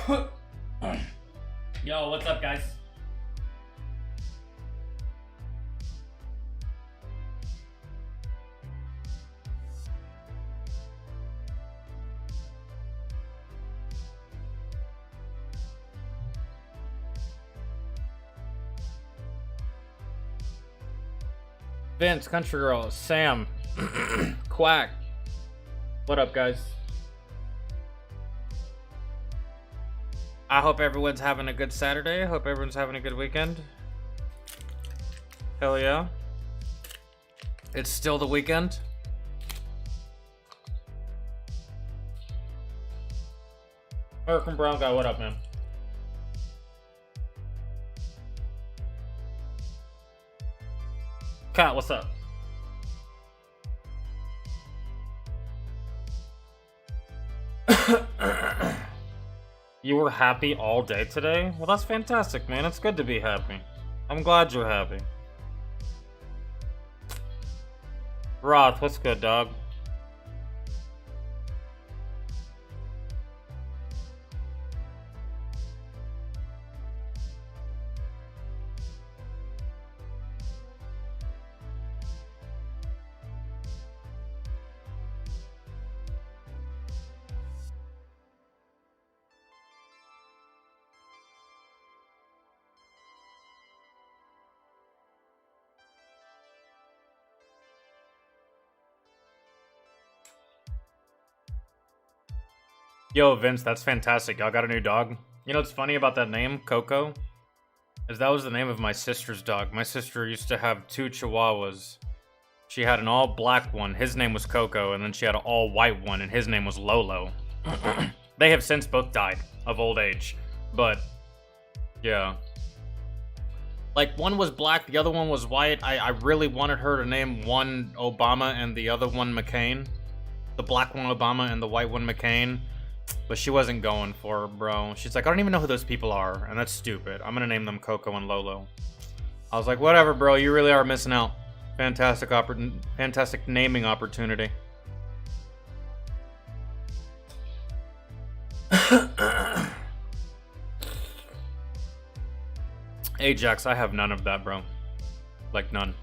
Yo, what's up, guys? Vince, Country Girl, Sam, Quack. What up, guys? I hope everyone's having a good Saturday. I hope everyone's having a good weekend. Hell yeah. It's still the weekend. American Brown Guy, what up, man? Cat, what's up? You were happy all day today? Well, that's fantastic, man. It's good to be happy. I'm glad you're happy. Roth, what's good, dog? Yo, Vince, that's fantastic. Y'all got a new dog? You know what's funny about that name, Coco? Is that was the name of my sister's dog. My sister used to have 2 Chihuahuas. She had an all-black one. His name was Coco, and then she had an all-white one, and his name was Lolo. They have since both died of old age. But, yeah. Like, one was black, the other one was white. I really wanted her to name one Obama and the other one McCain. The black one Obama and the white one McCain. But she wasn't going for it, bro. She's like, I don't even know who those people are, and that's stupid. I'm gonna name them Coco and Lolo. I was like, whatever, bro. You really are missing out. Fantastic naming opportunity. Ajax, I have none of that, bro. Like, none.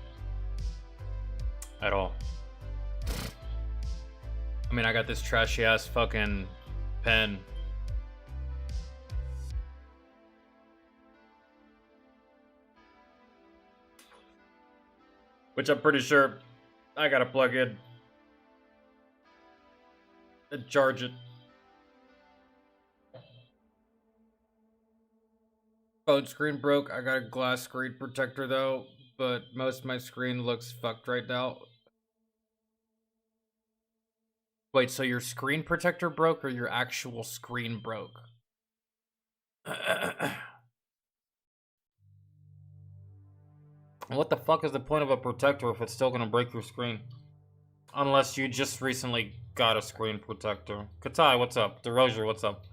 At all. I mean, I got this trashy-ass fucking pen. Which I'm pretty sure I gotta plug in and charge it. Phone screen broke. I got a glass screen protector though, but most of my screen looks fucked right now. Wait, so your screen protector broke or your actual screen broke? What the fuck is the point of a protector if it's still gonna break your screen? Unless you just recently got a screen protector. Katai, what's up? DeRozier, what's up?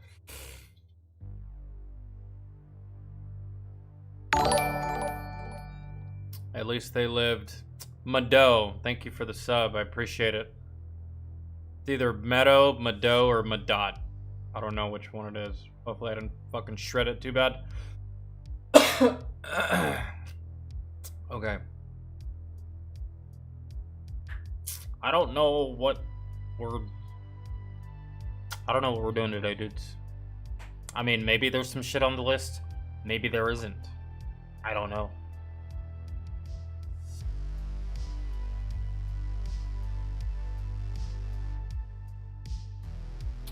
At least they lived. Mado, thank you for the sub. I appreciate it. It's either Meadow, Mado, or Madot. I don't know which one it is. Hopefully I didn't fucking shred it too bad. Okay. I don't know what we're doing today, dudes. I mean, maybe there's some shit on the list. Maybe there isn't. I don't know.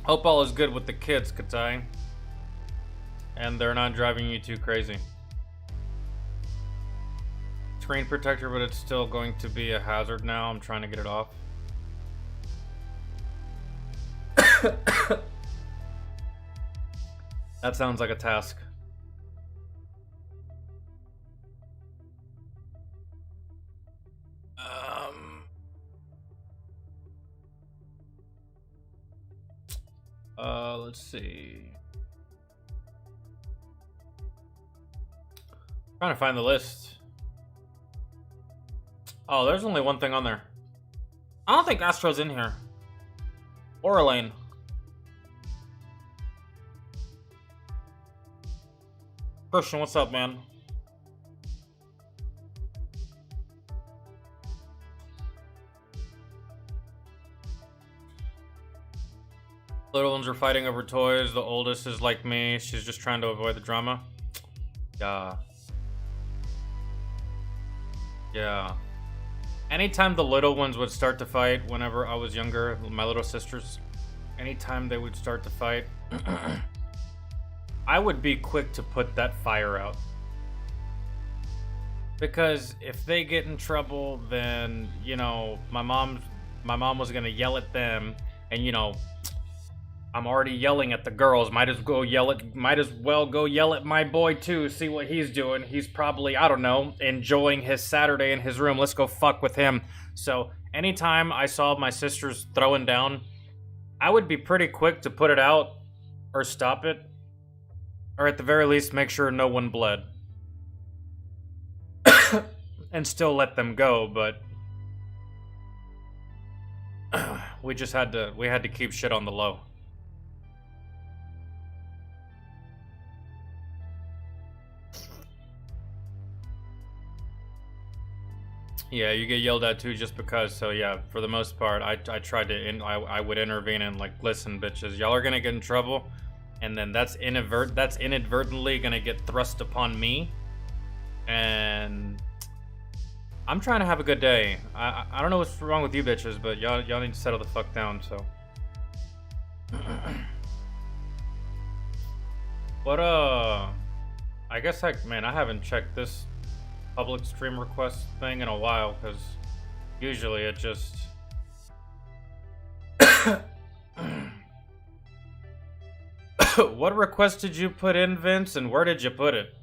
Hope all is good with the kids, Katai. And they're not driving you too crazy. Screen protector, but it's still going to be a hazard now. I'm trying to get it off. That sounds like a task. Let's see. Trying to find the list. Oh, there's only one thing on there. I don't think Astro's in here. Or Elaine. Christian, what's up, man? Little ones are fighting over toys. The oldest is like me. She's just trying to avoid the drama. Yeah. Yeah. Anytime the little ones would start to fight whenever I was younger, my little sisters, anytime they would start to fight, I would be quick to put that fire out. Because if they get in trouble, then, you know, my mom was gonna yell at them, and, you know, I'm already yelling at the girls. Might as well go yell at my boy too. See what he's doing. He's probably, I don't know, enjoying his Saturday in his room. Let's go fuck with him. So anytime I saw my sisters throwing down, I would be pretty quick to put it out or stop it, or at the very least make sure no one bled, and still let them go. But we had to keep shit on the low. Yeah, you get yelled at too just because. So yeah, for the most part, I tried to I would intervene and like, listen, bitches, y'all are gonna get in trouble, and then that's inadvertently gonna get thrust upon me, and I'm trying to have a good day. I don't know what's wrong with you bitches, but y'all need to settle the fuck down. So what I guess I haven't checked this public stream request thing in a while, because usually it just what request did you put in, Vince, and where did you put it?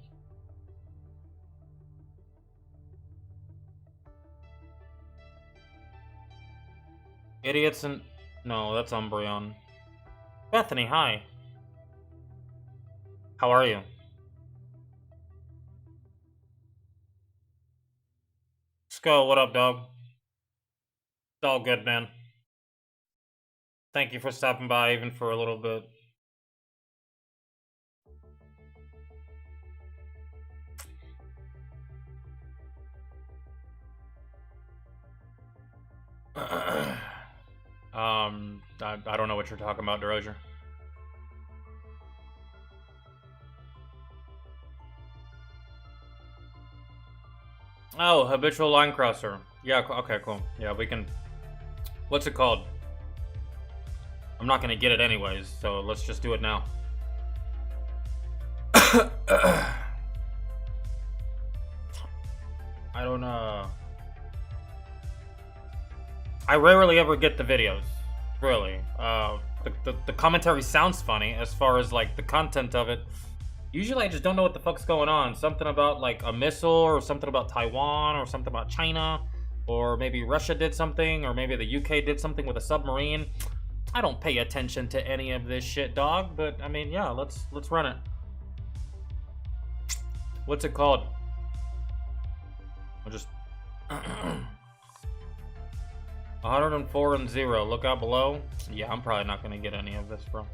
Idiots and no, that's Umbreon. Bethany, hi. How are you? Skull, what up, dog? It's all good, man. Thank you for stopping by, even for a little bit. I don't know what you're talking about, DeRozier. Oh, habitual line crosser. Yeah, okay, cool. Yeah, we can... What's it called? I'm not gonna get it anyways, so let's just do it now. I don't know. I rarely ever get the videos, really. The commentary sounds funny as far as like the content of it. Usually I just don't know what the fuck's going on. Something about like a missile, or something about Taiwan, or something about China, or maybe Russia did something, or maybe the UK did something with a submarine. I don't pay attention to any of this shit, dog, but I mean, yeah, let's run it. What's it called? I'll just 104 and 0. Look out below. Yeah, I'm probably not gonna get any of this, bro.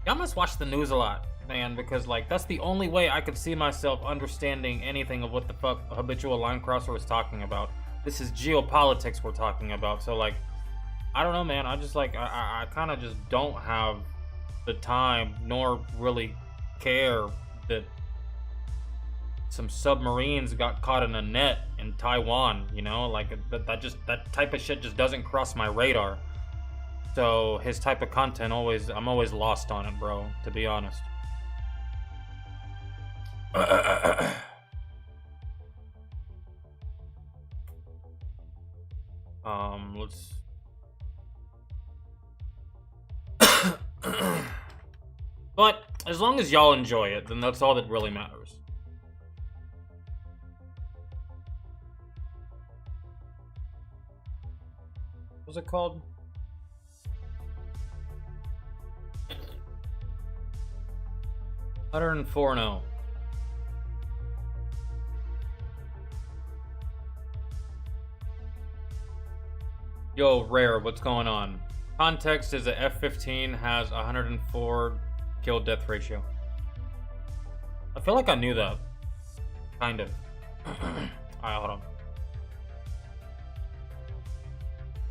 Y'all must watch the news a lot, man, because like that's the only way I could see myself understanding anything of what the fuck habitual line crosser was talking about. This is geopolitics we're talking about, so like, I don't know, man. I just like I kind of just don't have the time nor really care that some submarines got caught in a net in Taiwan, you know, like that type of shit just doesn't cross my radar. So his type of content I'm always lost on it, bro, to be honest. Let's but as long as y'all enjoy it, then that's all that really matters. What's it called? $104.0. Yo, Rare, what's going on? Context is a F-15 has 104 kill death ratio. I feel like I knew that. Kind of. Alright, hold on.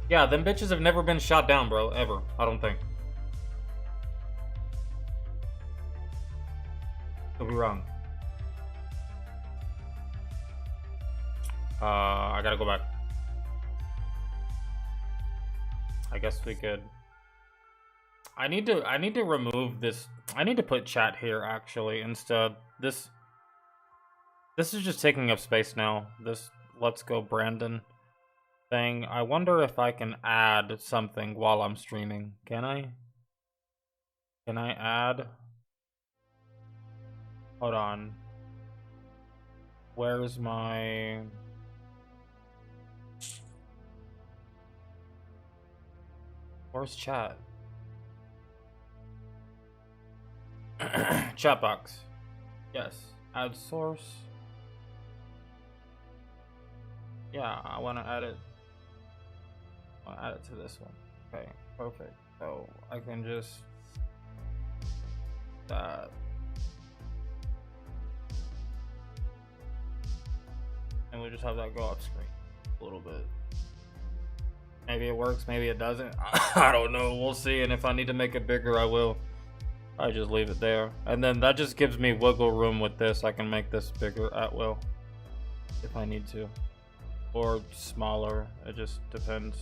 Yeah, them bitches have never been shot down, bro. Ever. I don't think. Could be wrong. I gotta go back. I guess we could. I need to remove this. I need to put chat here actually instead. This is just taking up space now. This let's go Brandon thing. I wonder if I can add something while I'm streaming. Can I? Can I add? Hold on. Where's my... Where's chat? Chat box. Yes. Add source. Yeah, I want to add it. I want to add it to this one. Okay, perfect. So I can just that. And we just have that go off screen a little bit. Maybe it works, maybe it doesn't. I don't know. We'll see. And if I need to make it bigger, I will. I just leave it there. And then that just gives me wiggle room with this. I can make this bigger at will if I need to. Or smaller. It just depends.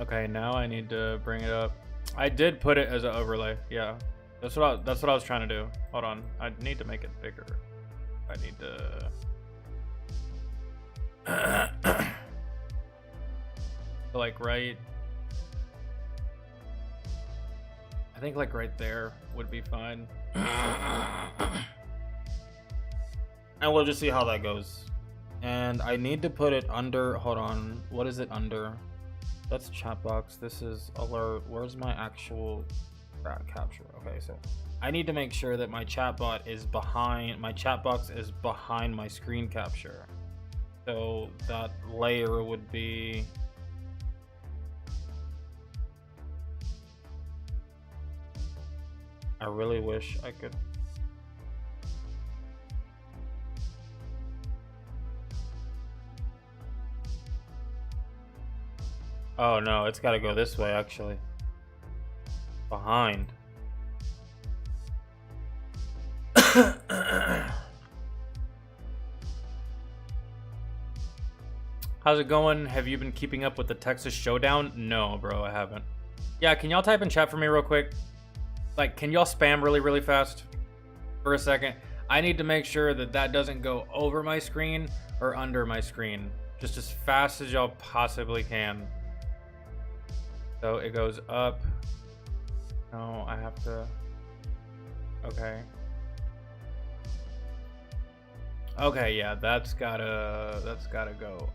Okay, now I need to bring it up. I did put it as an overlay. Yeah. That's what I was trying to do. Hold on. I need to make it bigger. I need to like right, I think like right there would be fine. And we'll just see how that goes. And I need to put it under, hold on, what is it under? That's chat box. This is alert. Where's my actual capture? Okay, so I need to make sure that my chat bot is behind, my chat box is behind my screen capture. So that layer would be, I really wish I could. Oh no, it's gotta go this way actually. Behind. How's it going? Have you been keeping up with the Texas Showdown? No, bro, I haven't. Yeah, can y'all type in chat for me real quick? Like, can y'all spam really fast for a second? I need to make sure that that doesn't go over my screen or under my screen. Just as fast as y'all possibly can. So it goes up. No, I have to. Okay. Okay, yeah, that's gotta go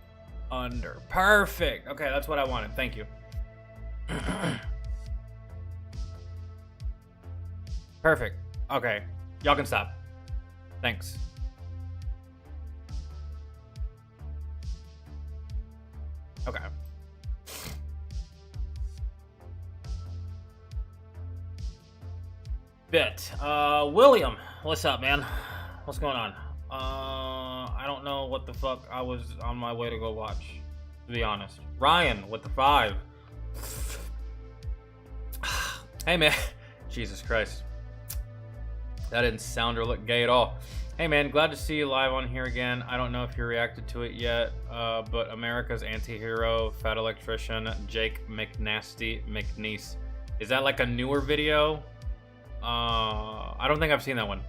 under. Perfect. Okay, that's what I wanted. Thank you. Perfect. Okay, y'all can stop. Thanks. Okay. Bit. William, what's up, man? What's going on? I don't know what the fuck I was on my way to go watch, to be honest. Ryan with the 5. Hey, man. Jesus Christ. That didn't sound or look gay at all. Hey, man. Glad to see you live on here again. I don't know if you reacted to it yet, but America's Anti-Hero, Fat Electrician, Jake McNeese. Is that like a newer video? I don't think I've seen that one.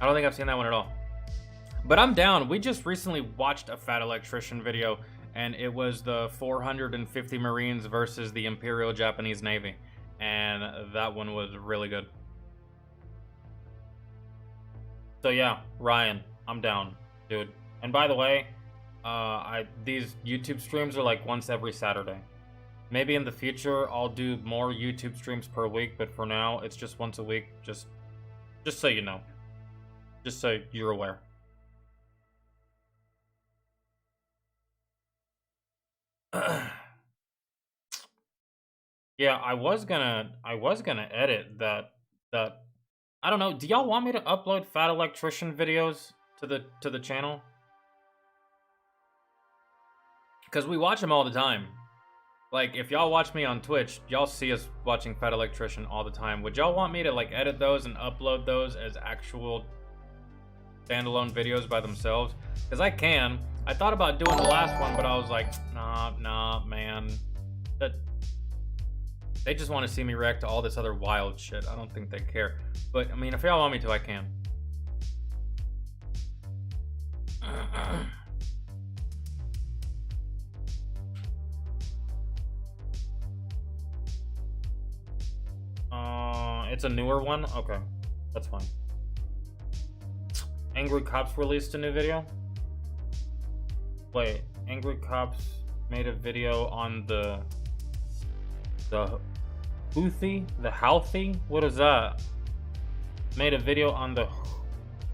I don't think I've seen that one at all. But I'm down. We just recently watched a Fat Electrician video, and it was the 450 Marines versus the Imperial Japanese Navy. And that one was really good. So yeah, Ryan, I'm down, dude. And by the way, these YouTube streams are like once every Saturday. Maybe in the future I'll do more YouTube streams per week, but for now it's just once a week. Just so you know. Just so you're aware. Yeah, I was gonna edit that I don't know, do y'all want me to upload Fat Electrician videos to the channel? Cuz we watch them all the time. Like, if y'all watch me on Twitch, y'all see us watching Fat Electrician all the time. Would y'all want me to, like, edit those and upload those as actual standalone videos by themselves? Because I can. I thought about doing the last one, but I was like, nah, man. They just want to see me react to all this other wild shit. I don't think they care. But, I mean, if y'all want me to, I can. It's a newer one? Okay. That's fine. Angry Cops released a new video? Wait, Angry Cops made a video on the Houthi? The Houthi? What is that? Made a video on the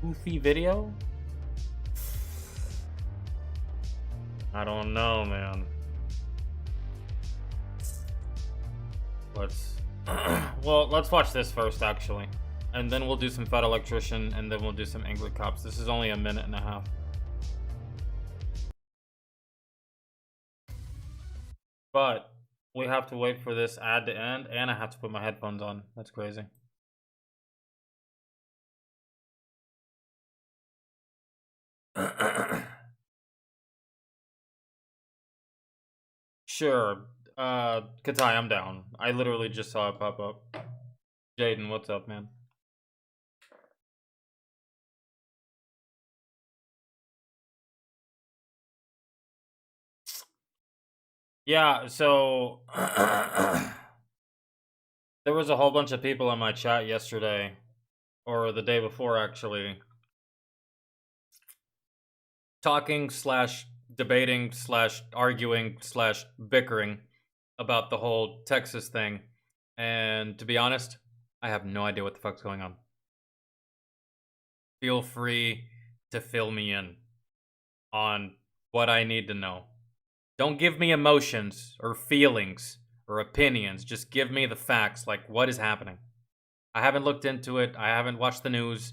Houthi video? I don't know, man. Well, let's watch this first, actually. And then we'll do some Fat Electrician, and then we'll do some Angry Cops. This is only a minute and a half. But we have to wait for this ad to end, and I have to put my headphones on. That's crazy. Sure. Katai, I'm down. I literally just saw it pop up. Jaden, what's up, man? Yeah, so there was a whole bunch of people in my chat yesterday, or the day before, actually, talking slash debating slash arguing slash bickering about the whole Texas thing. And to be honest, I have no idea what the fuck's going on. Feel free to fill me in on what I need to know. Don't give me emotions or feelings or opinions. Just give me the facts, like what is happening. I haven't looked into it. I haven't watched the news.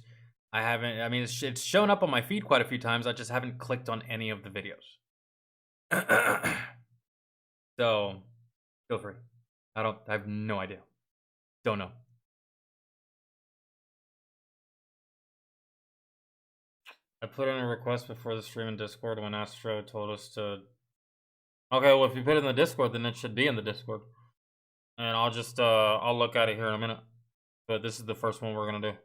I mean, it's shown up on my feed quite a few times. I just haven't clicked on any of the videos. So, feel free. I have no idea. Don't know. I put in a request before the stream in Discord when Astro told us to... Okay, well, if you put it in the Discord, then it should be in the Discord. And I'll just, I'll look at it here in a minute. But this is the first one we're gonna do.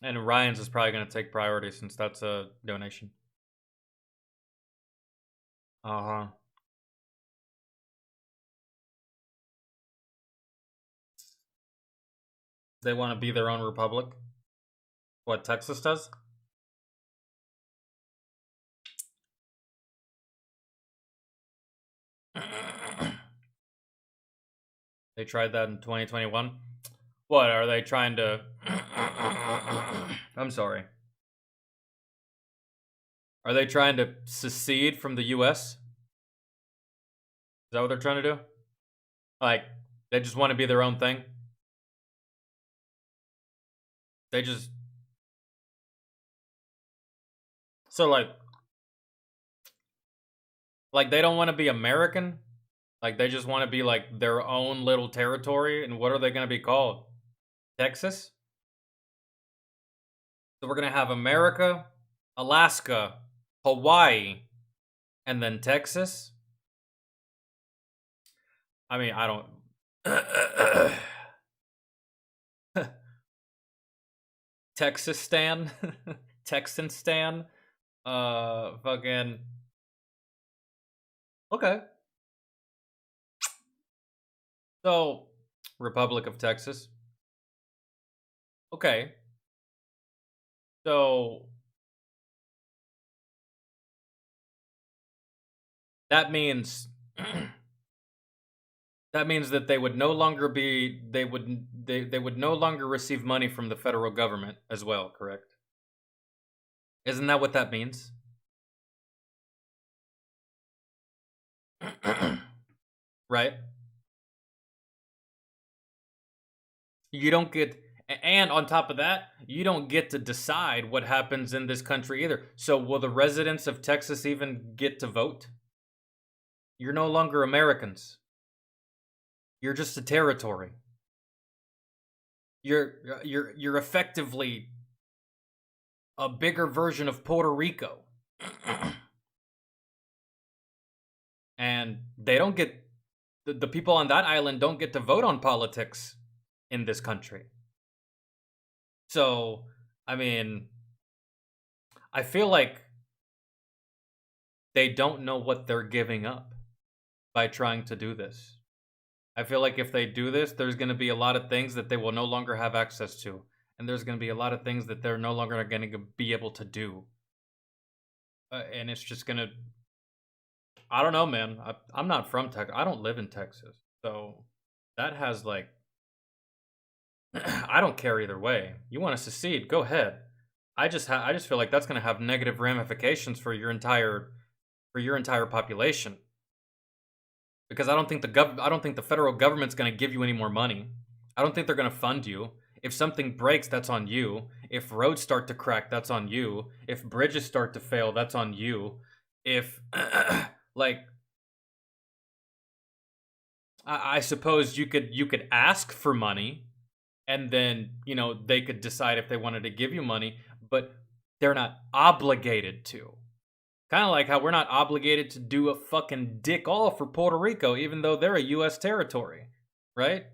And Ryan's is probably gonna take priority since that's a donation. Uh-huh. They want to be their own republic? What, Texas does? They tried that in 2021? What, are they trying to... I'm sorry. Are they trying to secede from the US? Is that what they're trying to do? Like, they just want to be their own thing? They just... So, like they don't want to be American? Like, they just want to be, like, their own little territory? And what are they going to be called? Texas? So we're going to have America, Alaska, Hawaii, and then Texas? I mean, I don't... Texas stan? Texan stan? Fucking... Okay. So, Republic of Texas. Okay. So, that means That means that they would no longer be they would no longer receive money from the federal government as well, correct? Isn't that what that means? Right? You don't get, and on top of that, you don't get to decide what happens in this country either. So will the residents of Texas even get to vote? You're no longer Americans. You're just a territory. You're effectively a bigger version of Puerto Rico. And they don't get, the people on that island don't get to vote on politics in this country. So, I mean, I feel like they don't know what they're giving up by trying to do this. I feel like if they do this, there's going to be a lot of things that they will no longer have access to. And there's going to be a lot of things that they're no longer going to be able to do. And it's just going to, I don't know, man. I'm not from Texas. I don't live in Texas. So that has like, I don't care either way. You want to secede, go ahead. I just feel like that's going to have negative ramifications for your entire population. Because I don't think the federal government's going to give you any more money. I don't think they're going to fund you. If something breaks, that's on you. If roads start to crack, that's on you. If bridges start to fail, that's on you. If like, I suppose you could ask for money, and then, you know, they could decide if they wanted to give you money, but they're not obligated to. Kind of like how we're not obligated to do a fucking dick all for Puerto Rico, even though they're a U.S. territory, right?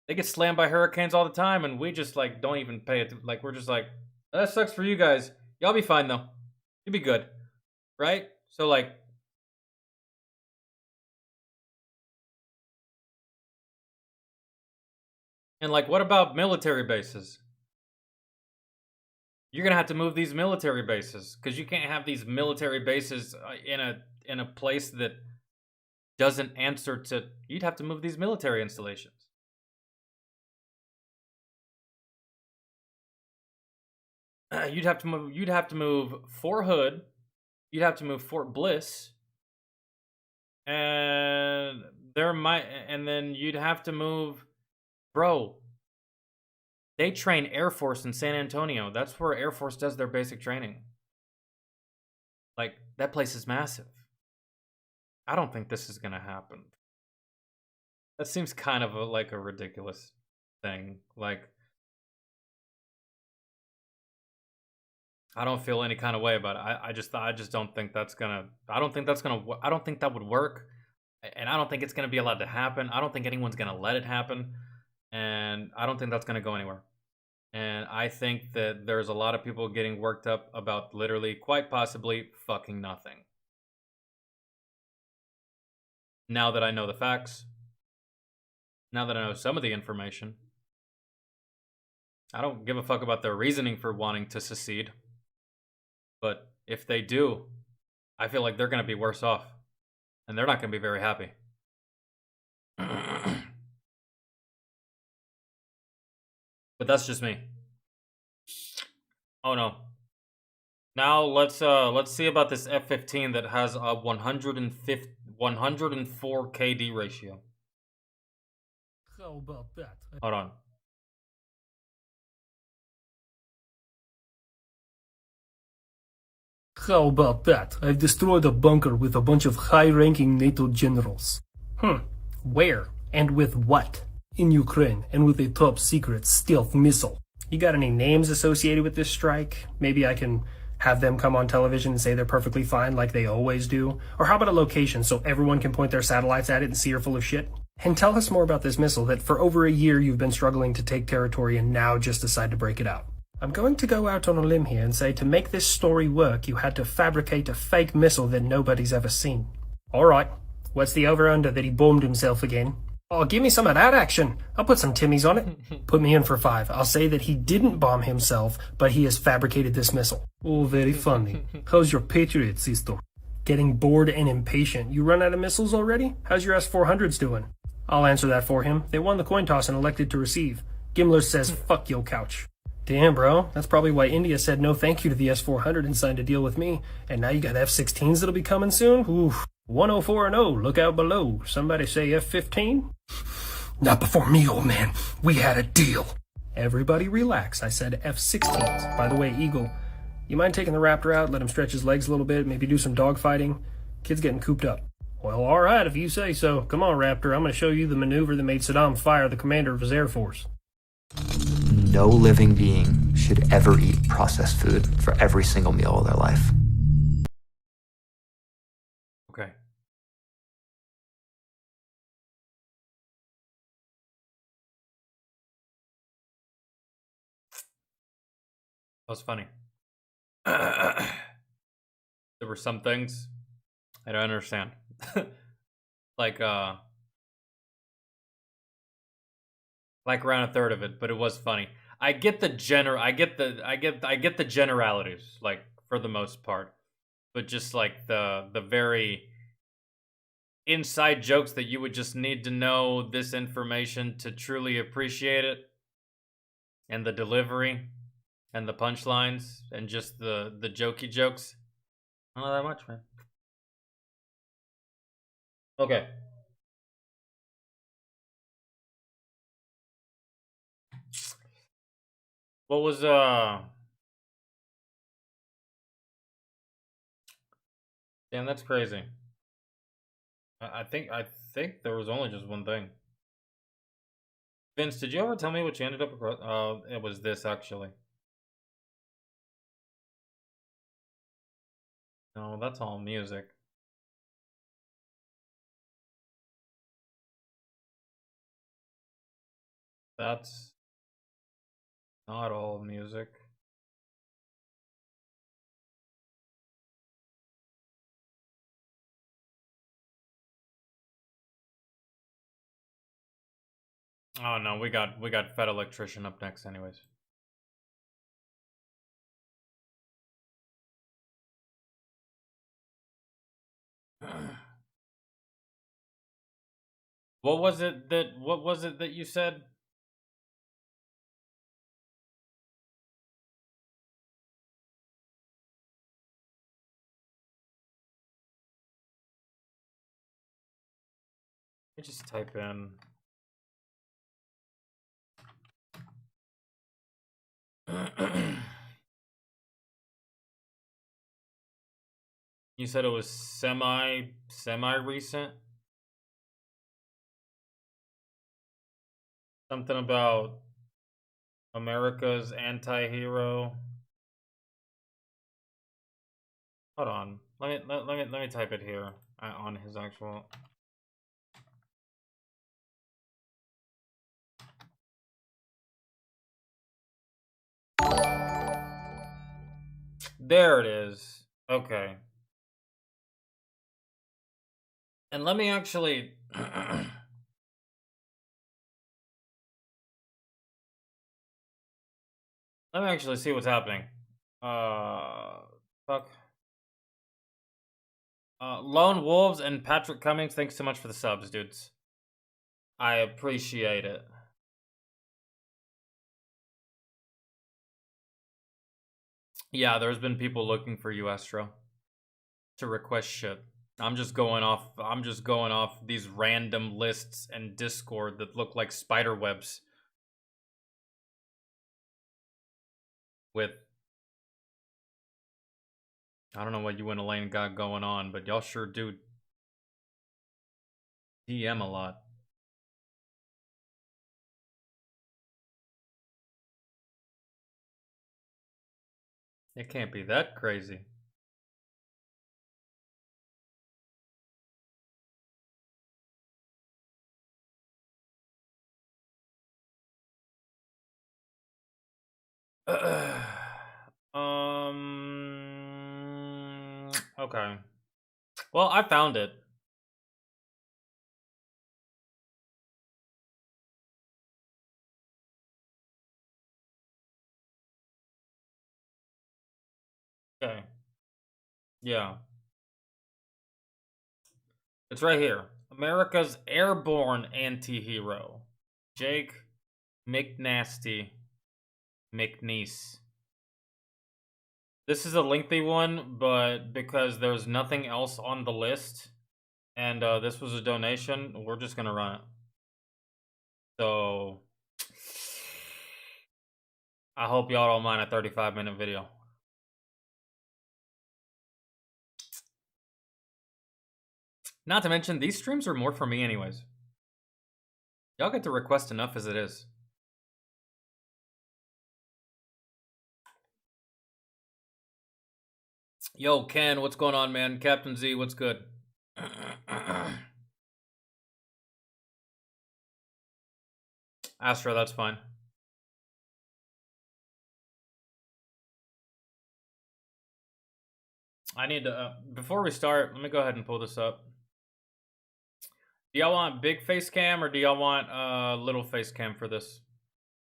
They get slammed by hurricanes all the time, and we just, like, don't even pay it. Like, we're just like, that sucks for you guys. Y'all be fine, though. You'll be good, right? So, like, and, like, what about military bases? You're gonna have to move these military bases, because you can't have these military bases in a place that doesn't answer to. You'd have to move these military installations. You'd have to move Fort Hood. You'd have to move Fort Bliss, and then you'd have to move, bro. They train Air Force in San Antonio. That's where Air Force does their basic training. Like, that place is massive. I don't think this is going to happen. That seems kind of like a ridiculous thing. Like, I don't feel any kind of way about it. I just don't think that's going to, I don't think that would work. And I don't think it's going to be allowed to happen. I don't think anyone's going to let it happen. And I don't think that's going to go anywhere. And I think that there's a lot of people getting worked up about literally, quite possibly, fucking nothing. Now that I know the facts, now that I know some of the information, I don't give a fuck about their reasoning for wanting to secede. But if they do, I feel like they're going to be worse off. And they're not going to be very happy. But that's just me. Oh no. Now let's see about this F-15 that has a 104 KD ratio. How about that? Hold on. How about that? I've destroyed a bunker with a bunch of high-ranking NATO generals. Where? And with what? In Ukraine, and with a top-secret stealth missile. You got any names associated with this strike? Maybe I can have them come on television and say they're perfectly fine like they always do? Or how about a location so everyone can point their satellites at it and see you're full of shit? And tell us more about this missile that for over a year you've been struggling to take territory and now just decide to break it out. I'm going to go out on a limb here and say to make this story work, you had to fabricate a fake missile that nobody's ever seen. Alright, what's the over-under that he bombed himself again? Oh, give me some of that action. I'll put some Timmies on it. Put me in for 5. I'll say that he didn't bomb himself, but he has fabricated this missile. Oh, very funny. How's your Patriot system? Getting bored and impatient. You run out of missiles already? How's your S-400s doing? I'll answer that for him. They won the coin toss and elected to receive. Gimler says, fuck your couch. Damn, bro. That's probably why India said no thank you to the S-400 and signed a deal with me. And now you got F-16s that'll be coming soon? Oof. 104 and 0, look out below. Somebody say F-15? Not before me, old man. We had a deal. Everybody relax. I said F-16s. By the way, Eagle, you mind taking the Raptor out, let him stretch his legs a little bit, maybe do some dogfighting? Kid's getting cooped up. Well, alright, if you say so. Come on, Raptor, I'm gonna show you the maneuver that made Saddam fire the commander of his Air Force. No living being should ever eat processed food for every single meal of their life. Okay. That was funny. There were some things I don't understand. like around a third of it, but it was funny. I get the generalities, like, for the most part. But just like the very inside jokes that you would just need to know this information to truly appreciate it. And the delivery and the punchlines and just the jokey jokes. Not that much, man. Okay. What was damn, that's crazy. I think there was only just one thing. Vince, did you ever tell me what you ended up across? It was this, actually. No, that's all music. That's not all music. Oh no, we got Fed Electrician up next anyways. What was it that you said? Let me just type in You said it was semi recent? Something about America's anti-hero. Hold on. Let me type it here on his actual. There it is. Okay. And let me actually let me actually see what's happening. Fuck. Lone Wolves and Patrick Cummings, thanks so much for the subs, dudes. I appreciate it. Yeah, there's been people looking for you, Astro, to request shit. I'm just going off these random lists and Discord that look like spider webs. With I don't know what you and Elaine got going on, but y'all sure do DM a lot. It can't be that crazy. Okay. Well, I found it. Okay. Yeah. It's right here. America's airborne anti-hero, Jake McNasty McNeese. This is a lengthy one, but because there's nothing else on the list, and this was a donation, we're just gonna run it. So I hope y'all don't mind a 35-minute video. Not to mention, these streams are more for me anyways. Y'all get to request enough as it is. Yo, Ken, what's going on, man? Captain Z, what's good? Astra, that's fine. I need to, before we start, let me go ahead and pull this up. Do y'all want big face cam or do y'all want little face cam for this?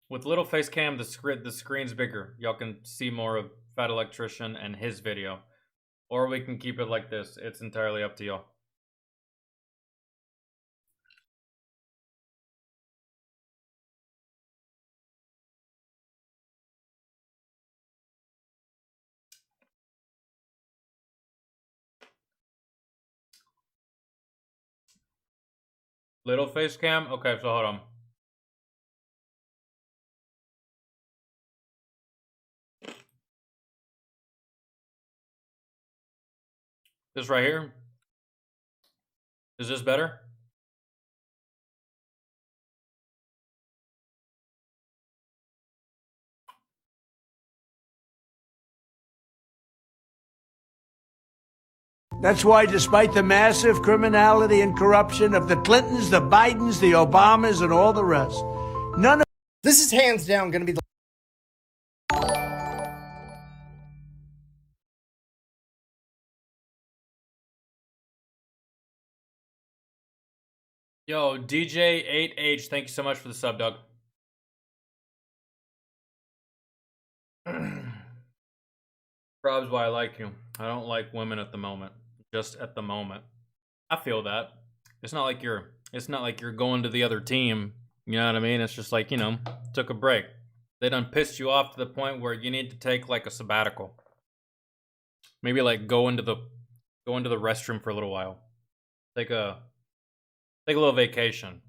With little face cam, the screen's bigger. Y'all can see more of Fat Electrician and his video. Or we can keep it like this. It's entirely up to y'all. Little face cam? Okay, so hold on. This right here? Is this better? That's why, despite the massive criminality and corruption of the Clintons, the Bidens, the Obamas, and all the rest, none of This is hands down going to be the Yo, DJ8H, thank you so much for the sub, Doug. Probably why I like you. I don't like women at the moment. Just at the moment. I feel that. It's not like you're going to the other team. You know what I mean? It's just like, you know, took a break. They done pissed you off to the point where you need to take like a sabbatical. Maybe like go into the restroom for a little while. Take a little vacation.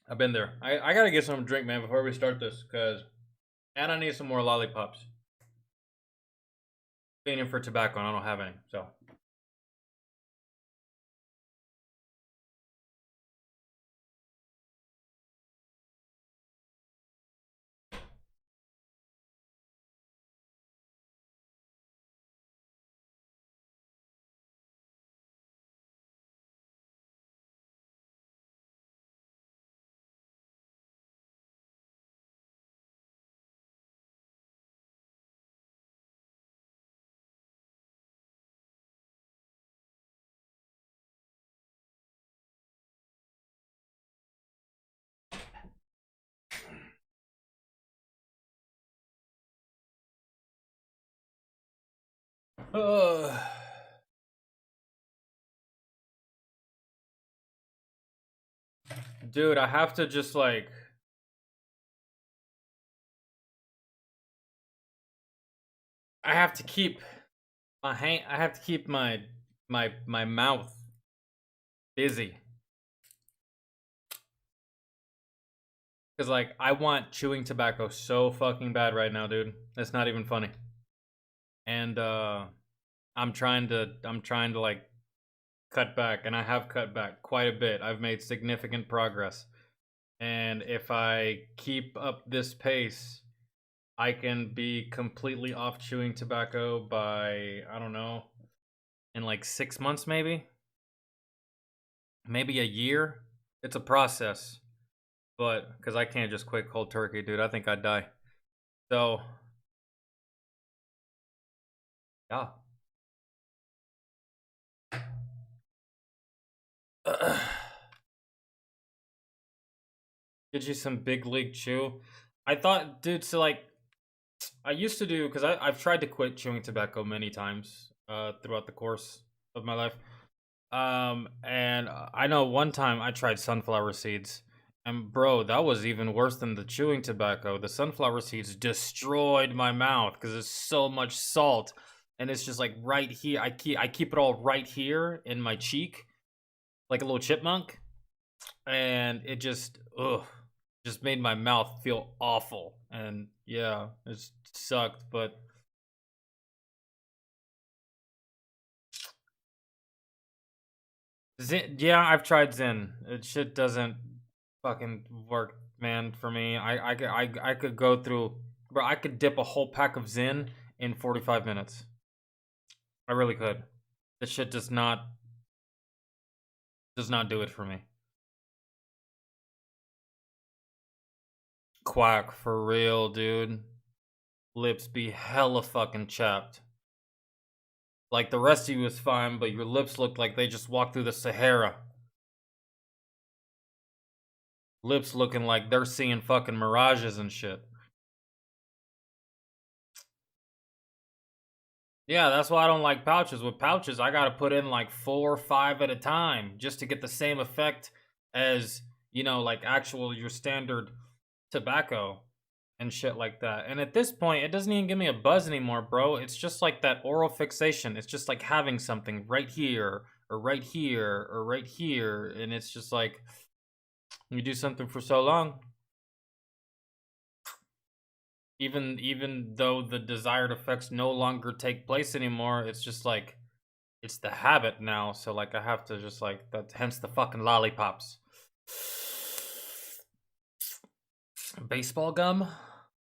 I've been there. I gotta get some drink, man, before we start this, and I need some more lollipops. Paying for tobacco, and I don't have any, so. Dude, I have to just like I have to keep my mouth busy. Cause like I want chewing tobacco so fucking bad right now, dude. It's not even funny. And I'm trying to like cut back, and I have cut back quite a bit. I've made significant progress. And if I keep up this pace, I can be completely off chewing tobacco by, I don't know, in like 6 months maybe? Maybe a year? It's a process. But, because I can't just quit cold turkey, dude. I think I'd die. So, yeah. Get you some big league chew. I thought, dude, so like, I used to do, because I've tried to quit chewing tobacco many times throughout the course of my life. And I know one time I tried sunflower seeds, and bro, that was even worse than the chewing tobacco. The sunflower seeds destroyed my mouth because there's so much salt, and it's just like right here. I keep it all right here in my cheek, like a little chipmunk, and it just made my mouth feel awful. And yeah, it sucked, but. Zen, yeah, I've tried Zen. It shit doesn't fucking work, man. For me, I could go through, bro. I could dip a whole pack of Zen in 45 minutes. I really could. This shit does not do it for me. Quack for real, dude. Lips be hella fucking chapped. Like, the rest of you is fine, but your lips look like they just walked through the Sahara. Lips looking like they're seeing fucking mirages and shit. Yeah, that's why I don't like pouches. With pouches, I gotta put in like 4 or 5 at a time just to get the same effect as, you know, like actual your standard tobacco and shit like that. And at this point, it doesn't even give me a buzz anymore, bro. It's just like that oral fixation. It's just like having something right here or right here or right here, and it's just like you do something for so long, even though the desired effects no longer take place anymore, it's just like it's the habit now. So like I have to just like that. Hence the fucking lollipops. Baseball gum.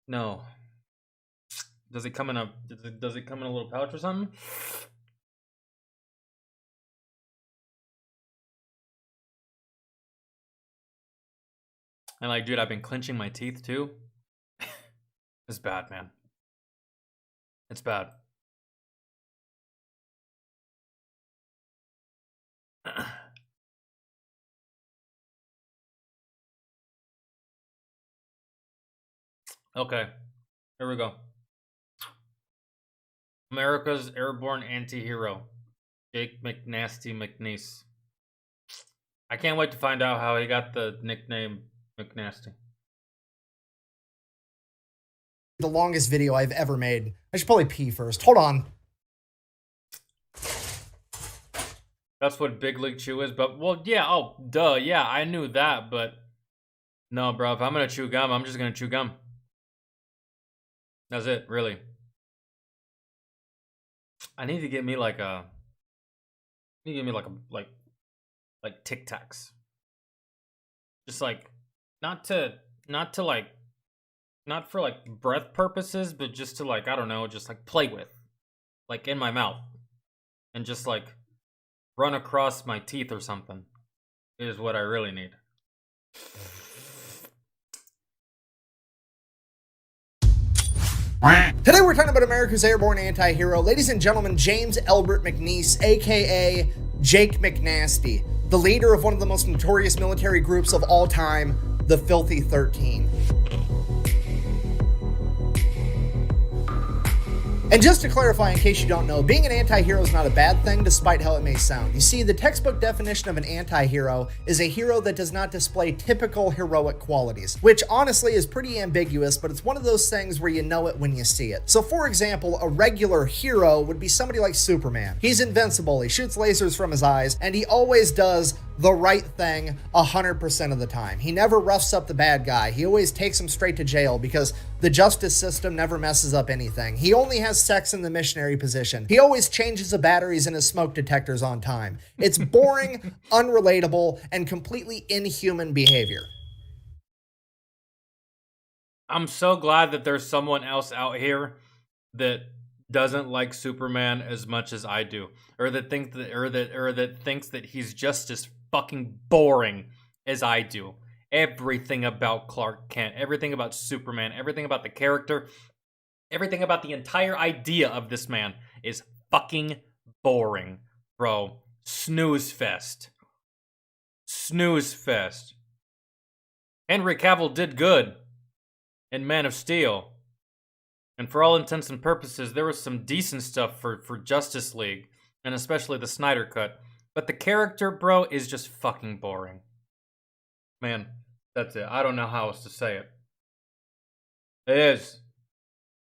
No. Does it come in a does it come in a little pouch or something? And like, dude, I've been clenching my teeth too. It's bad, man. It's bad. Okay, here we go. America's airborne anti-hero, Jake McNasty McNeese. I can't wait to find out how he got the nickname McNasty. The longest video I've ever made. I should probably pee first. Hold on. That's what Big League Chew is, but well, yeah, oh, duh, yeah, I knew that, but no, bro, if I'm gonna chew gum, I'm just gonna chew gum. That's it, really. I need to get me like a. Like Tic Tacs. Just like, not for like breath purposes, but just to like, I don't know, just like play with, like in my mouth, and just like run across my teeth or something is what I really need. Today we're talking about America's airborne anti-hero. Ladies and gentlemen, James Elbert McNeese, aka Jake McNasty, the leader of one of the most notorious military groups of all time, the Filthy 13. And just to clarify, in case you don't know, being an anti-hero is not a bad thing, despite how it may sound. You see, the textbook definition of an anti-hero is a hero that does not display typical heroic qualities, which honestly is pretty ambiguous, but it's one of those things where you know it when you see it. So for example, a regular hero would be somebody like Superman. He's invincible, he shoots lasers from his eyes, and he always does the right thing 100% of the time. He never roughs up the bad guy. He always takes him straight to jail because the justice system never messes up anything. He only has sex in the missionary position. He always changes the batteries in his smoke detectors on time. It's boring, unrelatable, and completely inhuman behavior. I'm so glad that there's someone else out here that doesn't like Superman as much as I do, or that thinks that he's just as fucking boring as I do. Everything about Clark Kent, everything about Superman, everything about the character, everything about the entire idea of this man is fucking boring, bro. Snooze fest. Snooze fest. Henry Cavill did good in Man of Steel. And for all intents and purposes, there was some decent stuff for Justice League, and especially the Snyder Cut. But the character, bro, is just fucking boring. Man, that's it. I don't know how else to say it. It is.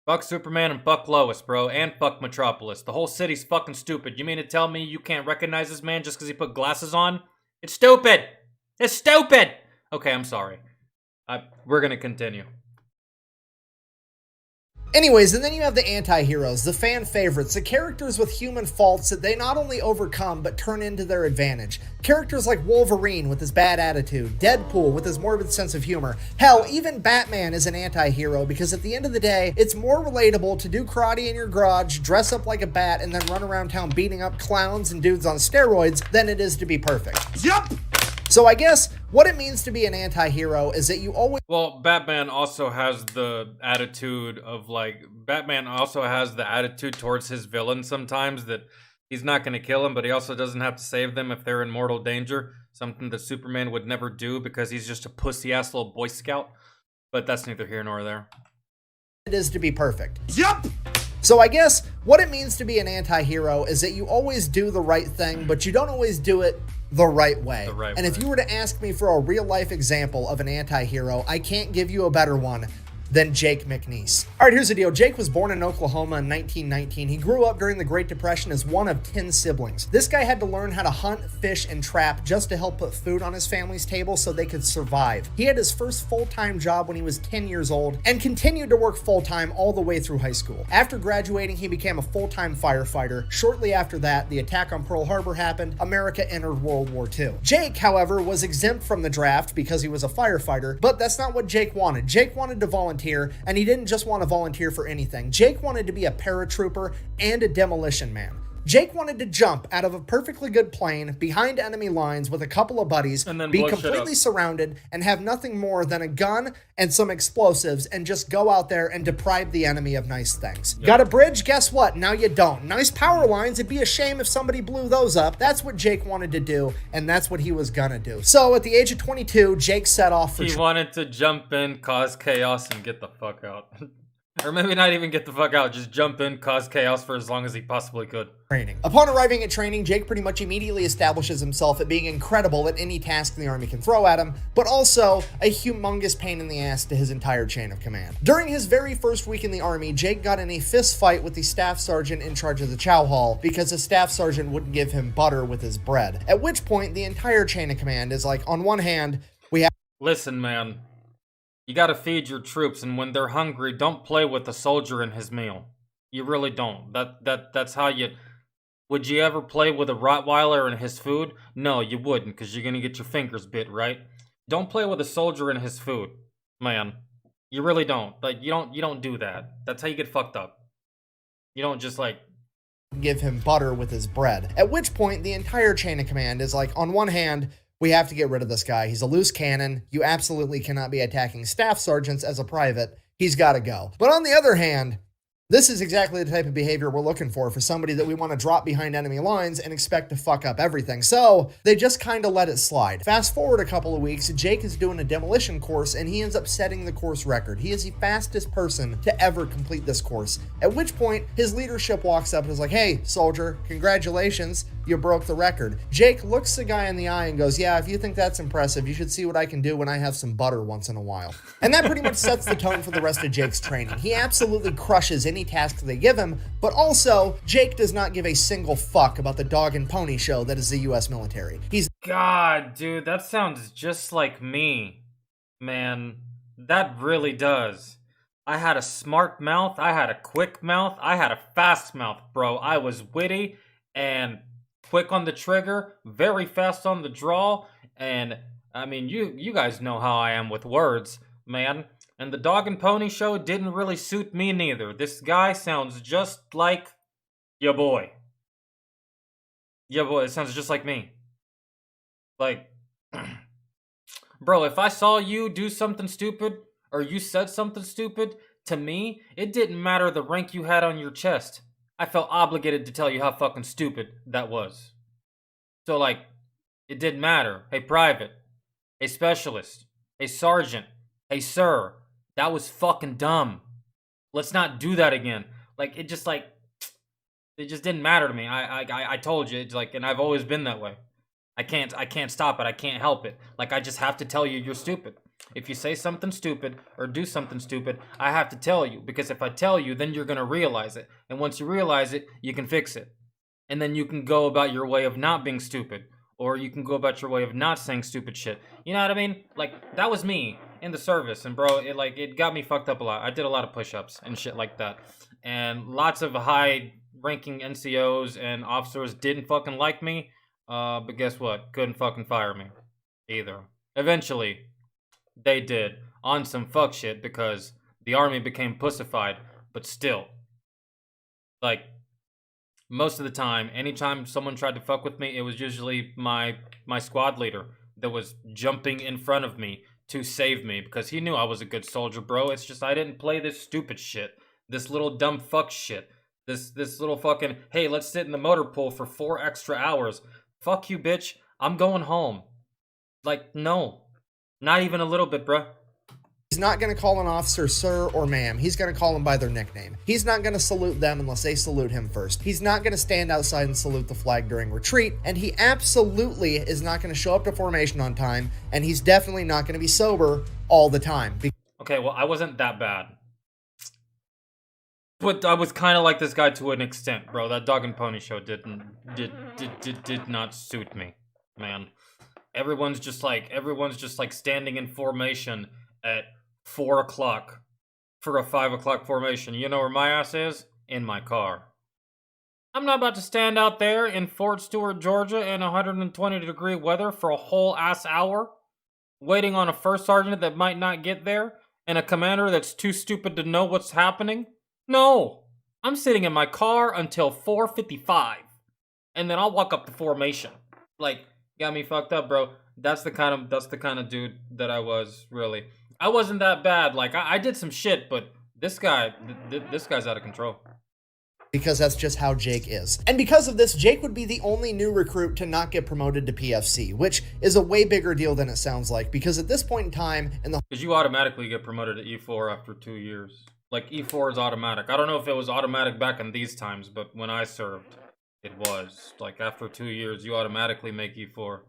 Fuck Superman and fuck Lois, bro, and fuck Metropolis. The whole city's fucking stupid. You mean to tell me you can't recognize this man just because he put glasses on? It's stupid! It's stupid! Okay, I'm sorry. We're gonna continue. Anyways, and then you have the anti-heroes, the fan favorites, the characters with human faults that they not only overcome but turn into their advantage. Characters like Wolverine with his bad attitude, Deadpool with his morbid sense of humor. Hell, even Batman is an anti-hero because at the end of the day, it's more relatable to do karate in your garage, dress up like a bat, and then run around town beating up clowns and dudes on steroids than it is to be perfect. Yup! So I guess what it means to be an anti-hero is that you always... Well, Batman also has the attitude of, like, Batman also has the attitude towards his villain sometimes that he's not going to kill him, but he also doesn't have to save them if they're in mortal danger. Something that Superman would never do because he's just a pussy-ass little Boy Scout. But that's neither here nor there. It is to be perfect. Yup! So I guess what it means to be an anti-hero is that you always do the right thing, but you don't always do it the right way. And if you were to ask me for a real-life example of an anti-hero, I can't give you a better one than Jake McNeese. All right, here's the deal. Jake was born in Oklahoma in 1919. He grew up during the Great Depression as one of 10 siblings. This guy had to learn how to hunt, fish, and trap just to help put food on his family's table so they could survive. He had his first full-time job when he was 10 years old and continued to work full-time all the way through high school. After graduating, he became a full-time firefighter. Shortly after that, the attack on Pearl Harbor happened. America entered World War II. Jake, however, was exempt from the draft because he was a firefighter, but that's not what Jake wanted. Jake wanted to volunteer, and he didn't just want to volunteer for anything. Jake wanted to be a paratrooper and a demolition man. Jake wanted to jump out of a perfectly good plane behind enemy lines with a couple of buddies, and then be completely surrounded, and have nothing more than a gun and some explosives, and just go out there and deprive the enemy of nice things. Yep. Got a bridge? Guess what? Now you don't. Nice power lines. It'd be a shame if somebody blew those up. That's what Jake wanted to do, and that's what he was gonna do. So at the age of 22, Jake set off for... He wanted to jump in, cause chaos, and get the fuck out. Or maybe not even get the fuck out, just jump in, cause chaos for as long as he possibly could. Training. Upon arriving at training, Jake pretty much immediately establishes himself at being incredible at any task the Army can throw at him, but also a humongous pain in the ass to his entire chain of command. During his very first week in the Army, Jake got in a fist fight with the staff sergeant in charge of the chow hall because the staff sergeant wouldn't give him butter with his bread. At which point, the entire chain of command is like, on one hand, we have... Listen, man. You gotta feed your troops, and when they're hungry, don't play with a soldier and his meal. You really don't. That's how you... Would you ever play with a Rottweiler and his food? No, you wouldn't, because you're gonna get your fingers bit, right? Don't play with a soldier and his food, man. You really don't. Like, you don't do that. That's how you get fucked up. You don't just, like... give him butter with his bread. At which point, the entire chain of command is like, on one hand... we have to get rid of this guy. He's a loose cannon. You absolutely cannot be attacking staff sergeants as a private. He's got to go. But on the other hand, this is exactly the type of behavior we're looking for somebody that we want to drop behind enemy lines and expect to fuck up everything. So they just kind of let it slide. Fast forward a couple of weeks, Jake is doing a demolition course and he ends up setting the course record. He is the fastest person to ever complete this course. At which point his leadership walks up and is like, "Hey, soldier, congratulations. You broke the record." Jake looks the guy in the eye and goes, "Yeah, if you think that's impressive, you should see what I can do when I have some butter once in a while." And that pretty much sets the tone for the rest of Jake's training. He absolutely crushes any task they give him, but also Jake does not give a single fuck about the dog and pony show that is the US military. God, dude, that sounds just like me. Man, that really does. I had a smart mouth, I had a quick mouth, I had a fast mouth, bro. I was witty and quick on the trigger, very fast on the draw, and I mean, you guys know how I am with words, man. And the dog and pony show didn't really suit me neither. This guy sounds just like ya boy. Ya boy, it sounds just like me. Like, bro, if I saw you do something stupid, or you said something stupid, to me, it didn't matter the rank you had on your chest. I felt obligated to tell you how fucking stupid that was. So, like, it didn't matter. Hey, private. Hey, specialist. Hey, sergeant. Hey, sir. That was fucking dumb. Let's not do that again. Like, it just, like, It just didn't matter to me. I told you, it's like, and I've always been that way. I can't stop it. I can't help it. Like, I just have to tell you you're stupid. If you say something stupid or do something stupid, I have to tell you, because if I tell you, then you're going to realize it. And once you realize it, you can fix it. And then you can go about your way of not being stupid, or you can go about your way of not saying stupid shit. You know what I mean? Like, that was me in the service, and bro, it got me fucked up a lot. I did a lot of push-ups and shit like that. And lots of high-ranking NCOs and officers didn't fucking like me, but guess what? Couldn't fucking fire me either. Eventually, they did, on some fuck shit, because the army became pussified, but still. Like, most of the time, anytime someone tried to fuck with me, it was usually my squad leader that was jumping in front of me to save me, because he knew I was a good soldier, bro. It's just I didn't play this stupid shit, this little dumb fuck shit, this little fucking, hey, let's sit in the motor pool for 4 extra hours. Fuck you, bitch. I'm going home. Like, no. Not even a little bit, bruh. He's not going to call an officer sir or ma'am. He's going to call them by their nickname. He's not going to salute them unless they salute him first. He's not going to stand outside and salute the flag during retreat. And he absolutely is not going to show up to formation on time. And he's definitely not going to be sober all the time. Okay, well, I wasn't that bad. But I was kind of like this guy to an extent, bro. That Dog and Pony show did not suit me, man. Everyone's just like standing in formation at 4 o'clock for a 5 o'clock formation. You know where my ass is? In my car. I'm not about to stand out there in Fort Stewart, Georgia in 120-degree weather for a whole ass hour, waiting on a first sergeant that might not get there, and a commander that's too stupid to know what's happening. No, I'm sitting in my car until 4:55, and then I'll walk up to formation. Like, got me fucked up, bro. That's the kind of dude that I was, really. I wasn't that bad. Like, I did some shit, but this guy's out of control. Because that's just how Jake is. And because of this, Jake would be the only new recruit to not get promoted to PFC, which is a way bigger deal than it sounds like, because at this point in time, because you automatically get promoted to E4 after 2 years. Like, E4 is automatic. I don't know if it was automatic back in these times, but when I served, it was. Like, after 2 years, you automatically make E4,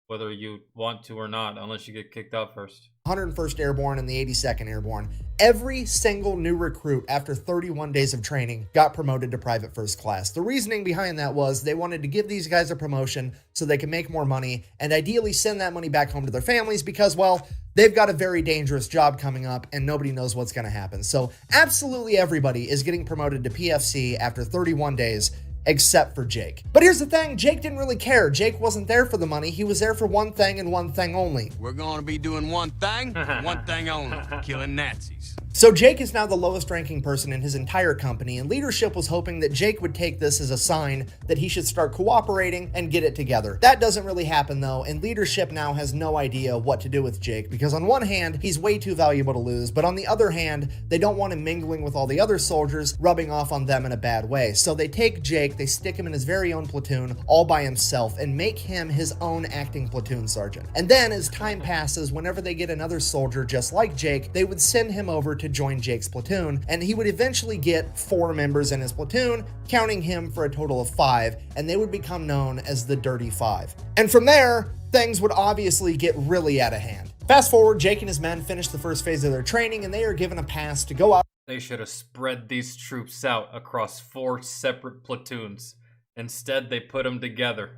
whether you want to or not, unless you get kicked out first. 101st Airborne and the 82nd Airborne, every single new recruit after 31 days of training got promoted to private first class. The reasoning behind that was they wanted to give these guys a promotion so they can make more money and ideally send that money back home to their families because, well, they've got a very dangerous job coming up and nobody knows what's going to happen. So absolutely everybody is getting promoted to PFC after 31 days, except for Jake. But here's the thing, Jake didn't really care. Jake wasn't there for the money. He was there for one thing and one thing only. We're gonna be doing one thing only, killing Nazis. So Jake is now the lowest ranking person in his entire company, and leadership was hoping that Jake would take this as a sign that he should start cooperating and get it together. That doesn't really happen though, and leadership now has no idea what to do with Jake, because on one hand, he's way too valuable to lose, but on the other hand, they don't want him mingling with all the other soldiers, rubbing off on them in a bad way. So they take Jake, they stick him in his very own platoon all by himself and make him his own acting platoon sergeant. And then as time passes, whenever they get another soldier just like Jake, they would send him over to join Jake's platoon, and he would eventually get 4 members in his platoon, counting him for a total of 5, and they would become known as the Dirty Five. And from there, things would obviously get really out of hand. Fast forward, Jake and his men finish the first phase of their training, and they are given a pass to go out. They should have spread these troops out across 4 separate platoons. Instead, they put them together.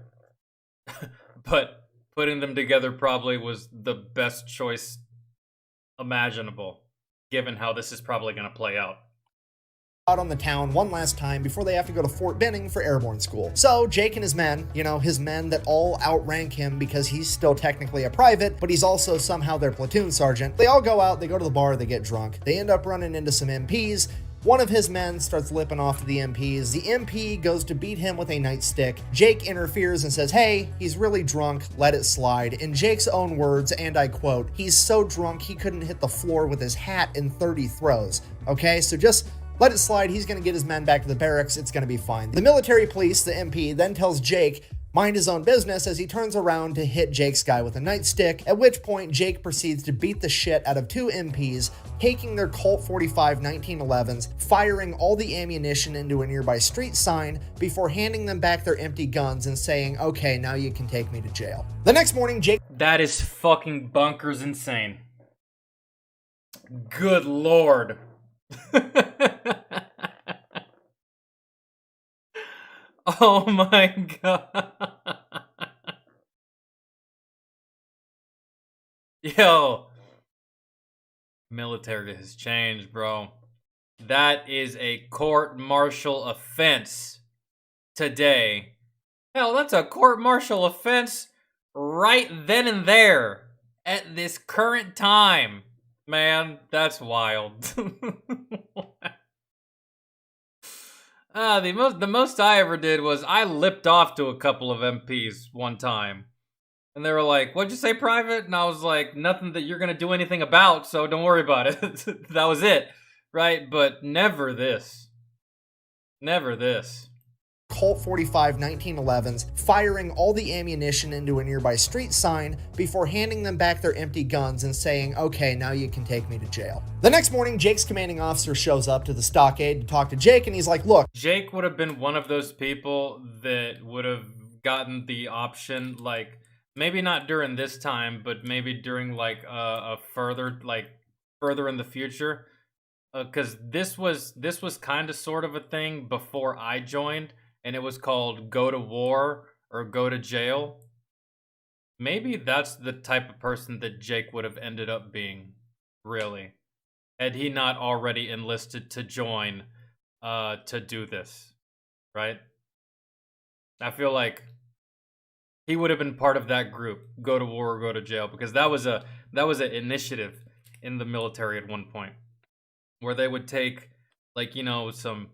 But putting them together probably was the best choice imaginable, given how this is probably going to play out. Out on the town one last time before they have to go to Fort Benning for airborne school. So Jake and his men, his men that all outrank him because he's still technically a private, but he's also somehow their platoon sergeant. They all go out, they go to the bar, they get drunk. They end up running into some MPs. One of his men starts lipping off to the MPs. The MP goes to beat him with a nightstick. Jake interferes and says, hey, he's really drunk, let it slide. In Jake's own words, and I quote, he's so drunk he couldn't hit the floor with his hat in 30 throws. Okay, so just let it slide. He's going to get his men back to the barracks. It's going to be fine. The military police, the MP, then tells Jake mind his own business as he turns around to hit Jake's guy with a nightstick, at which point Jake proceeds to beat the shit out of two MPs, taking their Colt 45 1911s, firing all the ammunition into a nearby street sign before handing them back their empty guns and saying, okay, now you can take me to jail. The next morning, Jake... That is fucking bonkers insane. Good lord. Oh my god. Yo. Military has changed, bro. That is a court-martial offense today. Hell, that's a court-martial offense right then and there at this current time. Man, that's wild. The most I ever did was I lipped off to a couple of MPs one time. And they were like, what'd you say, Private? And I was like, nothing that you're gonna do anything about, so don't worry about it. That was it, right? But never this. Never this. Colt 45 1911s, firing all the ammunition into a nearby street sign before handing them back their empty guns and saying, okay, now you can take me to jail. The next morning, Jake's commanding officer shows up to the stockade to talk to Jake, and he's like, look. Jake would have been one of those people that would have gotten the option, like, maybe not during this time, but maybe during, like, a further in the future. Because this was kind of sort of a thing before I joined. And it was called go to war or go to jail. Maybe that's the type of person that Jake would have ended up being, really. Had he not already enlisted to join to do this, right? I feel like he would have been part of that group, go to war or go to jail, because that was an initiative in the military at one point where they would take, like, you know, some,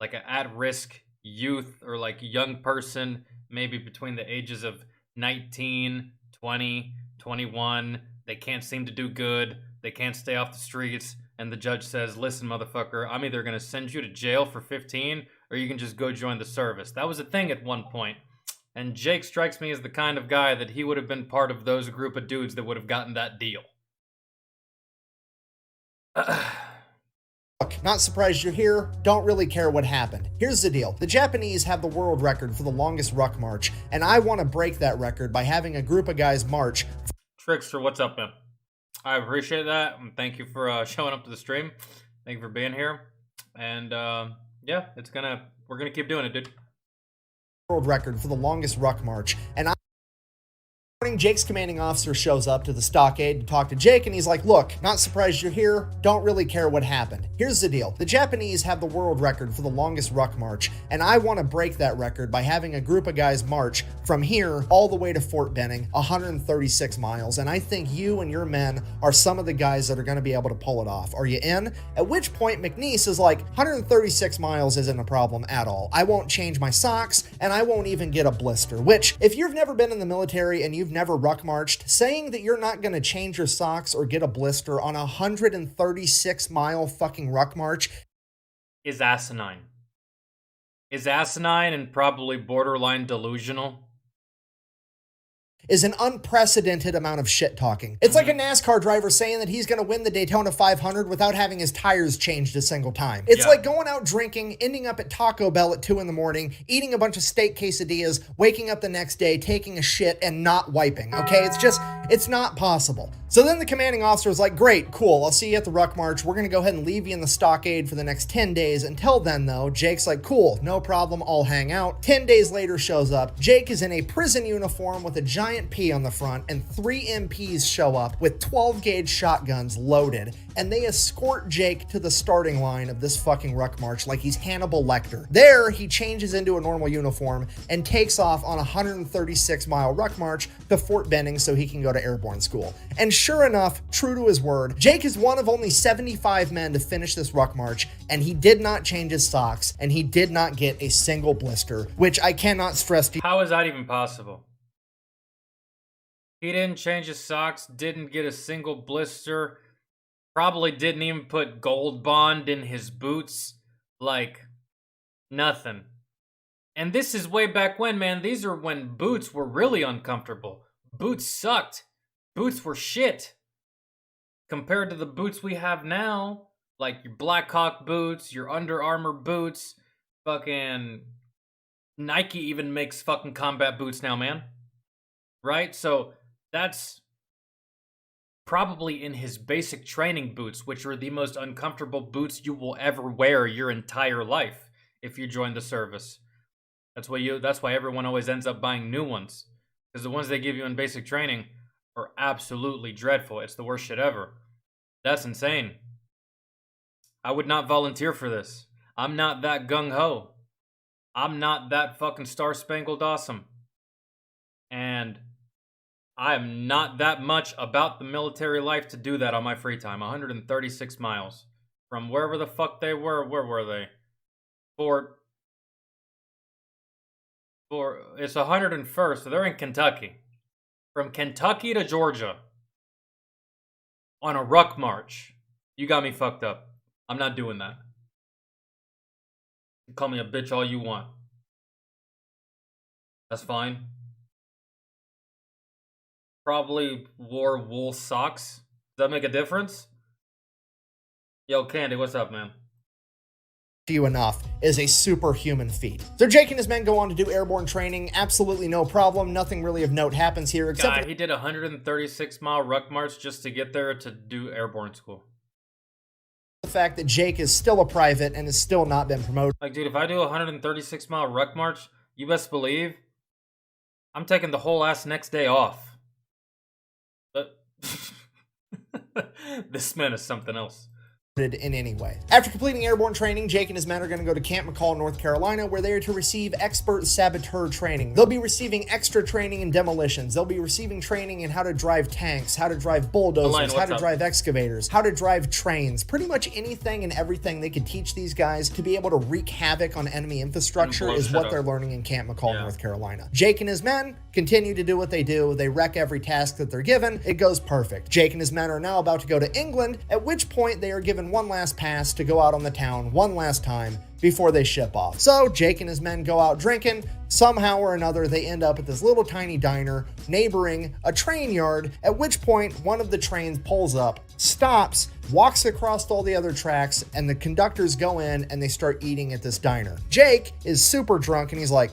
like, an at-risk youth or like young person, maybe between the ages of 19, 20, 21. They can't seem to do good. They can't stay off the streets. And the judge says, listen, motherfucker, I'm either going to send you to jail for 15 or you can just go join the service. That was a thing at one point. And Jake strikes me as the kind of guy that he would have been part of those group of dudes that would have gotten that deal. Look, not surprised you're here, don't really care what happened. Here's the deal. The Japanese have the world record for the longest ruck march, and I want to break that record by having a group of guys march. Trickster, what's up, man? I appreciate that, and thank you for showing up to the stream. Thank you for being here. And yeah, we're gonna keep doing it, dude. World record for the longest ruck march, and Jake's commanding officer shows up to the stockade to talk to Jake, and he's like, look, not surprised you're here, don't really care what happened. Here's the deal. The Japanese have the world record for the longest ruck march, and I want to break that record by having a group of guys march from here all the way to Fort Benning, 136 miles, and I think you and your men are some of the guys that are going to be able to pull it off. Are you in? At which point McNeese is like, 136 miles isn't a problem at all. I won't change my socks, and I won't even get a blister, which, if you've never been in the military and you've never ruck marched, saying that you're not going to change your socks or get a blister on a 136 mile fucking ruck march is asinine. Is asinine and probably borderline delusional. Is an unprecedented amount of shit talking. It's like a NASCAR driver saying that he's going to win the Daytona 500 without having his tires changed a single time. It's like going out drinking, ending up at Taco Bell at 2 in the morning, eating a bunch of steak quesadillas, waking up the next day, taking a shit, and not wiping, okay? It's not possible. So then the commanding officer is like, great, cool, I'll see you at the ruck march. We're going to go ahead and leave you in the stockade for the next 10 days. Until then, though, Jake's like, cool, no problem, I'll hang out. 10 days later shows up. Jake is in a prison uniform with a giant P on the front, and 3 MPs show up with 12 gauge shotguns loaded, and they escort Jake to the starting line of this fucking ruck march like he's Hannibal Lecter. There, he changes into a normal uniform and takes off on a 136 mile ruck march to Fort Benning so he can go to airborne school. And sure enough, true to his word, Jake is one of only 75 men to finish this ruck march, and he did not change his socks, and he did not get a single blister, which I cannot stress to you. How is that even possible? He didn't change his socks, didn't get a single blister, probably didn't even put Gold Bond in his boots. Like, nothing. And this is way back when, man. These are when boots were really uncomfortable. Boots sucked. Boots were shit. Compared to the boots we have now, like your Blackhawk boots, your Under Armour boots, fucking Nike even makes fucking combat boots now, man. Right? So that's probably in his basic training boots, which are the most uncomfortable boots you will ever wear your entire life if you join the service. That's why everyone always ends up buying new ones. Because the ones they give you in basic training are absolutely dreadful. It's the worst shit ever. That's insane. I would not volunteer for this. I'm not that gung-ho. I'm not that fucking star-spangled awesome. And I am not that much about the military life to do that on my free time. 136 miles. From wherever the fuck they were. Where were they? It's 101st, so they're in Kentucky. From Kentucky to Georgia. On a ruck march. You got me fucked up. I'm not doing that. You call me a bitch all you want. That's fine. Probably wore wool socks. Does that make a difference? Yo, Candy, what's up, man? You enough is a superhuman feat. So Jake and his men go on to do airborne training, absolutely no problem. Nothing really of note happens here except God, he did a 136-mile ruck march just to get there to do airborne school. the fact that Jake is still a private and has still not been promoted. Like, dude, if I do a 136-mile ruck march, you best believe I'm taking the whole ass next day off. But this man is something else. In any way. After completing airborne training, Jake and his men are going to go to Camp McCall, North Carolina, where they are to receive expert saboteur training. They'll be receiving extra training in demolitions. They'll be receiving training in how to drive tanks, how to drive bulldozers, how to drive excavators, how to drive trains. Pretty much anything and everything they could teach these guys to be able to wreak havoc on enemy infrastructure is what they're learning in Camp McCall, North Carolina. Jake and his men continue to do what they do. They wreck every task that they're given. It goes perfect. Jake and his men are now about to go to England, at which point they are given one last pass to go out on the town one last time before they ship off. So Jake and his men go out drinking. Somehow or another, they end up at this little tiny diner neighboring a train yard, at which point one of the trains pulls up, stops, walks across all the other tracks, and the conductors go in and they start eating at this diner. Jake is super drunk and he's like,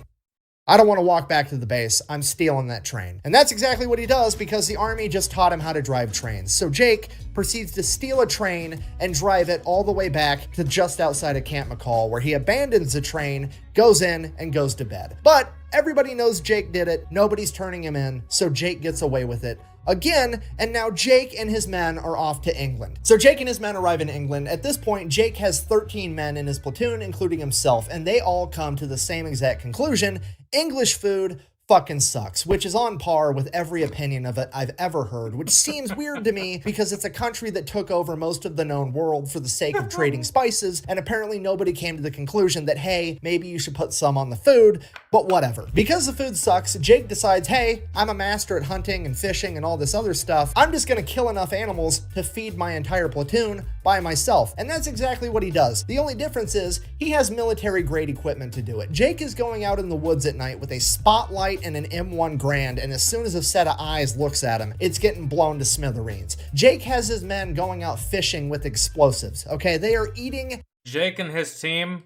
I don't want to walk back to the base. I'm stealing that train. And that's exactly what he does because the army just taught him how to drive trains. So Jake proceeds to steal a train and drive it all the way back to just outside of Camp McCall, where he abandons the train, goes in, and goes to bed. But everybody knows Jake did it. Nobody's turning him in, so Jake gets away with it again, and now Jake and his men are off to England. So Jake and his men arrive in England. At this point, Jake has 13 men in his platoon, including himself, and they all come to the same exact conclusion. English food fucking sucks, which is on par with every opinion of it I've ever heard, which seems weird to me because it's a country that took over most of the known world for the sake of trading spices, and apparently nobody came to the conclusion that, hey, maybe you should put some on the food, but whatever. Because the food sucks, Jake decides, hey, I'm a master at hunting and fishing and all this other stuff. I'm just gonna kill enough animals to feed my entire platoon by myself. And that's exactly what he does. The only difference is he has military grade equipment to do it. Jake is going out in the woods at night with a spotlight and an M1 Garand, and as soon as a set of eyes looks at him, it's getting blown to smithereens. Jake has his men going out fishing with explosives, okay? They are eating. Jake and his team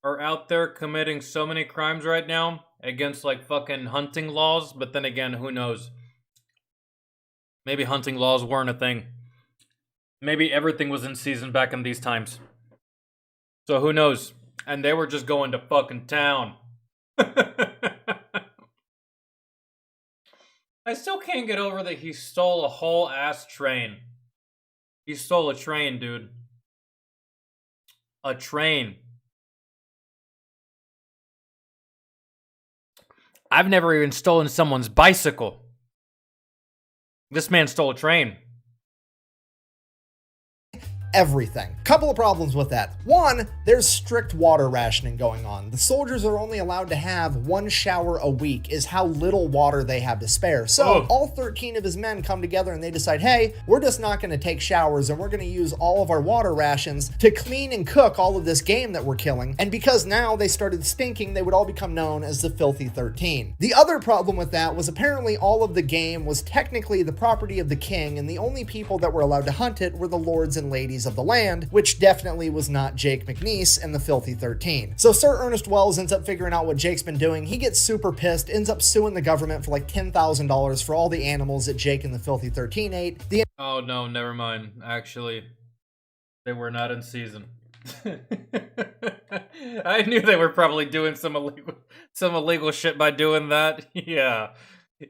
are out there committing so many crimes right now against like fucking hunting laws, but then again, who knows? Maybe hunting laws weren't a thing. Maybe everything was in season back in these times. So who knows? And they were just going to fucking town. I still can't get over that he stole a whole ass train. He stole a train, dude. A train. I've never even stolen someone's bicycle. This man stole a train. everything. Couple of problems with that. One, there's strict water rationing going on. The soldiers are only allowed to have 1 shower a week is how little water they have to spare. So all 13 of his men come together and they decide, hey, we're just not going to take showers and we're going to use all of our water rations to clean and cook all of this game that we're killing. And because now they started stinking, they would all become known as the Filthy 13. The other problem with that was apparently all of the game was technically the property of the king, and the only people that were allowed to hunt it were the lords and ladies of the land, which definitely was not Jake McNeese and the Filthy 13. So Sir Ernest Wells ends up figuring out what Jake's been doing. He gets super pissed, ends up suing the government for like $10,000 for all the animals that Jake and the Filthy 13 ate. Oh no, never mind. Actually, they were not in season. I knew they were probably doing some illegal shit by doing that. Yeah.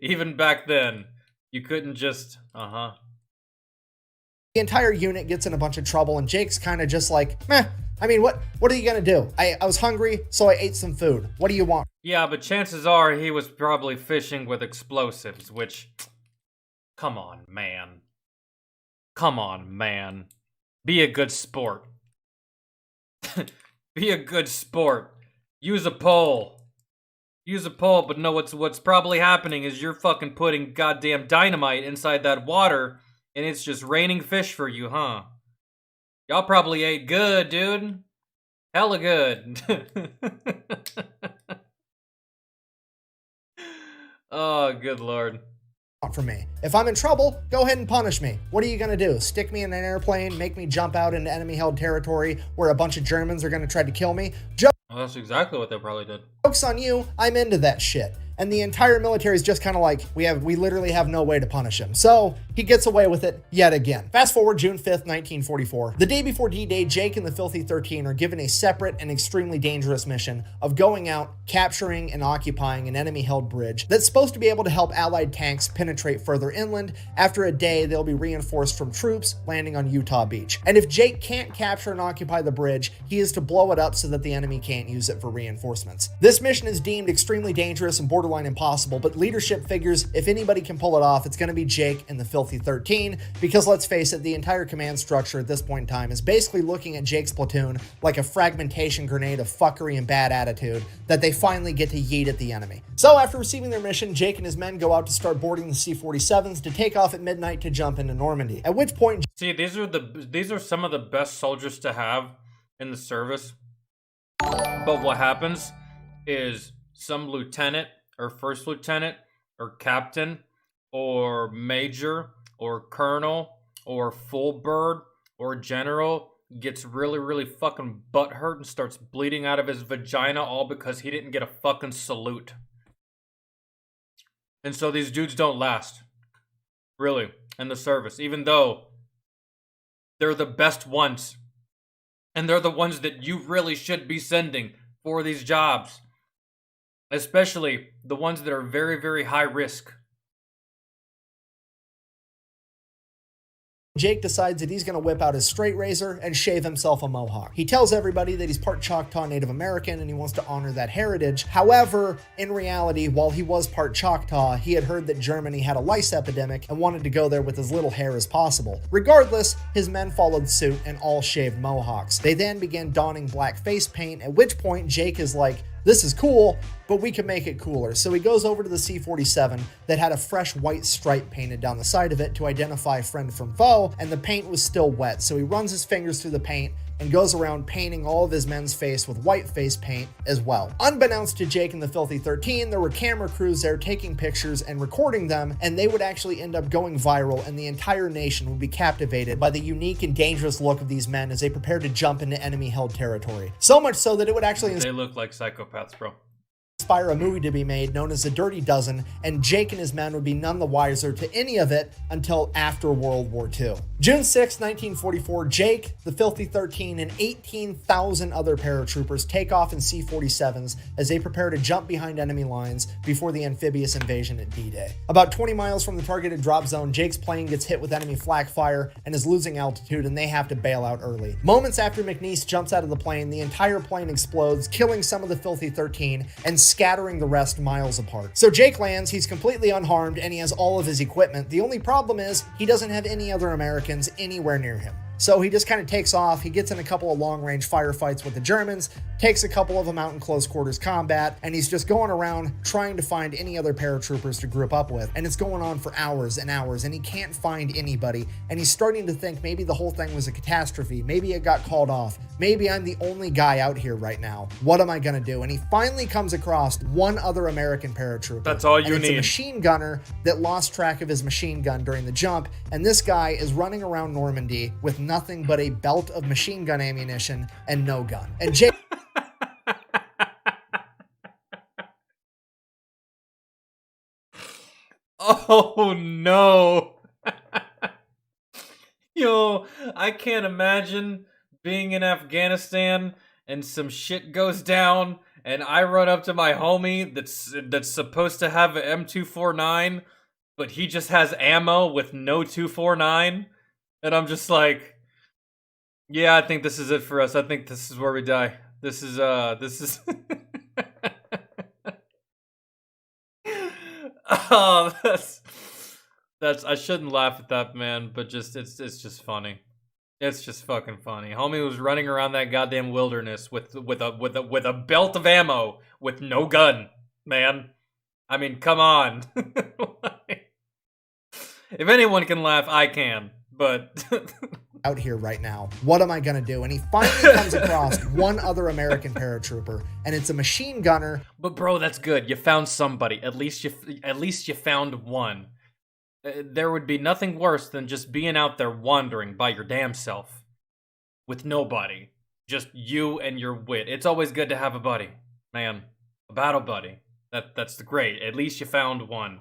Even back then, you couldn't just The entire unit gets in a bunch of trouble, and Jake's kind of just like, meh. I mean, what are you gonna do? I was hungry, so I ate some food. What do you want? Yeah, but chances are he was probably fishing with explosives, which... Come on, man. Come on, man. Be a good sport. Be a good sport. Use a pole. Use a pole, but no, what's probably happening is you're fucking putting goddamn dynamite inside that water, and it's just raining fish for you, huh? Y'all probably ate good, dude. Hella good. Oh, good lord. For me. If I'm in trouble, go ahead and punish me. What are you gonna do? Stick me in an airplane, make me jump out into enemy-held territory where a bunch of Germans are gonna try to kill me? Well, that's exactly what they probably did. Joke's on you, I'm into that shit. And the entire military is just kind of like, we literally have no way to punish him. So he gets away with it yet again. Fast forward June 5th, 1944. The day before D-Day, Jake and the Filthy 13 are given a separate and extremely dangerous mission of going out, capturing and occupying an enemy-held bridge that's supposed to be able to help Allied tanks penetrate further inland. After a day, they'll be reinforced from troops landing on Utah Beach. And if Jake can't capture and occupy the bridge, he is to blow it up so that the enemy can't use it for reinforcements. This mission is deemed extremely dangerous and borderline impossible, but leadership figures if anybody can pull it off, it's going to be Jake and the Filthy 13, because let's face it, the entire command structure at this point in time is basically looking at Jake's platoon like a fragmentation grenade of fuckery and bad attitude that they finally get to yeet at the enemy. So after receiving their mission, Jake and his men go out to start boarding the C-47s to take off at midnight to jump into Normandy, at which point... See, these are some of the best soldiers to have in the service, but what happens is some lieutenant or first lieutenant or captain or major or colonel or full bird or general gets really, really fucking butthurt and starts bleeding out of his vagina, all because he didn't get a fucking salute. And so these dudes don't last, really, in the service, even though they're the best ones. And they're the ones that you really should be sending for these jobs. Especially the ones that are very, very high risk. Jake decides that he's going to whip out his straight razor and shave himself a mohawk. He tells everybody that he's part Choctaw Native American and he wants to honor that heritage. However, in reality, while he was part Choctaw, he had heard that Germany had a lice epidemic and wanted to go there with as little hair as possible. Regardless, his men followed suit and all shaved mohawks. They then began donning black face paint, at which point Jake is like, this is cool, but we can make it cooler. So he goes over to the C-47 that had a fresh white stripe painted down the side of it to identify friend from foe, and the paint was still wet. So he runs his fingers through the paint and goes around painting all of his men's face with white face paint as well. Unbeknownst to Jake and the Filthy 13, there were camera crews there taking pictures and recording them, and they would actually end up going viral, and the entire nation would be captivated by the unique and dangerous look of these men as they prepared to jump into enemy-held territory. So much so that it would actually... They look like psychopaths, bro. Inspire a movie to be made known as The Dirty Dozen, and Jake and his men would be none the wiser to any of it until after World War II. June 6, 1944, Jake, the Filthy 13, and 18,000 other paratroopers take off in C-47s as they prepare to jump behind enemy lines before the amphibious invasion at D-Day. About 20 miles from the targeted drop zone, Jake's plane gets hit with enemy flak fire and is losing altitude, and they have to bail out early. Moments after McNeese jumps out of the plane, the entire plane explodes, killing some of the Filthy 13 and scattering the rest miles apart. So Jake lands, he's completely unharmed, and he has all of his equipment. The only problem is he doesn't have any other Americans anywhere near him. So he just kind of takes off. He gets in a couple of long-range firefights with the Germans, takes a couple of them out in close quarters combat, and he's just going around trying to find any other paratroopers to group up with. And it's going on for hours and hours, and he can't find anybody. And he's starting to think maybe the whole thing was a catastrophe. Maybe it got called off. Maybe I'm the only guy out here right now. What am I gonna do? And he finally comes across one other American paratrooper. That's all you and it's need. A machine gunner that lost track of his machine gun during the jump, and this guy is running around Normandy with nothing but a belt of machine gun ammunition and no gun. And Jake Oh no. Yo, I can't imagine being in Afghanistan and some shit goes down and I run up to my homie that's supposed to have an M249, but he just has ammo with no 249, and I'm just like, yeah, I think this is it for us. I think this is where we die. This is Oh, that's I shouldn't laugh at that, man, but just it's just funny. It's just fucking funny. Homie was running around that goddamn wilderness with a belt of ammo with no gun, man. I mean, come on. If anyone can laugh, I can. But out here right now. What am I gonna do? And he finally comes across one other American paratrooper, and it's a machine gunner. But bro, that's good. You found somebody. At least you found one. There would be nothing worse than just being out there wandering by your damn self with nobody. Just you and your wit. It's always good to have a buddy, man. A battle buddy. That's the great. At least you found one.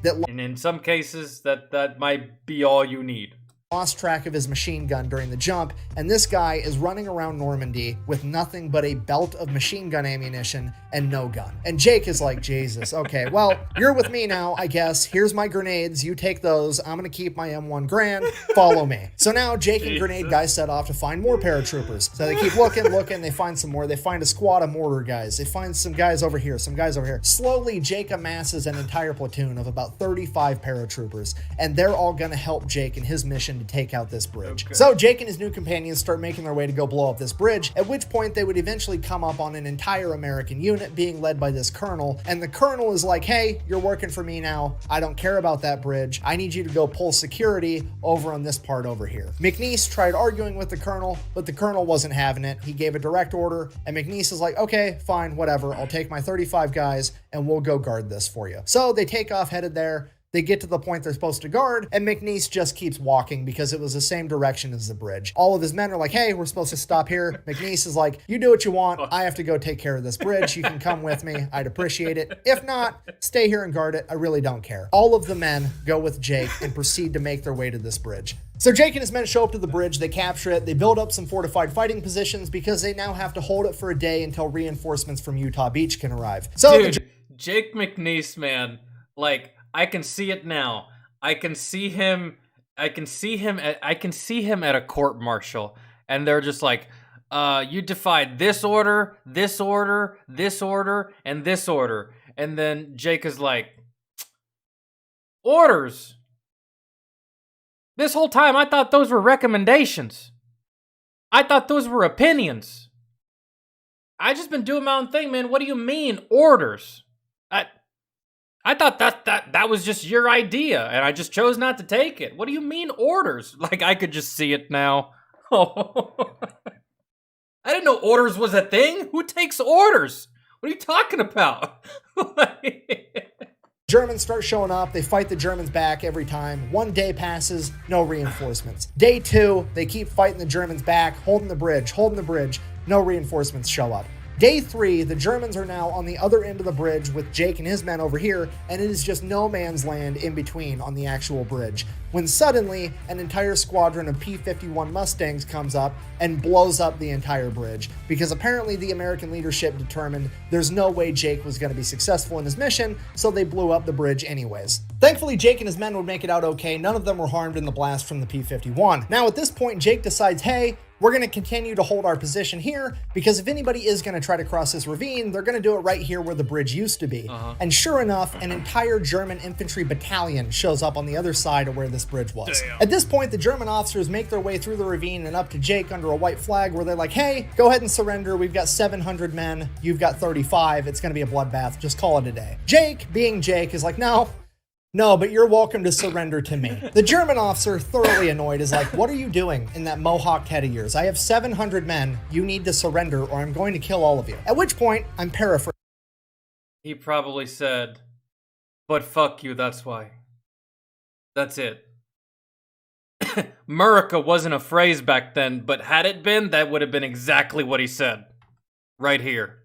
And in some cases, that might be all you need. Lost track of his machine gun during the jump, and this guy is running around Normandy with nothing but a belt of machine gun ammunition and no gun. And Jake is like, Jesus, okay, well, you're with me now, I guess. Here's my grenades. You take those. I'm gonna keep my M1 Garand. Follow me. So now Jake and Grenade Guy set off to find more paratroopers. So they keep looking. They find some more. They find a squad of mortar guys. They find some guys over here, some guys over here. Slowly, Jake amasses an entire platoon of about 35 paratroopers, and they're all gonna help Jake in his mission to take out this bridge. Okay. So Jake and his new companions start making their way to go blow up this bridge, at which point they would eventually come up on an entire American unit being led by this colonel, and the colonel is like, hey, you're working for me now. I don't care about that bridge. I need you to go pull security over on this part over here. McNeese tried arguing with the colonel, but the colonel wasn't having it. He gave a direct order, and McNeese is like, okay, fine, whatever. I'll take my 35 guys and we'll go guard this for you. So they take off headed there. They get to the point they're supposed to guard, and McNeese just keeps walking because it was the same direction as the bridge. All of his men are like, hey, we're supposed to stop here. McNeese is like, you do what you want. I have to go take care of this bridge. You can come with me. I'd appreciate it. If not, stay here and guard it. I really don't care. All of the men go with Jake and proceed to make their way to this bridge. So Jake and his men show up to the bridge, they capture it, they build up some fortified fighting positions because they now have to hold it for a day until reinforcements from Utah Beach can arrive. So dude, Jake McNeese, man, like, I can see it now. I can see him at a court martial, and they're just like, you defied this order, this order, this order, and this order. And then Jake is like, orders? This whole time I thought those were recommendations. I thought those were opinions. I just been doing my own thing, man. What do you mean, orders? I thought that was just your idea, and I just chose not to take it. What do you mean, orders? Like, I could just see it now. Oh. I didn't know orders was a thing. Who takes orders? What are you talking about? Germans start showing up. They fight the Germans back every time. One day passes, no reinforcements. Day 2, they keep fighting the Germans back, holding the bridge, no reinforcements show up. Day 3, the Germans are now on the other end of the bridge with Jake and his men over here, and it is just no man's land in between on the actual bridge. When suddenly, an entire squadron of P-51 Mustangs comes up and blows up the entire bridge, because apparently the American leadership determined there's no way Jake was going to be successful in his mission, so they blew up the bridge anyways. Thankfully, Jake and his men would make it out okay. None of them were harmed in the blast from the P-51. Now, at this point, Jake decides, hey, we're going to continue to hold our position here because if anybody is going to try to cross this ravine, they're going to do it right here where the bridge used to be. And sure enough, an entire German infantry battalion shows up on the other side of where this bridge was. At this point, the German officers make their way through the ravine and up to Jake under a white flag where they're like, hey, go ahead and surrender. We've got 700 men. You've got 35. It's going to be a bloodbath. Just call it a day. Jake, being Jake, is like, no, but you're welcome to surrender to me. The German officer, thoroughly annoyed, is like, what are you doing in that mohawked head of yours? I have 700 men. You need to surrender or I'm going to kill all of you. At which point, I'm paraphrasing. He probably said, but fuck you, that's why. That's it. Murica wasn't a phrase back then, but had it been, that would have been exactly what he said. Right here.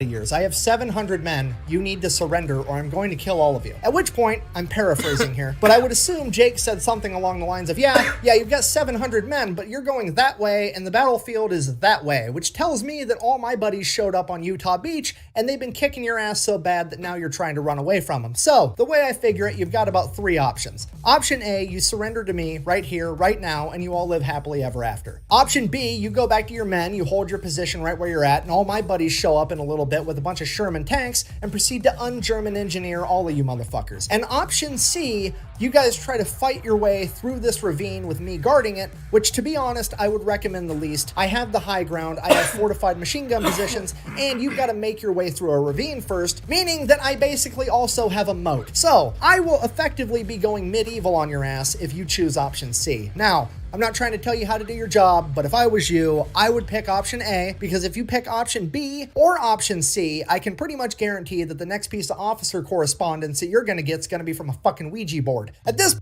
Years. I have 700 men. You need to surrender or I'm going to kill all of you. At which point, I'm paraphrasing here, but I would assume Jake said something along the lines of, yeah, you've got 700 men, but you're going that way and the battlefield is that way, which tells me that all my buddies showed up on Utah Beach and they've been kicking your ass so bad that now you're trying to run away from them. So the way I figure it, you've got about 3 options. Option A, you surrender to me right here, right now, and you all live happily ever after. Option B, you go back to your men, you hold your position right where you're at, and all my buddies show up in a little bit with a bunch of Sherman tanks and proceed to un-German engineer all of you motherfuckers. And option C, you guys try to fight your way through this ravine with me guarding it, which to be honest, I would recommend the least. I have the high ground, I have fortified machine gun positions, and you've got to make your way through a ravine first, meaning that I basically also have a moat. So I will effectively be going medieval on your ass if you choose option C. Now, I'm not trying to tell you how to do your job, but if I was you, I would pick option A, because if you pick option B or option C, I can pretty much guarantee that the next piece of officer correspondence that you're going to get is going to be from a fucking Ouija board. At this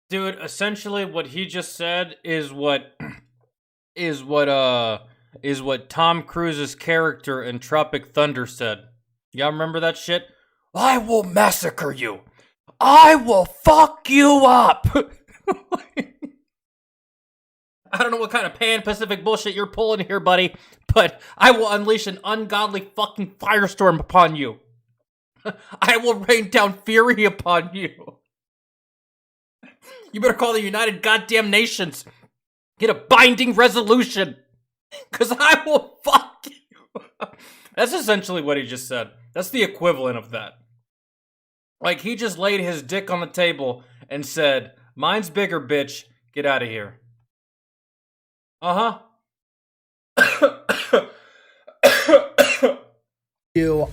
Dude, essentially what he just said is what Tom Cruise's character in Tropic Thunder said. Y'all remember that shit? I will massacre you. I will fuck you up. I don't know what kind of Pan-Pacific bullshit you're pulling here, buddy, but I will unleash an ungodly fucking firestorm upon you. I will rain down fury upon you. You better call the United Goddamn Nations. Get a binding resolution. Because I will fuck you. That's essentially what he just said. That's the equivalent of that. Like, he just laid his dick on the table and said, mine's bigger, bitch. Get out of here.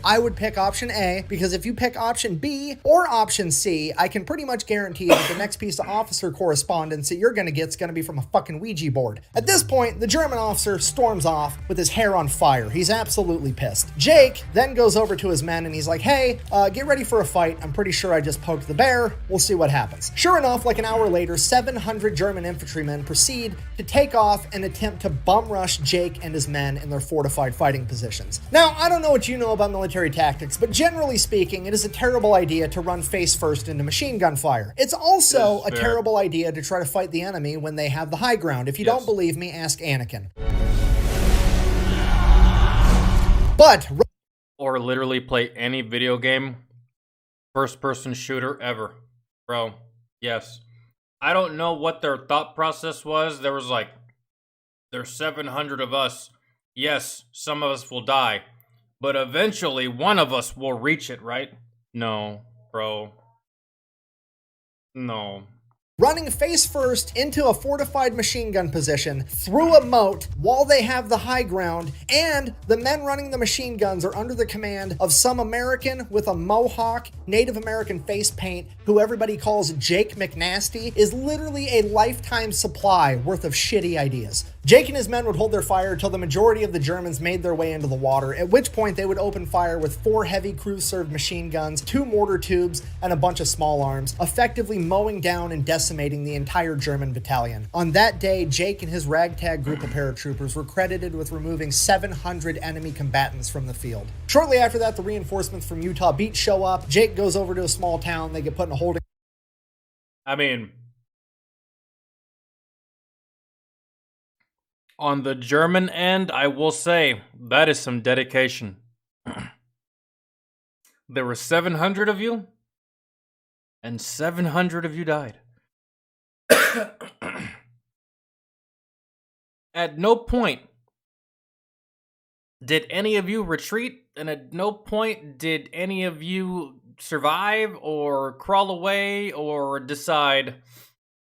I would pick option A, because if you pick option B or option C, I can pretty much guarantee that the next piece of officer correspondence that you're going to get is going to be from a fucking Ouija board. At this point, the German officer storms off with his hair on fire. He's absolutely pissed. Jake then goes over to his men and he's like, hey, get ready for a fight. I'm pretty sure I just poked the bear. We'll see what happens. Sure enough, like an hour later, 700 German infantrymen proceed to take off and attempt to bum rush Jake and his men in their fortified fighting positions. Now, I don't know what you know about military tactics, but generally speaking, it is a terrible idea to run face first into machine gun fire. It's also a terrible idea to try to fight the enemy when they have the high ground. If you don't believe me, ask Anakin. But or literally play any video game, first-person shooter ever. Bro, yes. I don't know what their thought process was. There was like, there's 700 of us. Yes, some of us will die. But eventually, one of us will reach it, right? No, bro. No. running face first into a fortified machine gun position through a moat while they have the high ground, and the men running the machine guns are under the command of some American with a mohawk, Native American face paint, who everybody calls Jake McNasty, is literally a lifetime supply worth of shitty ideas. Jake and his men would hold their fire until the majority of the Germans made their way into the water, at which point they would open fire with 4 heavy crew-served machine guns, 2 mortar tubes, and a bunch of small arms, effectively mowing down and decimating the entire German battalion. On that day, Jake and his ragtag group of paratroopers were credited with removing 700 enemy combatants from the field. Shortly after that, the reinforcements from Utah Beach show up. Jake goes over to a small town. They get put in a holding. I mean, on the German end, I will say that is some dedication. There were 700 of you, and 700 of you died. at no point did any of you retreat, and at no point did any of you survive or crawl away or decide,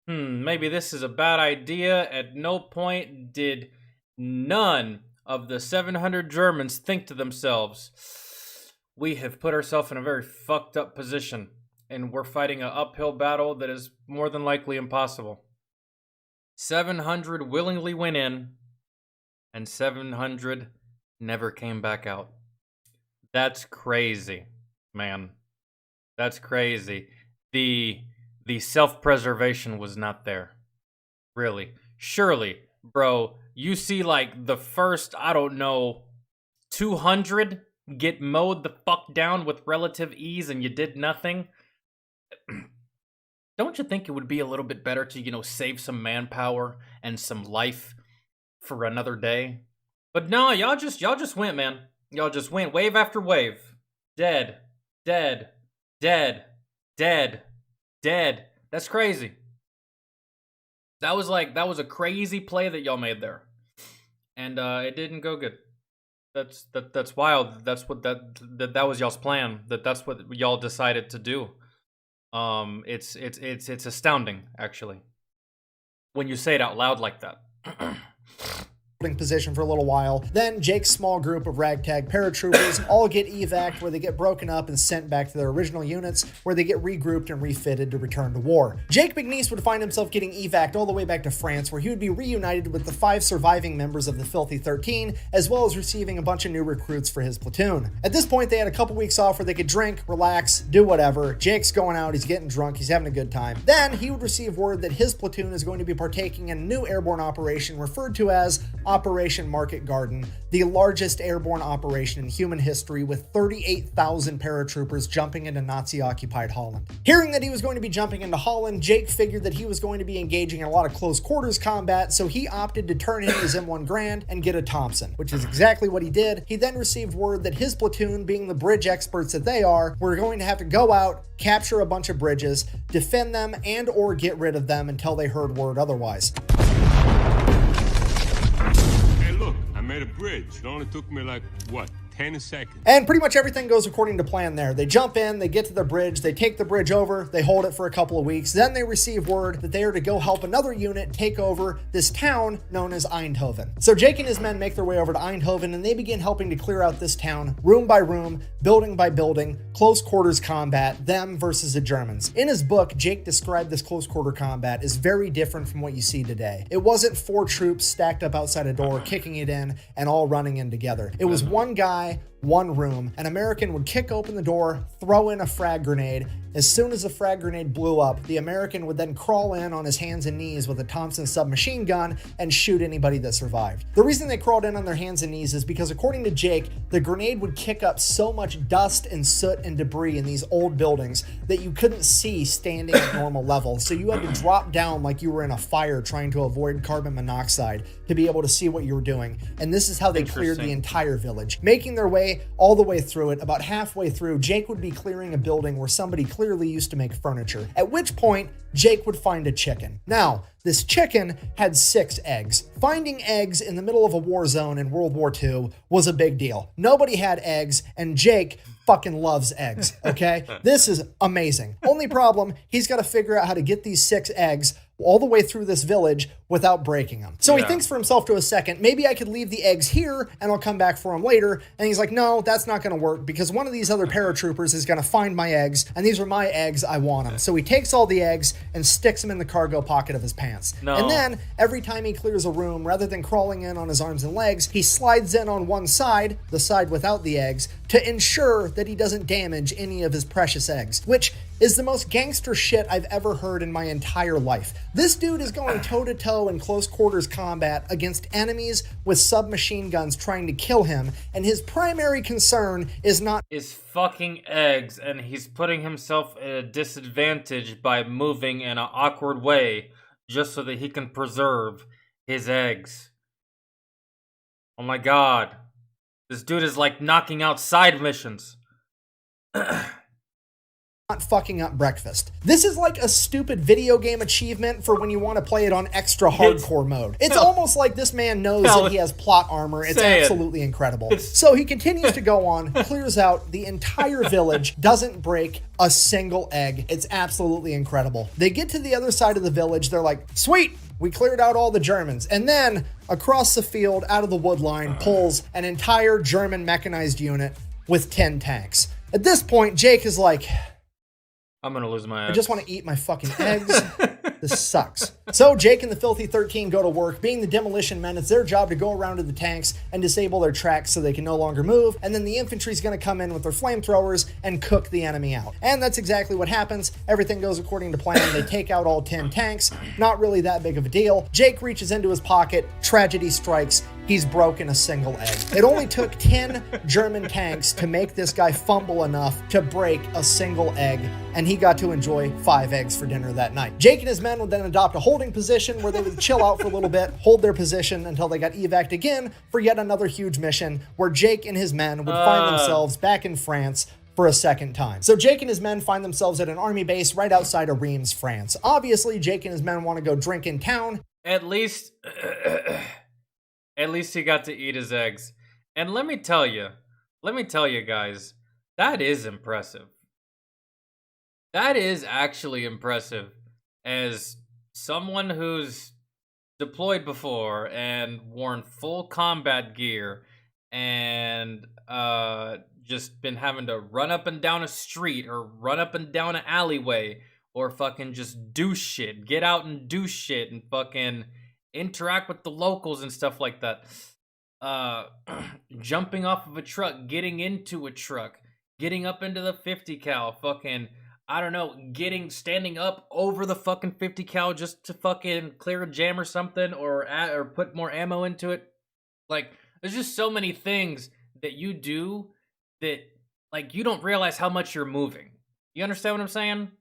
maybe this is a bad idea. At no point did none of the 700 Germans think to themselves, we have put ourselves in a very fucked up position, and we're fighting an uphill battle that is more than likely impossible. 700 willingly went in, and 700 never came back out. That's crazy, man. That's crazy. The self-preservation was not there. Really. Surely, bro, you see like the first, 200 get mowed the fuck down with relative ease and you did nothing. Don't you think it would be a little bit better to, save some manpower and some life for another day? But no, y'all just went, man. Y'all just went wave after wave. Dead. Dead. Dead. Dead. Dead. That's crazy. That was a crazy play that y'all made there. And it didn't go good. That's wild. That's what that was y'all's plan. That's what y'all decided to do. It's astounding, actually, when you say it out loud like that. Position for a little while. Then Jake's small group of ragtag paratroopers all get evac'd, where they get broken up and sent back to their original units, where they get regrouped and refitted to return to war. Jake McNeese would find himself getting evac'd all the way back to France, where he would be reunited with the 5 surviving members of the Filthy 13, as well as receiving a bunch of new recruits for his platoon. At this point, they had a couple weeks off where they could drink, relax, do whatever. Jake's going out, he's getting drunk, he's having a good time. Then he would receive word that his platoon is going to be partaking in a new airborne operation referred to as Operation Market Garden, the largest airborne operation in human history, with 38,000 paratroopers jumping into Nazi-occupied Holland. Hearing that he was going to be jumping into Holland, Jake figured that he was going to be engaging in a lot of close quarters combat, so he opted to turn in his M1 Garand and get a Thompson, which is exactly what he did. He then received word that his platoon, being the bridge experts that they are, were going to have to go out, capture a bunch of bridges, defend them, and or get rid of them until they heard word otherwise. I made a bridge. It only took me 10 seconds. And pretty much everything goes according to plan there. They jump in, they get to the bridge, they take the bridge over, they hold it for a couple of weeks. Then they receive word that they are to go help another unit take over this town known as Eindhoven. So Jake and his men make their way over to Eindhoven, and they begin helping to clear out this town, room by room, building by building, close quarters combat, them versus the Germans. In his book, Jake described this close quarter combat as very different from what you see today. It wasn't 4 troops stacked up outside a door, kicking it in, and all running in together. It was one guy, one room. An American would kick open the door, throw in a frag grenade. As soon as the frag grenade blew up, the American would then crawl in on his hands and knees with a Thompson submachine gun and shoot anybody that survived. The reason they crawled in on their hands and knees is because, according to Jake, the grenade would kick up so much dust and soot and debris in these old buildings that you couldn't see standing at normal level. So you had to drop down like you were in a fire trying to avoid carbon monoxide to be able to see what you were doing. And this is how they cleared the entire village. Making their way all the way through it, about halfway through, Jake would be clearing a building where somebody clearly used to make furniture, at which point Jake would find a chicken. Now, this chicken had 6 eggs. Finding eggs in the middle of a war zone in World War II was a big deal. Nobody had eggs, and Jake fucking loves eggs, okay? This is amazing. Only problem, he's got to figure out how to get these 6 eggs all the way through this village without breaking them. So he thinks for himself to a second, maybe I could leave the eggs here and I'll come back for them later. And he's like, no, that's not going to work, because one of these other paratroopers is going to find my eggs, and these are my eggs, I want them. So he takes all the eggs and sticks them in the cargo pocket of his pants. No. And then every time he clears a room, rather than crawling in on his arms and legs, he slides in on one side, the side without the eggs, to ensure that he doesn't damage any of his precious eggs, which is the most gangster shit I've ever heard in my entire life. This dude is going toe-to-toe in close quarters combat against enemies with submachine guns trying to kill him, and his primary concern is not is fucking eggs, and he's putting himself at a disadvantage by moving in an awkward way just so that he can preserve his eggs. Oh my god. This dude is like knocking out side missions. not fucking up breakfast. This is like a stupid video game achievement for when you want to play it on extra hardcore mode. It's almost like this man knows that he has plot armor. It's absolutely incredible. So he continues to go on, clears out the entire village, doesn't break a single egg. It's absolutely incredible. They get to the other side of the village. They're like, sweet, we cleared out all the Germans. And then across the field, out of the wood line, pulls an entire German mechanized unit with 10 tanks. At this point, Jake is like, I'm gonna lose my eggs. I just want to eat my fucking eggs. This sucks. So Jake and the Filthy 13 go to work. Being the demolition men, it's their job to go around to the tanks and disable their tracks so they can no longer move. And then the infantry's going to come in with their flamethrowers and cook the enemy out. And that's exactly what happens. Everything goes according to plan. They take out all 10 tanks. Not really that big of a deal. Jake reaches into his pocket. Tragedy strikes. He's broken a single egg. It only took 10 German tanks to make this guy fumble enough to break a single egg, and he got to enjoy 5 eggs for dinner that night. Jake and his men would then adopt a holding position where they would chill out for a little bit, hold their position until they got evac'd again for yet another huge mission where Jake and his men would find themselves back in France for a second time. So Jake and his men find themselves at an army base right outside of Reims, France. Obviously, Jake and his men want to go drink in town. At least he got to eat his eggs. And let me tell you guys, that is impressive. That is actually impressive. As someone who's deployed before and worn full combat gear and just been having to run up and down a street or run up and down an alleyway or fucking just do shit, get out and do shit and fucking interact with the locals and stuff like that. Jumping off of a truck, getting into a truck, getting up into the 50 cal, fucking, I don't know, standing up over the fucking 50 cal just to fucking clear a jam or something, or put more ammo into it. Like, there's just so many things that you do that, like, you don't realize how much you're moving. You understand what I'm saying?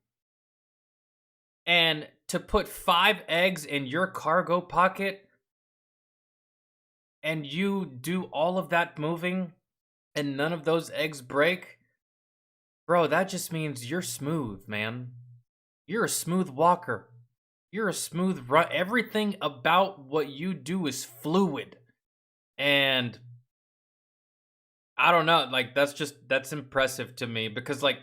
And to put 5 eggs in your cargo pocket and you do all of that moving and none of those eggs break, bro, that just means you're smooth, man. You're a smooth walker. You're a smooth run. Everything about what you do is fluid. And I don't know, like, that's impressive to me because, like,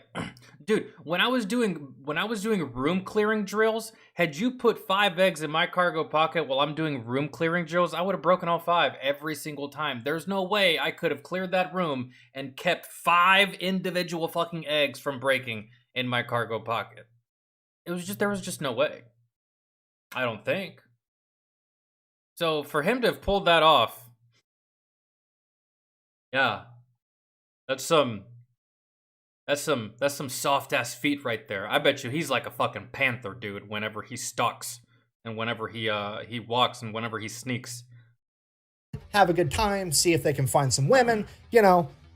dude, when I was doing room clearing drills, had you put 5 eggs in my cargo pocket while I'm doing room clearing drills, I would have broken all 5 every single time. There's no way I could have cleared that room and kept 5 individual fucking eggs from breaking in my cargo pocket. There was just no way. I don't think. So for him to have pulled that off, yeah. That's some soft ass feet right there. I bet you he's like a fucking panther, dude, whenever he stalks and whenever he walks and whenever he sneaks. Have a good time, see if they can find some women,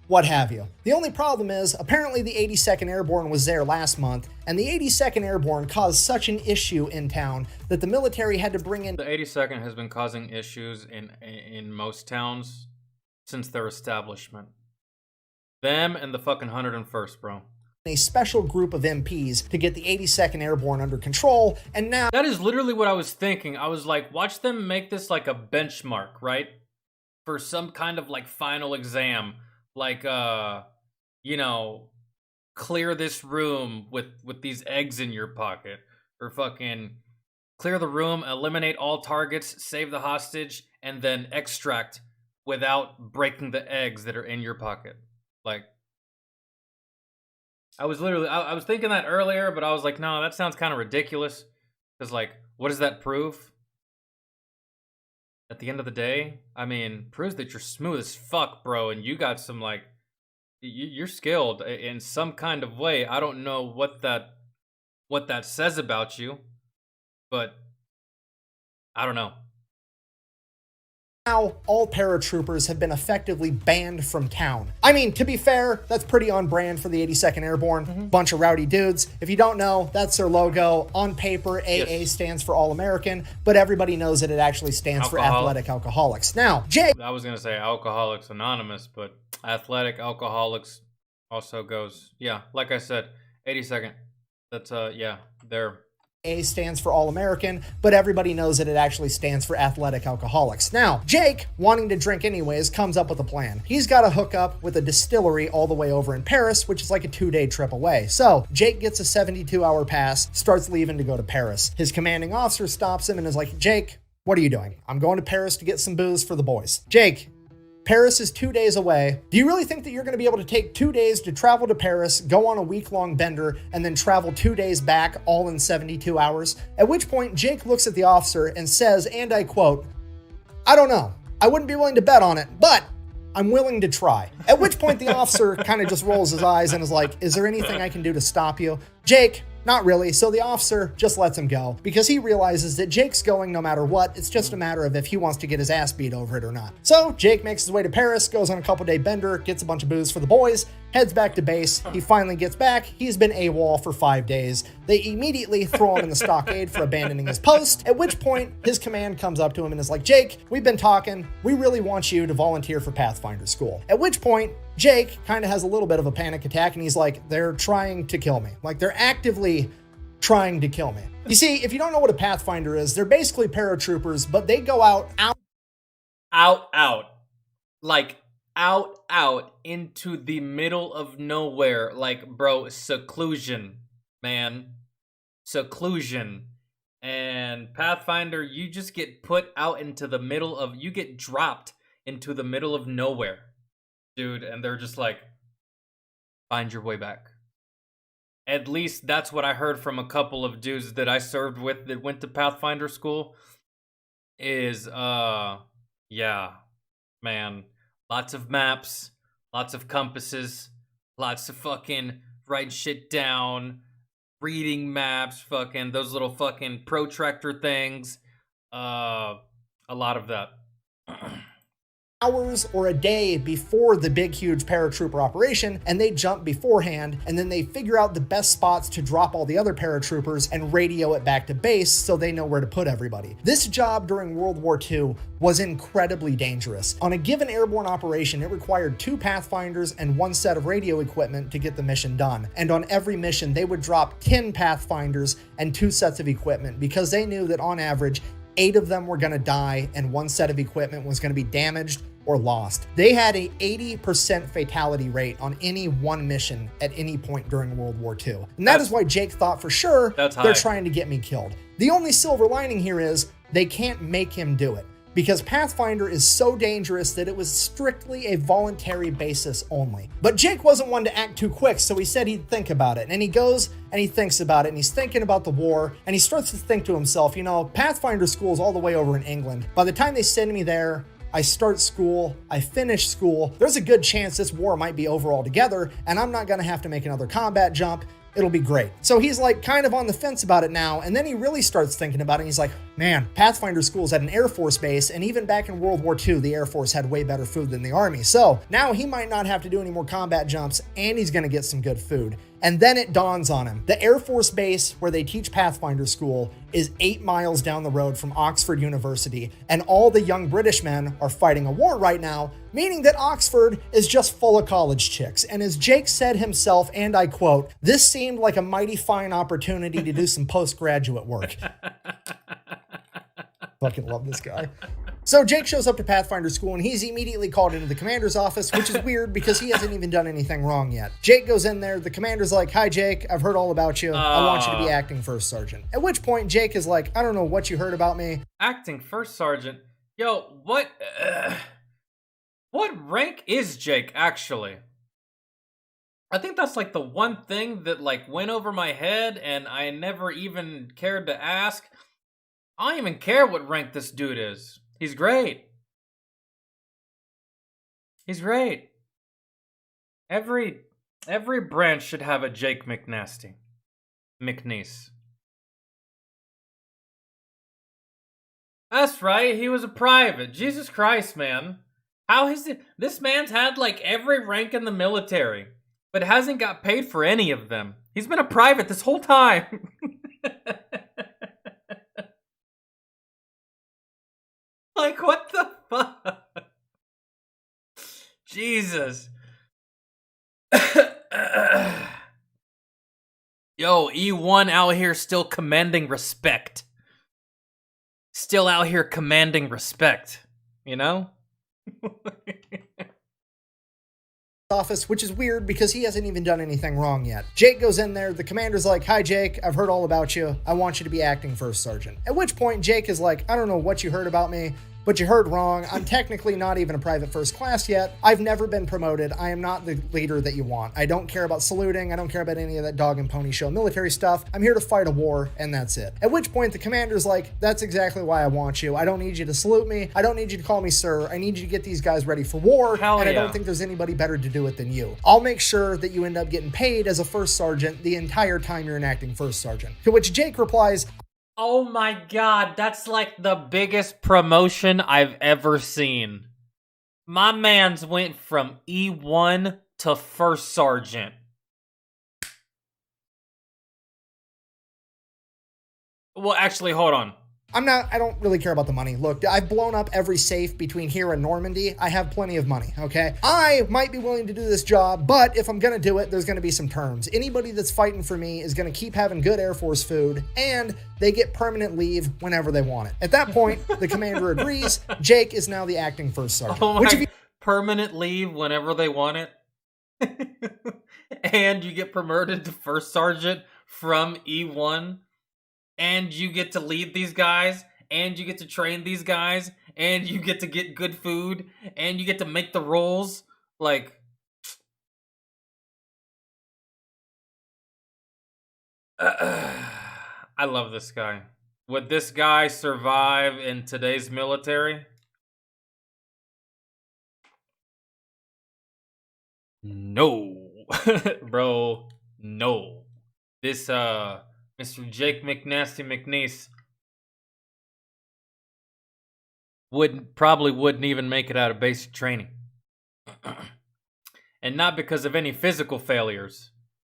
what have you. The only problem is, apparently the 82nd Airborne was there last month, and the 82nd Airborne caused such an issue in town that the military had to bring in... The 82nd has been causing issues in most towns since their establishment. Them and the fucking 101st, bro. A special group of MPs to get the 82nd Airborne under control, and now... That is literally what I was thinking. I was like, watch them make this like a benchmark, right? For some kind of like final exam. Like, clear this room with these eggs in your pocket. Or fucking clear the room, eliminate all targets, save the hostage, and then extract without breaking the eggs that are in your pocket. Like, I was thinking that earlier, but I was like, no, that sounds kind of ridiculous. Because, like, what does that prove? At the end of the day, I mean, proves that you're smooth as fuck, bro, and you got some, like, you're skilled in some kind of way. I don't know what that says about you, but I don't know. Now, all paratroopers have been effectively banned from town. I mean, to be fair, that's pretty on brand for the 82nd Airborne. Bunch of rowdy dudes. If you don't know, that's their logo. On paper, AA stands for All American, but everybody knows that it actually stands for Athletic Alcoholics. Now, Jay... I was going to say Alcoholics Anonymous, but Athletic Alcoholics also goes... Yeah, like I said, 82nd. That's yeah, there. A stands for All-American, but everybody knows that it actually stands for Athletic Alcoholics. Now, Jake, wanting to drink anyways, comes up with a plan. He's got to hook up with a distillery all the way over in Paris, which is like a 2-day trip away. So, Jake gets a 72-hour pass, starts leaving to go to Paris. His commanding officer stops him and is like, Jake, what are you doing? I'm going to Paris to get some booze for the boys. Jake, Paris is 2 days away. Do you really think that you're going to be able to take 2 days to travel to Paris, go on a week-long bender, and then travel 2 days back all in 72 hours? At which point, Jake looks at the officer and says, and I quote, I don't know. I wouldn't be willing to bet on it, but I'm willing to try. At which point the officer kind of just rolls his eyes and is like, is there anything I can do to stop you? Jake, not really. So the officer just lets him go because he realizes that Jake's going no matter what. It's just a matter of if he wants to get his ass beat over it or not. So Jake makes his way to Paris, goes on a couple-day bender, gets a bunch of booze for the boys, heads back to base. He finally gets back. He's been AWOL for 5 days. They immediately throw him in the stockade for abandoning his post, at which point his command comes up to him and is like, Jake, we've been talking. We really want you to volunteer for Pathfinder School. At which point, Jake kind of has a little bit of a panic attack and he's like, they're trying to kill me. Like, they're actively trying to kill me. You see, if you don't know what a Pathfinder is, they're basically paratroopers, but they go out Like, out into the middle of nowhere. Like, bro, seclusion, man. Seclusion. And Pathfinder, you just get put out into the middle of, you get dropped into the middle of nowhere, dude. And they're just like, find your way back. At least that's what I heard from a couple of dudes that I served with that went to Pathfinder school. Is, yeah, man. Lots of maps, lots of compasses, lots of fucking writing shit down, reading maps, fucking those little fucking protractor things. A lot of that. hours or a day before the big, huge paratrooper operation, and they jump beforehand, and then they figure out the best spots to drop all the other paratroopers and radio it back to base so they know where to put everybody. This job during World War II was incredibly dangerous. On a given airborne operation, it required 2 Pathfinders and 1 set of radio equipment to get the mission done. And on every mission, they would drop 10 Pathfinders and 2 sets of equipment because they knew that on average, 8 of them were going to die and 1 set of equipment was going to be damaged or lost. They had a 80% fatality rate on any one mission at any point during World War II. And that is why Jake thought for sure they're trying to get me killed. The only silver lining here is they can't make him do it, because Pathfinder is so dangerous that it was strictly a voluntary basis only. But Jake wasn't one to act too quick, so he said he'd think about it. And he goes and he thinks about it, and he's thinking about the war, and he starts to think to himself, you know, Pathfinder school is all the way over in England. By the time they send me there, I start school, I finish school, there's a good chance this war might be over altogether, and I'm not gonna have to make another combat jump. It'll be great. So he's like kind of on the fence about it now, and then he really starts thinking about it, and he's like, man, Pathfinder school's at an Air Force base, and even back in World War II, the Air Force had way better food than the Army. So now he might not have to do any more combat jumps, and he's gonna get some good food. And then it dawns on him. The Air Force base where they teach Pathfinder school is 8 miles down the road from Oxford University, and all the young British men are fighting a war right now, meaning that Oxford is just full of college chicks. And as Jake said himself, and I quote, this seemed like a mighty fine opportunity to do some postgraduate work. Fucking love this guy. So Jake shows up to Pathfinder school, and he's immediately called into the commander's office, which is weird because he hasn't even done anything wrong yet. Jake goes in there. The commander's like, hi, Jake. I've heard all about you. I want you to be acting first sergeant. At which point, Jake is like, I don't know what you heard about me. Acting first sergeant? Yo, what rank is Jake, actually? I think that's like the one thing that like went over my head and I never even cared to ask. I don't even care what rank this dude is. He's great. He's great. Every branch should have a Jake McNeese. That's right, he was a private. Jesus Christ, man. How is it? This man's had like every rank in the military, but hasn't got paid for any of them. He's been a private this whole time. Like, what the fuck? Jesus. Yo, E1 out here still commanding respect. Still out here commanding respect. You know? Office, which is weird because he hasn't even done anything wrong yet. Jake goes in there, the commander's like, "Hi Jake, I've heard all about you. I want you to be acting first sergeant." At which point Jake is like, "I don't know what you heard about me, but you heard wrong. I'm technically not even a private first class yet. I've never been promoted. I am not the leader that you want. I don't care about saluting. I don't care about any of that dog and pony show military stuff. I'm here to fight a war, and that's it." At which point the commander's like, "That's exactly why I want you. I don't need you to salute me. I don't need you to call me sir. I need you to get these guys ready for war, Hell and I yeah. don't think there's anybody better to do it than you. I'll make sure that you end up getting paid as a first sergeant the entire time you're an acting first sergeant." To which Jake replies, Oh my god, that's like the biggest promotion I've ever seen. My man's went from E1 to first sergeant. Well, actually, hold on. I don't really care about the money. Look, I've blown up every safe between here and Normandy. I have plenty of money, okay? I might be willing to do this job, but if I'm gonna do it, there's gonna be some terms. Anybody that's fighting for me is gonna keep having good Air Force food, and they get permanent leave whenever they want it. At that point, the commander agrees. Jake is now the acting first sergeant. Oh Which my, if you permanent leave whenever they want it. And you get promoted to first sergeant from E1. And you get to lead these guys, and you get to train these guys, and you get to get good food, and you get to make the rolls. Like, I love this guy. Would this guy survive in today's military? No. Bro, no. This, Mr. Jake McNasty McNeese probably wouldn't even make it out of basic training. And not because of any physical failures,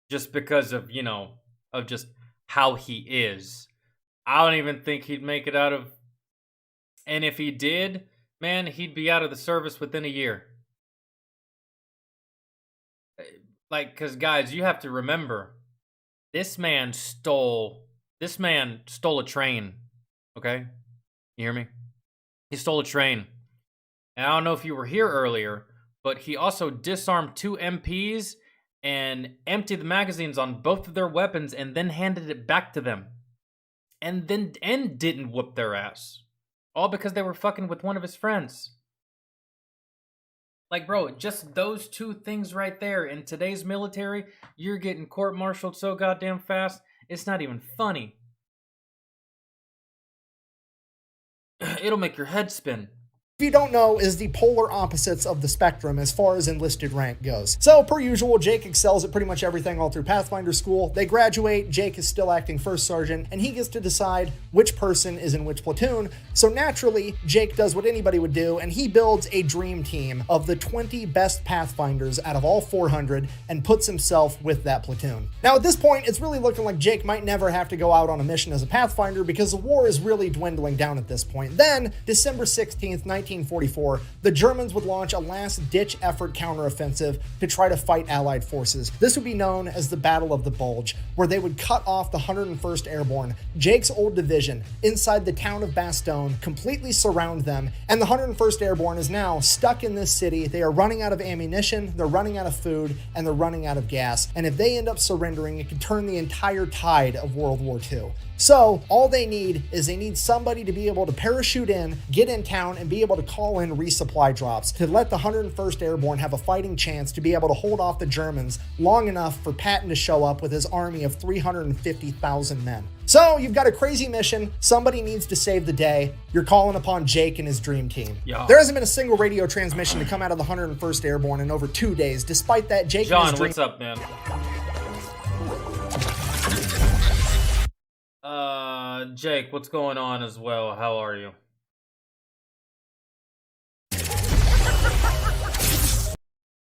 just because of, of just how he is. I don't even think he'd make it out of, and if he did, man, he'd be out of the service within a year. Like, cause guys, you have to remember, This man stole a train, okay? You hear me? He stole a train. And I don't know if you were here earlier, but he also disarmed 2 MPs and emptied the magazines on both of their weapons and then handed it back to them. And didn't whoop their ass. All because they were fucking with one of his friends. Like, bro, just those 2 things right there. In today's military, you're getting court-martialed so goddamn fast, it's not even funny. It'll make your head spin. if you don't know, is the polar opposites of the spectrum as far as enlisted rank goes. So, per usual, Jake excels at pretty much everything all through Pathfinder school. They graduate, Jake is still acting first sergeant, and he gets to decide which person is in which platoon. So naturally, Jake does what anybody would do, and he builds a dream team of the 20 best Pathfinders out of all 400 and puts himself with that platoon. Now, at this point, it's really looking like Jake might never have to go out on a mission as a Pathfinder because the war is really dwindling down at this point. Then, December 16th, 1944, the Germans would launch a last-ditch effort counteroffensive to try to fight Allied forces. This would be known as the Battle of the Bulge, where they would cut off the 101st Airborne, Jake's old division, inside the town of Bastogne, completely surround them, and the 101st Airborne is now stuck in this city. They are running out of ammunition, they're running out of food, and they're running out of gas. And if they end up surrendering, it could turn the entire tide of World War II. So, all they need is somebody to be able to parachute in, get in town, and be able to call in resupply drops to let the 101st Airborne have a fighting chance to be able to hold off the Germans long enough for Patton to show up with his army of 350,000 men. So, you've got a crazy mission, somebody needs to save the day, you're calling upon Jake and his dream team. Yo. There hasn't been a single radio transmission to come out of the 101st Airborne in over 2 days. Despite that, Jake and John, his dream... what's up, man? Jake, what's going on as well? How are you?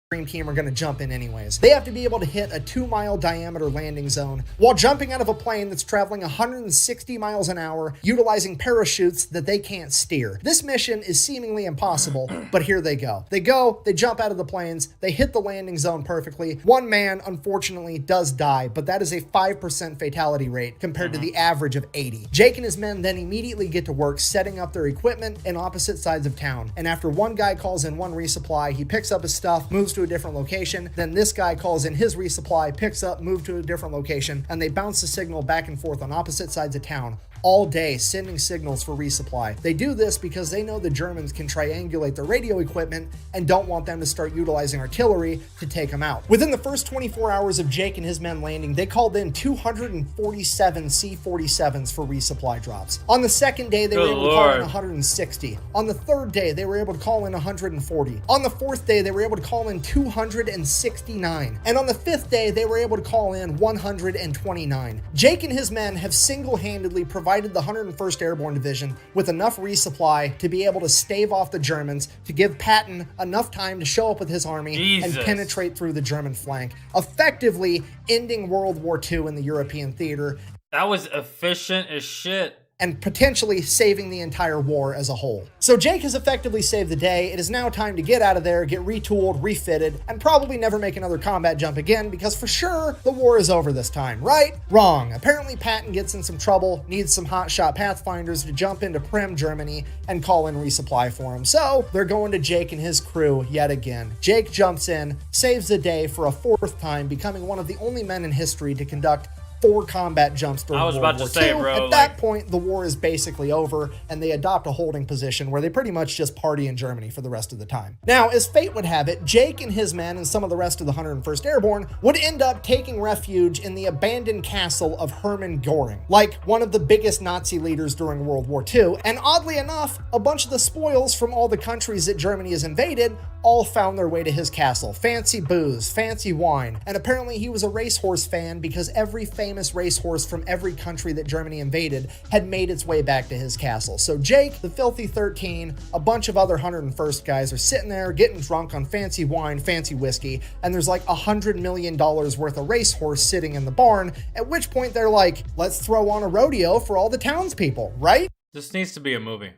Dream Team are going to jump in anyways. They have to be able to hit a 2-mile diameter landing zone while jumping out of a plane that's traveling 160 miles an hour, utilizing parachutes that they can't steer. This mission is seemingly impossible, but here they go. They jump out of the planes, they hit the landing zone perfectly. One man, unfortunately, does die, but that is a 5% fatality rate compared to the average of 80. Jake and his men then immediately get to work setting up their equipment in opposite sides of town. And after one guy calls in one resupply, he picks up his stuff, moves to a different location. Then this guy calls in his resupply, picks up, moves to a different location, and they bounce the signal back and forth on opposite sides of town all day, sending signals for resupply. They do this because they know the Germans can triangulate their radio equipment and don't want them to start utilizing artillery to take them out. Within the first 24 hours of Jake and his men landing, they called in 247 C-47s for resupply drops. On the second day, they were able to call in 160. On the third day, they were able to call in 140. On the fourth day, they were able to call in 269. And on the fifth day, they were able to call in 129. Jake and his men have single-handedly provided the 101st Airborne Division with enough resupply to be able to stave off the Germans, to give Patton enough time to show up with his army and penetrate through the German flank, effectively ending World War II in the European theater. That was efficient as shit. And potentially saving the entire war as a whole. So Jake has effectively saved the day. It is now time to get out of there, get retooled, refitted, and probably never make another combat jump again, because for sure, the war is over this time, right? Wrong. Apparently Patton gets in some trouble, needs some hotshot Pathfinders to jump into Prim, Germany, and call in resupply for him. So they're going to Jake and his crew yet again. Jake jumps in, saves the day for a fourth time, becoming one of the only men in history to conduct 4 combat jumps during World War II. At that point, the war is basically over, and they adopt a holding position where they pretty much just party in Germany for the rest of the time. Now, as fate would have it, Jake and his men and some of the rest of the 101st Airborne would end up taking refuge in the abandoned castle of Hermann Göring, like one of the biggest Nazi leaders during World War II. And oddly enough, a bunch of the spoils from all the countries that Germany has invaded all found their way to his castle. Fancy booze, fancy wine, and apparently he was a racehorse fan because every famous racehorse from every country that Germany invaded had made its way back to his castle. So Jake, the Filthy 13, a bunch of other 101st guys are sitting there getting drunk on fancy wine, fancy whiskey, and there's like $100 million worth of racehorse sitting in the barn, at which point they're like, let's throw on a rodeo for all the townspeople, right? This needs to be a movie.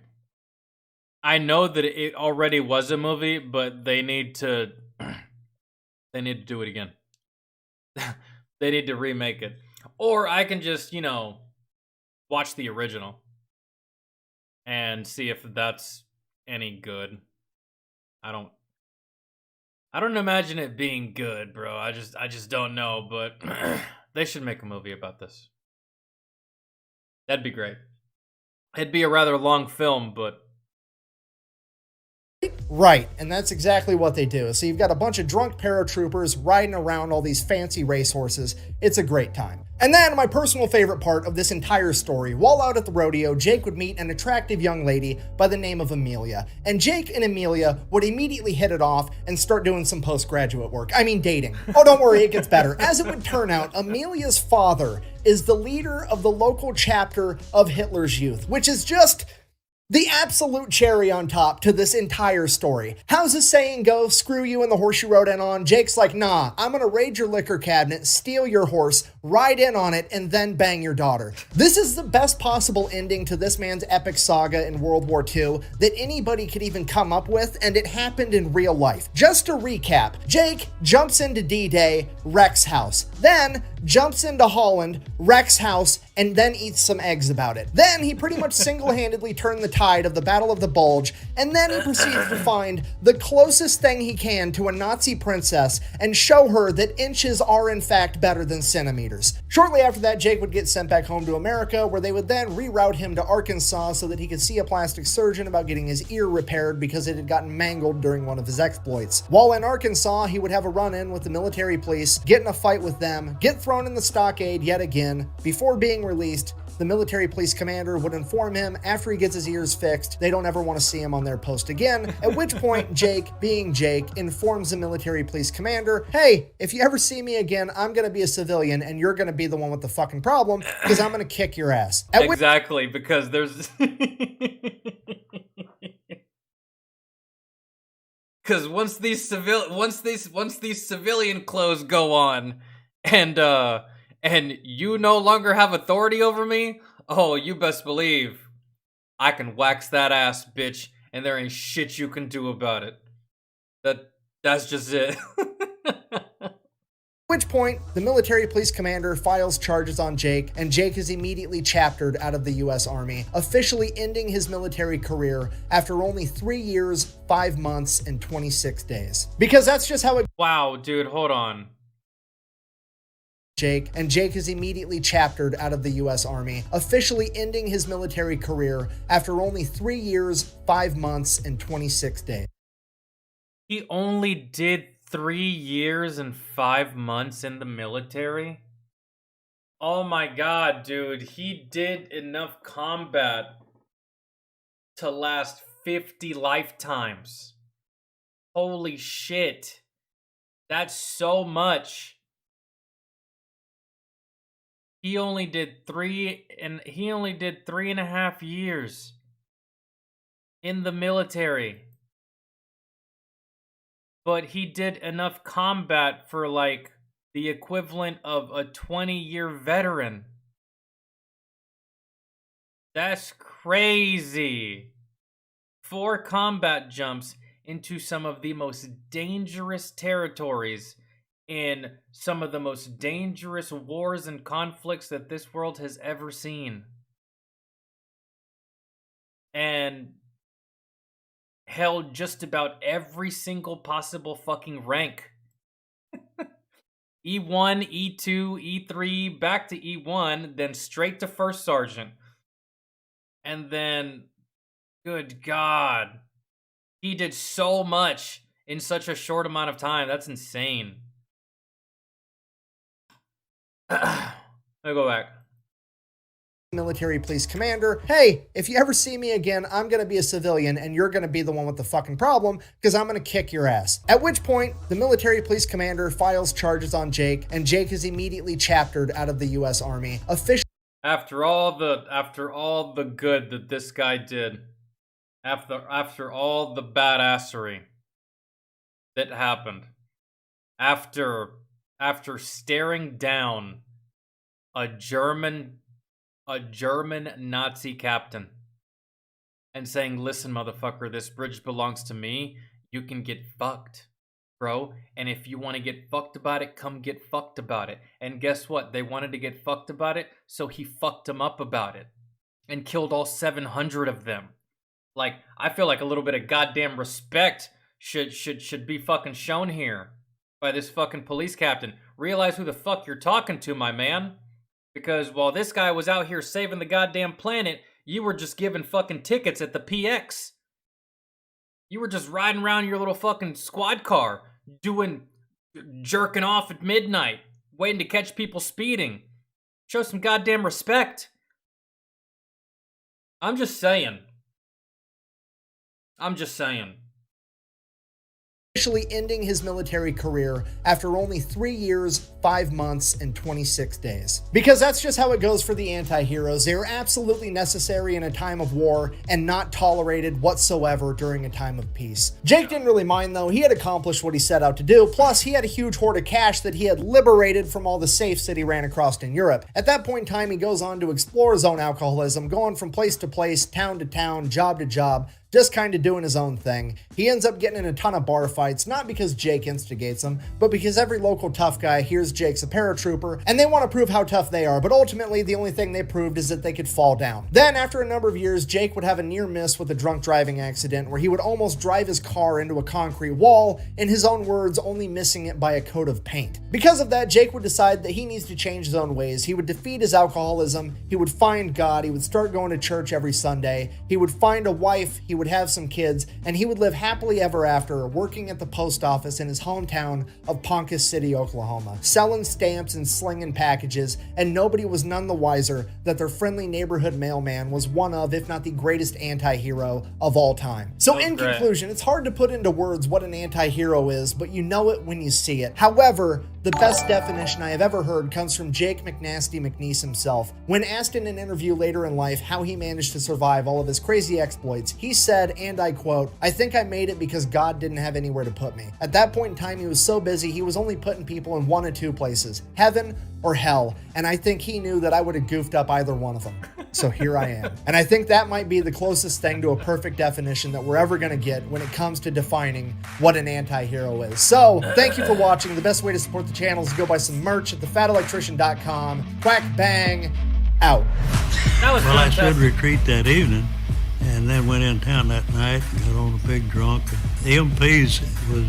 I know that it already was a movie, but they need to do it again. They need to remake it. Or I can just, watch the original and see if that's any good. I don't imagine it being good, bro. I just don't know, but they should make a movie about this. That'd be great. It'd be a rather long film, but Right, and that's exactly what they do. So you've got a bunch of drunk paratroopers riding around all these fancy racehorses. It's a great time. And then my personal favorite part of this entire story, while out at the rodeo, Jake would meet an attractive young lady by the name of Amelia. And Jake and Amelia would immediately hit it off and start doing some postgraduate work. I mean, dating. Oh, don't worry, it gets better. As it would turn out, Amelia's father is the leader of the local chapter of Hitler's Youth, which is just the absolute cherry on top to this entire story. How's the saying go? Screw you and the horse you rode in on. Jake's like, nah, I'm gonna raid your liquor cabinet, steal your horse, ride in on it, and then bang your daughter. This is the best possible ending to this man's epic saga in World War II that anybody could even come up with, and it happened in real life. Just to recap, Jake jumps into D-Day, wrecks house. Then jumps into Holland, wrecks house, and then eats some eggs about it. Then he pretty much single-handedly turned the tide of the Battle of the Bulge, and then he proceeds to find the closest thing he can to a Nazi princess and show her that inches are in fact better than centimeters. Shortly after that, Jake would get sent back home to America, where they would then reroute him to Arkansas so that he could see a plastic surgeon about getting his ear repaired because it had gotten mangled during one of his exploits. While in Arkansas, he would have a run-in with the military police, get in a fight with them, get thrown in the stockade yet again. Before being released, the military police commander would inform him after he gets his ears fixed, they don't ever want to see him on their post again, at which point Jake, being Jake, informs the military police commander, hey, if you ever see me again, I'm going to be a civilian and you're going to be the one with the fucking problem because I'm going to kick your ass. Exactly, because there's Cause once these civilian clothes go on, and you no longer have authority over me, oh, you best believe I can wax that ass, bitch, and there ain't shit you can do about it. That's just it. At which point, the military police commander files charges on Jake, and Jake is immediately chaptered out of the US Army, officially ending his military career after only 3 years, 5 months, and 26 days. Because that's just how it Wow, dude, hold on. Jake, and Jake is immediately chaptered out of the US Army, officially ending his military career after only 3 years, 5 months, and 26 days. He only did 3 years and 5 months in the military? Oh my god, dude. He did enough combat to last 50 lifetimes. Holy shit. That's so much. He only did 3.5 years in the military. But he did enough combat for like the equivalent of a 20-year veteran. That's crazy. 4 combat jumps into some of the most dangerous territories in some of the most dangerous wars and conflicts that this world has ever seen. And held just about every single possible fucking rank. E1, E2, E3, back to E1, then straight to first sergeant. And then, good God, he did so much in such a short amount of time. That's insane. I'll go back. Military police commander, hey, if you ever see me again, I'm gonna be a civilian and you're gonna be the one with the fucking problem because I'm gonna kick your ass. At which point, the military police commander files charges on Jake, and Jake is immediately chaptered out of the US Army, officially After all the good that this guy did, after all the badassery that happened, after staring down a German Nazi captain and saying, listen, motherfucker, this bridge belongs to me, you can get fucked, bro. And if you want to get fucked about it, come get fucked about it. And guess what? They wanted to get fucked about it, so he fucked them up about it and killed all 700 of them. Like, I feel like a little bit of goddamn respect should be fucking shown here by this fucking police captain. Realize who the fuck you're talking to, my man. Because while this guy was out here saving the goddamn planet, you were just giving fucking tickets at the PX. You were just riding around your little fucking squad car, jerking off at midnight, waiting to catch people speeding. Show some goddamn respect. I'm just saying. officially ending his military career after only 3 years, 5 months, and 26 days. Because that's just how it goes for the anti-heroes. They are absolutely necessary in a time of war and not tolerated whatsoever during a time of peace. Jake didn't really mind though. He had accomplished what he set out to do, plus he had a huge hoard of cash that he had liberated from all the safes that he ran across in Europe. At that point in time, he goes on to explore his own alcoholism, going from place to place, town to town, job to job, just kind of doing his own thing. He ends up getting in a ton of bar fights, not because Jake instigates them, but because every local tough guy hears Jake's a paratrooper, and they want to prove how tough they are, but ultimately the only thing they proved is that they could fall down. Then, after a number of years, Jake would have a near miss with a drunk driving accident where he would almost drive his car into a concrete wall, in his own words, only missing it by a coat of paint. Because of that, Jake would decide that he needs to change his own ways. He would defeat his alcoholism, he would find God, he would start going to church every Sunday, he would find a wife, he would have some kids, and he would live happily ever after working at the post office in his hometown of Ponca City, Oklahoma, selling stamps and slinging packages, and nobody was none the wiser that their friendly neighborhood mailman was one of, if not the greatest anti-hero of all time. So in conclusion, it's hard to put into words what an anti-hero is, but you know it when you see it. However, The best definition I have ever heard comes from Jake McNasty McNeese himself. When asked in an interview later in life how he managed to survive all of his crazy exploits, he said, and I quote, "I think I made it because God didn't have anywhere to put me." At that point in time, he was so busy, he was only putting people in one of two places, heaven or hell, and I think he knew that I would have goofed up either one of them. So here I am. And I think that might be the closest thing to a perfect definition that we're ever going to get when it comes to defining what an anti-hero is. So, thank you for watching. The best way to support the channel is to go buy some merch at thefatelectrician.com. Quack bang, out. That was Well, I fantastic. should retreat that evening, and then went in town that night and got on a big drunk. The MPs was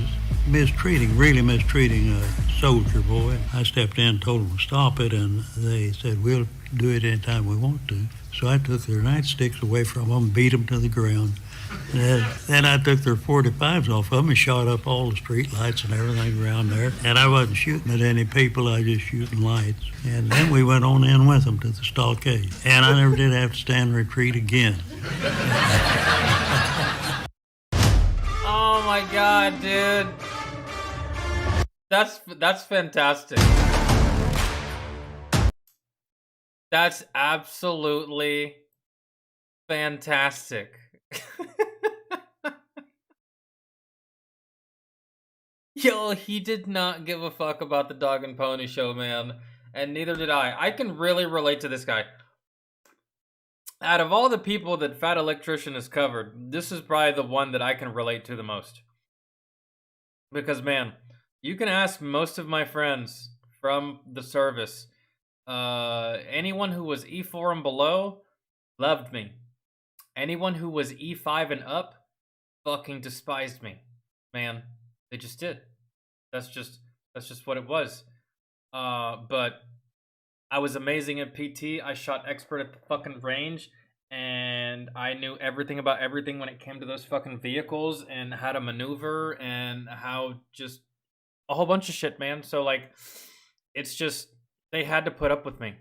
really mistreating a soldier boy. I stepped in, told them to stop it, and they said, "We'll do it anytime we want to." So I took their nightsticks away from them, beat them to the ground. And then I took their 45s off of them and shot up all the street lights and everything around there. And I wasn't shooting at any people, I was just shooting lights. And then we went on in with them to the stockade. And I never did have to stand retreat again. Oh my god, dude. That's fantastic. That's absolutely fantastic. Yo, he did not give a fuck about the Dog and Pony Show, man. And neither did I. I can really relate to this guy. Out of all the people that Fat Electrician has covered, this is probably the one that I can relate to the most. Because, man, you can ask most of my friends from the service. Anyone who was E4 and below loved me. Anyone who was E5 and up fucking despised me. Man, they just did. That's just what it was. But I was amazing at PT. I shot expert at the fucking range, and I knew everything about everything when it came to those fucking vehicles and how to maneuver and how just a whole bunch of shit, man. So like, it's just, they had to put up with me,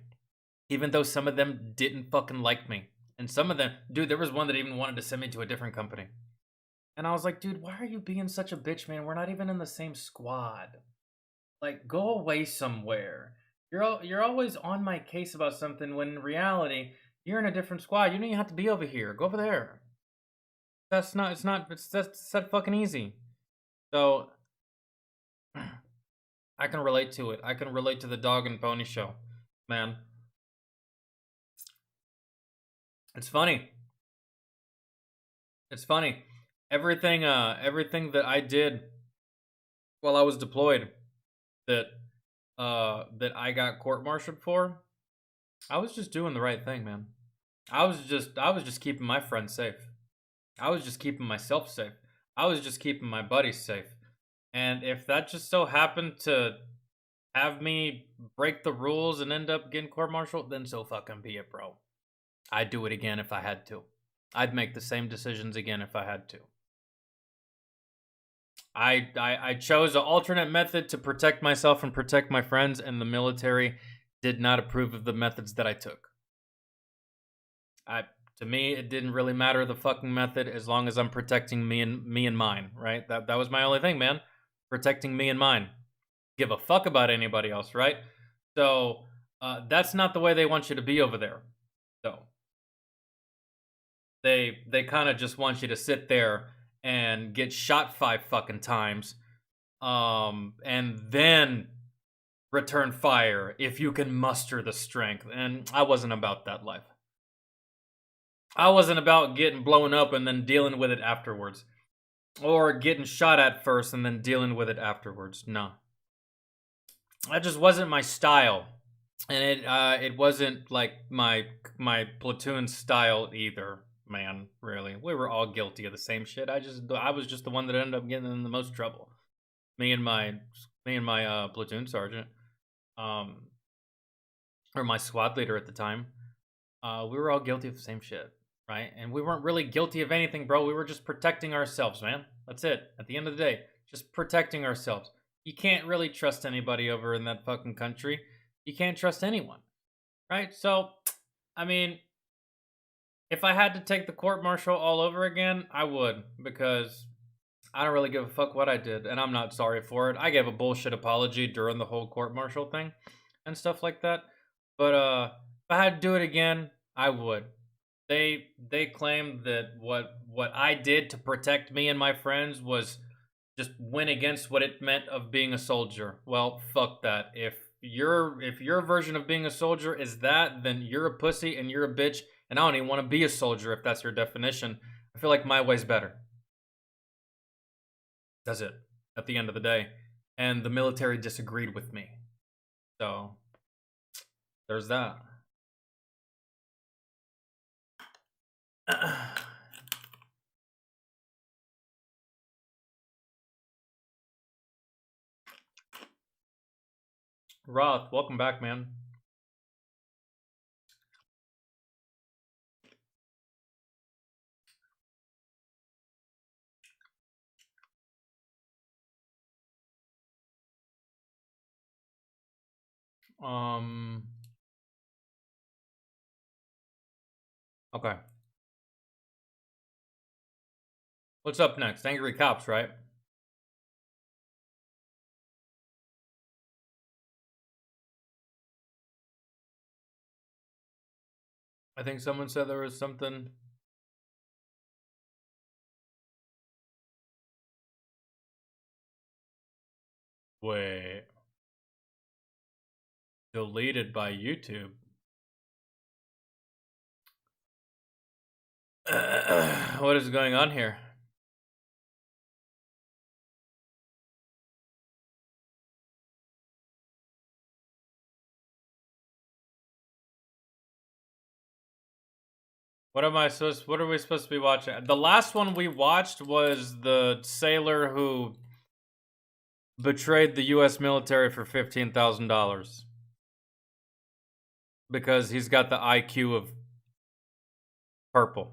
even though some of them didn't fucking like me. And some of them, dude, there was one that even wanted to send me to a different company. And I was like, dude, why are you being such a bitch, man? We're not even in the same squad. Like, go away somewhere. You're always on my case about something when in reality, you're in a different squad. You don't even have to be over here. Go over there. That's that fucking easy. So, I can relate to it. I can relate to the Dog and Pony Show, man. It's funny. It's funny. Everything that I did while I was deployed that I got court-martialed for, I was just doing the right thing, man. I was just keeping my friends safe. I was just keeping myself safe. I was just keeping my buddies safe. And if that just so happened to have me break the rules and end up getting court-martialed, then so fucking be it, bro. I'd do it again if I had to. I'd make the same decisions again if I had to. I chose an alternate method to protect myself and protect my friends, and the military did not approve of the methods that I took. To me, it didn't really matter the fucking method as long as I'm protecting me and mine, right? That was my only thing, man. Protecting me and mine. Give a fuck about anybody else, right? So, that's not the way they want you to be over there. So, they kind of just want you to sit there and get shot 5 fucking times, and then return fire if you can muster the strength. And I wasn't about that life. I wasn't about getting blown up and then dealing with it afterwards. Or getting shot at first and then dealing with it afterwards. No. That just wasn't my style. And it wasn't like my platoon style either, man, really. We were all guilty of the same shit. I was just the one that ended up getting in the most trouble. Me and my platoon sergeant, or my squad leader at the time, we were all guilty of the same shit, right? And we weren't really guilty of anything, bro. We were just protecting ourselves, man. That's it. At the end of the day, just protecting ourselves. You can't really trust anybody over in that fucking country. You can't trust anyone, right? So, I mean, if I had to take the court-martial all over again, I would, because I don't really give a fuck what I did, and I'm not sorry for it. I gave a bullshit apology during the whole court-martial thing and stuff like that. But if I had to do it again, I would. They claimed that what I did to protect me and my friends was just went against what it meant of being a soldier. Well, fuck that. If your version of being a soldier is that, then you're a pussy and you're a bitch, and I don't even want to be a soldier if that's your definition. I feel like my way's better. That's it. At the end of the day. And the military disagreed with me. So, there's that. Roth, welcome back, man. Okay. What's up next? Angry Cops, right? I think someone said there was something. Wait. Deleted by YouTube. What is going on here? What are we supposed to be watching? The last one we watched was the sailor who betrayed the US military for $15,000. Because he's got the IQ of purple.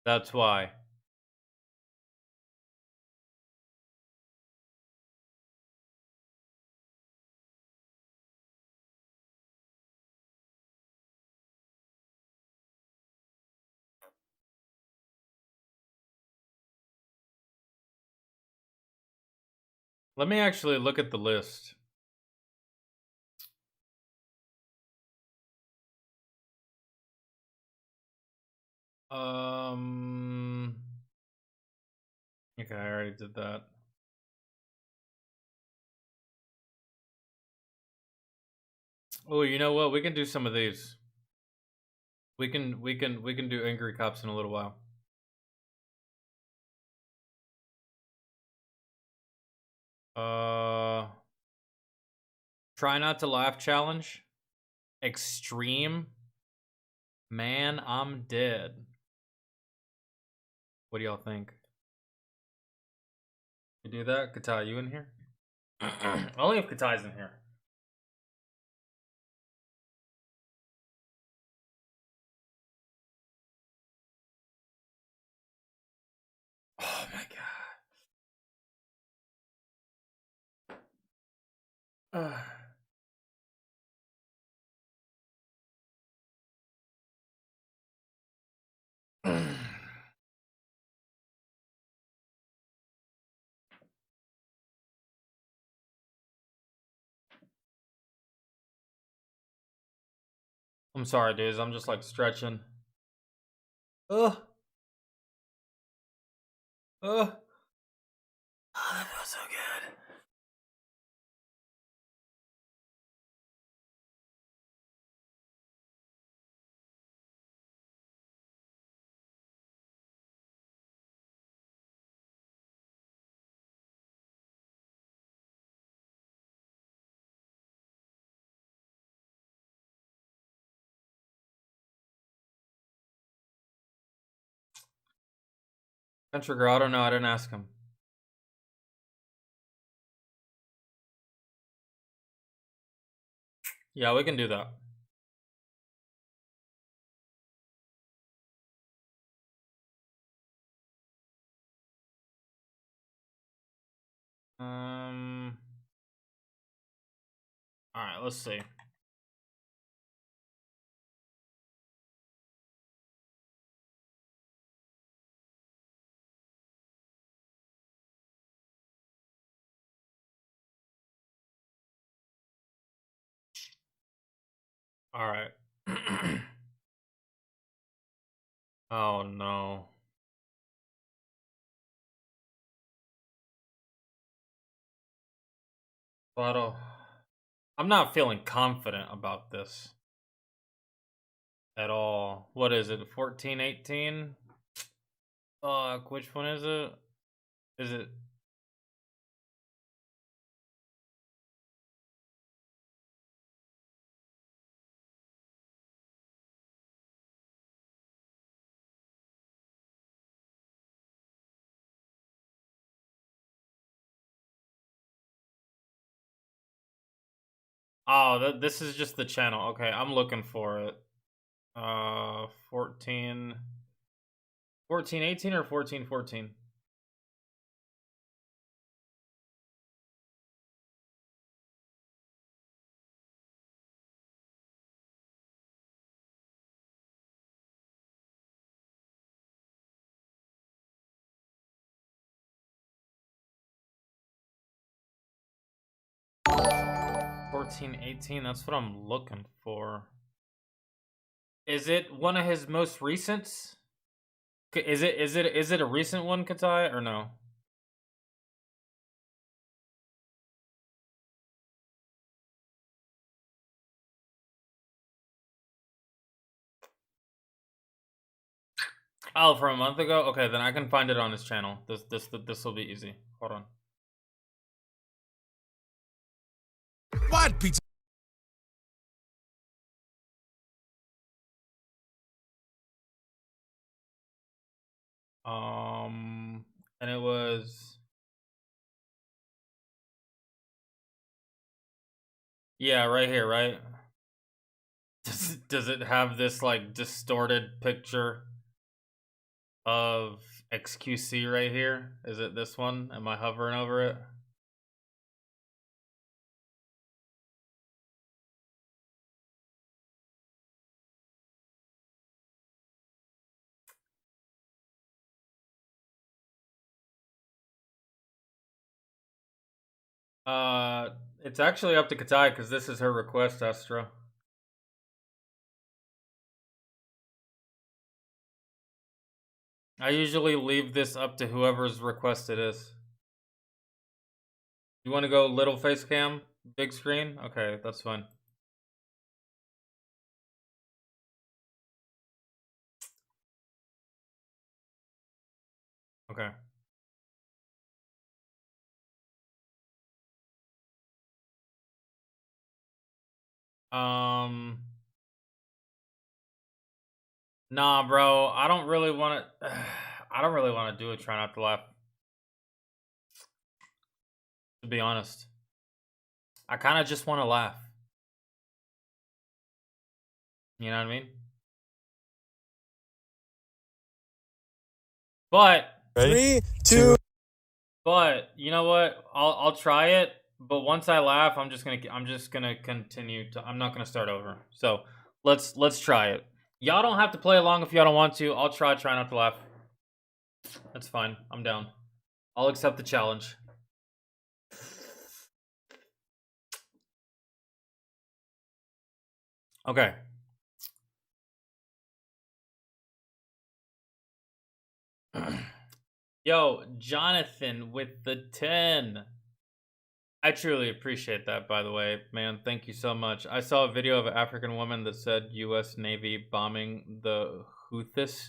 That's why. Let me actually look at the list. Okay, I already did that. Oh, you know what? We can do some of these. We can do Angry Cops in a little while. Try not to laugh challenge. Extreme. Man, I'm dead. What do y'all think? You do that? Katai, you in here? Only if Katai's in here. Oh my god. I'm sorry, dudes. I'm just like stretching. Ugh. Ugh. Oh, that feels so good. Country girl, I don't know. I didn't ask him. Yeah, we can do that. All right, let's see. All right. Oh no. But I'm not feeling confident about this at all. What is it? 1418? Fuck, which one is it? Is it? Oh, this is just the channel. Okay, I'm looking for it. 1418 or 1414? Fourteen, 18, that's what I'm looking for. Is it one of his most recents? Is it a recent one, Katai, or no? Oh, from a month ago? Okay, then I can find it on his channel. This will be easy. Hold on. What pizza? And it was, yeah, right here, right? Does it have this like distorted picture of XQC right here? Is it this one? Am I hovering over it? It's actually up to Katai because this is her request, Astra. I usually leave this up to whoever's request it is. You want to go little face cam, big screen? Okay, that's fine. Okay. Nah, bro. I don't really want to. I don't really want to do it. Try not to laugh. To be honest, I kind of just want to laugh. You know what I mean? But 3, 2. But you know what? I'll try it. But once I laugh, I'm just gonna continue to. I'm not gonna start over. So let's try it. Y'all don't have to play along if y'all don't want to. I'll try not to laugh. That's fine. I'm down. I'll accept the challenge. Okay. Yo, Jonathan with the 10. I truly appreciate that, by the way, man. Thank you so much. I saw a video of an African woman that said U.S. Navy bombing the Houthis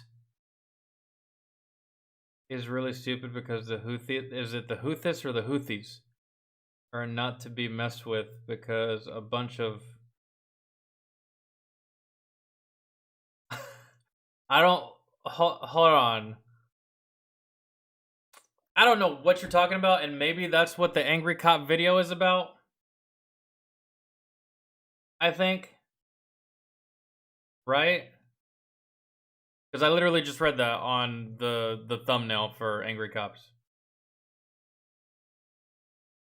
is really stupid because the Houthi, is it the Houthis or the Houthis, are not to be messed with because a bunch of I don't hold on. I don't know what you're talking about, and maybe that's what the Angry Cop video is about. I think. Right? Because I literally just read that on the thumbnail for Angry Cops.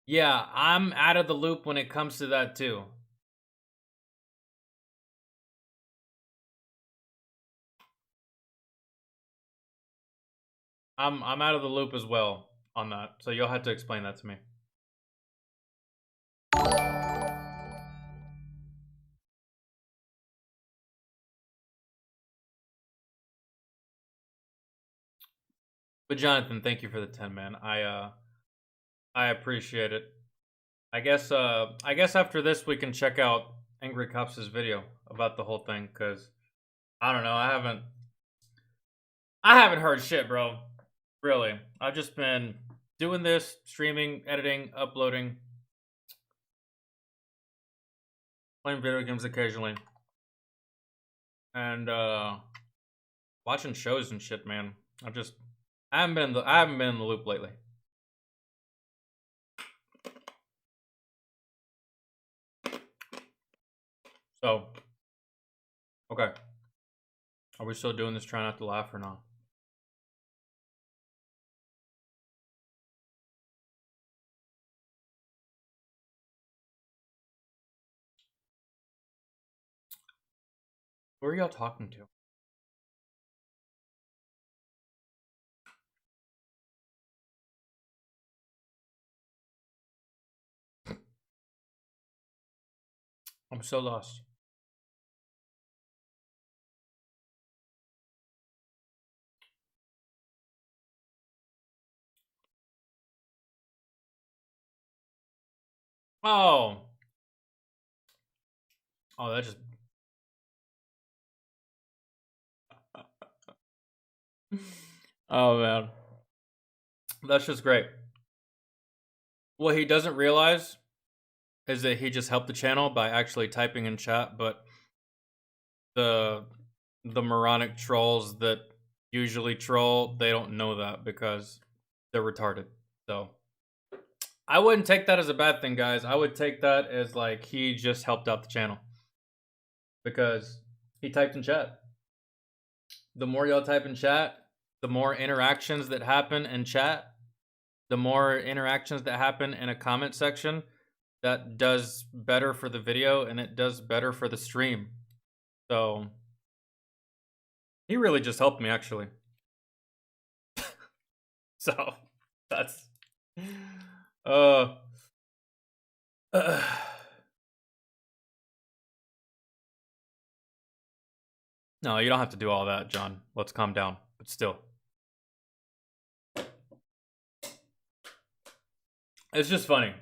Yeah, I'm out of the loop when it comes to that too. I'm out of the loop as well on that, so you'll have to explain that to me. But Jonathan, thank you for the 10, man. I appreciate it. I guess after this we can check out Angry Cops' video about the whole thing, because I don't know, I haven't heard shit, bro. Really. I've just been doing this, streaming, editing, uploading, playing video games occasionally, and watching shows and shit, man. I haven't been in the loop lately. So, okay. Are we still doing this try not to laugh or not? Who are y'all talking to? I'm so lost. Oh, that just. Oh man, that's just great. What he doesn't realize is that he just helped the channel by actually typing in chat, but the moronic trolls that usually troll, they don't know that because they're retarded. So I wouldn't take that as a bad thing, guys. I would take that as like he just helped out the channel because he typed in chat. The more y'all type in chat, the more interactions that happen in chat, the more interactions that happen in a comment section, that does better for the video and it does better for the stream. So he really just helped me, actually. So that's no, you don't have to do all that, John. Let's calm down. But still, it's just funny.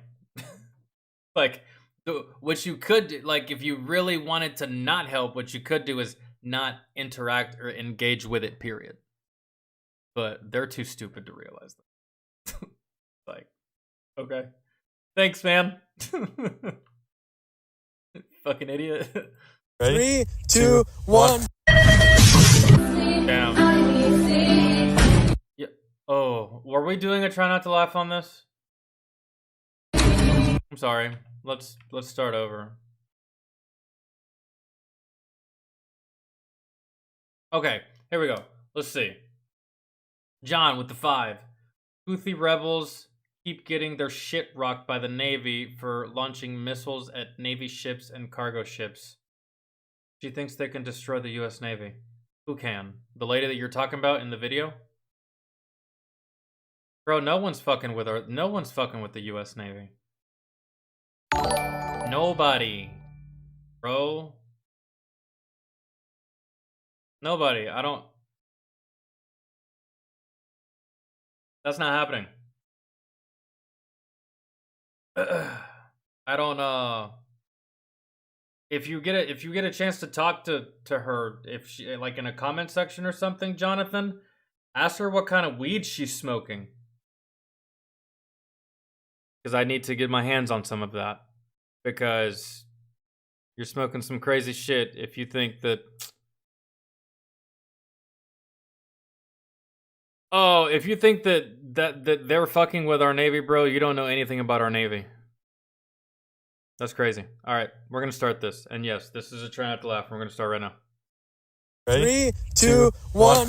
Like, what you could do, like, if you really wanted to not help, what you could do is not interact or engage with it, period. But they're too stupid to realize that. Like, okay. Thanks, man. Fucking idiot. Ready? 3, 2, 1. Damn. Yeah. Oh, were we doing a try not to laugh on this? I'm sorry. Let's start over. Okay, here we go. Let's see. John with the 5. Houthi rebels keep getting their shit rocked by the Navy for launching missiles at Navy ships and cargo ships. She thinks they can destroy the US Navy. Who can? The lady that you're talking about in the video? Bro, no one's fucking with the US Navy. Nobody. Bro. Nobody. That's not happening. I don't if you get a chance to talk to her, if she, like, in a comment section or something, Jonathan, ask her what kind of weed she's smoking. Because I need to get my hands on some of that. Because you're smoking some crazy shit if you think that... Oh, if you think that they're fucking with our Navy, bro, you don't know anything about our Navy. That's crazy. All right, we're going to start this. And yes, this is a try not to laugh. We're going to start right now. Ready? 3, 2, 1.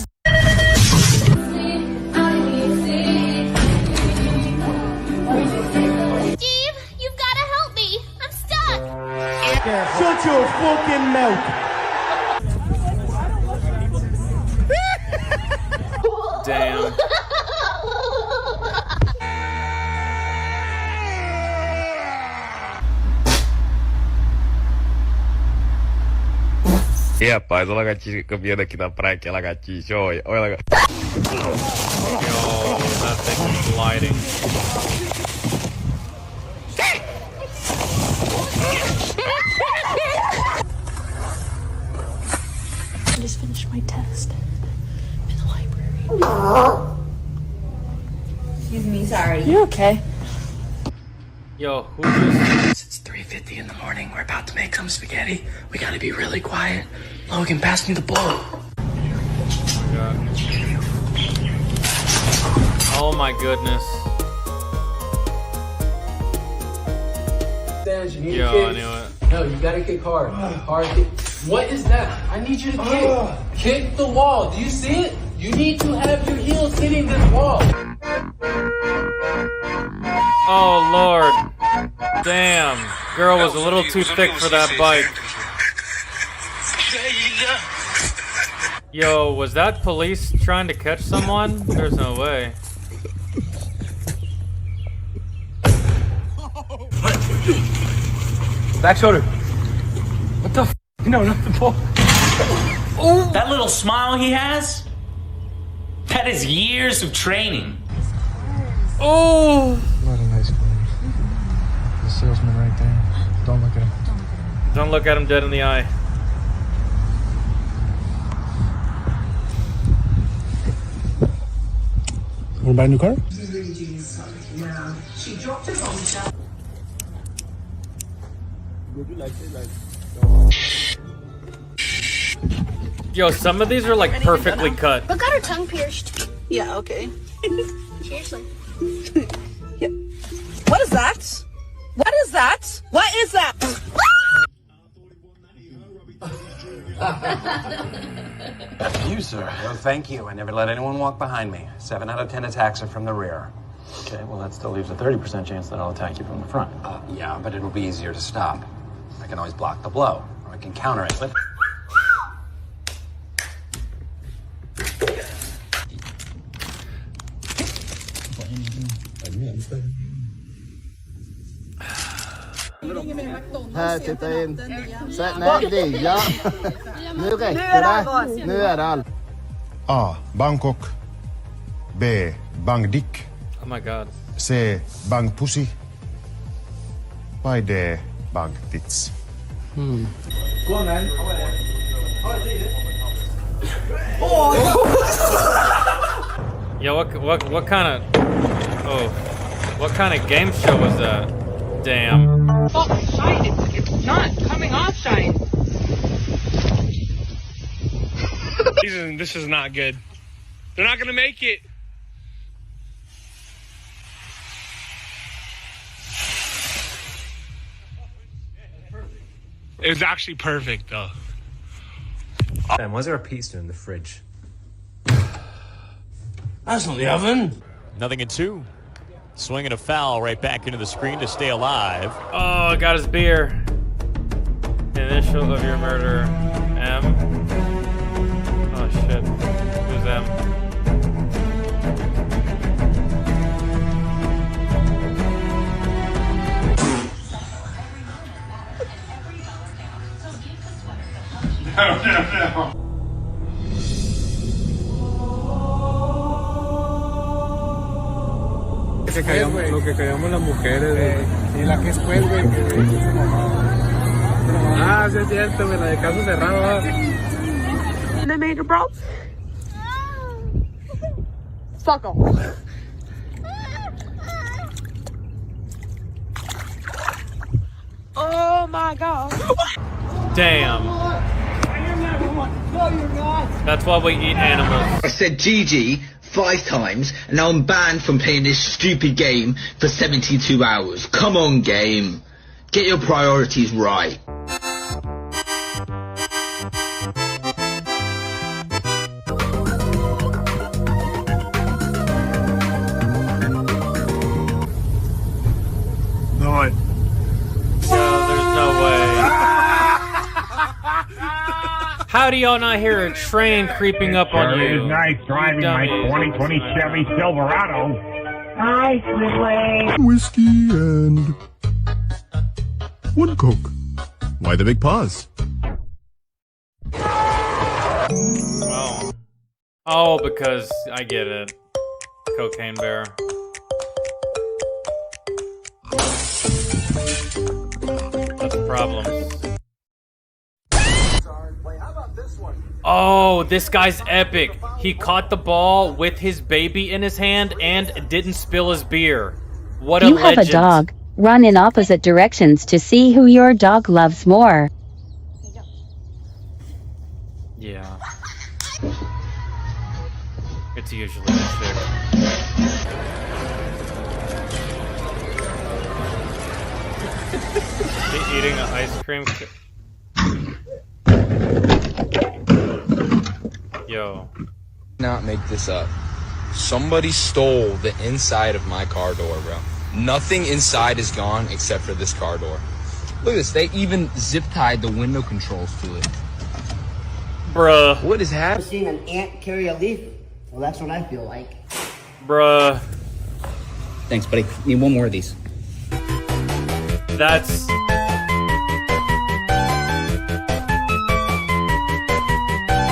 Steve, you've got to help me. I'm stuck. Shut your fucking mouth. Damn. Rapaz, olha a gatinha caminhando aqui na praia, aquela gatinha, olha ela. Yo, that thing is gliding. I just finished my test in the library. Excuse me, sorry. You okay? Yo, who just... It's 3:50 in the morning. We're about to make some spaghetti. We gotta be really quiet. Logan, pass me the bowl. Oh my goodness. Yo, I knew it. No, you gotta kick hard. Hard kick. What is that? I need you to kick. Kick the wall. Do you see it? You need to have your heels hitting this wall. Oh Lord. Damn. Girl was a little too thick for that bike. Yo, was that police trying to catch someone? There's no way. Back shoulder. What the f? No, not the ball. Oh, that little smile he has? That is years of training. Oh! Not a nice clothes. The salesman right there. Don't look at him. Don't look at him dead in the eye. Want to buy a new car? She dropped her bombshell. Yo, some of these are like perfectly cut. But got her tongue pierced. Yeah, okay. Seriously. Yeah. What is that? What is that? What is that? You, sir. Well, thank you. I never let anyone walk behind me. 7 out of 10 attacks are from the rear. Okay, well, that still leaves a 30% chance that I'll attack you from the front. Yeah, but it'll be easier to stop. I can always block the blow, or I can counter it. But... Här, titta in. Nej, via. Nu räcker det. Nu är det allt. A. Bangkok. B. Bangdik. Oh my god. C. Bangpussy. Vai D. Bangtits. Go on, man. Yo, what kind of... Oh. What kind of game show was that? Damn. Oh, shine. It's not coming off, shine. This is not good. They're not gonna make it. It was actually perfect, though. Man, why is there a pizza in the fridge? That's not the oven. 0-2. Swinging a foul right back into the screen to stay alive. Oh, got his beer. Initial of your murder, M. Oh shit. Who's M? No. Lo que callamos las mujeres, y la que es juez, güey. Ah, sí es cierto, güey, la de caso cerrado. They made a bro. Fuck off. Oh my god. Damn. That's why we eat animals. I said GG 5 times, and now I'm banned from playing this stupid game for 72 hours. Come on, game. Get your priorities right. No. Yo, there's no way. How do y'all not hear a train creeping up on you? It is nice driving my 2020 Chevy Silverado. Hi, Sweetway. Whiskey and 1 Coke. Why the big pause? Oh. Oh, because I get it. Cocaine Bear. That's a problem. Oh, this guy's epic. He caught the ball with his baby in his hand and didn't spill his beer. What a You legend. have a dog. Run in opposite directions to see who your dog loves more. Yeah. It's usually the chick. Is he eating an ice cream? Yo. Not make this up. Somebody stole the inside of my car door, bro. Nothing inside is gone except for this car door. Look at this. They even zip tied the window controls to it. Bruh. What is happening? Seeing an ant carry a leaf? Well, that's what I feel like. Bruh. Thanks, buddy. Need one more of these. That's...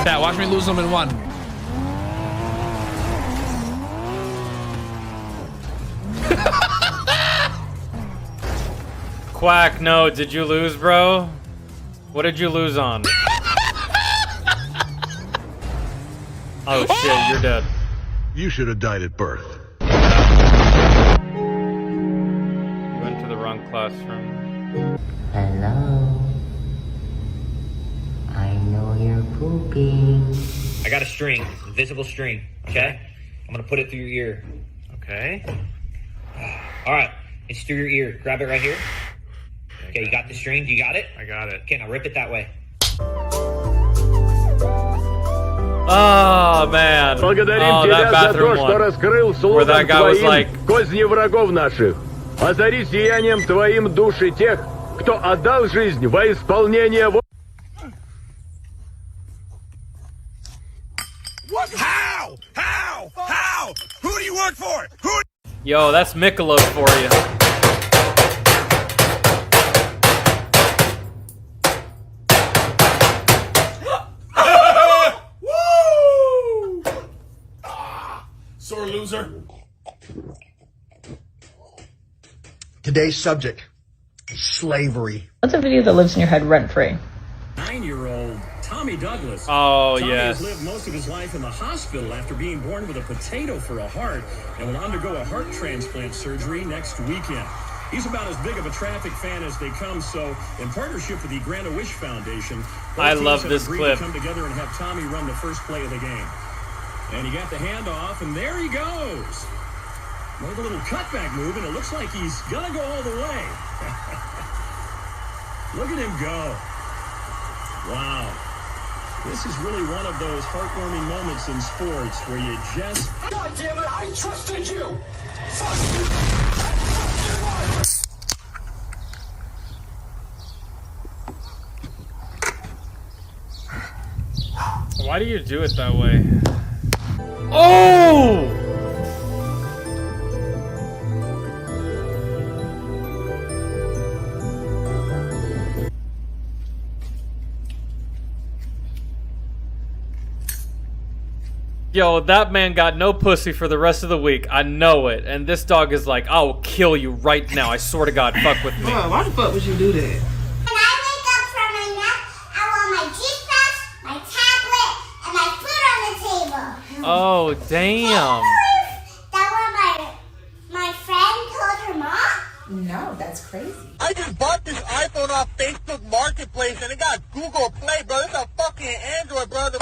Chat, watch me lose them in one. Quack, no, did you lose, bro? What did you lose on? Oh shit, you're dead. You should have died at birth. You went to the wrong classroom. Hello. I know you're pooping. I got a string, invisible string, okay? I'm gonna put it through your ear. Okay. All right, it's through your ear. Grab it right here. Okay, you got the string? You got it? I got it. Okay, now rip it that way. Oh man. Oh, that bathroom one. Where that guy was like, козни врагов наших. Озари сиянием твоим души тех, кто отдал жизнь во исполнение. What? How? Who do you work for? Who? yo, that's Michelob for you. Sore loser. Today's subject, slavery. What's a video that lives in your head rent-free? 9-year-old Tommy Douglas. Oh, Tommy yes. has lived most of his life in the hospital after being born with a potato for a heart and will undergo a heart transplant surgery next weekend. He's about as big of a traffic fan as they come, so in partnership with the Grant-A-Wish Foundation, both I teams love have this agreed clip. to come together and have Tommy run the first play of the game. And he got the handoff, and there he goes. With a little cutback move, and it looks like he's gonna go all the way. Look at him go. Wow. This is really one of those heartwarming moments in sports where you just... God damn it, I trusted you! Fuck you! Why do you do it that way? Oh! Yo, that man got no pussy for the rest of the week. I know it. And this dog is like, I will kill you right now. I swear to God, fuck with me. Why the fuck would you do that? When I wake up from my nap, I want my toothbrush, my tablet, and my food on the table. Oh, damn. That what my friend told her mom? No, that's crazy. I just bought this iPhone off Facebook Marketplace and it got Google Play, bro. It's a fucking Android, bro. The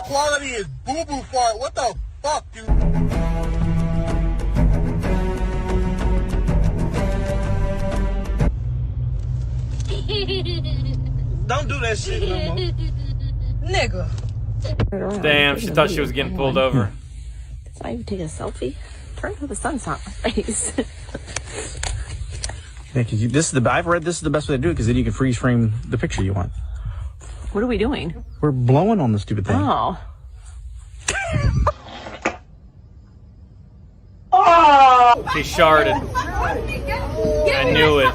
quality is boo-boo fart. What the fuck, dude? Don't do that shit no more. Nigga. Damn, she thought she was getting pulled over. That's why you take a selfie. Turn to the sun's not my face. Yeah, cause I've read this is the best way to do it because then you can freeze frame the picture you want. What are we doing? We're blowing on the stupid thing. Oh. He sharded. I knew it.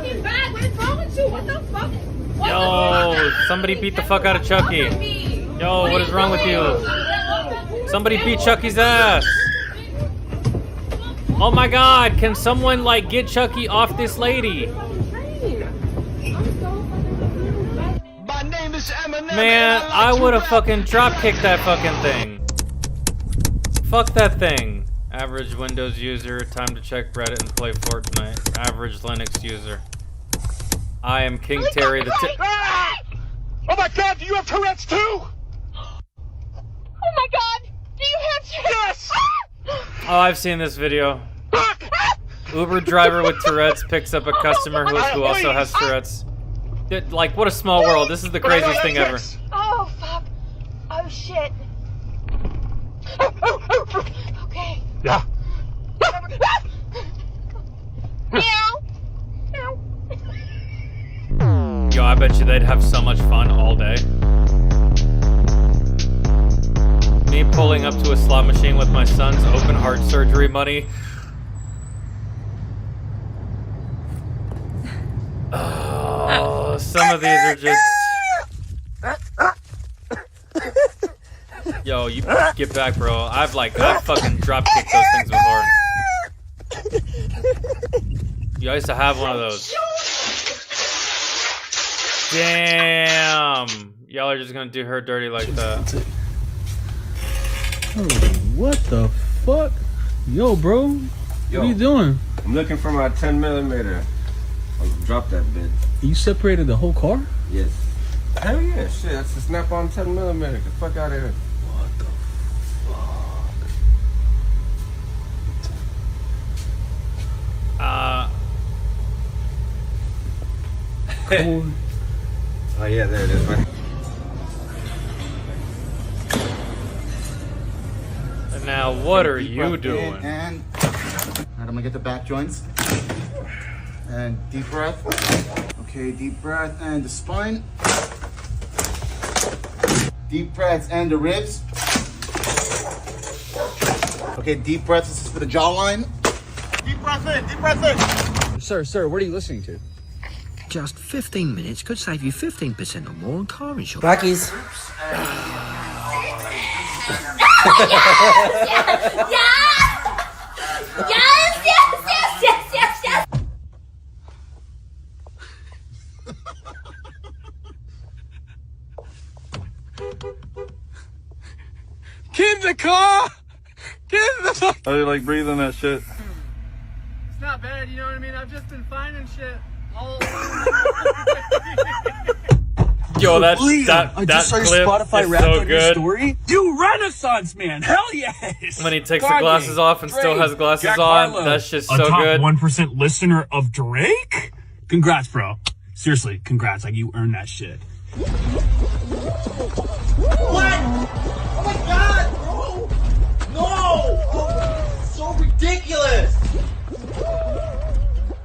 Yo, somebody beat the fuck out of Chucky. Yo, what is wrong with you? Somebody beat Chucky's ass. Oh my god, can someone like get Chucky off this lady? My name is Eminem. Man, I would have fucking drop kicked that fucking thing. Fuck that thing. Average Windows user, time to check Reddit and play Fortnite. Average Linux user. I am King Terry the Oh my god, do you have Tourette's too? Oh my god! Do you have Yes! Oh, I've seen this video. Uber driver with Tourette's picks up a customer who also has Tourette's. Like, what a small world. This is the craziest thing ever. Oh fuck! Oh shit! Okay. Yeah. Meow. Yo, I bet you they'd have so much fun all day. Me pulling up to a slot machine with my son's open heart surgery money. Oh, some of these are just... Yo, you get back, bro. I've fucking drop kicked those things before. Yo, I used to have one of those. Damn! Y'all are just gonna do her dirty like that. Oh, what the fuck? Yo, bro. What are you doing? I'm looking for my 10mm. I'll drop that bit. You separated the whole car? Yes. Hell yeah, shit. That's a snap-on 10mm. Get the fuck out of here. What the fuck? Oh yeah, there it is, man. And now, what are you doing? And I'm gonna get the back joints. And deep breath. Okay, deep breath and the spine. Deep breaths and the ribs. Okay, deep breaths. This is for the jawline. Deep breath in, deep breath in. Sir, what are you listening to? Just 15 minutes could save you 15% or more on car insurance. Rockies. Yes. Get in the car! Get in the fuck! How do you like breathing that shit? It's not bad, you know what I mean? I've just been finding shit all Yo, that I just saw your clip Spotify is Wrapped so on your good. story. You Renaissance man, hell yes! When he takes the glasses off and still has glasses Jack on, Harlow, that's just a so top good. 1% listener of Drake? Congrats, bro. Seriously, congrats. Like, you earned that shit. What? Oh my god, bro! No! Oh, so ridiculous!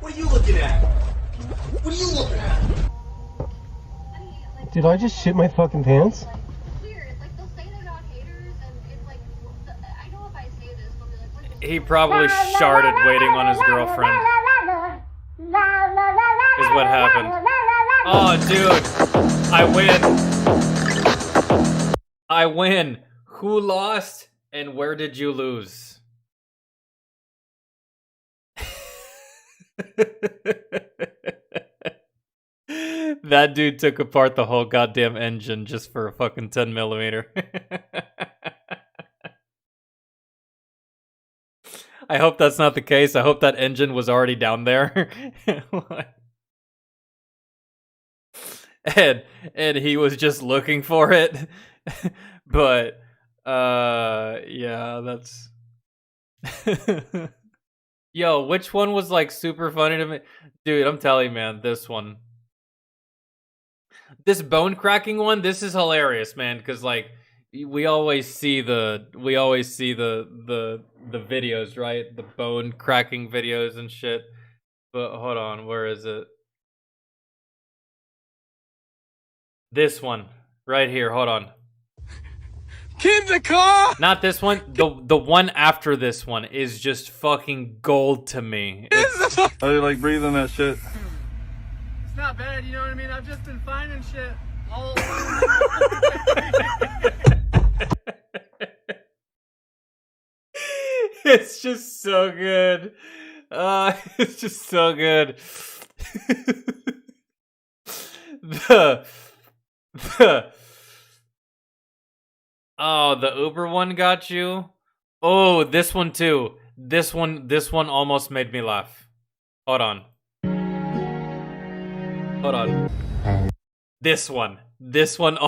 What are you looking at? What are you looking at? Did I just shit my fucking pants? He probably sharted waiting on his girlfriend. Is what happened. Oh, dude. I win. Who lost and where did you lose? That dude took apart the whole goddamn engine just for a fucking 10mm. I hope that's not the case. I hope that engine was already down there. and he was just looking for it. But yeah, that's Yo, which one was like super funny to me? Dude, I'm telling you, man, this one. This bone cracking one, this is hilarious, man, cuz like we always see the videos, right? The bone cracking videos and shit. But hold on, where is it? This one right here. Hold on. Get in the car! Not this one. The one after this one is just fucking gold to me. How do you like breathing that shit? It's not bad, you know what I mean? I've just been finding shit It's just so good. It's just so good. the Oh, the Uber one got you? Oh, this one too. This one almost made me laugh. Hold on. Hold on. This one. This one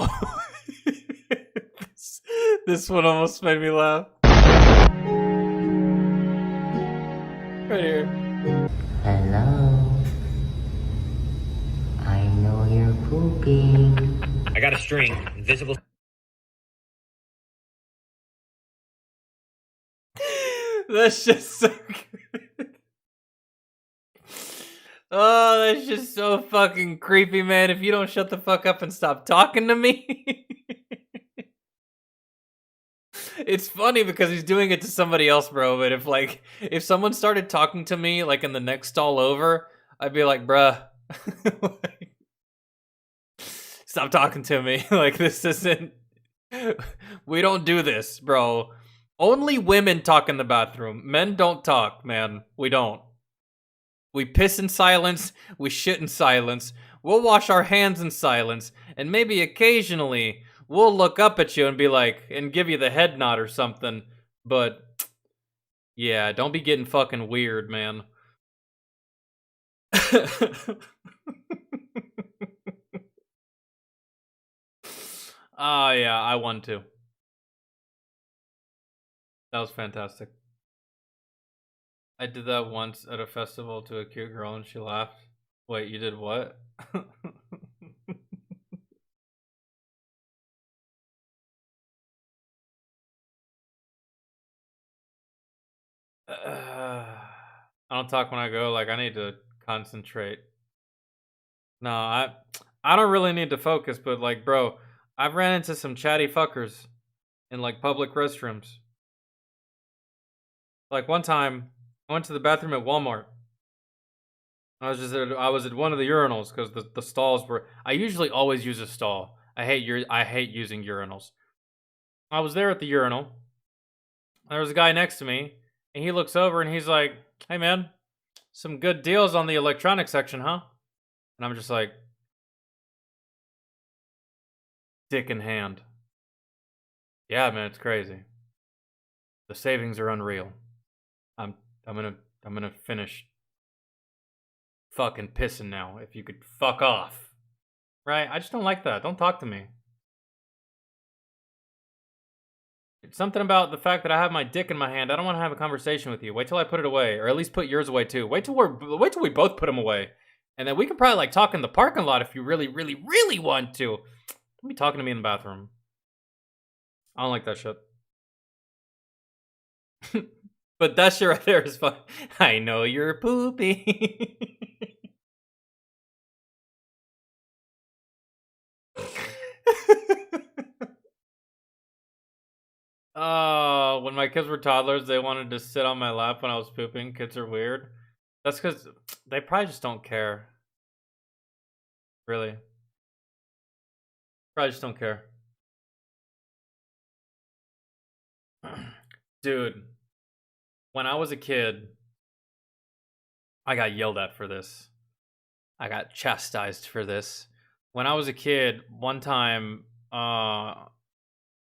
this one almost made me laugh. Right here. Hello. I know you're pooping. I got a string. Invisible. That's just so good. Oh, that's just so fucking creepy, man. If you don't shut the fuck up and stop talking to me. It's funny because he's doing it to somebody else, bro. But if someone started talking to me like in the next stall over, I'd be like, bruh, stop talking to me. Like, this isn't, we don't do this, bro. Only women talk in the bathroom. Men don't talk, man. We don't. We piss in silence. We shit in silence. We'll wash our hands in silence. And maybe occasionally we'll look up at you and be like, and give you the head nod or something. But yeah, don't be getting fucking weird, man. Oh yeah, I won too. That was fantastic. I did that once at a festival to a cute girl and she laughed. Wait, you did what? I don't talk when I go. Like, I need to concentrate. No, I don't really need to focus, but like, bro, I've ran into some chatty fuckers in like public restrooms. Like one time, I went to the bathroom at Walmart. I was at one of the urinals because the stalls were. I usually always use a stall. I hate using urinals. I was there at the urinal. There was a guy next to me, and he looks over and he's like, "Hey man, some good deals on the electronics section, huh?" And I'm just like, dick in hand. Yeah, man, it's crazy. The savings are unreal. I'm gonna finish fucking pissing now. If you could fuck off. Right? I just don't like that. Don't talk to me. It's something about the fact that I have my dick in my hand. I don't want to have a conversation with you. Wait till I put it away, or at least put yours away too. Wait till we both put them away, and then we can probably like talk in the parking lot if you really, really, really want to. Don't be talking to me in the bathroom. I don't like that shit. But that shit right there is fun. I know you're poopy. Oh, when my kids were toddlers, they wanted to sit on my lap when I was pooping. Kids are weird. That's because they probably just don't care. Really. Probably just don't care. Dude, when I was a kid, I got yelled at for this. I got chastised for this. When I was a kid, one time,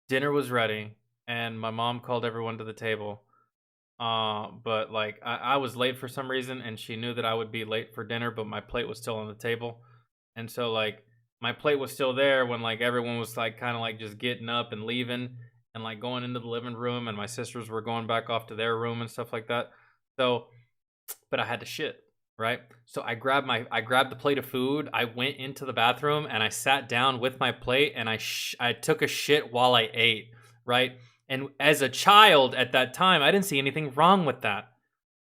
dinner was ready, and my mom called everyone to the table. But like, I was late for some reason, and she knew that I would be late for dinner, but my plate was still on the table. And so like, my plate was still there when like everyone was like kind of like just getting up and leaving and like going into the living room, and my sisters were going back off to their room and stuff like that. So, but I had to shit, right? So I grabbed the plate of food. I went into the bathroom and I sat down with my plate, and I took a shit while I ate, right? And as a child at that time, I didn't see anything wrong with that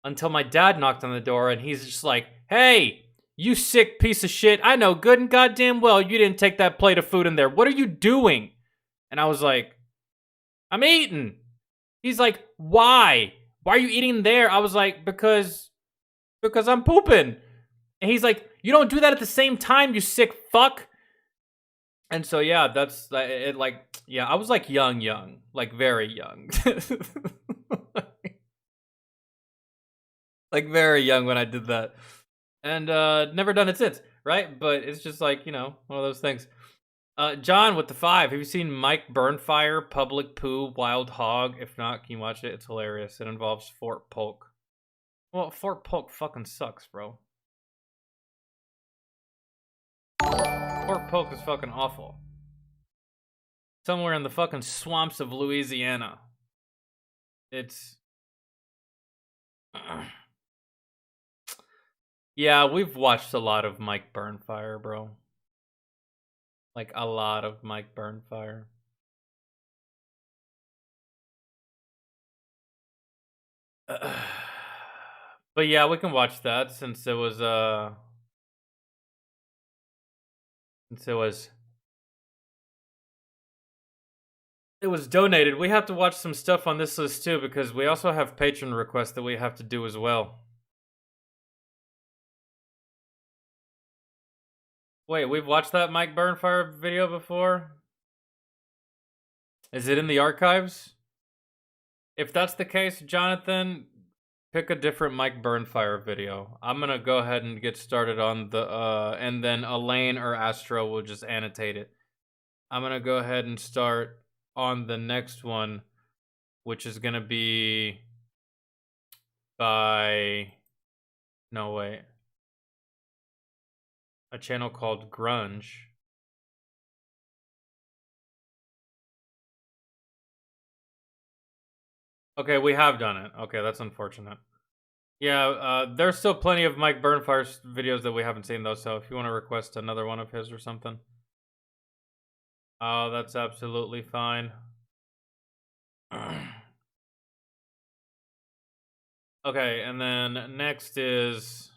until my dad knocked on the door, and he's just like, "Hey, you sick piece of shit. I know good and goddamn well you didn't take that plate of food in there. What are you doing?" And I was like, "I'm eating." He's like, "Why? Why are you eating there?" I was like, because I'm pooping. And he's like, "You don't do that at the same time, you sick fuck." And so yeah, that's it. Like, yeah, I was like young, like very young, like very young when I did that, and never done it since, right? But it's just like, you know, one of those things. John with the 5. Have you seen Mike Burnfire, Public Poo, Wild Hog? If not, can you watch it? It's hilarious. It involves Fort Polk. Well, Fort Polk fucking sucks, bro. Fort Polk is fucking awful. Somewhere in the fucking swamps of Louisiana. It's... Yeah, we've watched a lot of Mike Burnfire, bro. Like, a lot of Mike Burnfire. But yeah, we can watch that since it was, it was donated. We have to watch some stuff on this list too, because we also have patron requests that we have to do as well. Wait, we've watched that Mike Burnfire video before? Is it in the archives? If that's the case, Jonathan, pick a different Mike Burnfire video. I'm gonna go ahead and get started on the, and then Elaine or Astro will just annotate it. I'm gonna go ahead and start on the next one, which is gonna be by, no wait. A channel called Grunge. Okay, we have done it. Okay, that's unfortunate. Yeah, there's still plenty of Mike Burnfire's videos that we haven't seen though, so if you want to request another one of his or something. Oh, that's absolutely fine. Okay, and then next is...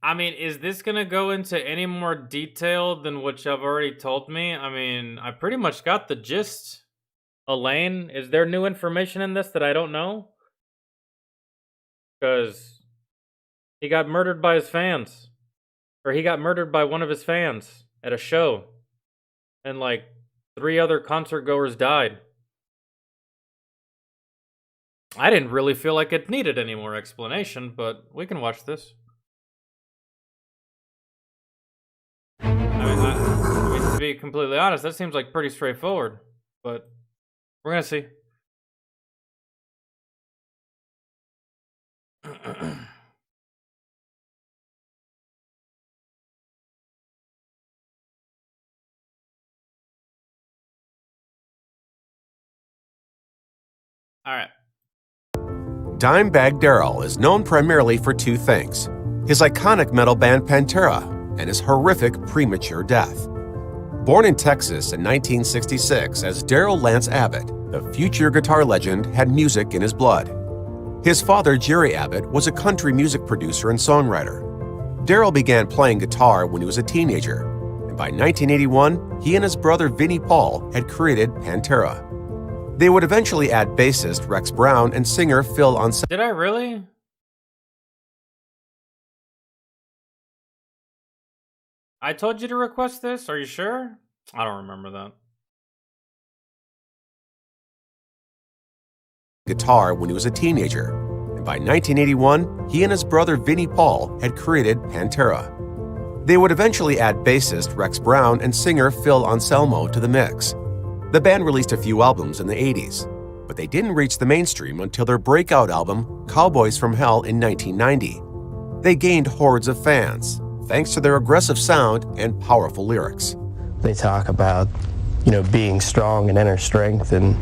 I mean, is this gonna go into any more detail than what you've already told me? I mean, I pretty much got the gist. Elaine, is there new information in this that I don't know? Because he got murdered by his fans. Or he got murdered by one of his fans at a show. And like 3 other concert goers died. I didn't really feel like it needed any more explanation, but we can watch this. I mean, to be completely honest, that seems like pretty straightforward, but we're gonna see. All right. Dimebag Darrell is known primarily for 2 things: his iconic metal band Pantera and his horrific premature death. Born in Texas in 1966 as Darrell Lance Abbott, the future guitar legend had music in his blood. His father, Jerry Abbott, was a country music producer and songwriter. Darrell began playing guitar when he was a teenager, and by 1981, he and his brother Vinnie Paul had created Pantera. They would eventually add bassist Rex Brown and singer Phil Anselmo. Did I really? I told you to request this? Are you sure? I don't remember that. Guitar when he was a teenager, and by 1981, he and his brother Vinnie Paul had created Pantera. They would eventually add bassist Rex Brown and singer Phil Anselmo to the mix. The band released a few albums in the 80s, but they didn't reach the mainstream until their breakout album, Cowboys from Hell, in 1990. They gained hordes of fans, thanks to their aggressive sound and powerful lyrics. They talk about, being strong and inner strength, and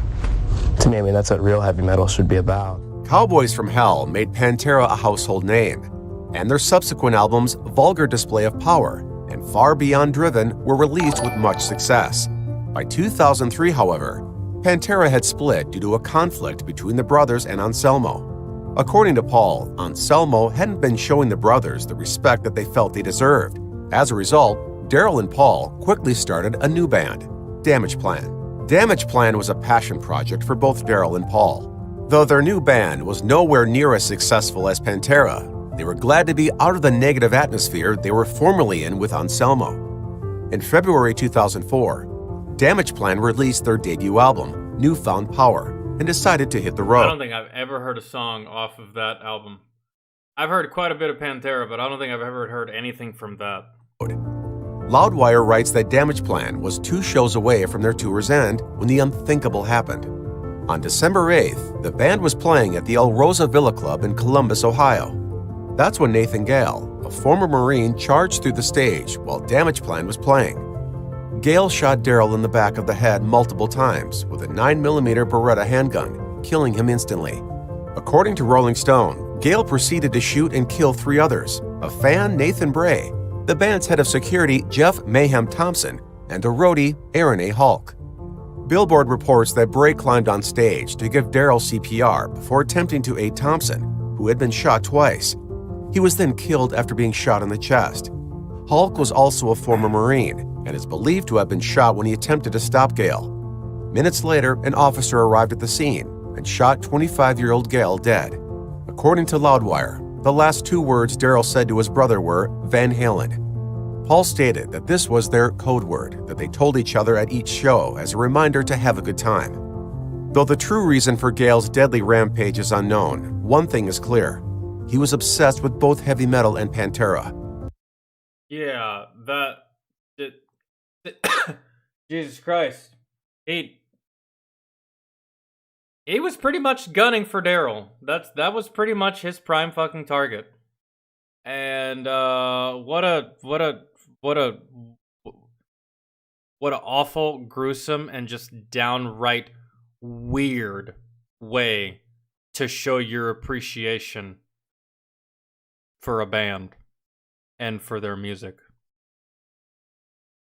to me, I mean, that's what real heavy metal should be about. Cowboys from Hell made Pantera a household name, and their subsequent albums, Vulgar Display of Power and Far Beyond Driven, were released with much success. By 2003, however, Pantera had split due to a conflict between the brothers and Anselmo. According to Paul, Anselmo hadn't been showing the brothers the respect that they felt they deserved. As a result, Daryl and Paul quickly started a new band, Damage Plan. Damage Plan was a passion project for both Daryl and Paul. Though their new band was nowhere near as successful as Pantera, they were glad to be out of the negative atmosphere they were formerly in with Anselmo. In February 2004, Damage Plan released their debut album, Newfound Power, and decided to hit the road. I don't think I've ever heard a song off of that album. I've heard quite a bit of Pantera, but I don't think I've ever heard anything from that. Loudwire writes that Damage Plan was 2 shows away from their tour's end when the unthinkable happened. On December 8th, the band was playing at the El Rosa Villa Club in Columbus, Ohio. That's when Nathan Gale, a former Marine, charged through the stage while Damage Plan was playing. Gale shot Daryl in the back of the head multiple times with a 9mm Beretta handgun, killing him instantly. According to Rolling Stone, Gale proceeded to shoot and kill 3 others, a fan, Nathan Bray, the band's head of security, Jeff Mayhem Thompson, and a roadie, Aaron A. Hulk. Billboard reports that Bray climbed on stage to give Daryl CPR before attempting to aid Thompson, who had been shot twice. He was then killed after being shot in the chest. Hulk was also a former Marine and is believed to have been shot when he attempted to stop Gale. Minutes later, an officer arrived at the scene and shot 25-year-old Gale dead. According to Loudwire, the last 2 words Daryl said to his brother were Van Halen. Paul stated that this was their code word that they told each other at each show as a reminder to have a good time. Though the true reason for Gale's deadly rampage is unknown, one thing is clear. He was obsessed with both heavy metal and Pantera. Yeah, Jesus Christ. He was pretty much gunning for Daryl. That was pretty much his prime fucking target. And what a awful, gruesome, and just downright weird way to show your appreciation for a band and for their music.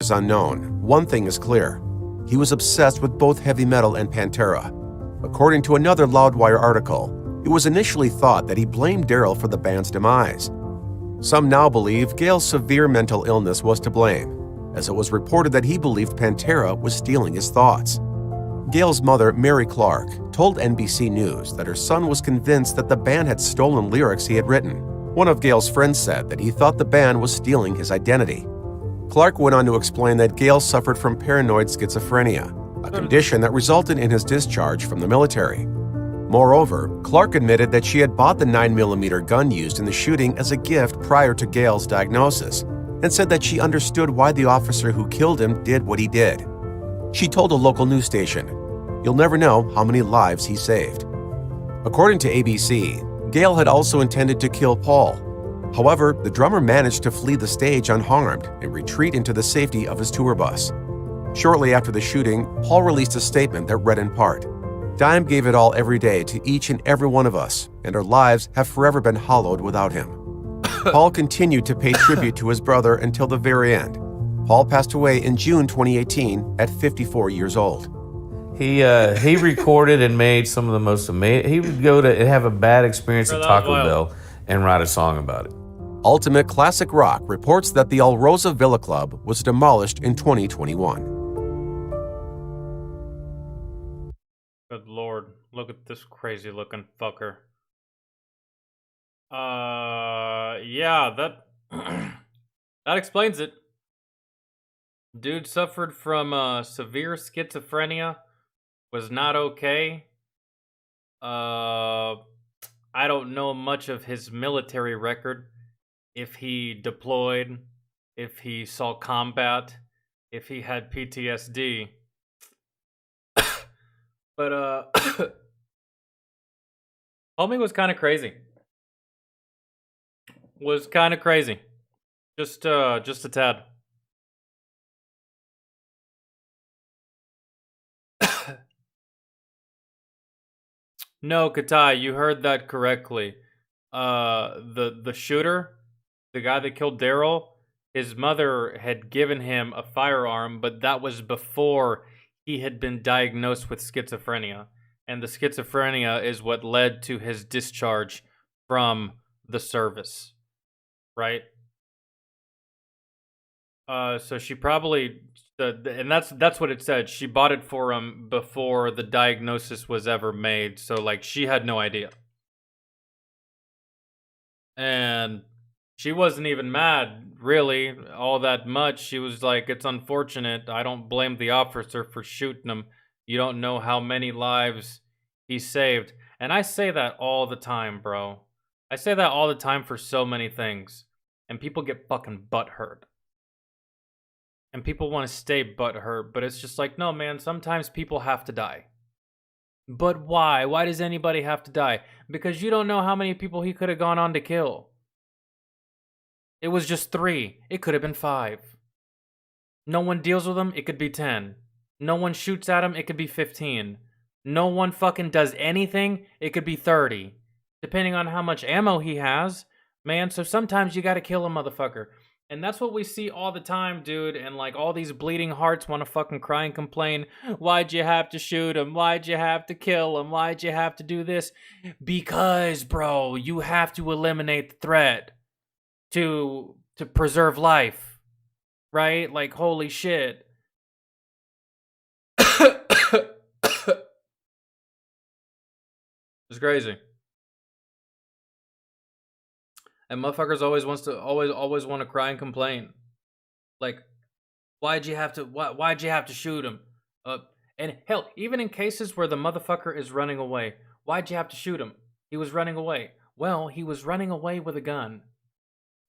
Is unknown. One thing is clear. He was obsessed with both heavy metal and Pantera. According to another Loudwire article, it was initially thought that he blamed Daryl for the band's demise. Some now believe Gale's severe mental illness was to blame, as it was reported that he believed Pantera was stealing his thoughts. Gale's mother, Mary Clark, told NBC News that her son was convinced that the band had stolen lyrics he had written. One of Gale's friends said that he thought the band was stealing his identity. Clark went on to explain that Gale suffered from paranoid schizophrenia, a condition that resulted in his discharge from the military. Moreover, Clark admitted that she had bought the 9mm gun used in the shooting as a gift prior to Gale's diagnosis, and said that she understood why the officer who killed him did what he did. She told a local news station, "You'll never know how many lives he saved." According to ABC, Gale had also intended to kill Paul. However, the drummer managed to flee the stage unharmed and retreat into the safety of his tour bus. Shortly after the shooting, Paul released a statement that read in part, "Dime gave it all every day to each and every one of us, and our lives have forever been hollowed without him." Paul continued to pay tribute to his brother until the very end. Paul passed away in June 2018 at 54 years old. He recorded and made some of the most amazing. He would go to have a bad experience at Taco Bell and write a song about it. Ultimate Classic Rock reports that the El Rosa Villa Club was demolished in 2021. Good Lord, look at this crazy looking fucker. Yeah, that that explains it. Dude suffered from severe schizophrenia, was not okay. I don't know much of his military record. If he deployed, if he saw combat, if he had PTSD. But homie was kind of crazy. Was kind of crazy. Just a tad. No, Katai, you heard that correctly. The shooter, the guy that killed Daryl, his mother had given him a firearm, but that was before he had been diagnosed with schizophrenia. And the schizophrenia is what led to his discharge from the service. Right? So she probably, and that's what it said. She bought it for him before the diagnosis was ever made. So like she had no idea. And she wasn't even mad, really, all that much. She was like, it's unfortunate. I don't blame the officer for shooting him. You don't know how many lives he saved. And I say that all the time, bro. I say that all the time for so many things. And people get fucking butthurt. And people want to stay butthurt, but it's just like, no, man, sometimes people have to die. But why? Why does anybody have to die? Because you don't know how many people he could have gone on to kill. It was just 3. It could have been 5. No one deals with him, it could be 10. No one shoots at him, it could be 15. No one fucking does anything, it could be 30. Depending on how much ammo he has, man. So sometimes you gotta kill a motherfucker. And that's what we see all the time, dude. And like all these bleeding hearts want to fucking cry and complain. Why'd you have to shoot him? Why'd you have to kill him? Why'd you have to do this? Because, bro, you have to eliminate the threat to preserve life. Right? Like, holy shit. It's crazy. And motherfuckers always want to cry and complain. Like, why'd you have to shoot him? And hell, even in cases where the motherfucker is running away, why'd you have to shoot him? He was running away. Well, he was running away with a gun.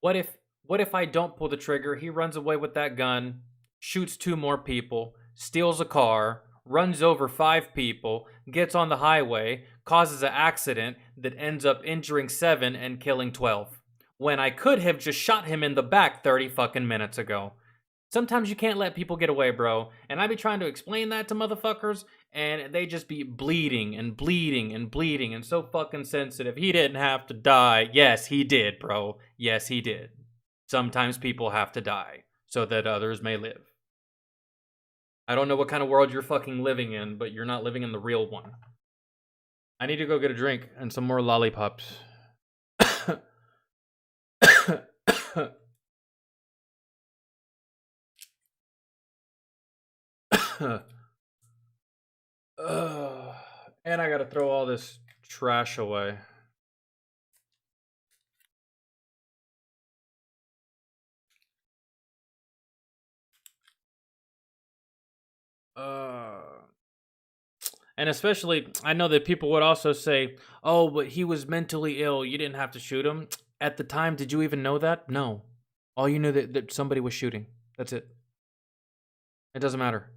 What if I don't pull the trigger? He runs away with that gun, shoots 2 more people, steals a car, runs over 5 people, gets on the highway, causes an accident that ends up injuring 7 and killing 12. When I could have just shot him in the back 30 fucking minutes ago. Sometimes you can't let people get away, bro. And I be trying to explain that to motherfuckers, and they just be bleeding and bleeding and bleeding and so fucking sensitive. He didn't have to die. Yes, he did, bro. Yes, he did. Sometimes people have to die so that others may live. I don't know what kind of world you're fucking living in, but you're not living in the real one. I need to go get a drink and some more lollipops. And I gotta throw all this trash away. And especially, I know that people would also say, oh, but he was mentally ill. You didn't have to shoot him. At the time, did you even know that? No. All you knew that somebody was shooting. That's it. It doesn't matter.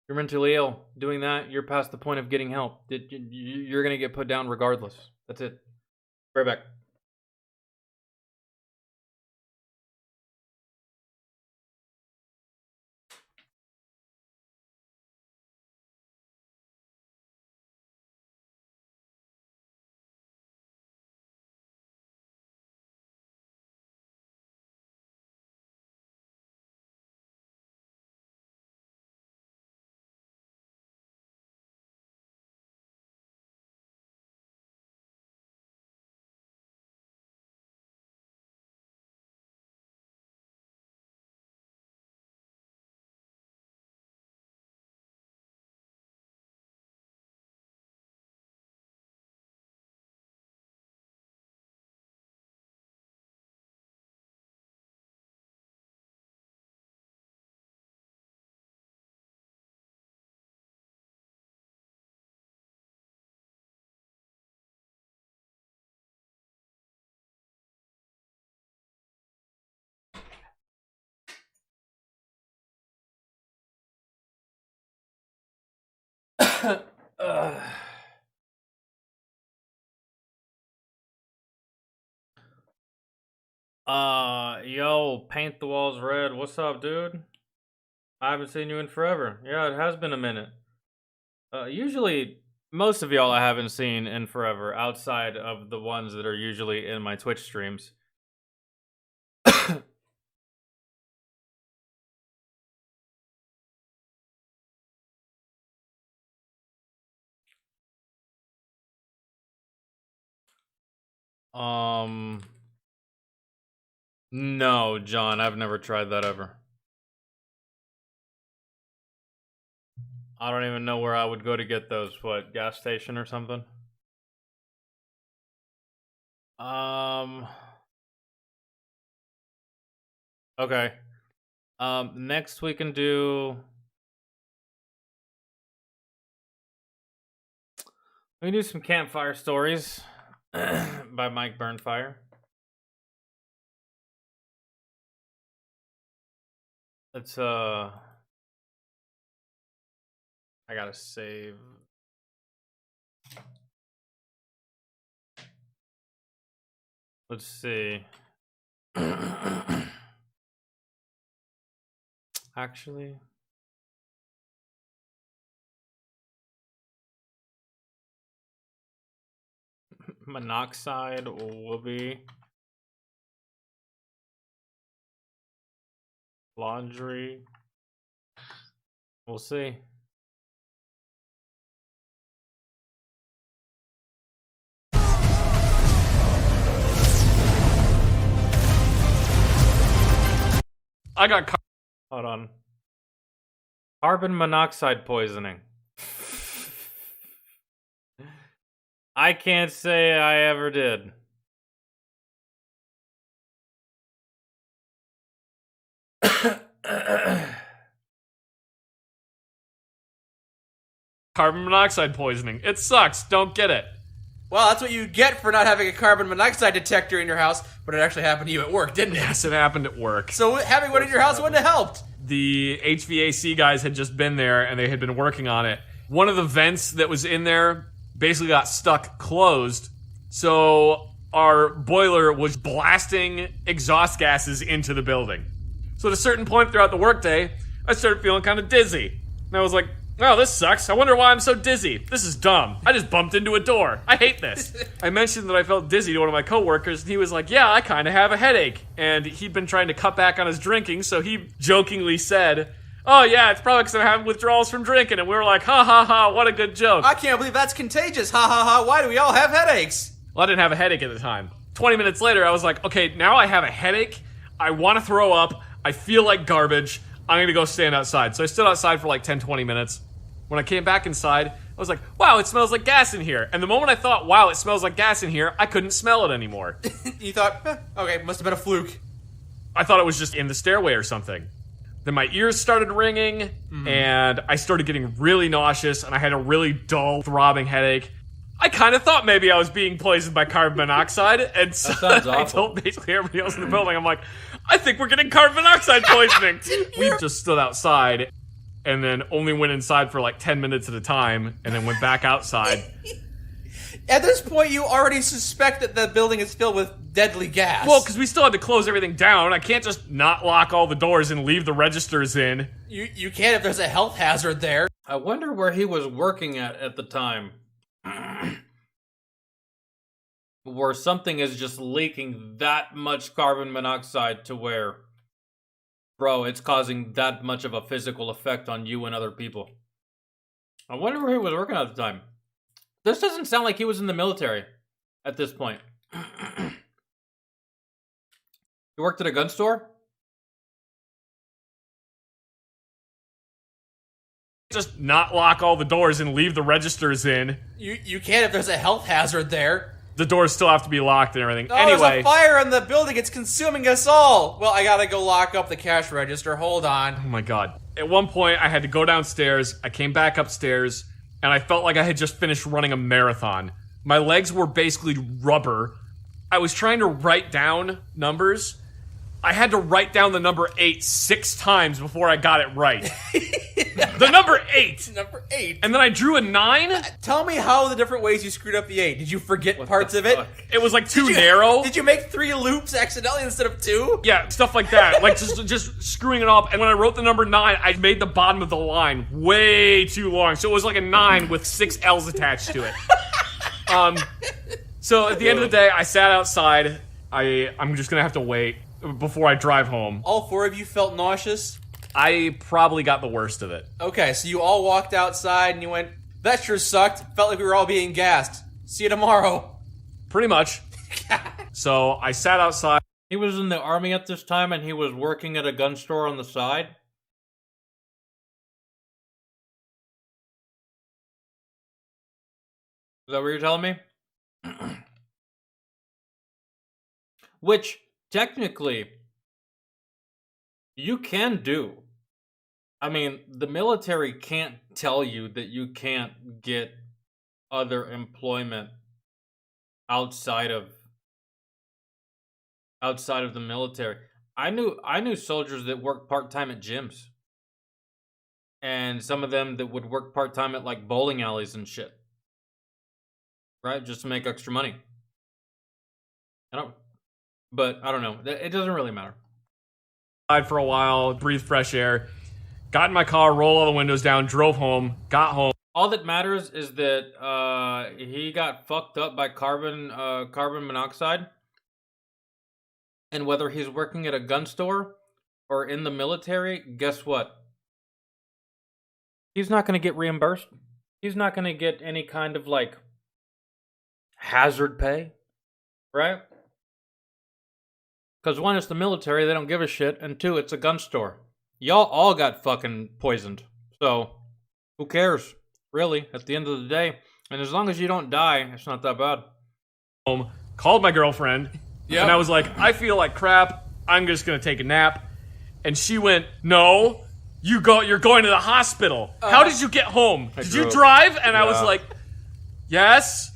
You're mentally ill. Doing that, you're past the point of getting help. You're going to get put down regardless. That's it. Right back. Yo, Paint the Walls Red. What's up, dude? I haven't seen you in forever. Yeah, it has been a minute. Usually, most of y'all I haven't seen in forever, outside of the ones that are usually in my Twitch streams. No, John, I've never tried that ever. I don't even know where I would go to get those. What, gas station or something? Okay. Next we can do... We can do some campfire stories by Mike Burnfire. It's I gotta save. Let's see. Actually, monoxide will be laundry. We'll see. I got hold on. Carbon monoxide poisoning. I can't say I ever did. carbon monoxide poisoning. It sucks. Don't get it. Well, that's what you get for not having a carbon monoxide detector in your house, but it actually happened to you at work, didn't it? Yes, it happened at work. So having one in your house wouldn't have helped. The HVAC guys had just been there, and they had been working on it. One of the vents that was in there basically got stuck closed, so our boiler was blasting exhaust gases into the building. So at a certain point throughout the workday, I started feeling kind of dizzy. And I was like, oh, this sucks. I wonder why I'm so dizzy. This is dumb. I just bumped into a door. I hate this. I mentioned that I felt dizzy to one of my coworkers, and he was like, yeah, I kind of have a headache. And he'd been trying to cut back on his drinking, so he jokingly said, oh, yeah, it's probably because I'm having withdrawals from drinking. And we were like, ha, ha, ha, what a good joke. I can't believe that's contagious. Ha, ha, ha. Why do we all have headaches? Well, I didn't have a headache at the time. 20 minutes later, I was like, okay, now I have a headache. I want to throw up. I feel like garbage. I'm going to go stand outside. So I stood outside for like 10, 20 minutes. When I came back inside, I was like, wow, it smells like gas in here. And the moment I thought, wow, it smells like gas in here, I couldn't smell it anymore. You thought, okay, must have been a fluke. I thought it was just in the stairway or something. Then my ears started ringing, and I started getting really nauseous, and I had a really dull, throbbing headache. I kind of thought maybe I was being poisoned by carbon monoxide, and so I told basically everybody else in the building, I'm like, I think we're getting carbon monoxide poisoning. We just stood outside, and then only went inside for like 10 minutes at a time, and then went back outside. At this point, you already suspect that the building is filled with deadly gas. Well, because we still had to close everything down. I can't just not lock all the doors and leave the registers in. You can if there's a health hazard there. I wonder where he was working at the time. Where something is just leaking that much carbon monoxide to where, bro, it's causing that much of a physical effect on you and other people. I wonder where he was working at the time. This doesn't sound like he was in the military at this point. He worked at a gun store? Just not lock all the doors and leave the registers in. You can if there's a health hazard there. The doors still have to be locked and everything. Oh, anyway, there's a fire in the building. It's consuming us all. Well, I gotta go lock up the cash register. Hold on. Oh my god. At one point, I had to go downstairs. I came back upstairs, and I felt like I had just finished running a marathon. My legs were basically rubber. I was trying to write down numbers. I had to write down the number 8 6 times before I got it right. The number 8! Number 8. And then I drew a 9. Tell me how the different ways you screwed up the 8. Did you forget parts of it? It was like too narrow. Did you make 3 loops accidentally instead of 2? Yeah, stuff like that. Like just screwing it up. And when I wrote the number 9, I made the bottom of the line way too long. So it was like a 9 with 6 L's attached to it. So at the end of the day, I sat outside. I'm just gonna have to wait before I drive home. All 4 of you felt nauseous? I probably got the worst of it. Okay, so you all walked outside and you went, that sure sucked. Felt like we were all being gassed. See you tomorrow. Pretty much. So I sat outside. He was in the army at this time and he was working at a gun store on the side. Is that what you're telling me? Which, technically, you can do. I mean, the military can't tell you that you can't get other employment outside of the military. I knew soldiers that worked part-time at gyms. And some of them that would work part-time at like bowling alleys and shit. Right? Just to make extra money. But I don't know. It doesn't really matter. For a while, breathe fresh air, got in my car, rolled all the windows down, drove home, got home. All that matters is that he got fucked up by carbon monoxide. And whether he's working at a gun store or in the military, guess what? He's not going to get reimbursed. He's not going to get any kind of like hazard pay, right? Because one, it's the military, they don't give a shit, and two, it's a gun store. Y'all all got fucking poisoned. So, who cares? Really, at the end of the day. And as long as you don't die, it's not that bad. Called my girlfriend, Yep. and I was like, I feel like crap, I'm just gonna take a nap. And she went, no, you're going to the hospital. How did you get home? Did you drive? And I was Yeah. like, yes.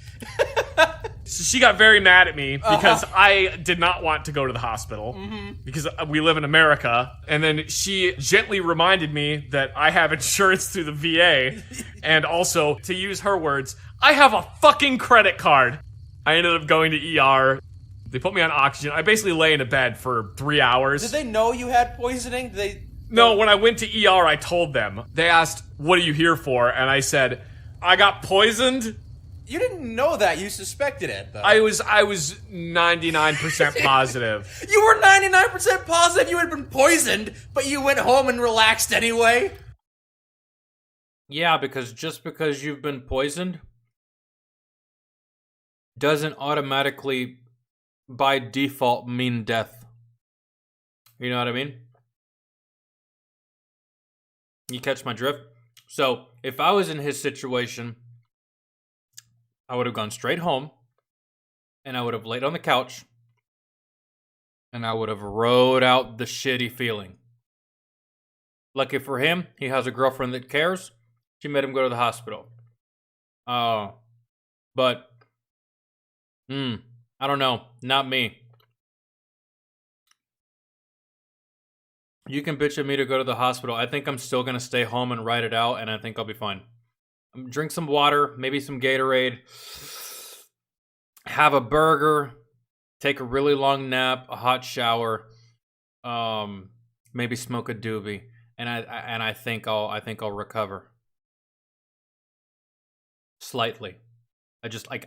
So she got very mad at me because I did not want to go to the hospital because we live in America. And then she gently reminded me that I have insurance through the VA. And also, to use her words, I have a fucking credit card. I ended up going to ER. They put me on oxygen. I basically lay in a bed for 3 hours. Did they know you had poisoning? No, when I went to ER, I told them. They asked, what are you here for? And I said, I got poisoned. You didn't know that. You suspected it, though. I was 99% positive. You were 99% positive you had been poisoned, but you went home and relaxed anyway? Yeah, because just because you've been poisoned doesn't automatically, by default, mean death. You know what I mean? You catch my drift? So, if I was in his situation, I would have gone straight home, and I would have laid on the couch, and I would have rode out the shitty feeling. Lucky for him, he has a girlfriend that cares. She made him go to the hospital. But, I don't know. Not me. You can bitch at me to go to the hospital. I think I'm still going to stay home and ride it out, and I think I'll be fine. Drink some water, maybe some Gatorade, have a burger, take a really long nap, a hot shower, maybe smoke a doobie, and I think I'll recover slightly.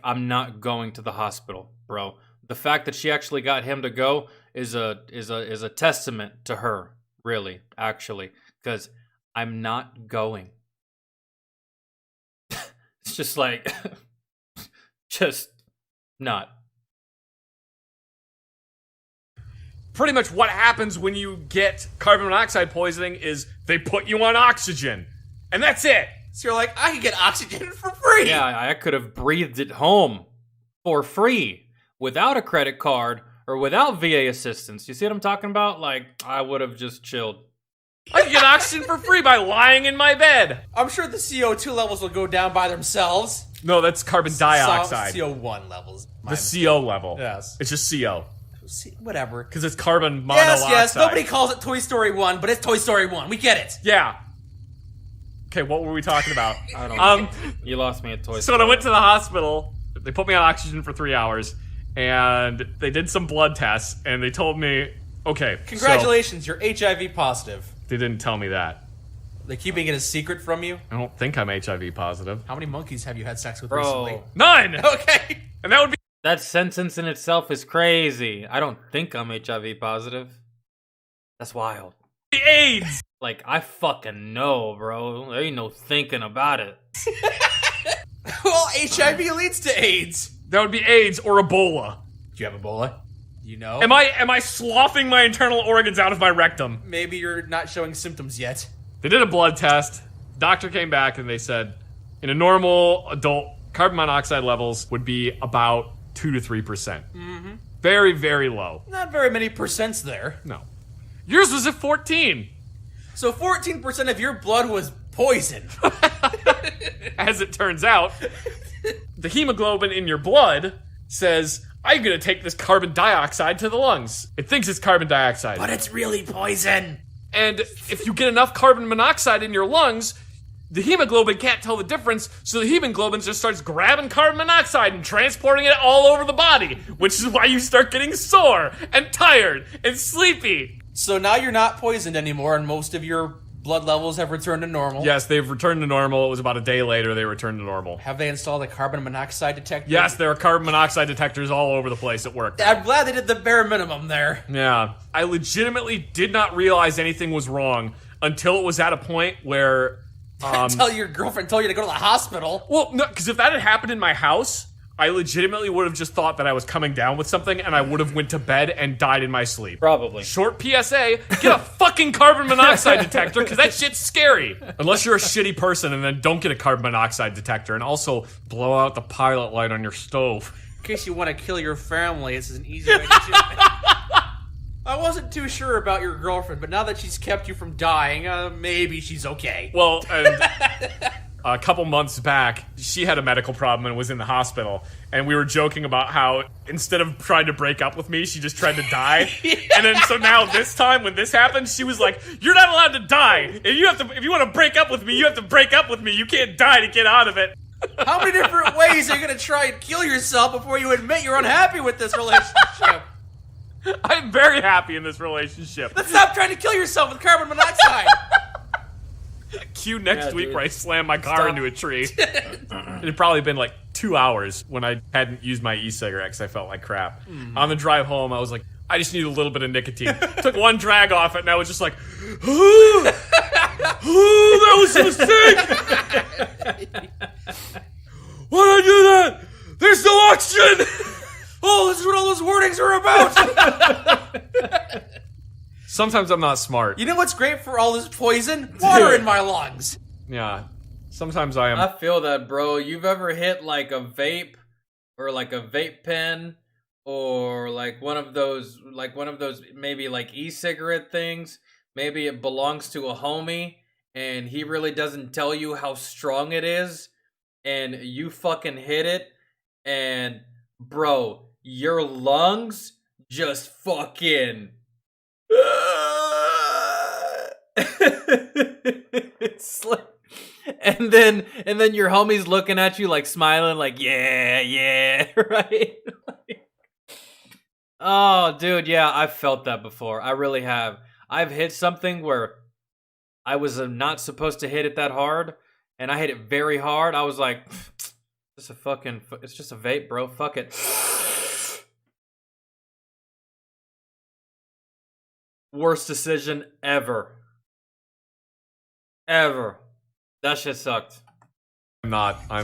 I'm not going to the hospital, bro. The fact that she actually got him to go is a testament to her, really, actually, because I'm not going. It's just like, just not. Pretty much what happens when you get carbon monoxide poisoning is they put you on oxygen. And that's it. So you're like, I can get oxygen for free. Yeah, I could have breathed it home for free without a credit card or without VA assistance. You see what I'm talking about? Like, I would have just chilled. I can get oxygen for free by lying in my bed. I'm sure the CO2 levels will go down by themselves. No, that's carbon dioxide. CO1 levels. The CO level. Yes. It's just CO. Whatever. Because it's carbon monoxide. Yes. Nobody calls it Toy Story 1, but it's Toy Story 1. We get it. Yeah. Okay, what were we talking about? I don't know. You lost me at Toy Story. So when I went to the hospital, they put me on oxygen for 3 hours, and they did some blood tests, and they told me, okay, congratulations, you're HIV positive. They didn't tell me that. They're keeping it a secret from you? I don't think I'm HIV positive. How many monkeys have you had sex with Bro. recently? None! Okay. And that would be... That sentence in itself is crazy. I don't think I'm HIV positive. That's wild. AIDS! Like, I fucking know, bro. There ain't no thinking about it. Well, HIV leads to AIDS. That would be AIDS or Ebola. Do you have Ebola? You know? Am I sloughing my internal organs out of my rectum? Maybe you're not showing symptoms yet. They did a blood test. Doctor came back and they said, in a normal adult, carbon monoxide levels would be about 2 to 3%. Mm-hmm. Very, very low. Not very many percents there. No. Yours was at 14. So 14% of your blood was poison. As it turns out, the hemoglobin in your blood says, I'm gonna take this carbon dioxide to the lungs. It thinks it's carbon dioxide. But it's really poison. And if you get enough carbon monoxide in your lungs, the hemoglobin can't tell the difference, so the hemoglobin just starts grabbing carbon monoxide and transporting it all over the body, which is why you start getting sore and tired and sleepy. So now you're not poisoned anymore, and most of your blood levels have returned to normal. Yes, they've returned to normal. It was about a day later they returned to normal. Have they installed a carbon monoxide detector? Yes, there are carbon monoxide detectors all over the place at work. I'm glad they did the bare minimum there. Yeah. I legitimately did not realize anything was wrong until it was at a point where... Until your girlfriend told you to go to the hospital. Well, no, because if that had happened in my house, I legitimately would have just thought that I was coming down with something and I would have went to bed and died in my sleep. Probably. Short PSA, get a fucking carbon monoxide detector because that shit's scary. Unless you're a shitty person and then don't get a carbon monoxide detector, and also blow out the pilot light on your stove. In case you want to kill your family, this is an easy way to do it. I wasn't too sure about your girlfriend, but now that she's kept you from dying, maybe she's okay. Well, and a couple months back, she had a medical problem and was in the hospital. And we were joking about how instead of trying to break up with me, she just tried to die. Yeah. And then so now this time when this happened, she was like, "You're not allowed to die. If you want to break up with me, you have to break up with me. You can't die to get out of it." How many different ways are you going to try and kill yourself before you admit you're unhappy with this relationship? I'm very happy in this relationship. Let's stop trying to kill yourself with carbon monoxide. Cue next week where I slam my car into a tree. It had probably been like 2 hours when I hadn't used my e-cigarette because I felt like crap. On the drive home, I was like, I just need a little bit of nicotine. Took one drag off it and I was just like, ooh, that was so sick. Why did I do that? There's no oxygen. Oh, this is what all those warnings are about! Sometimes I'm not smart. You know what's great for all this poison? Water in my lungs! Yeah. Sometimes I am. I feel that, bro. You've ever hit like a vape or like a vape pen or like one of those maybe like e-cigarette things. Maybe it belongs to a homie and he really doesn't tell you how strong it is and you fucking hit it and bro, your lungs just fucking it's like, and then your homie's looking at you like smiling like yeah right. Oh dude, yeah, I've felt that before. I really have. I've hit something where I was not supposed to hit it that hard and I hit it very hard. I was like, it's just a vape, bro, fuck it. Worst decision ever. Ever. That shit sucked. I'm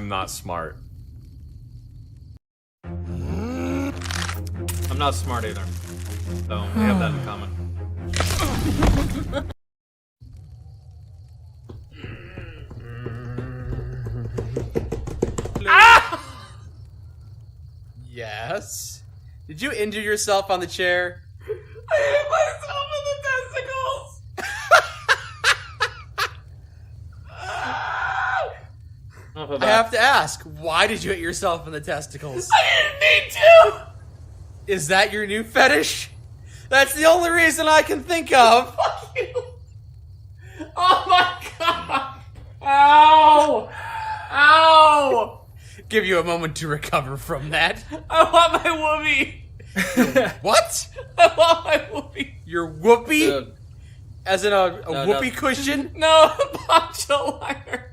not smart. I'm not smart either. So we have that in common. Ah! Yes? Did you injure yourself on the chair? I hit myself in the testicles! I have to ask, why did you hit yourself in the testicles? I didn't need to! Is that your new fetish? That's the only reason I can think of. Fuck you! Oh my god! Ow! Ow! Give you a moment to recover from that. I want my whoopee! What? I want my whoopee! Your whoopee? As in a whoopee cushion? No, poncho liner.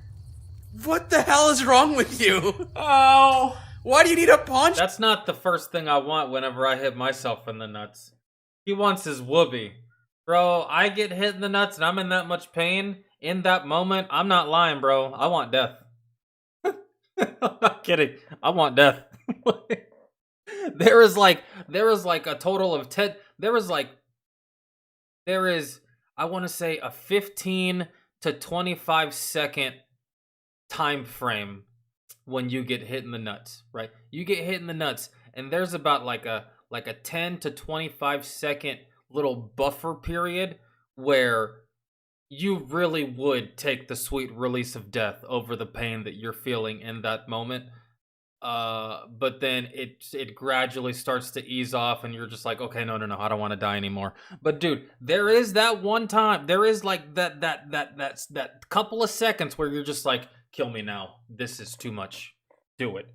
What the hell is wrong with you? Oh. Why do you need a punch? That's not the first thing I want whenever I hit myself in the nuts. He wants his whoopee. Bro, I get hit in the nuts and I'm in that much pain. In that moment, I'm not lying, bro. I want death. I'm not kidding. I want death. There is there is like a total of 10. There is, I want to say, a 15 to 25 second time frame when you get hit in the nuts, right? You get hit in the nuts, and there's about like a 10 to 25 second little buffer period where you really would take the sweet release of death over the pain that you're feeling in that moment. But then it gradually starts to ease off, and you're just like, okay, no, I don't want to die anymore. But dude, there is that one time, there is like that couple of seconds where you're just like, kill me now. This is too much. Do it.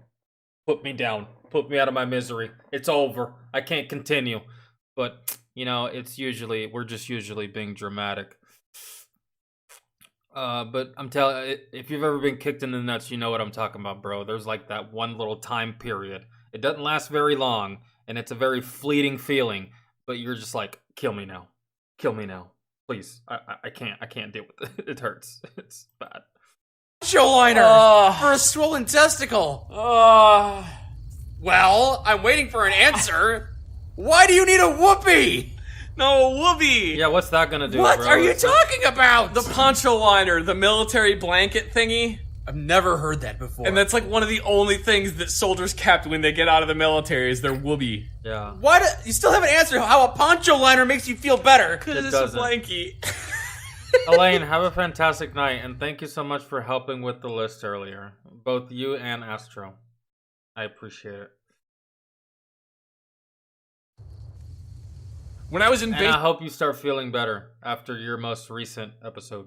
Put me down. Put me out of my misery. It's over. I can't continue. But we're just usually being dramatic. But I'm telling you, if you've ever been kicked in the nuts, you know what I'm talking about, bro. There's like that one little time period. It doesn't last very long, and it's a very fleeting feeling, but you're just like, kill me now. Kill me now. Please. I can't deal with it. It hurts. It's bad. Poncho liner for a swollen testicle. Well, I'm waiting for an answer. Why do you need a whoopee? No, whoopee. Yeah, what's that gonna do, What bro? are you talking about? The poncho liner, the military blanket thingy. I've never heard that before. And that's like one of the only things that soldiers kept when they get out of the military is their whoopee. Yeah. Why you still haven't answered how a poncho liner makes you feel better? Because it's a blankie. Elaine, have a fantastic night, and thank you so much for helping with the list earlier. Both you and Astro. I appreciate it. When I was in I hope you start feeling better after your most recent episode.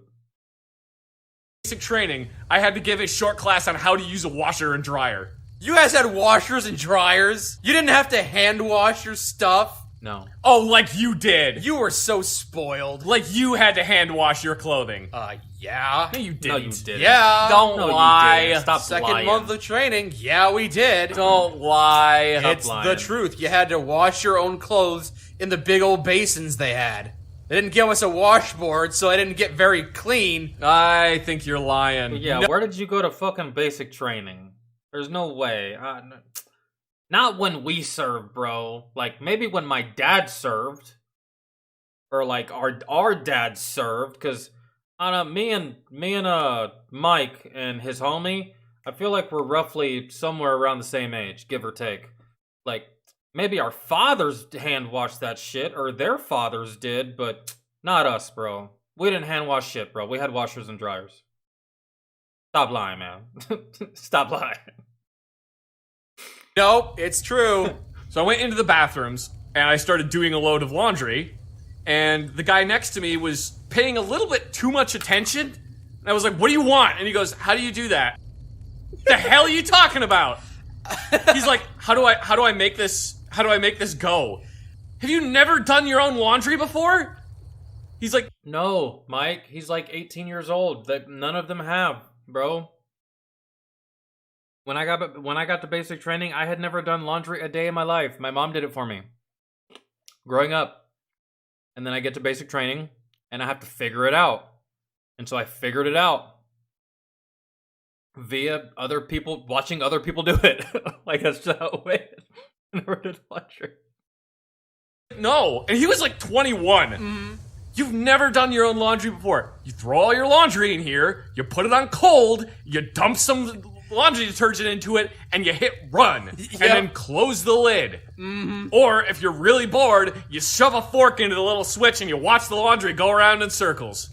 Basic training, I had to give a short class on how to use a washer and dryer. You guys had washers and dryers? You didn't have to hand wash your stuff? No. Oh, like you did. You were so spoiled. Like you had to hand wash your clothing. Yeah. No, you didn't. No, you didn't. Yeah. Don't lie. Stop Second lying. month of training. Yeah, we did. Don't lie. It's the truth. You had to wash your own clothes in the big old basins they had. They didn't give us a washboard, so I didn't get very clean. I think you're lying. Yeah, where did you go to fucking basic training? There's no way. Not when we served, bro. Like, maybe when my dad served. Or, like, our dad served. Because, I don't know, me and Mike and his homie, I feel like we're roughly somewhere around the same age, give or take. Like, maybe our fathers hand washed that shit, or their fathers did, but not us, bro. We didn't hand wash shit, bro. We had washers and dryers. Stop lying, man. Stop lying. Nope, it's true. So I went into the bathrooms, and I started doing a load of laundry, and the guy next to me was paying a little bit too much attention, and I was like, what do you want? And he goes, how do you do that? The hell are you talking about? He's like, how do I make this go? Have you never done your own laundry before? He's like, no, Mike. He's like 18 years old. That none of them have, bro. When I got to basic training, I had never done laundry a day in my life. My mom did it for me, growing up. And then I get to basic training, and I have to figure it out. And so I figured it out via other people, watching other people do it. Like, that's just how it went. I never did laundry. No, and he was like 21. Mm-hmm. You've never done your own laundry before. You throw all your laundry in here, you put it on cold, you dump some laundry detergent into it, and you hit run. And then close the lid. Mm-hmm. Or, if you're really bored, you shove a fork into the little switch and you watch the laundry go around in circles.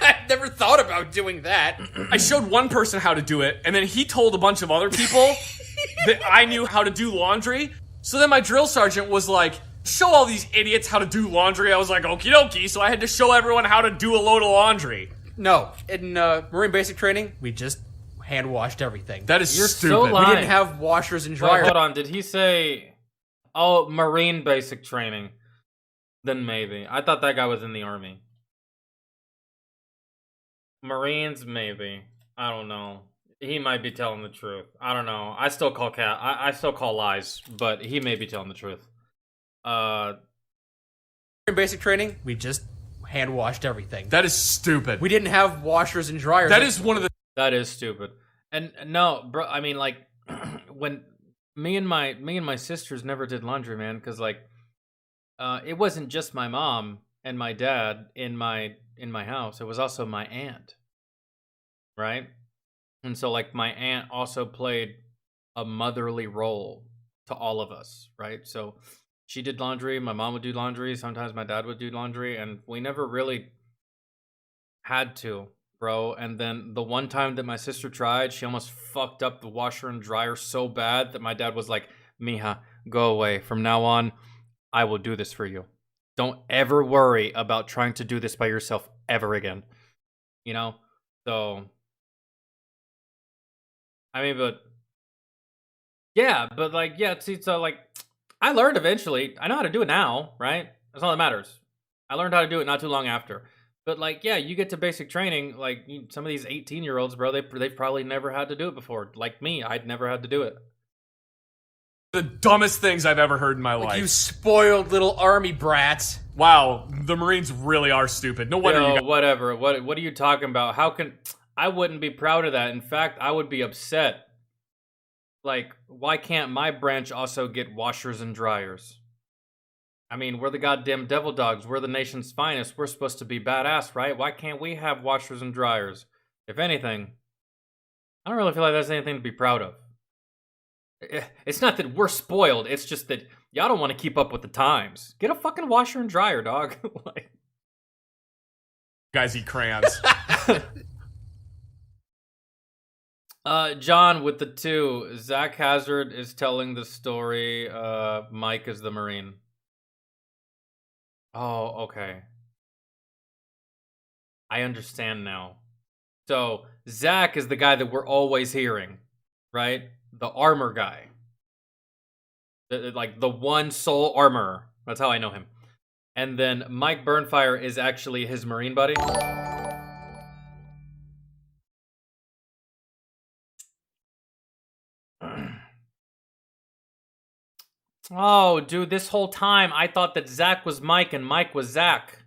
I've never thought about doing that. I showed one person how to do it, and then he told a bunch of other people that I knew how to do laundry. So then my drill sergeant was like, show all these idiots how to do laundry. I was like, okie dokie. So I had to show everyone how to do a load of laundry. No, in Marine basic training, we just hand washed everything. That is You're stupid. so lying. We didn't have washers and dryers. Wait, hold on. Did he say, oh, Marine basic training? Then maybe. I thought that guy was in the Army. Marines, maybe. I don't know. He might be telling the truth. I don't know. I still call I still call lies, but he may be telling the truth. In basic training, we just hand washed everything. That is stupid. We didn't have washers and dryers. That is one of the... That is stupid. And no, bro, I mean, like, when me and my sisters never did laundry, man, because like it wasn't just my mom and my dad in my house. It was also my aunt, right? And so like my aunt also played a motherly role to all of us, right? So she did laundry, my mom would do laundry, sometimes my dad would do laundry, and we never really had to, bro. And then the one time that my sister tried, she almost fucked up the washer and dryer so bad that my dad was like, Mija, go away. From now on, I will do this for you. Don't ever worry about trying to do this by yourself ever again. You know? So, I mean, but yeah, but like, yeah, see, so like, I learned eventually. I know how to do it now, right? That's all that matters. I learned how to do it not too long after. But like, yeah, you get to basic training. Like some of these 18-year-olds, bro, they've probably never had to do it before. Like me, I'd never had to do it. The dumbest things I've ever heard in my life. You spoiled little army brats. Wow, the Marines really are stupid. No wonder you got... Whatever. What are you talking about? How can... I wouldn't be proud of that. In fact, I would be upset. Like, why can't my branch also get washers and dryers? I mean, we're the goddamn devil dogs. We're the nation's finest. We're supposed to be badass, right? Why can't we have washers and dryers? If anything, I don't really feel like that's anything to be proud of. It's not that we're spoiled. It's just that y'all don't want to keep up with the times. Get a fucking washer and dryer, dog. Like... Guys eat crayons. John with the 2. Zach Hazard is telling the story. Mike is the Marine. Oh, okay. I understand now. So, Zach is the guy that we're always hearing, right? The armor guy. Like, the one sole armorer. That's how I know him. And then Mike Burnfire is actually his Marine buddy. Oh, dude, this whole time I thought that Zach was Mike and Mike was Zach.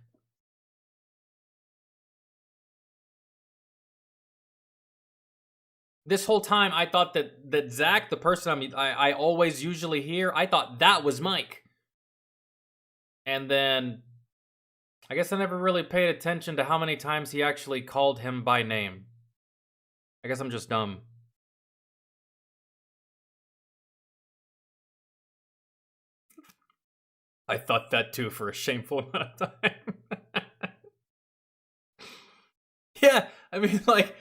This whole time I thought that Zach, the person I always usually hear, I thought that was Mike. And then I guess I never really paid attention to how many times he actually called him by name. I guess I'm just dumb. I thought that too for a shameful amount of time. Yeah, I mean, like,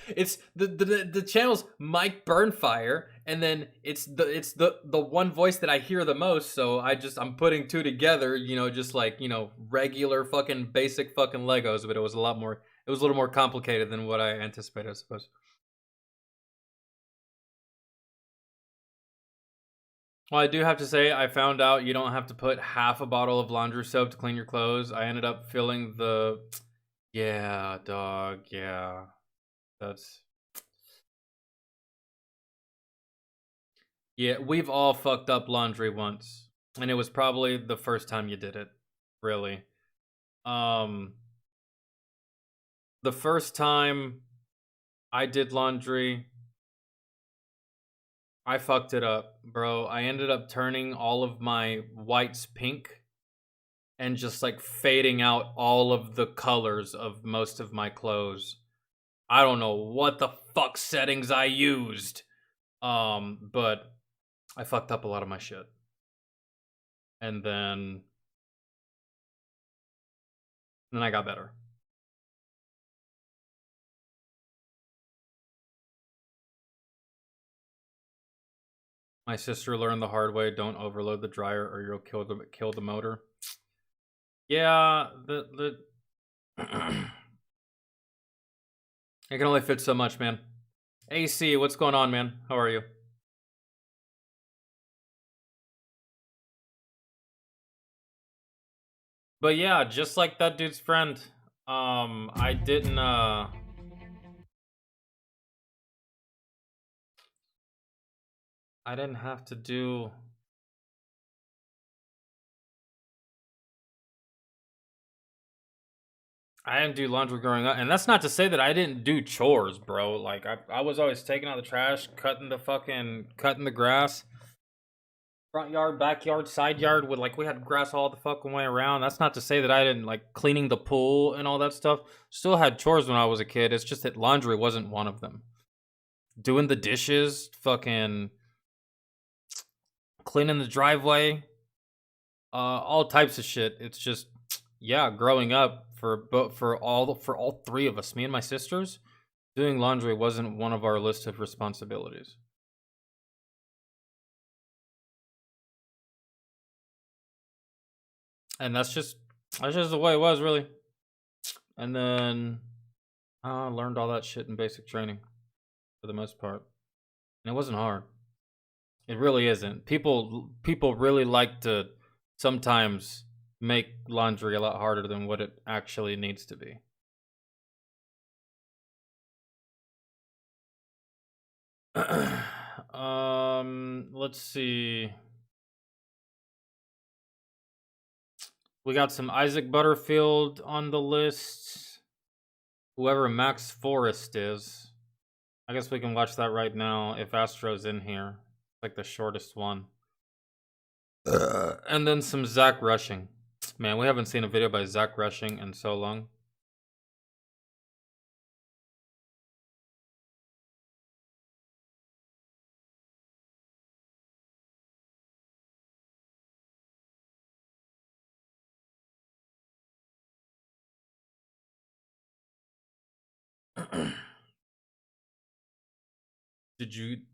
it's the channel's Mike Burnfire, and then it's the one voice that I hear the most. So I'm putting two together, you know, just like, you know, regular fucking basic fucking Legos, but it was a little more complicated than what I anticipated, I suppose. Well, I do have to say, I found out you don't have to put half a bottle of laundry soap to clean your clothes. I ended up filling the... Yeah, dog, yeah. That's... Yeah, we've all fucked up laundry once. And it was probably the first time you did it. Really. The first time I did laundry... I fucked it up, bro. I ended up turning all of my whites pink and just like fading out all of the colors of most of my clothes. I don't know what the fuck settings I used. But I fucked up a lot of my shit. And then I got better. My sister learned the hard way, don't overload the dryer or you'll kill the motor. Yeah, it can only fit so much, man. AC, what's going on, man? How are you? But yeah, just like that dude's friend, I didn't have to do... I didn't do laundry growing up. And that's not to say that I didn't do chores, bro. Like, I was always taking out the trash, cutting the grass. front yard, backyard, side yard with like we had grass all the fucking way around. That's not to say that I didn't like cleaning the pool and all that stuff. Still had chores when I was a kid. It's just that laundry wasn't one of them. Doing the dishes, fucking cleaning the driveway, all types of shit. It's just yeah, growing up for all three of us, me and my sisters, doing laundry wasn't one of our list of responsibilities. And that's just the way it was, really. And then I learned all that shit in basic training for the most part. And it wasn't hard. It really isn't. People really like to sometimes make laundry a lot harder than what it actually needs to be. Let's see. We got some Isaac Butterfield on the list. Whoever Max Forrest is. I guess we can watch that right now if Astro's in here. It's like the shortest one. And then some Zach Rushing. Man, we haven't seen a video by Zach Rushing in so long.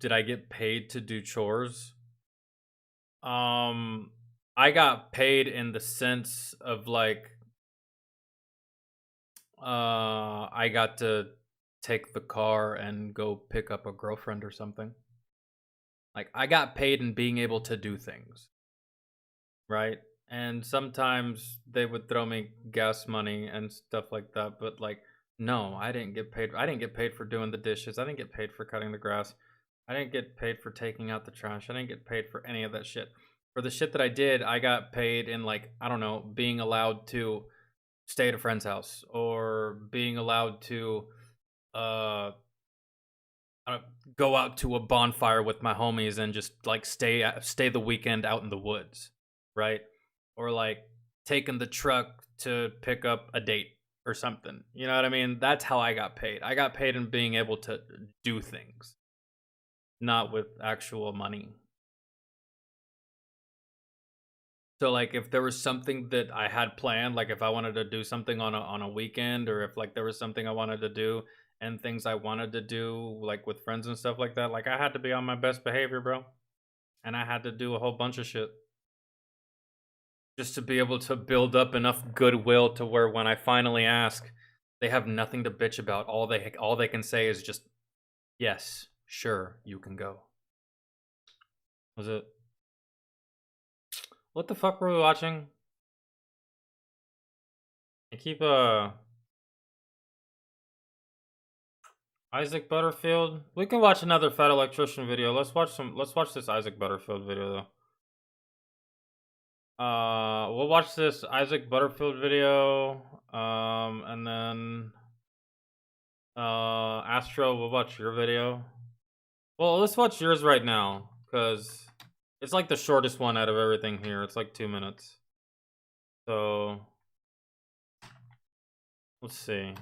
Did I get paid to do chores? I got paid in the sense of like I got to take the car and go pick up a girlfriend or something. Like I got paid in being able to do things. Right? And sometimes they would throw me gas money and stuff like that, but like no, I didn't get paid. I didn't get paid for doing the dishes. I didn't get paid for cutting the grass. I didn't get paid for taking out the trash. I didn't get paid for any of that shit. For the shit that I did, I got paid in like, I don't know, being allowed to stay at a friend's house or being allowed to go out to a bonfire with my homies and just like stay the weekend out in the woods, right? Or like taking the truck to pick up a date or something. You know what I mean? That's how I got paid. I got paid in being able to do things, not with actual money. So like if there was something that I had planned, like if I wanted to do something on a weekend, or if like there was something I wanted to do and things I wanted to do like with friends and stuff like that, like I had to be on my best behavior, bro. And I had to do a whole bunch of shit just to be able to build up enough goodwill to where when I finally ask, they have nothing to bitch about. All they can say is just, yes, sure, you can go. Was it? What the fuck were we watching? I keep Isaac Butterfield. We can watch another Fat Electrician video. Let's watch this Isaac Butterfield video though. We'll watch this Isaac Butterfield video, and then Astro, we'll watch your video. Well, let's watch yours right now, because it's like the shortest one out of everything here. It's like 2 minutes. So, let's see.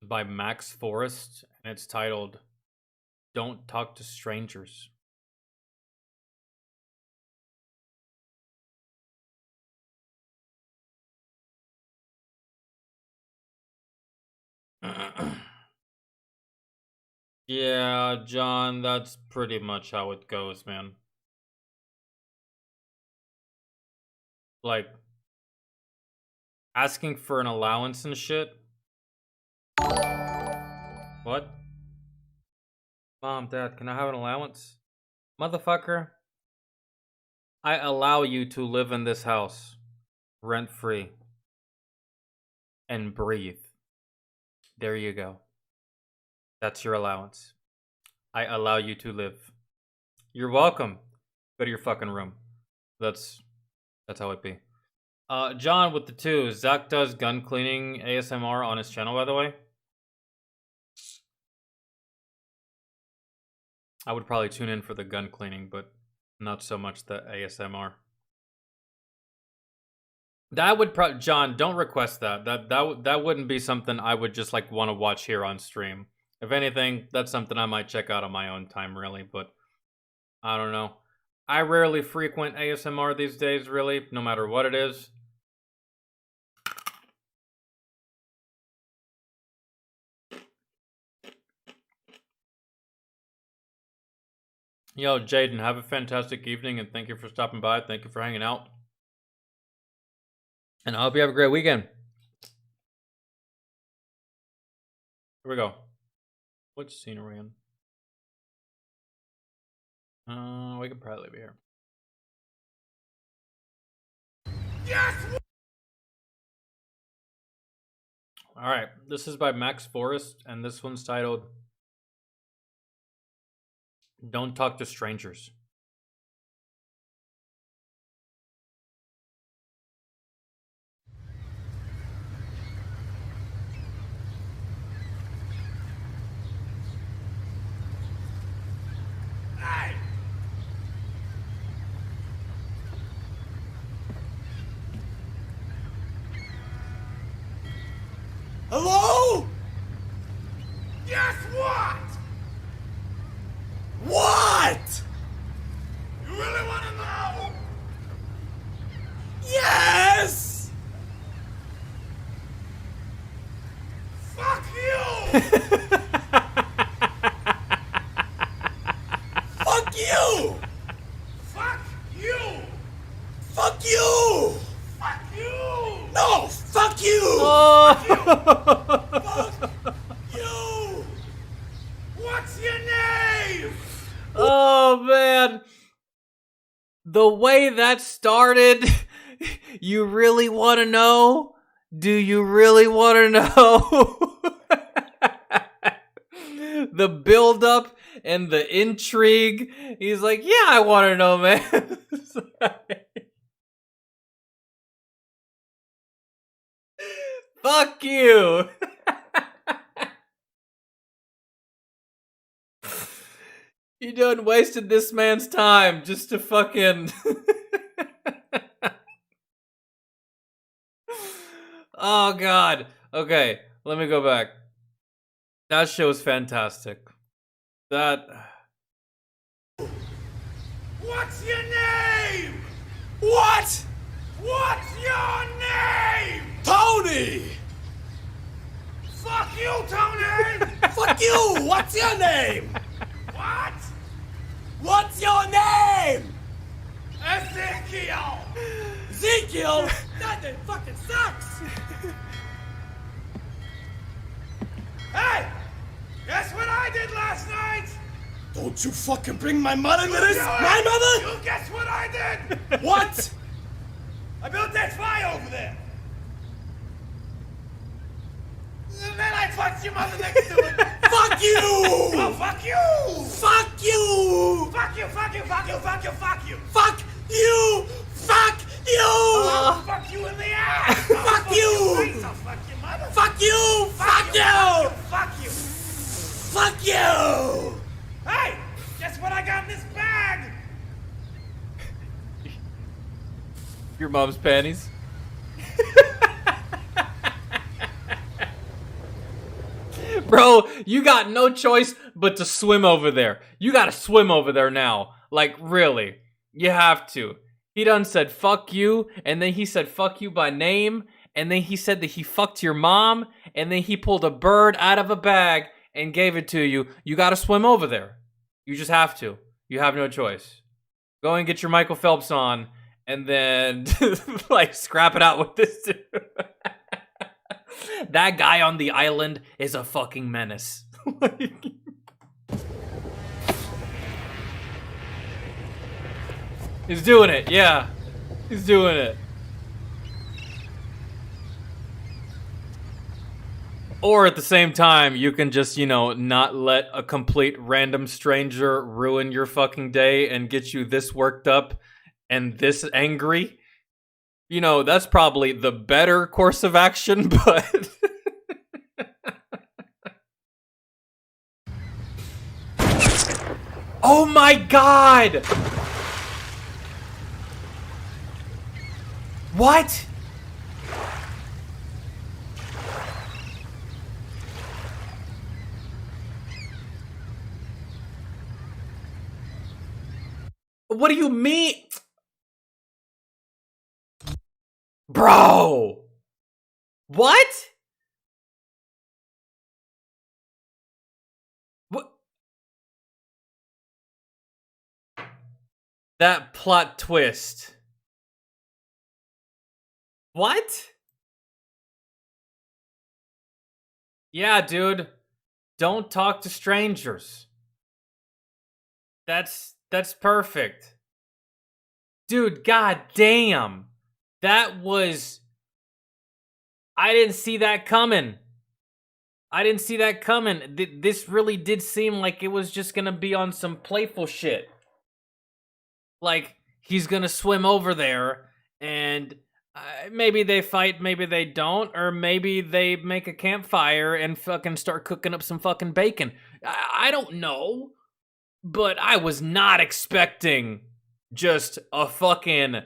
By Max Forrest, and it's titled Don't Talk to Strangers. Yeah, John, that's pretty much how it goes, man. Like, asking for an allowance and shit. What? Mom, Dad, can I have an allowance? Motherfucker, I allow you to live in this house, rent-free, and breathe. There you go. That's your allowance. I allow you to live. You're welcome. Go to your fucking room. That's how it be. John with the 2. Zach does gun cleaning ASMR on his channel, by the way. I would probably tune in for the gun cleaning, but not so much the ASMR. That would John, don't request that. That wouldn't be something I would just like want to watch here on stream. If anything, that's something I might check out on my own time, really, but I don't know. I rarely frequent ASMR these days, really, no matter what it is. Yo, Jaden, have a fantastic evening, and thank you for stopping by. Thank you for hanging out. And I hope you have a great weekend. Here we go. Which scene are we in? We could probably be here. Yes! Alright, this is by Max Forrest, and this one's titled Don't Talk to Strangers. Hey! Hello? Guess what? What? You really want to know? Yes! Fuck you! Fuck you! Fuck you! Fuck you! Fuck you! No! Fuck you! Oh. Fuck you! What's your name? Oh, man. The way that started, you really want to know? Do you really want to know? The build-up and the intrigue. He's like, yeah, I want to know, man. Fuck you. You done wasted this man's time just to fucking... Oh, God. Okay, let me go back. That show's fantastic. That... What's your name? What? What's your name? Tony! Fuck you, Tony! Fuck you! What's your name? What? What's your name? Ezekiel! Ezekiel? That name fucking sucks! Hey! Guess what I did last night? Don't you fucking bring my mother to this! My mother? You guess what I did? What? I built that fire over there. And then I fucked your mother next to it. Fuck you! Oh, fuck you! Fuck you! Fuck you, fuck you, fuck you, fuck you, fuck you! Fuck you! Fuck you! Fuck you in the ass! Fuck you! Fuck your mother! Fuck you! Fuck you! Fuck you! Fuck you! Hey! Guess what I got in this bag? Your mom's panties. Bro, you got no choice but to swim over there. You gotta swim over there now. Like, really. You have to. He done said fuck you, and then he said fuck you by name, and then he said that he fucked your mom, and then he pulled a bird out of a bag and gave it to you. You gotta swim over there. You just have to. You have no choice. Go and get your Michael Phelps on, and then, like, scrap it out with this dude. That guy on the island is a fucking menace. He's doing it, yeah. He's doing it. Or at the same time, you can just, you know, not let a complete random stranger ruin your fucking day and get you this worked up and this angry, you know, that's probably the better course of action, but... Oh my god! What? What do you mean? Bro! What? What? That plot twist. What? Yeah, dude. Don't talk to strangers. That's perfect. Dude, god damn. That was... I didn't see that coming. This really did seem like it was just gonna be on some playful shit. Like, he's gonna swim over there, and maybe they fight, maybe they don't, or maybe they make a campfire and fucking start cooking up some fucking bacon. I don't know. But I was not expecting just a fucking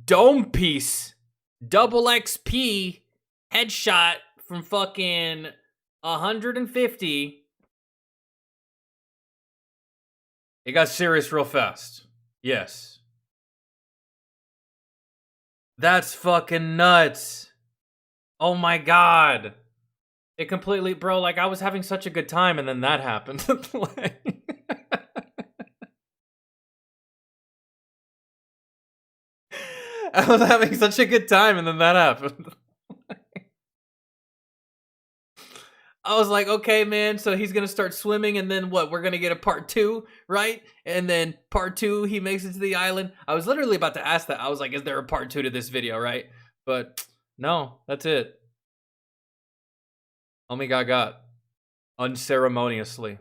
dome piece, double XP headshot from fucking 150. It got serious real fast. Yes. That's fucking nuts. Oh my god. It completely, bro, like, I was having such a good time, and then that happened. I was having such a good time, and then that happened. I was like, okay, man, so he's gonna start swimming, and then what? We're gonna get a part 2, right? And then part 2, he makes it to the island. I was literally about to ask that. I was like, is there a part 2 to this video, right? But no, that's it. Homie got unceremoniously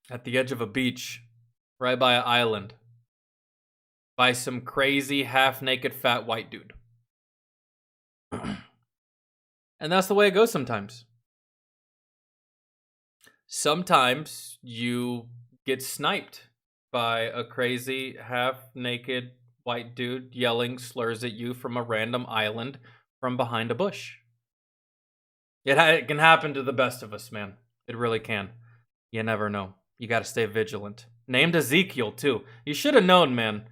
at the edge of a beach, right by an island, by some crazy half-naked fat white dude. And that's the way it goes sometimes. Sometimes you get sniped by a crazy half-naked white dude yelling slurs at you from a random island from behind a bush. It can happen to the best of us, man. It really can. You never know. You gotta stay vigilant. Named Ezekiel, too. You should have known, man.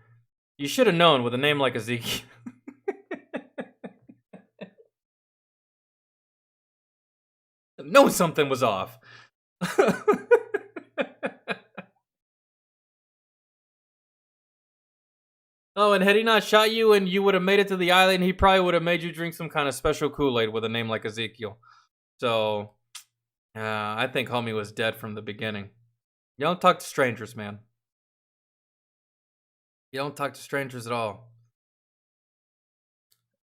You should have known with a name like Ezekiel. Know something was off. Oh, and had he not shot you and you would have made it to the island, he probably would have made you drink some kind of special Kool-Aid with a name like Ezekiel. So, I think homie was dead from the beginning. You don't talk to strangers, man. You don't talk to strangers at all.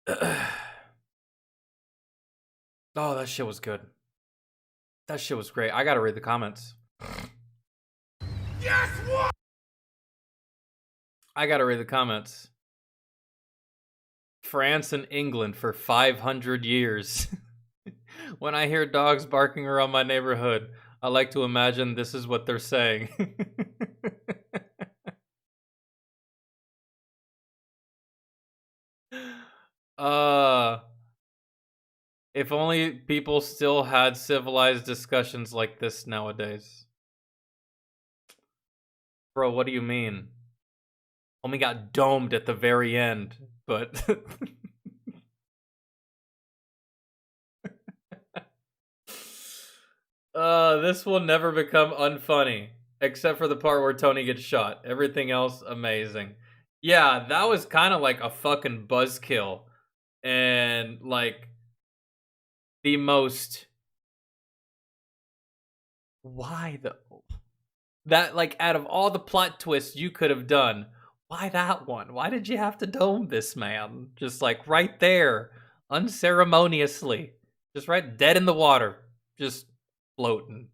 Oh, that shit was good. That shit was great. I gotta read the comments. Yes, what? I gotta read the comments. France and England for 500 years. When I hear dogs barking around my neighborhood, I like to imagine this is what they're saying. If only people still had civilized discussions like this nowadays. Bro, what do you mean? Homie got domed at the very end, but... This will never become unfunny, except for the part where Tony gets shot. Everything else, amazing. Yeah, that was kind of like a fucking buzzkill. And, like, the most... Why, though? That, like, out of all the plot twists you could have done, why that one? Why did you have to dome this man? Just, like, right there, unceremoniously. Just right dead in the water. Just floating.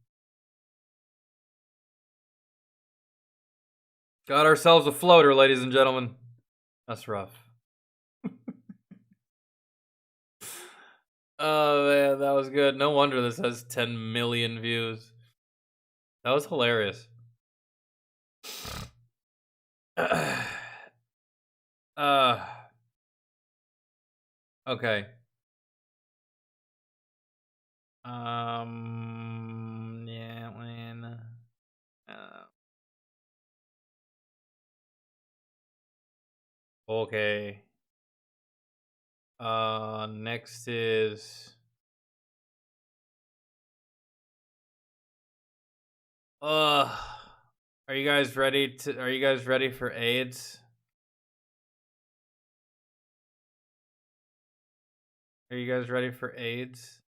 Got ourselves a floater, ladies and gentlemen. That's rough. Oh man, that was good. No wonder this has 10 million views. That was hilarious. Okay. Yeah, when okay. Next is are you guys ready for AIDS? Are you guys ready for AIDS?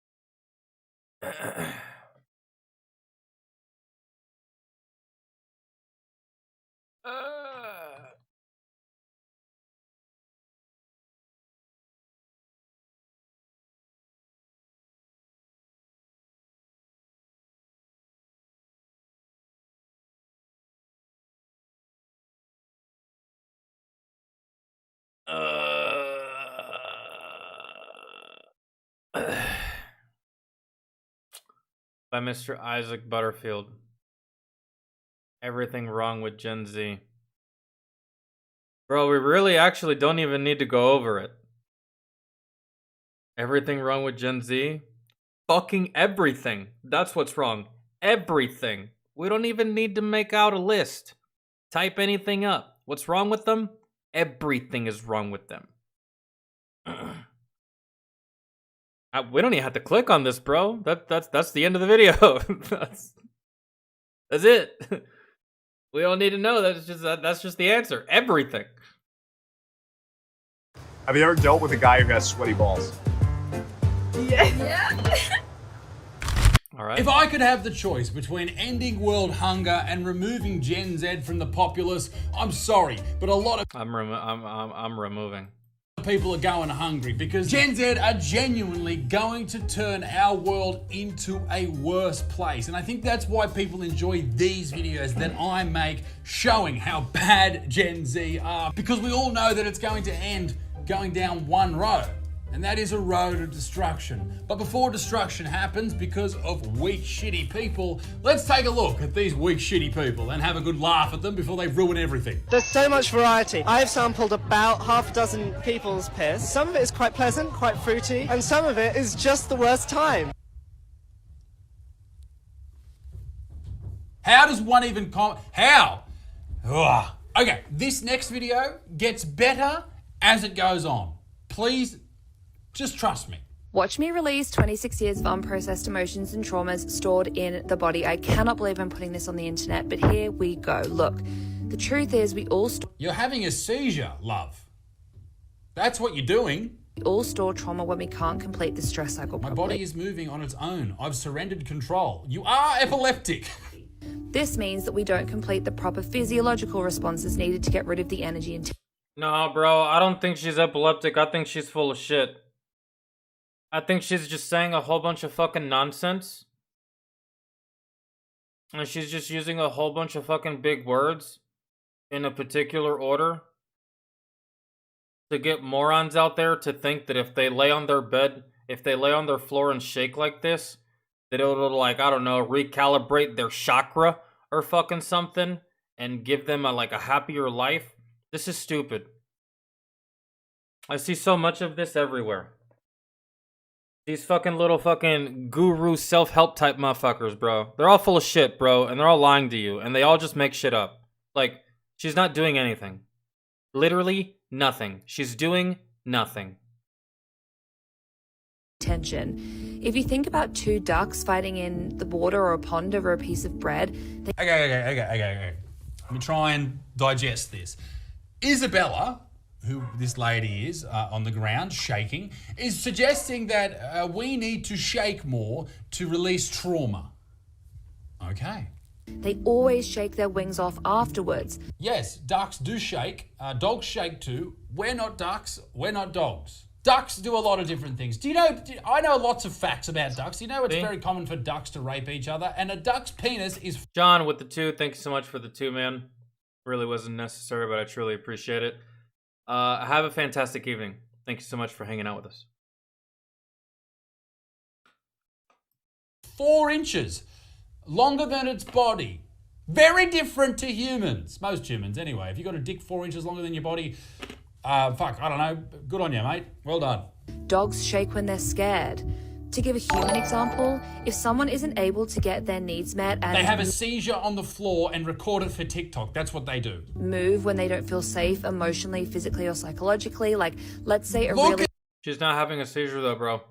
By Mr. Isaac Butterfield. Everything wrong with Gen Z. Bro, we really actually don't even need to go over it. Everything wrong with Gen Z? Fucking everything. That's what's wrong. Everything. We don't even need to make out a list. Type anything up. What's wrong with them? Everything is wrong with them. We don't even have to click on this, bro. That's the end of the video. that's it. We don't need to know. That's just the answer. Everything. Have you ever dealt with a guy who has sweaty balls? Yeah. All right. If I could have the choice between ending world hunger and removing Gen Z from the populace, I'm sorry, but a lot of I'm removing. people are going hungry because Gen Z are genuinely going to turn our world into a worse place. And I think that's why people enjoy these videos that I make showing how bad Gen Z are, because we all know that it's going to end going down one road. And that is a road of destruction. But before destruction happens because of weak, shitty people, let's take a look at these weak, shitty people and have a good laugh at them before they ruin everything. There's so much variety. I've sampled about half a dozen people's piss. Some of it is quite pleasant, quite fruity, and some of it is just the worst time. How does one even how? Ugh. Okay, this next video gets better as it goes on. Please, just trust me. Watch me release 26 years of unprocessed emotions and traumas stored in the body. I cannot believe I'm putting this on the internet, but here we go. Look, the truth is we all You're having a seizure, love. That's what you're doing. We all store trauma when we can't complete the stress cycle properly. My body is moving on its own. I've surrendered control. You are epileptic. This means that we don't complete the proper physiological responses needed to get rid of the energy and No, bro, I don't think she's epileptic. I think she's full of shit. I think she's just saying a whole bunch of fucking nonsense. And she's just using a whole bunch of fucking big words in a particular order to get morons out there to think that if they lay on their bed, if they lay on their floor and shake like this, that it'll, like, I don't know, recalibrate their chakra or fucking something and give them a happier life. This is stupid. I see so much of this everywhere. These fucking little fucking guru self-help type motherfuckers, bro. They're all full of shit, bro, and they're all lying to you, and they all just make shit up. Like, she's not doing anything. Literally nothing. She's doing nothing. tension. If you think about two ducks fighting in the water or a pond over a piece of bread... Okay. Let me try and digest this. Isabella, who this lady is on the ground shaking, is suggesting that we need to shake more to release trauma. Okay. They always shake their wings off afterwards. Yes, ducks do shake. Dogs shake too. We're not ducks. We're not dogs. Ducks do a lot of different things. I know lots of facts about ducks. Do you know it's very common for ducks to rape each other? And a duck's penis is... John with the 2, thank you so much for the 2, man. Really wasn't necessary, but I truly appreciate it. Have a fantastic evening. Thank you so much for hanging out with us. 4 inches longer than its body. Very different to humans. Most humans, anyway. If you've got a dick 4 inches longer than your body, fuck, I don't know. Good on you, mate. Well done. Dogs shake when they're scared. To give a human example, if someone isn't able to get their needs met and they have a seizure on the floor and record it for TikTok. That's what they do. move when they don't feel safe emotionally, physically, or psychologically, like let's say She's not having a seizure though, bro.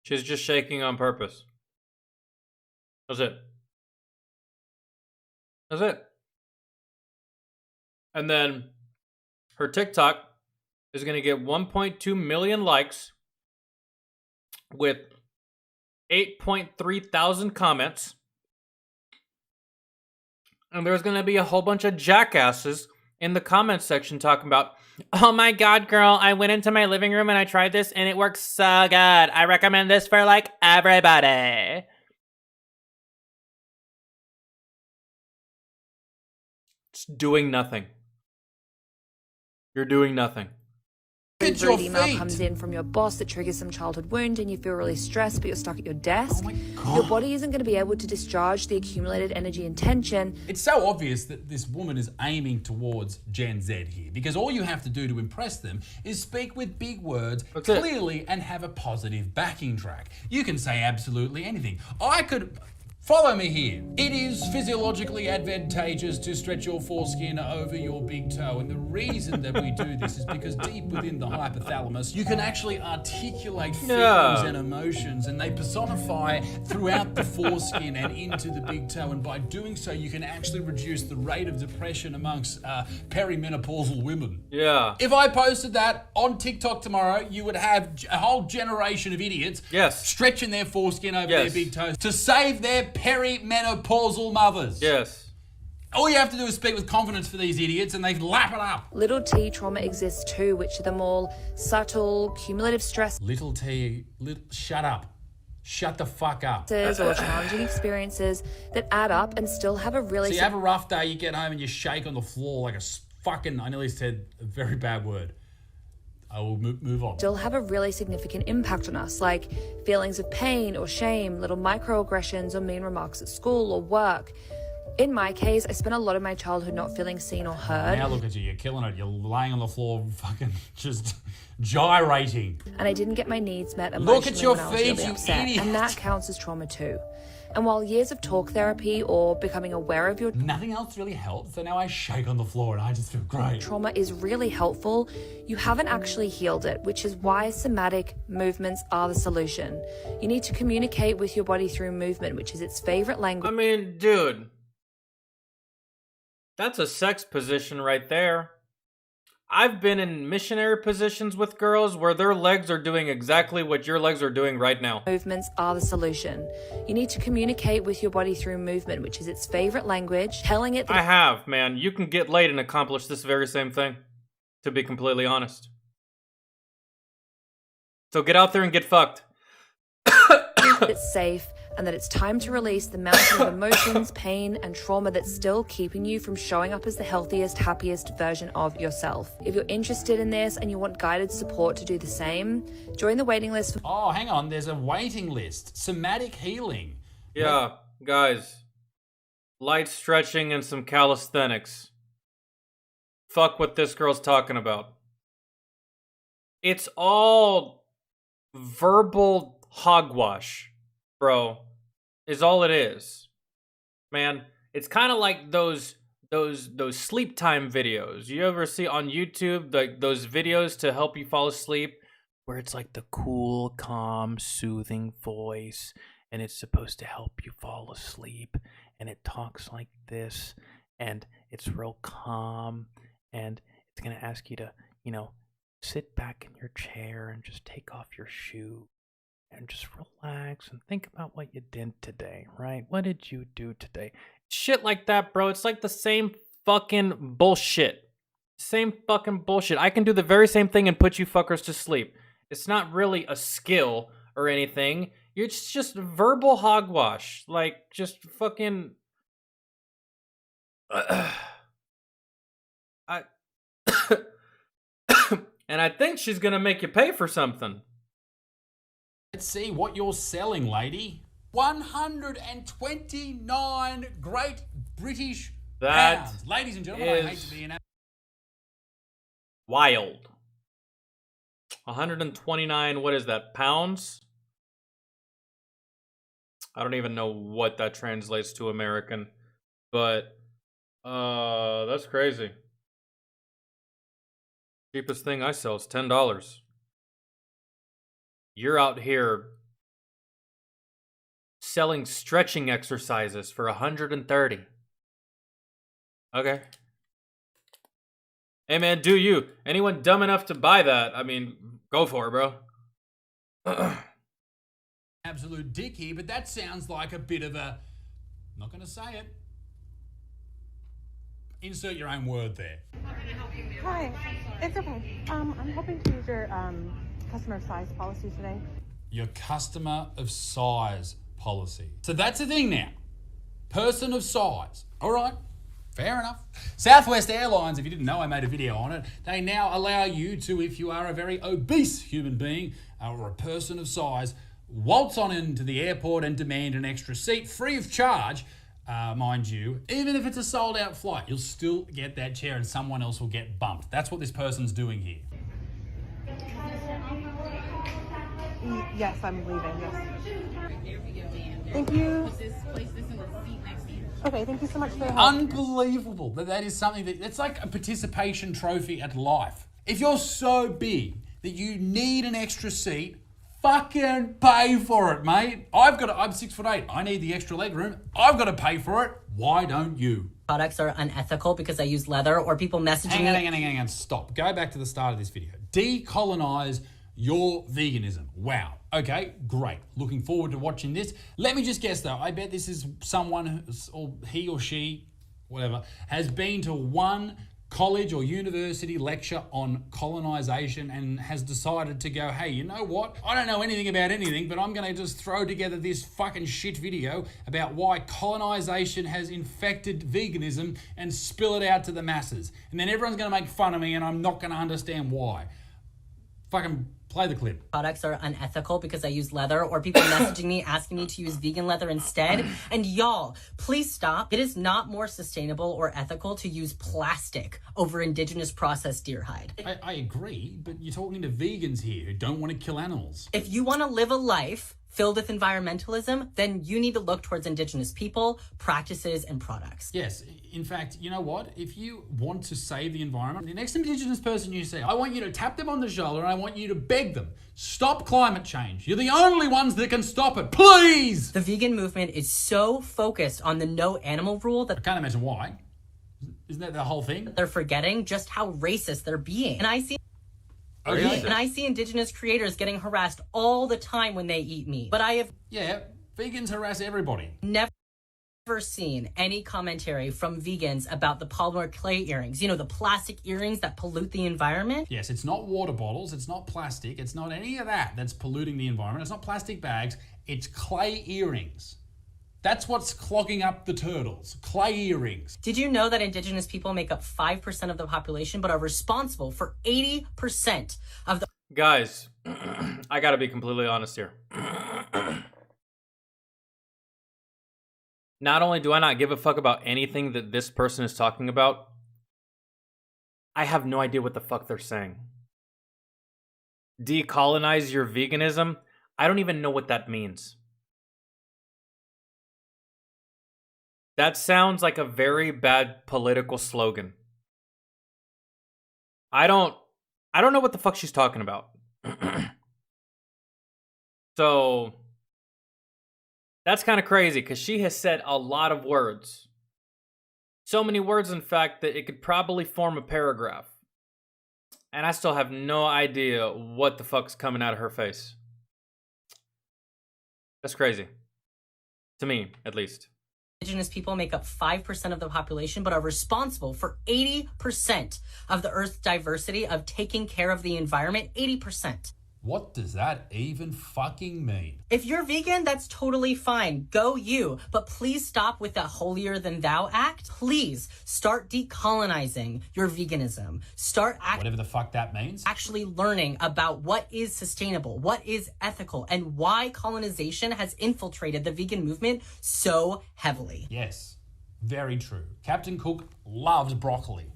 She's just shaking on purpose. That's it. That's it. And then her TikTok is going to get 1.2 million likes with 8.3 thousand comments. And there's going to be a whole bunch of jackasses in the comment section talking about, oh my God, girl, I went into my living room and I tried this and it works so good. I recommend this for like everybody. It's doing nothing. You're doing nothing. An email comes in from your boss that triggers some childhood wound and you feel really stressed but you're stuck at your desk. Your body isn't going to be able to discharge the accumulated energy and tension. It's so obvious that this woman is aiming towards Gen Z here, because all you have to do to impress them is speak with big words clearly and have a positive backing track. You can say absolutely anything. I could... Follow me here. It is physiologically advantageous to stretch your foreskin over your big toe. And the reason that we do this is because deep within the hypothalamus, you can actually articulate feelings and emotions, and they personify throughout the foreskin and into the big toe. And by doing so, you can actually reduce the rate of depression amongst perimenopausal women. Yeah. If I posted that on TikTok tomorrow, you would have a whole generation of idiots stretching their foreskin over their big toes to save their perimenopausal mothers. Yes. All you have to do is speak with confidence for these idiots and they lap it up. Little t trauma exists too, which are the more subtle, cumulative stress. Little t, shut up. Shut the fuck up. Or challenging experiences that add up and still have a really... So you have a rough day, you get home and you shake on the floor like a fucking... I nearly said a very bad word. I will move on. Still have a really significant impact on us, like feelings of pain or shame, little microaggressions or mean remarks at school or work. In my case, I spent a lot of my childhood not feeling seen or heard. Now look at you, you're killing it. You're laying on the floor fucking just gyrating. And I didn't get my needs met emotionally look at your when I was feet, really you upset. idiot. And that counts as trauma too. And while years of talk therapy or becoming aware of your... Nothing else really helps, so now I shake on the floor and I just feel great. Trauma is really helpful. You haven't actually healed it, which is why somatic movements are the solution. You need to communicate with your body through movement, which is its favorite language. I mean, dude. That's a sex position right there. I've been in missionary positions with girls where their legs are doing exactly what your legs are doing right now. Movements are the solution. You need to communicate with your body through movement, which is its favorite language, telling it that I have, man. You can get laid and accomplish this very same thing, to be completely honest. So get out there and get fucked. it's safe and that it's time to release the mountain of emotions, pain, and trauma that's still keeping you from showing up as the healthiest, happiest version of yourself. If you're interested in this and you want guided support to do the same, join the waiting list. Oh, hang on. There's a waiting list. Somatic healing. Yeah, guys. Light stretching and some calisthenics. Fuck what this girl's talking about. It's all verbal hogwash. Bro, is all it is. Man, it's kind of like those sleep time videos. You ever see on YouTube like those videos to help you fall asleep where it's like the cool, calm, soothing voice and it's supposed to help you fall asleep and it talks like this and it's real calm and it's going to ask you to, you know, sit back in your chair and just take off your shoe. And just relax and think about what you did today, right? What did you do today? Shit like that, bro. It's like the same fucking bullshit. Same fucking bullshit. I can do the very same thing and put you fuckers to sleep. It's not really a skill or anything. It's just verbal hogwash. Like, just fucking... And I think she's gonna make you pay for something. Let's see what you're selling, lady. 129 Great British pounds. Ladies and gentlemen, I hate to be an... Wild. 129, what is that, pounds? I don't even know what that translates to American, but that's crazy. Cheapest thing I sell is $10. You're out here selling stretching exercises for 130. Okay. Hey man, do you? Anyone dumb enough to buy that? I mean, go for it, bro. Absolute dick here, but that sounds like a bit of a... I'm not going to say it. Insert your own word there. Hi, it's okay. I'm hoping to use your customer size policy today. Your customer of size policy. So that's the thing now. Person of size. All right. Fair enough. Southwest Airlines, if you didn't know, I made a video on it. They now allow you to, if you are a very obese human being or a person of size, waltz on into the airport and demand an extra seat free of charge, mind you. Even if it's a sold out flight, you'll still get that chair and someone else will get bumped. That's what this person's doing here. Yes, I'm leaving, yes. Thank you. Okay, thank you so much for your help. Unbelievable that is something that's like a participation trophy at life. If you're so big that you need an extra seat, fucking pay for it, mate. I'm 6'8". I need the extra leg room. I've got to pay for it. Why don't you? Products are unethical because I use leather, or people messaging Hang on. Stop. Go back to the start of this video. Decolonize your veganism. Wow. Okay, great. Looking forward to watching this. Let me just guess though. I bet this is someone, or he or she, whatever, has been to one college or university lecture on colonization and has decided to go, hey, you know what? I don't know anything about anything, but I'm going to just throw together this fucking shit video about why colonization has infected veganism and spill it out to the masses. And then everyone's going to make fun of me and I'm not going to understand why. Fucking play the clip. Products are unethical because I use leather, or people messaging me asking me to use vegan leather instead. And y'all, please stop. It is not more sustainable or ethical to use plastic over indigenous processed deer hide. I agree, but you're talking to vegans here who don't want to kill animals. If you want to live a life filled with environmentalism, then you need to look towards indigenous people, practices, and products. Yes, in fact, you know what? If you want to save the environment, the next indigenous person you see, I want you to tap them on the shoulder and I want you to beg them, stop climate change. You're the only ones that can stop it, please! The vegan movement is so focused on the no animal rule that... I can't imagine why. Isn't that the whole thing? They're forgetting just how racist they're being. And I see... Okay. And I see indigenous creators getting harassed all the time when they eat meat. But I have... Yeah, vegans harass everybody. Never seen any commentary from vegans about the polymer clay earrings. You know, the plastic earrings that pollute the environment? Yes, it's not water bottles, it's not plastic, it's not any of that that's polluting the environment. It's not plastic bags, it's clay earrings. That's what's clogging up the turtles. Clay earrings. Did you know that indigenous people make up 5% of the population, but are responsible for 80% of the... Guys, I gotta be completely honest here. Not only do I not give a fuck about anything that this person is talking about, I have no idea what the fuck they're saying. Decolonize your veganism? I don't even know what that means. That sounds like a very bad political slogan. I don't know what the fuck she's talking about. So that's kind of crazy because she has said a lot of words. So many words, in fact, that it could probably form a paragraph. And I still have no idea what the fuck's coming out of her face. That's crazy. To me, at least. Indigenous people make up 5% of the population, but are responsible for 80% of the Earth's diversity, of taking care of the environment. 80%. What does that even fucking mean? If you're vegan, that's totally fine. Go you. But please stop with that holier than thou act. Please start decolonizing your veganism. Start whatever the fuck that means. Actually learning about what is sustainable, what is ethical, and why colonization has infiltrated the vegan movement so heavily. Yes, very true. Captain Cook loved broccoli.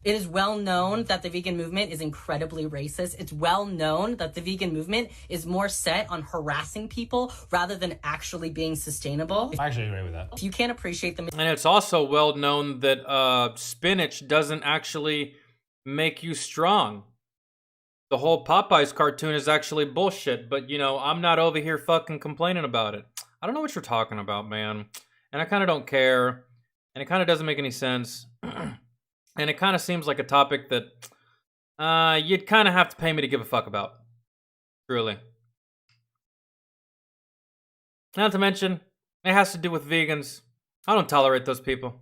It is well known that the vegan movement is incredibly racist. It's well known that the vegan movement is more set on harassing people rather than actually being sustainable. I actually agree with that. If you can't appreciate them, And it's also well known that spinach doesn't actually make you strong. The whole Popeyes cartoon is actually bullshit, but you know, I'm not over here fucking complaining about it. I don't know what you're talking about, man. And I kind of don't care. And it kind of doesn't make any sense. And it kind of seems like a topic that you'd kind of have to pay me to give a fuck about. Truly. Not to mention, it has to do with vegans. I don't tolerate those people.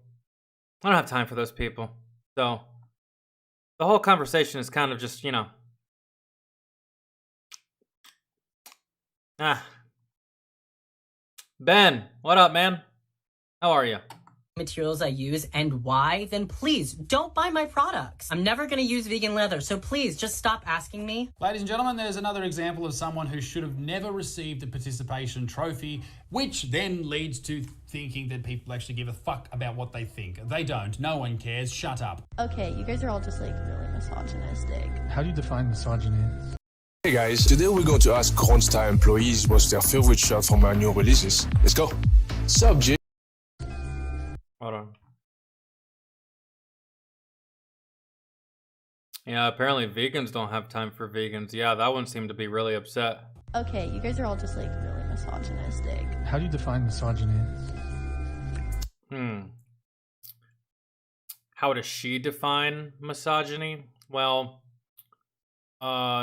I don't have time for those people. So, the whole conversation is kind of just, you know. Ben, what up, man? How are you? Materials I use and why, then please don't buy my products. I'm never going to use vegan leather, so please just stop asking me. Ladies and gentlemen, there's another example of someone who should have never received a participation trophy, which then leads to thinking that people actually give a fuck about what they think. They don't. No one cares. Shut up. Okay, you guys are all just like really misogynistic. How do you define misogyny? Hey guys, today we're going to ask Gronstar employees what's their favorite shot from our new releases. Let's go. Subject. Hold on. Yeah, apparently vegans don't have time for vegans. Yeah, that one seemed to be really upset. Okay, you guys are all just like really misogynistic. How do you define misogyny? How does she define misogyny? Well,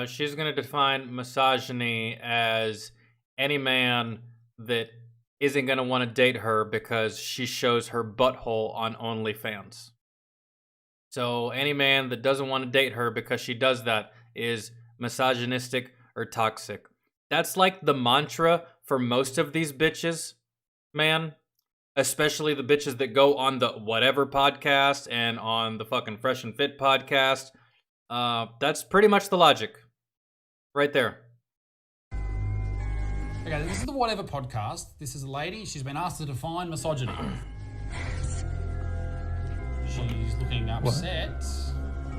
she's gonna define misogyny as any man that isn't going to want to date her because she shows her butthole on OnlyFans. So any man that doesn't want to date her because she does that is misogynistic or toxic. That's like the mantra for most of these bitches, man. Especially the bitches that go on the whatever podcast and on the fucking Fresh and Fit podcast. That's pretty much the logic. Right there. Okay, this is the Whatever podcast. This is a lady. She's been asked to define misogyny. She's looking upset.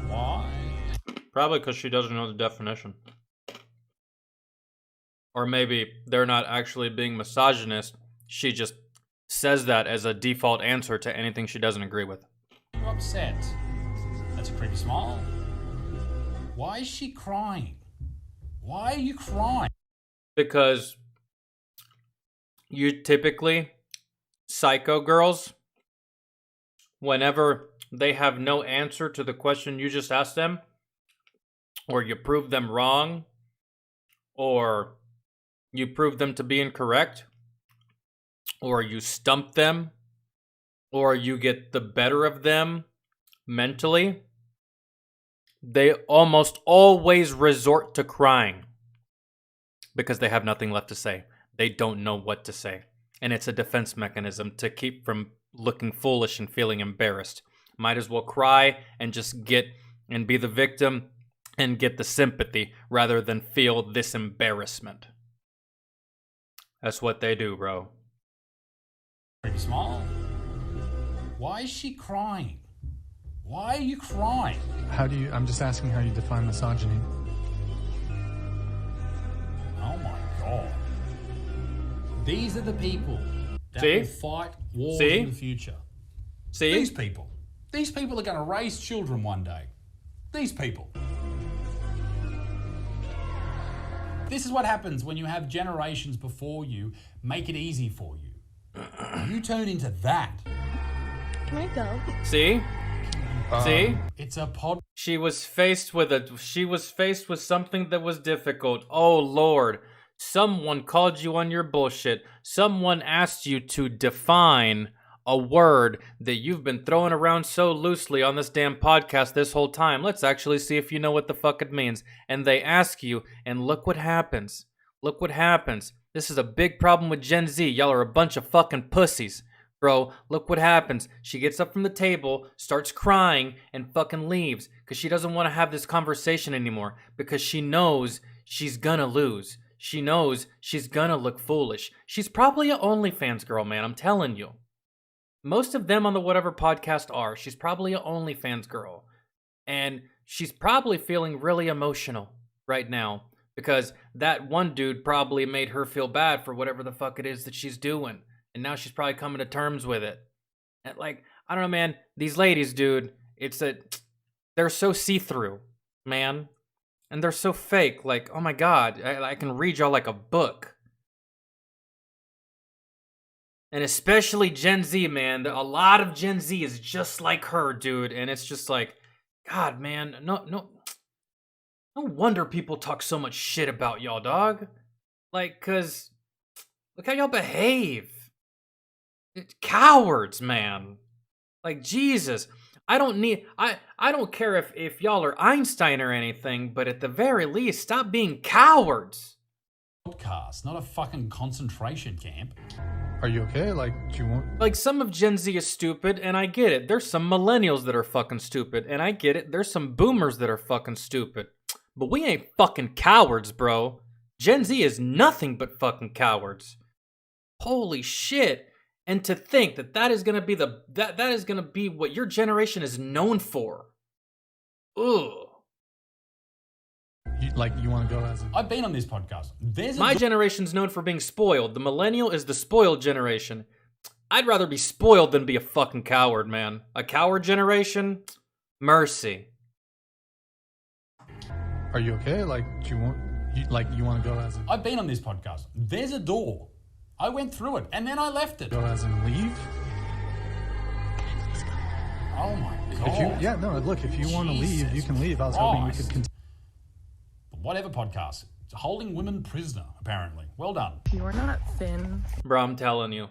Why? Probably because she doesn't know the definition. Or maybe they're not actually being misogynist. She just says that as a default answer to anything she doesn't agree with. You're upset. That's a creepy smile. Why is she crying? Why are you crying? Because you typically, psycho girls, whenever they have no answer to the question you just asked them, or you prove them wrong, or you prove them to be incorrect, or you stump them, or you get the better of them mentally, they almost always resort to crying because they have nothing left to say. They don't know what to say. And it's a defense mechanism to keep from looking foolish and feeling embarrassed. Might as well cry and just get and be the victim and get the sympathy rather than feel this embarrassment. That's what they do, bro. Pretty small. Why is she crying? Why are you crying? I'm just asking how you define misogyny. Oh my God. These are the people that will fight wars in the future. These people. These people are going to raise children one day. These people. This is what happens when you have generations before you make it easy for you. You turn into that. Can I go? See? It's a pod. She was faced with something that was difficult. Oh Lord. Someone called you on your bullshit. Someone asked you to define a word that you've been throwing around so loosely on this damn podcast this whole time. Let's actually see if you know what the fuck it means. And they ask you, and look what happens. Look what happens. This is a big problem with Gen Z. Y'all are a bunch of fucking pussies. Bro, look what happens. She gets up from the table, starts crying, and fucking leaves because she doesn't want to have this conversation anymore because she knows she's gonna lose. She knows she's gonna look foolish. She's probably a OnlyFans girl, man, I'm telling you. Most of them on the Whatever podcast are. She's probably a OnlyFans girl. And she's probably feeling really emotional right now because that one dude probably made her feel bad for whatever the fuck it is that she's doing. And now she's probably coming to terms with it. And like, I don't know, man. These ladies, dude, they're so see-through, man. And they're so fake. Like, oh my God, I can read y'all like a book. And especially Gen Z, man. A lot of Gen Z is just like her, dude. And it's just like, God, man, no wonder people talk so much shit about y'all, dog. Like, cause look how y'all behave. Cowards, man. Like, Jesus. I don't care if y'all are Einstein or anything, but at the very least, stop being cowards. Podcast, not a fucking concentration camp. Are you okay? Like, do you want... Like, some of Gen Z is stupid, and I get it. There's some millennials that are fucking stupid, and I get it. There's some boomers that are fucking stupid. But we ain't fucking cowards, bro. Gen Z is nothing but fucking cowards. Holy shit. And to think that is gonna be that is gonna be what your generation is known for. Ugh. You want to go as I've been on this podcast. My generation's known for being spoiled. The millennial is the spoiled generation. I'd rather be spoiled than be a fucking coward, man. A coward generation? Mercy. Are you okay? Like, do you want to go as I've been on this podcast. There's a door. I went through it, and then I left it. Go as in leave? Oh my God. Look, if you want to leave, you can leave. I was hoping we could continue. Whatever podcast. It's holding women prisoner, apparently. Well done. You're not thin. Bro, I'm telling you.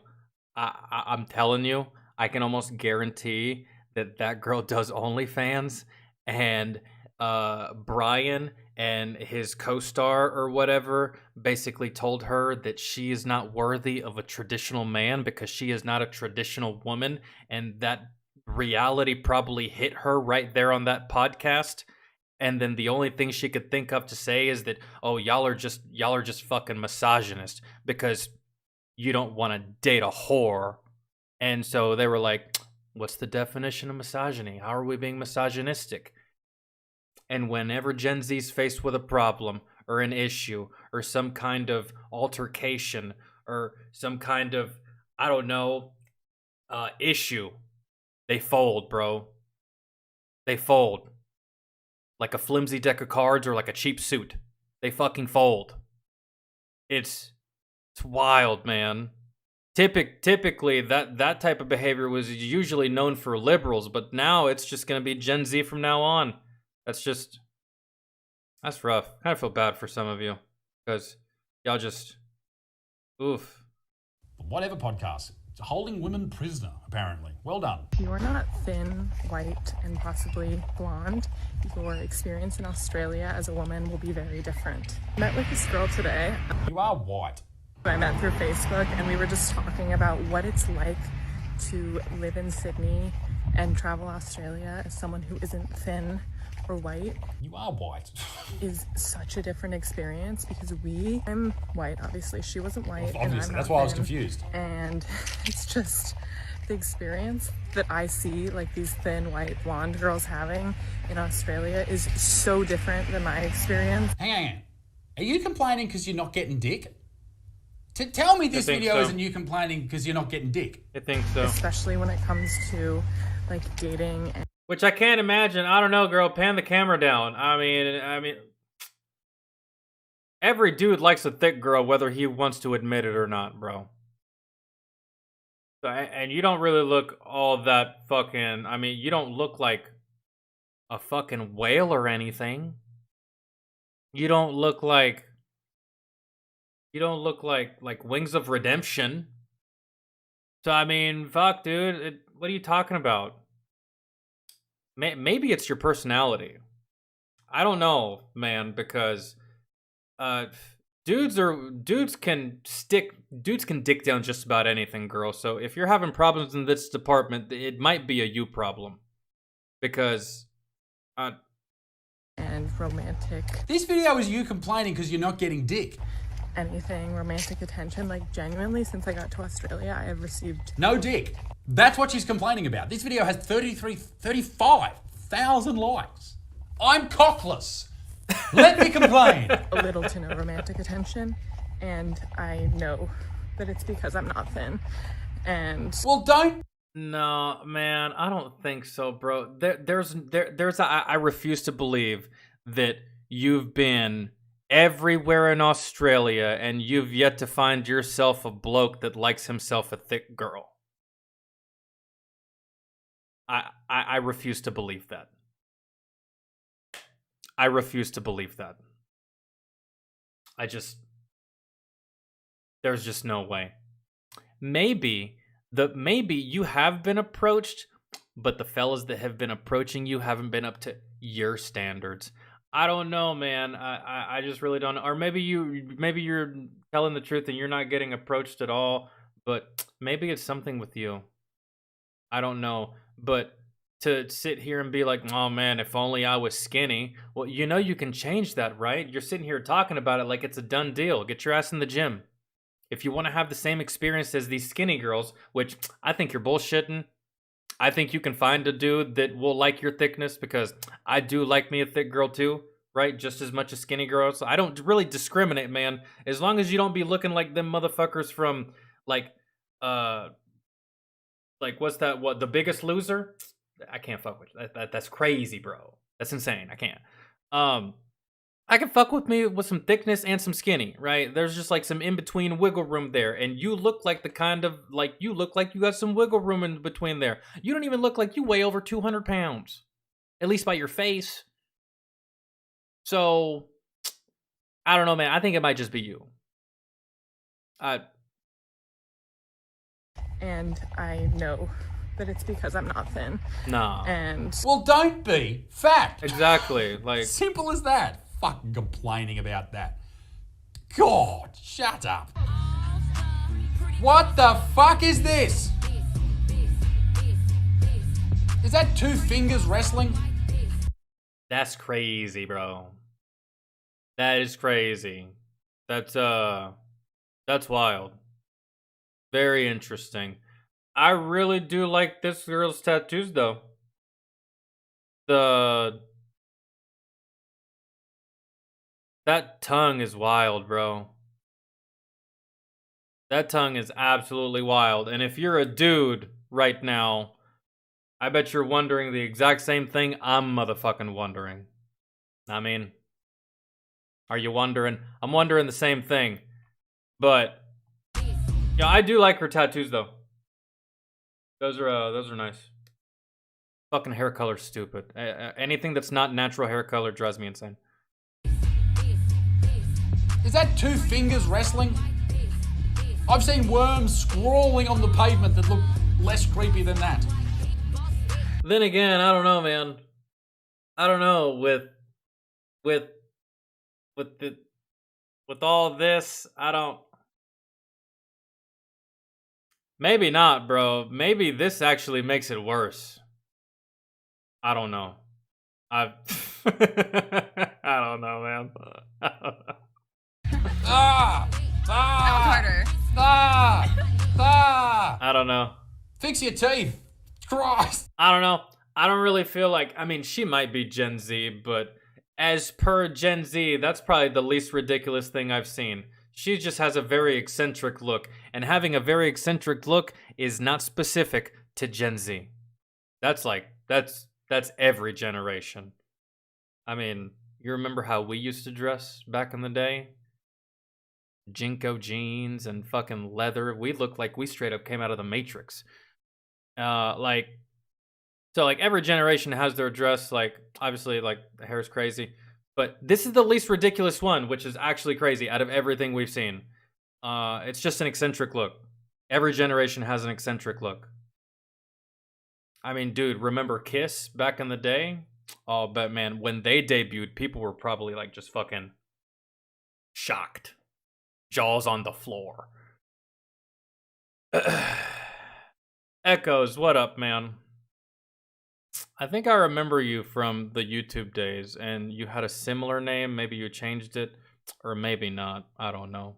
I'm telling you, I can almost guarantee that girl does OnlyFans, and Brian and his co-star or whatever basically told her that she is not worthy of a traditional man because she is not a traditional woman, and that reality probably hit her right there on that podcast. And then the only thing she could think of to say is that, oh, y'all are just fucking misogynist because you don't want to date a whore. And so they were like, what's the definition of misogyny? How are we being misogynistic? And whenever Gen Z's faced with a problem or an issue or some kind of altercation or some kind of, I don't know, issue, they fold, bro. They fold. Like a flimsy deck of cards or like a cheap suit. They fucking fold. It's wild, man. Typically, that type of behavior was usually known for liberals, but now it's just going to be Gen Z from now on. That's rough. I kind of feel bad for some of you because y'all just, oof. Whatever podcast. It's holding women prisoner, apparently. Well done. You're not thin, white, and possibly blonde. Your experience in Australia as a woman will be very different. I met with this girl today. You are white. I met through Facebook, and we were just talking about what it's like to live in Sydney and travel Australia as someone who isn't thin or white. You are white. Is such a different experience because I'm white, obviously. She wasn't white. Well, and obviously, I'm that's not why I was thin. confused. And it's just the experience that I see, like these thin, white, blonde girls having in Australia is so different than my experience. Hang on. Are you complaining because you're not getting dick? Tell me this video isn't you complaining because you're not getting dick. I think so. Especially when it comes to like dating and which I can't imagine. I don't know, girl. Pan the camera down. I mean, every dude likes a thick girl, whether he wants to admit it or not, bro. So, and you don't really look all that fucking. I mean, you don't look like a fucking whale or anything. You don't look like Wings of Redemption. So I mean, fuck, dude. What are you talking about? Maybe it's your personality. I don't know, man, because dudes can dick down just about anything, girl. So if you're having problems in this department, it might be a you problem. Because and romantic. This video is you complaining because you're not getting dick. Anything romantic attention, like genuinely, since I got to Australia, I have received no dick. That's what she's complaining about. This video has 35,000 likes. I'm cockless. Let me complain. A little to no romantic attention, and I know that it's because I'm not thin. And well, don't. No, man, I don't think so, bro. I refuse to believe that you've been everywhere in Australia and you've yet to find yourself a bloke that likes himself a thick girl. I refuse to believe that. I refuse to believe that. There's just no way. Maybe you have been approached, but the fellas that have been approaching you haven't been up to your standards. I don't know, man. I just really don't know. Or maybe you're telling the truth and you're not getting approached at all, but maybe it's something with you. I don't know. But to sit here and be like, oh man, if only I was skinny. Well, you know you can change that, right? You're sitting here talking about it like it's a done deal. Get your ass in the gym. If you want to have the same experience as these skinny girls, which I think you're bullshitting, I think you can find a dude that will like your thickness, because I do like me a thick girl too, right? Just as much as skinny girls. So I don't really discriminate, man. As long as you don't be looking like them motherfuckers from like what's that? What, The Biggest Loser? I can't fuck with that. That's crazy, bro. That's insane. I can't. I can fuck with me with some thickness and some skinny, right? There's just like some in-between wiggle room there. And you look like you look like you got some wiggle room in between there. You don't even look like you weigh over 200 pounds. At least by your face. So, I don't know, man. I think it might just be you. And I know that it's because I'm not thin. Nah. And well, don't be. Fact. Exactly. Like simple as that. Fucking complaining about that. God, shut up. What the fuck is this? Is that two fingers wrestling? That's crazy, bro. That is crazy. That's wild. Very interesting. I really do like this girl's tattoos, though. That tongue is wild, bro. That tongue is absolutely wild. And if you're a dude right now, I bet you're wondering the exact same thing I'm motherfucking wondering. I mean, are you wondering? I'm wondering the same thing. But yeah, I do like her tattoos though. Those are nice. Fucking hair color's stupid. Anything that's not natural hair color drives me insane. Is that two fingers wrestling? I've seen worms scrawling on the pavement that look less creepy than that. Then again, I don't know, man. I don't know with all this, I don't. Maybe not, bro. Maybe this actually makes it worse. I don't know. I don't know, man. I don't know. I don't know. Fix your teeth. Christ. I don't know. I don't really feel like, I mean, she might be Gen Z, but as per Gen Z, that's probably the least ridiculous thing I've seen. She just has a very eccentric look, and having a very eccentric look is not specific to Gen Z. That's every generation. I mean, you remember how we used to dress back in the day? Jinko jeans and fucking leather. We looked like we straight up came out of the Matrix. So every generation has their dress, like, obviously, like, the hair's crazy. But this is the least ridiculous one, which is actually crazy out of everything we've seen. It's just an eccentric look. Every generation has an eccentric look. I mean, dude, remember Kiss back in the day? Oh, but man, when they debuted, people were probably like just fucking shocked. Jaws on the floor. Echoes, what up, man? I think I remember you from the YouTube days, and you had a similar name. Maybe you changed it, or maybe not. I don't know.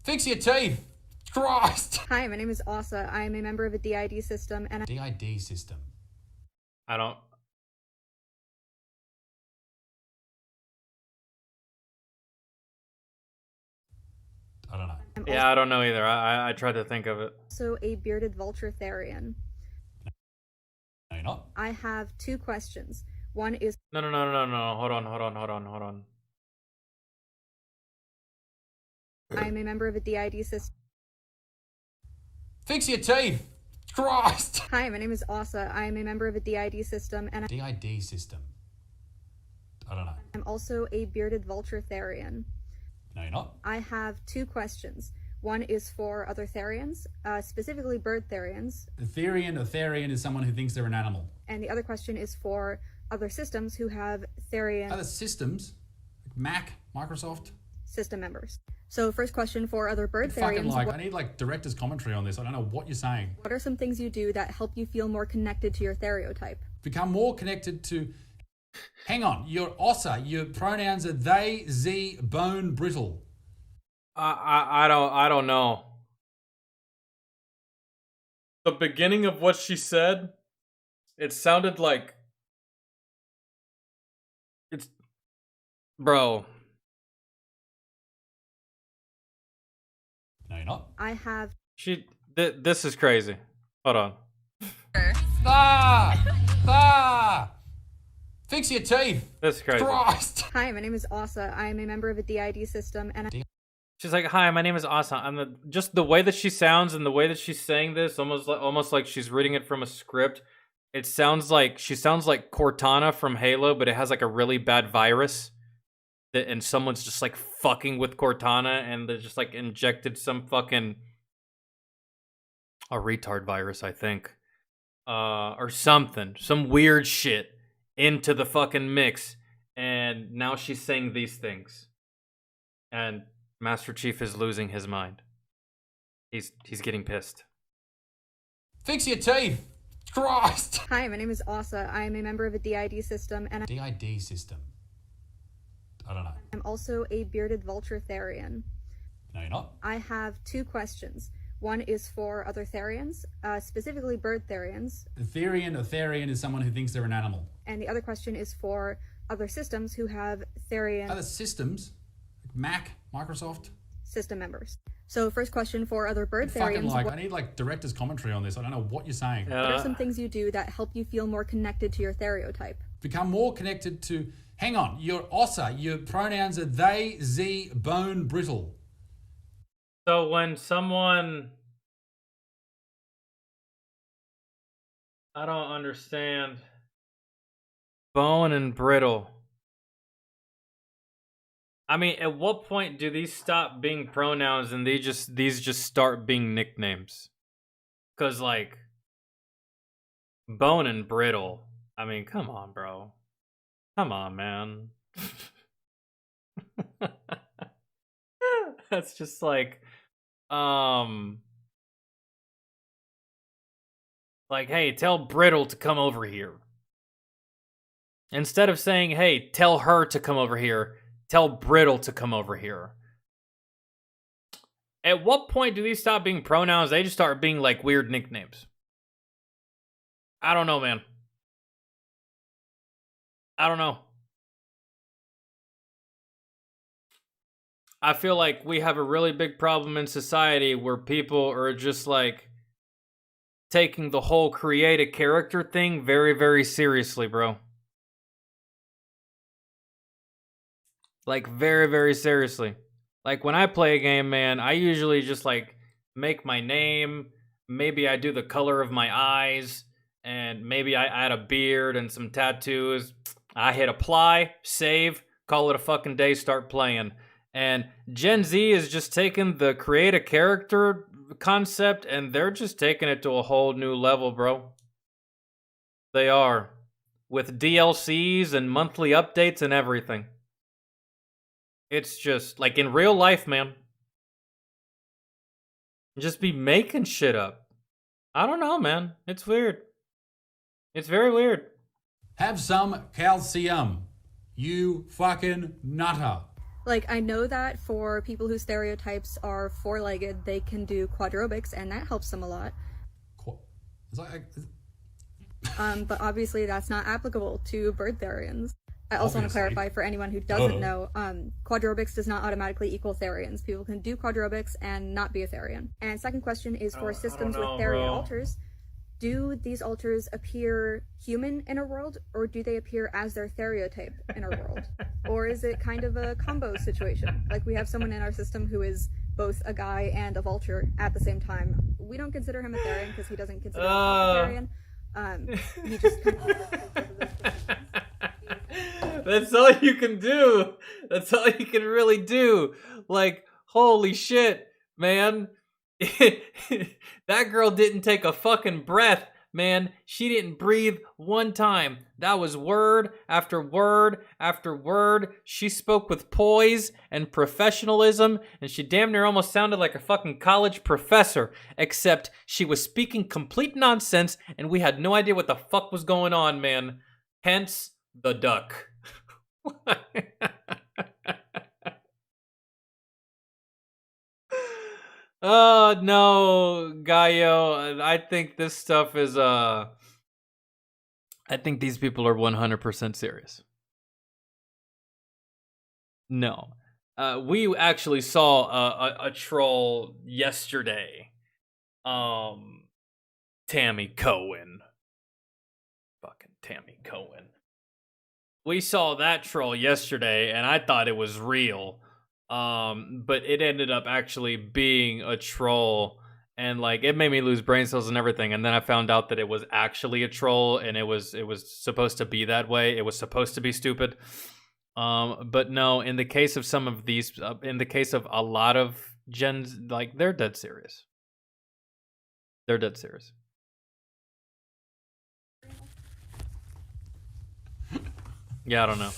Fix your teeth. Christ. Hi, my name is Asa. I am a member of a DID system and DID system. I don't. I don't know. Yeah, I don't know either. I tried to think of it. Also a bearded vulture therian. No, you're not. I have 2 questions. One is No. Hold on. I am a member of a DID system. Fix your teeth. Christ. Hi, my name is Asa. I am a member of a DID system and DID system. I don't know. I'm also a bearded vulture therian. No, you're not. I have 2 questions. One is for other therians, specifically bird therians. A therian is someone who thinks they're an animal. And the other question is for other systems who have therian Other systems? Like Mac, Microsoft? system members. So first question for other bird Fucking therians. I need director's commentary on this. I don't know what you're saying. What are some things you do that help you feel more connected to your stereotype? Become more connected to... Hang on, you're Ossa. Your pronouns are they, ze, bone, brittle. I don't know. The beginning of what she said, it sounded like it's bro. No, you're not. I have This is crazy. Hold on. Fix your teeth. This is crazy. Christ. Hi, my name is Asa. I am a member of a DID system and She's like, "Hi, my name is Asa." Just the way that she sounds and the way that she's saying this, almost like she's reading it from a script. It sounds like she sounds like Cortana from Halo, but it has like a really bad virus. And someone's just like fucking with Cortana, and they just like injected some fucking a retard virus, I think, or something, some weird shit into the fucking mix. And now she's saying these things, and Master Chief is losing his mind. He's getting pissed. Fix your teeth. Christ. Hi, my name is Asa. I am a member of a DID system and DID system. I don't know. I'm also a bearded vulture therian. No, you're not. I have 2 questions. One is for other therians, specifically bird therians. A therian is someone who thinks they're an animal. And the other question is for other systems who have therian Other systems? Like Mac, Microsoft? system members. So first question for other bird therians. I need director's commentary on this. I don't know what you're saying. What are some things you do that help you feel more connected to your stereotype? Become more connected to... Hang on, you're Ossa. Your pronouns are they, ze, bone, brittle. So when someone... I don't understand. Bone and brittle. I mean, at what point do these stop being pronouns and these just start being nicknames? Cause like bone and brittle. I mean, come on, bro. Come on, man. That's just like hey, tell Brittle to come over here. Instead of saying, hey, tell her to come over here, tell Brittle to come over here. At what point do these stop being pronouns? They just start being like weird nicknames. I don't know, man. I don't know. I feel like we have a really big problem in society where people are just like taking the whole create a character thing very, very seriously, bro. Like, very, very seriously. Like, when I play a game, man, I usually just, like, make my name. Maybe I do the color of my eyes. And maybe I add a beard and some tattoos. I hit apply, save, call it a fucking day, start playing. And Gen Z is just taking the create a character concept and they're just taking it to a whole new level, bro. They are. With DLCs and monthly updates and everything. It's just, like, in real life, man. Just be making shit up. I don't know, man. It's weird. It's very weird. Have some calcium. You fucking nutter. Like, I know that for people whose stereotypes are four-legged, they can do quadrobics, and that helps them a lot. But obviously that's not applicable to bird therians. I also want to clarify for anyone who doesn't know, quadrobics does not automatically equal therians. People can do quadrobics and not be a therian. And second question is for systems with therian alters. Do these alters appear human in our world, or do they appear as their stereotype in our world? Or is it kind of a combo situation? Like, we have someone in our system who is both a guy and a vulture at the same time. We don't consider him a therian because he doesn't consider himself a therian. He just That's all you can do. That's all you can really do. Like, holy shit, man. That girl didn't take a fucking breath, man. She didn't breathe one time. That was word after word after word. She spoke with poise and professionalism, and she damn near almost sounded like a fucking college professor, except she was speaking complete nonsense, and we had no idea what the fuck was going on, man. Hence, the duck. Oh, no, Gaio. I think this stuff is, I think these people are 100% serious. No. We actually saw a troll yesterday. Tammy Cohen. Fucking Tammy Cohen. We saw that troll yesterday, and I thought it was real. But it ended up actually being a troll, and like it made me lose brain cells and everything. And then I found out that it was actually a troll, and it was supposed to be that way. It was supposed to be stupid. But no, in the case of some of these, in the case of a lot of gens, like they're dead serious. They're dead serious. Yeah, I don't know.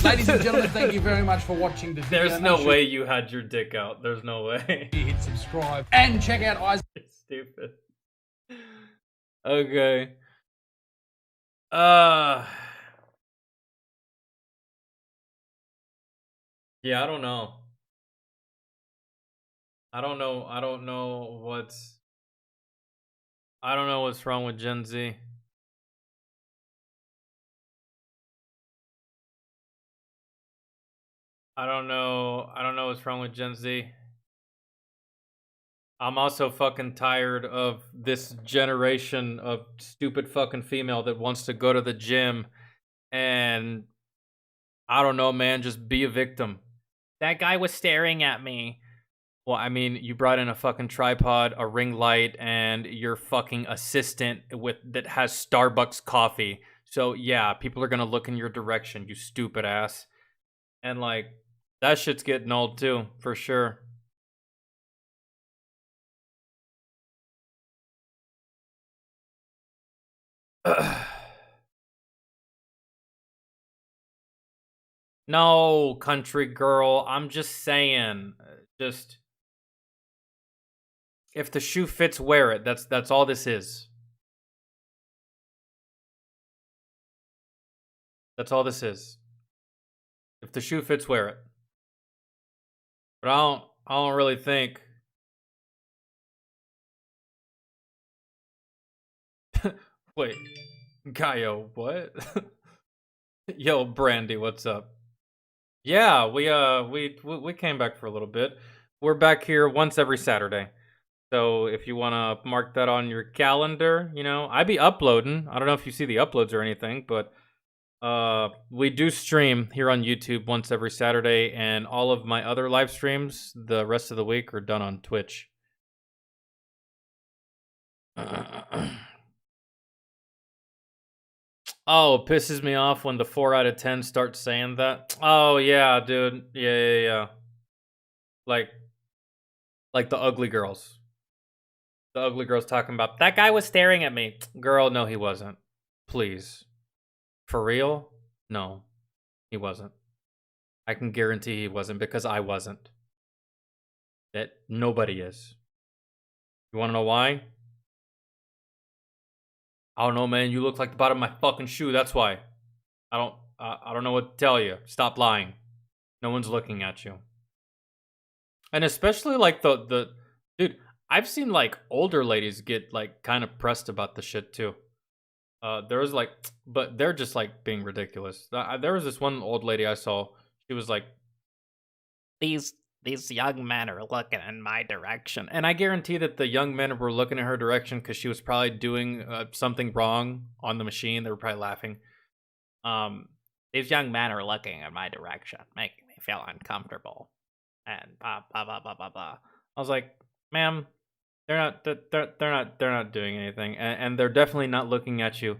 Ladies and gentlemen, thank you very much for watching the video. There's no way you had your dick out. There's no way. Hit subscribe and check out Isaac. Stupid. Okay. Yeah, I don't know. I don't know what's wrong with Gen Z. I don't know what's wrong with Gen Z. I'm also fucking tired of this generation of stupid fucking female that wants to go to the gym and I don't know, man, just be a victim. That guy was staring at me. Well, I mean, you brought in a fucking tripod, a ring light, and your fucking assistant that has Starbucks coffee. So yeah, people are gonna look in your direction, you stupid ass. And like, that shit's getting old too, for sure. No, country girl, I'm just saying, just if the shoe fits, wear it. That's all this is. That's all this is. If the shoe fits, wear it. But I don't really think. Wait, Gaio, what? Yo, Brandy, what's up? Yeah, we came back for a little bit. We're back here once every Saturday. So if you want to mark that on your calendar, you know, I be uploading. I don't know if you see the uploads or anything, but we do stream here on YouTube once every Saturday, and all of my other live streams the rest of the week are done on Twitch. Oh, it pisses me off when the 4 out of 10 start saying that. Oh yeah, dude. Yeah. Like the ugly girls. The ugly girls talking about that guy was staring at me. Girl, no, he wasn't. Please. For real? No, he wasn't. I can guarantee he wasn't because I wasn't. That nobody is. You want to know why? I don't know, man. You look like the bottom of my fucking shoe. That's why. I don't know what to tell you. Stop lying. No one's looking at you. And especially like the dude, I've seen like older ladies get like kind of pressed about the shit too. There was like, but they're just like being ridiculous. There was this one old lady I saw. She was like, these young men are looking in my direction. And I guarantee that the young men were looking in her direction because she was probably doing something wrong on the machine. They were probably laughing. These young men are looking in my direction, making me feel uncomfortable. And blah, blah, blah, blah, blah, blah. I was like, ma'am, they're not doing anything. And they're definitely not looking at you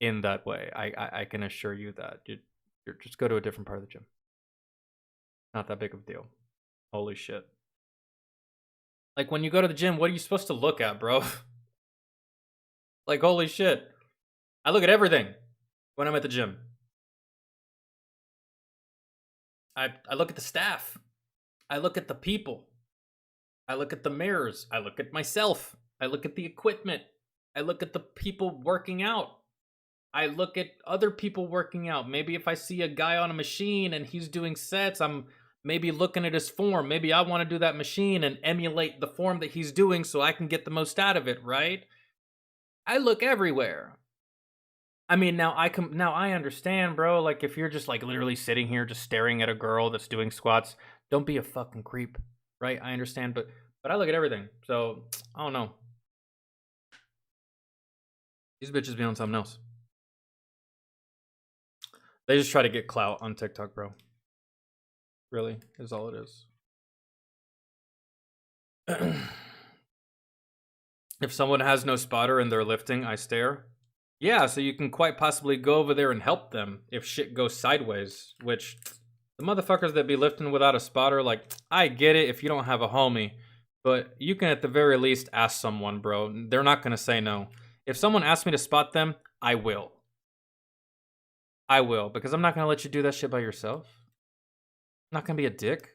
in that way. I can assure you that. You're just go to a different part of the gym. Not that big of a deal. Holy shit. Like, when you go to the gym, what are you supposed to look at, bro? Like, holy shit. I look at everything when I'm at the gym. I look at the staff. I look at the people. I look at the mirrors. I look at myself. I look at the equipment. I look at the people working out. I look at other people working out. Maybe if I see a guy on a machine and he's doing sets, I'm maybe looking at his form. Maybe I want to do that machine and emulate the form that he's doing so I can get the most out of it, right? I look everywhere. I mean, now I understand, bro. Like, if you're just like literally sitting here just staring at a girl that's doing squats, don't be a fucking creep, right? I understand, but I look at everything. So, I don't know. These bitches be on something else. They just try to get clout on TikTok, bro. Really, is all it is. If someone has no spotter and they're lifting, I stare. Yeah, so you can quite possibly go over there and help them if shit goes sideways, which the motherfuckers that be lifting without a spotter, like, I get it if you don't have a homie, but you can at the very least ask someone, bro. They're not going to say no. If someone asks me to spot them, I will. I will, because I'm not going to let you do that shit by yourself. I'm not going to be a dick.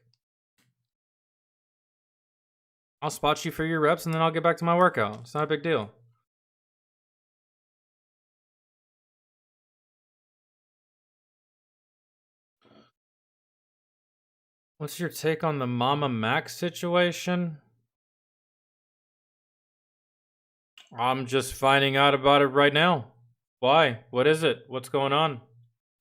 I'll spot you for your reps and then I'll get back to my workout. It's not a big deal. What's your take on the Mama Max situation? I'm just finding out about it right now. Why? What is it? What's going on?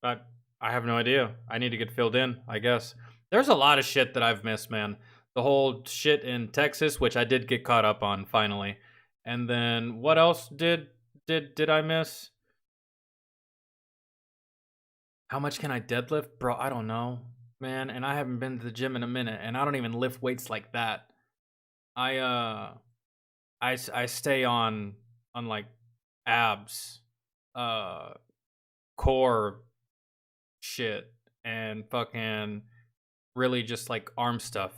I have no idea. I need to get filled in, I guess. There's a lot of shit that I've missed, man. The whole shit in Texas, which I did get caught up on finally. And then what else did I miss? How much can I deadlift? Bro, I don't know, man. And I haven't been to the gym in a minute, and I don't even lift weights like that. I stay on like abs, core shit, and fucking really just like arm stuff.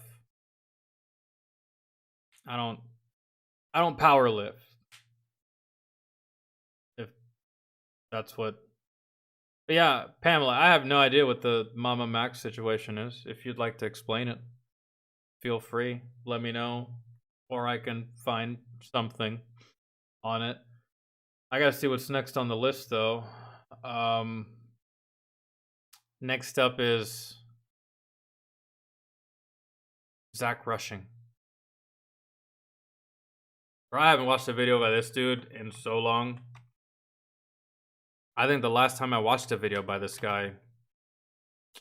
I don't power lift. If that's what. But yeah, Pamela, I have no idea what the Mama Max situation is. If you'd like to explain it, feel free. Let me know, or I can find something on it. I gotta see what's next on the list, though. Next up is Zach Rushing. Bro, I haven't watched a video by this dude in so long. I think the last time I watched a video by this guy,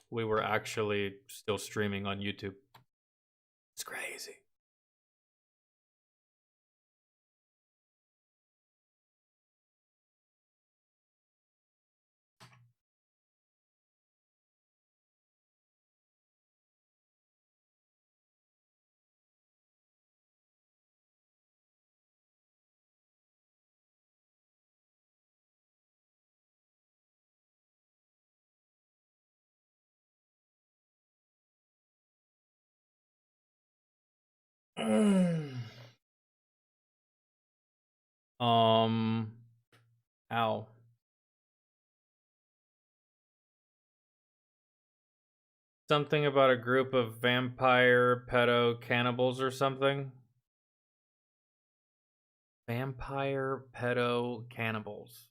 we were actually still streaming on YouTube. It's crazy. Ow. Something about a group of vampire pedo cannibals or something. Vampire pedo cannibals.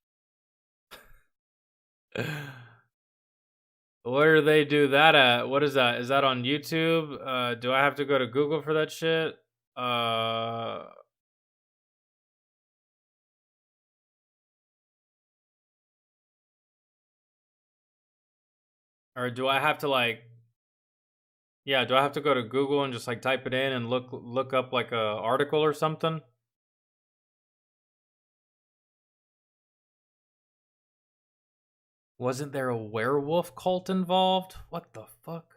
Where do they do that at? What is that? Is that on YouTube? Do I have to go to Google for that shit? Or do I have to like... Yeah, do I have to go to Google and just like type it in and look up like a article or something? Wasn't there a werewolf cult involved? What the fuck?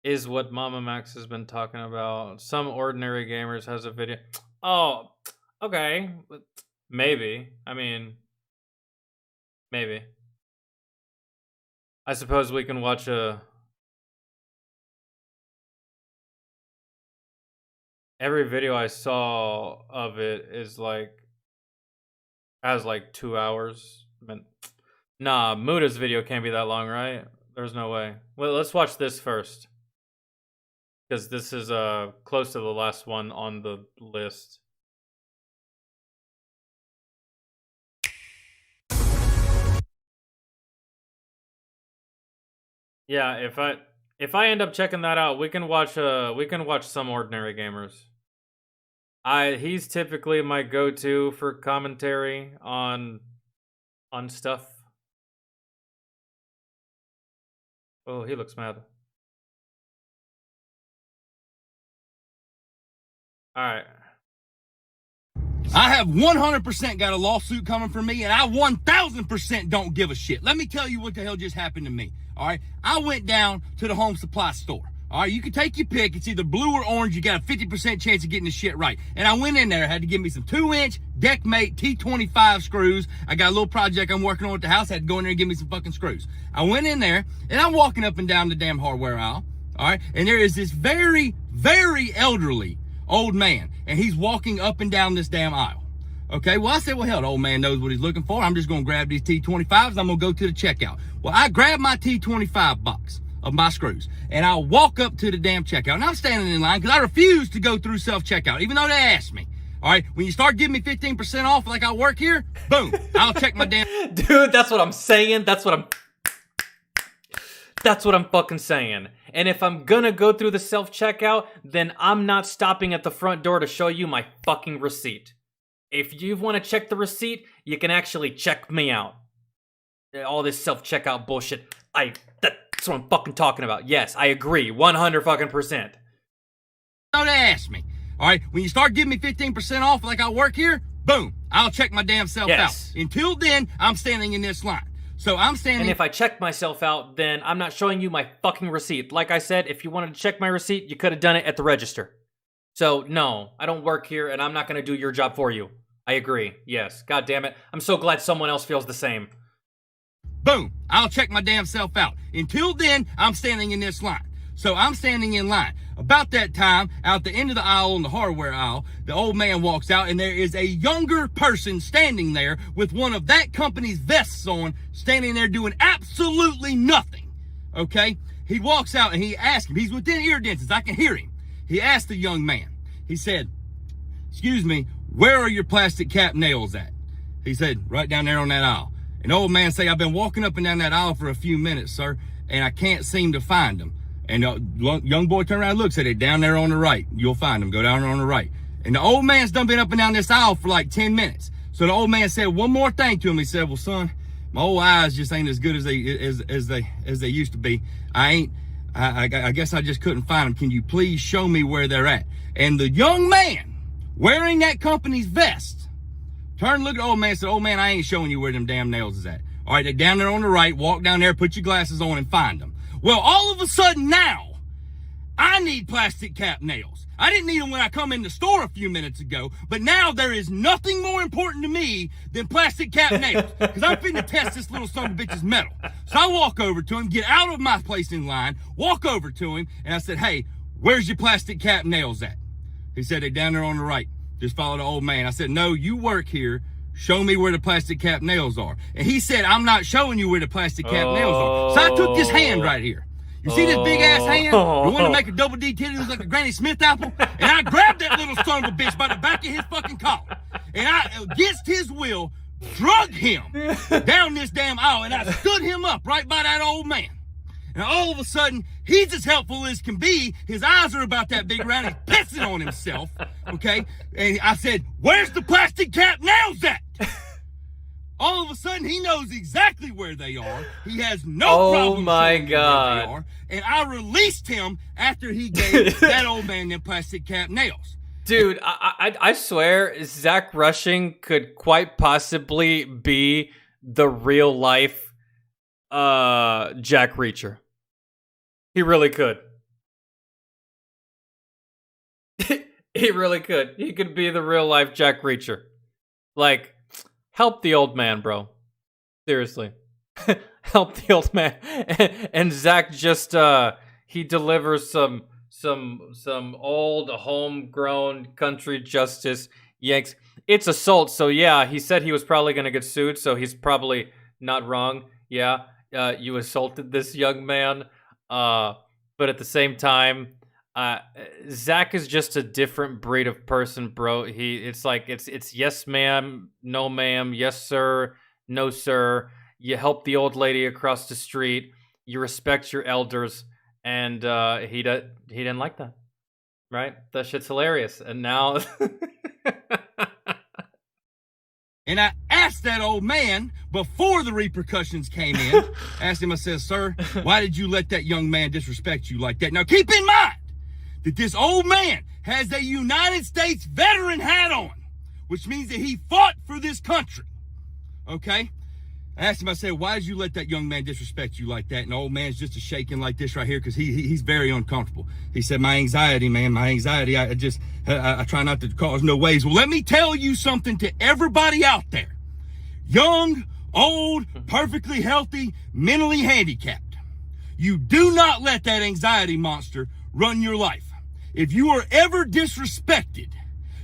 Is what Mama Max has been talking about. Some Ordinary Gamers has a video. Oh, okay. Maybe. I mean, maybe. I suppose we can watch a... Every video I saw of it is like... has like 2 hours. But nah, Muda's video can't be that long, right? There's no way. Well, let's watch this first. Because this is close to the last one on the list. Yeah, if I end up checking that out, we can watch some Ordinary Gamers. He's typically my go-to for commentary on stuff. Oh, he looks mad. All right. I have 100% got a lawsuit coming for me, and I 1000% don't give a shit. Let me tell you what the hell just happened to me. All right, I went down to the home supply store. All right, you can take your pick. It's either blue or orange. You got a 50% chance of getting this shit right. And I went in there, had to give me some 2-inch Deckmate T25 screws. I got a little project I'm working on at the house. Had to go in there and give me some fucking screws. I went in there, and I'm walking up and down the damn hardware aisle. All right, and there is this very, very elderly old man, and he's walking up and down this damn aisle. Okay, well, I said, well, hell, the old man knows what he's looking for. I'm just going to grab these T25s, and I'm going to go to the checkout. Well, I grab my T25 box of my screws, and I walk up to the damn checkout, and I'm standing in line because I refuse to go through self-checkout, even though they asked me. All right, when you start giving me 15% off like I work here, boom, I'll check my damn... Dude, that's what I'm saying. That's what I'm fucking saying. And if I'm gonna go through the self-checkout, then I'm not stopping at the front door to show you my fucking receipt. If you want to check the receipt, you can actually check me out. All this self-checkout bullshit, that's what I'm fucking talking about. Yes, I agree, 100%. Don't ask me. All right, when you start giving me 15% off like I work here, boom, I'll check my damn self out. Until then, I'm standing in this line. So I'm standing... And if I check myself out, then I'm not showing you my fucking receipt. Like I said, if you wanted to check my receipt, you could have done it at the register. So, no, I don't work here, and I'm not going to do your job for you. I agree. Yes. God damn it. I'm so glad someone else feels the same. Boom. I'll check my damn self out. Until then, I'm standing in this line. So I'm standing in line. About that time, out the end of the aisle on the hardware aisle, the old man walks out, and there is a younger person standing there with one of that company's vests on, standing there doing absolutely nothing. Okay? He walks out, and he asks him. He's within ear distance. I can hear him. He asked the young man. He said, "Excuse me, where are your plastic cap nails at?" He said, "Right down there on that aisle." And the old man say, "I've been walking up and down that aisle for a few minutes, sir, and I can't seem to find them." And the young boy turned around and looks at it, "Down there on the right. You'll find them. Go down there on the right." And the old man's done been up and down this aisle for like 10 minutes. So the old man said one more thing to him. He said, "Well, son, my old eyes just ain't as good as they used to be. I guess I just couldn't find them. Can you please show me where they're at?" And the young man, wearing that company's vest, turned and looked at the old man and said, "Old man, I ain't showing you where them damn nails is at. All right, they're down there on the right. Walk down there, put your glasses on, and find them." Well, all of a sudden now, I need plastic cap nails. I didn't need them when I come in the store a few minutes ago, but now there is nothing more important to me than plastic cap nails, because I'm finna test this little son of a bitch's metal. So I walk over to him, get out of my place in line, walk over to him, and I said, hey, where's your plastic cap nails at? He said, they're down there on the right. Just follow the old man. I said, no, you work here. Show me where the plastic cap nails are. And he said, I'm not showing you where the plastic cap nails are. So I took this hand right here. You see this big ass hand? The one to make a double D titty look like a Granny Smith apple? And I grabbed that little son of a bitch by the back of his fucking collar. And I, against his will, drug him down this damn aisle. And I stood him up right by that old man. And all of a sudden, he's as helpful as can be. His eyes are about that big around. He's pissing on himself. Okay? And I said, where's the plastic cap nails at? All of a sudden, he knows exactly where they are. He has no problem showing me where they are. And I released him after he gave that old man them plastic cap nails. Dude, I swear, Zach Rushing could quite possibly be the real life Jack Reacher. He really could. He really could. He could be the real life Jack Reacher. Like, help the old man, bro. Seriously. Help the old man. And Zach just he delivers some old homegrown country justice yanks. It's assault, so yeah, he said he was probably gonna get sued, so he's probably not wrong. Yeah, you assaulted this young man. But at the same time, Zach is just a different breed of person, bro. It's yes ma'am, no ma'am, yes sir, no sir. You help the old lady across the street. You respect your elders, and he didn't like that, right? That shit's hilarious. And now, and I asked that old man before the repercussions came in. Asked him, I said, sir, why did you let that young man disrespect you like that? Now keep in mind that this old man has a United States veteran hat on, which means that he fought for this country. Okay? I asked him, I said, why did you let that young man disrespect you like that? And the old man's just a shaking like this right here because he's very uncomfortable. He said, my anxiety, man, my anxiety, I try not to cause no waves. Well, let me tell you something to everybody out there. Young, old, perfectly healthy, mentally handicapped. You do not let that anxiety monster run your life. If you are ever disrespected,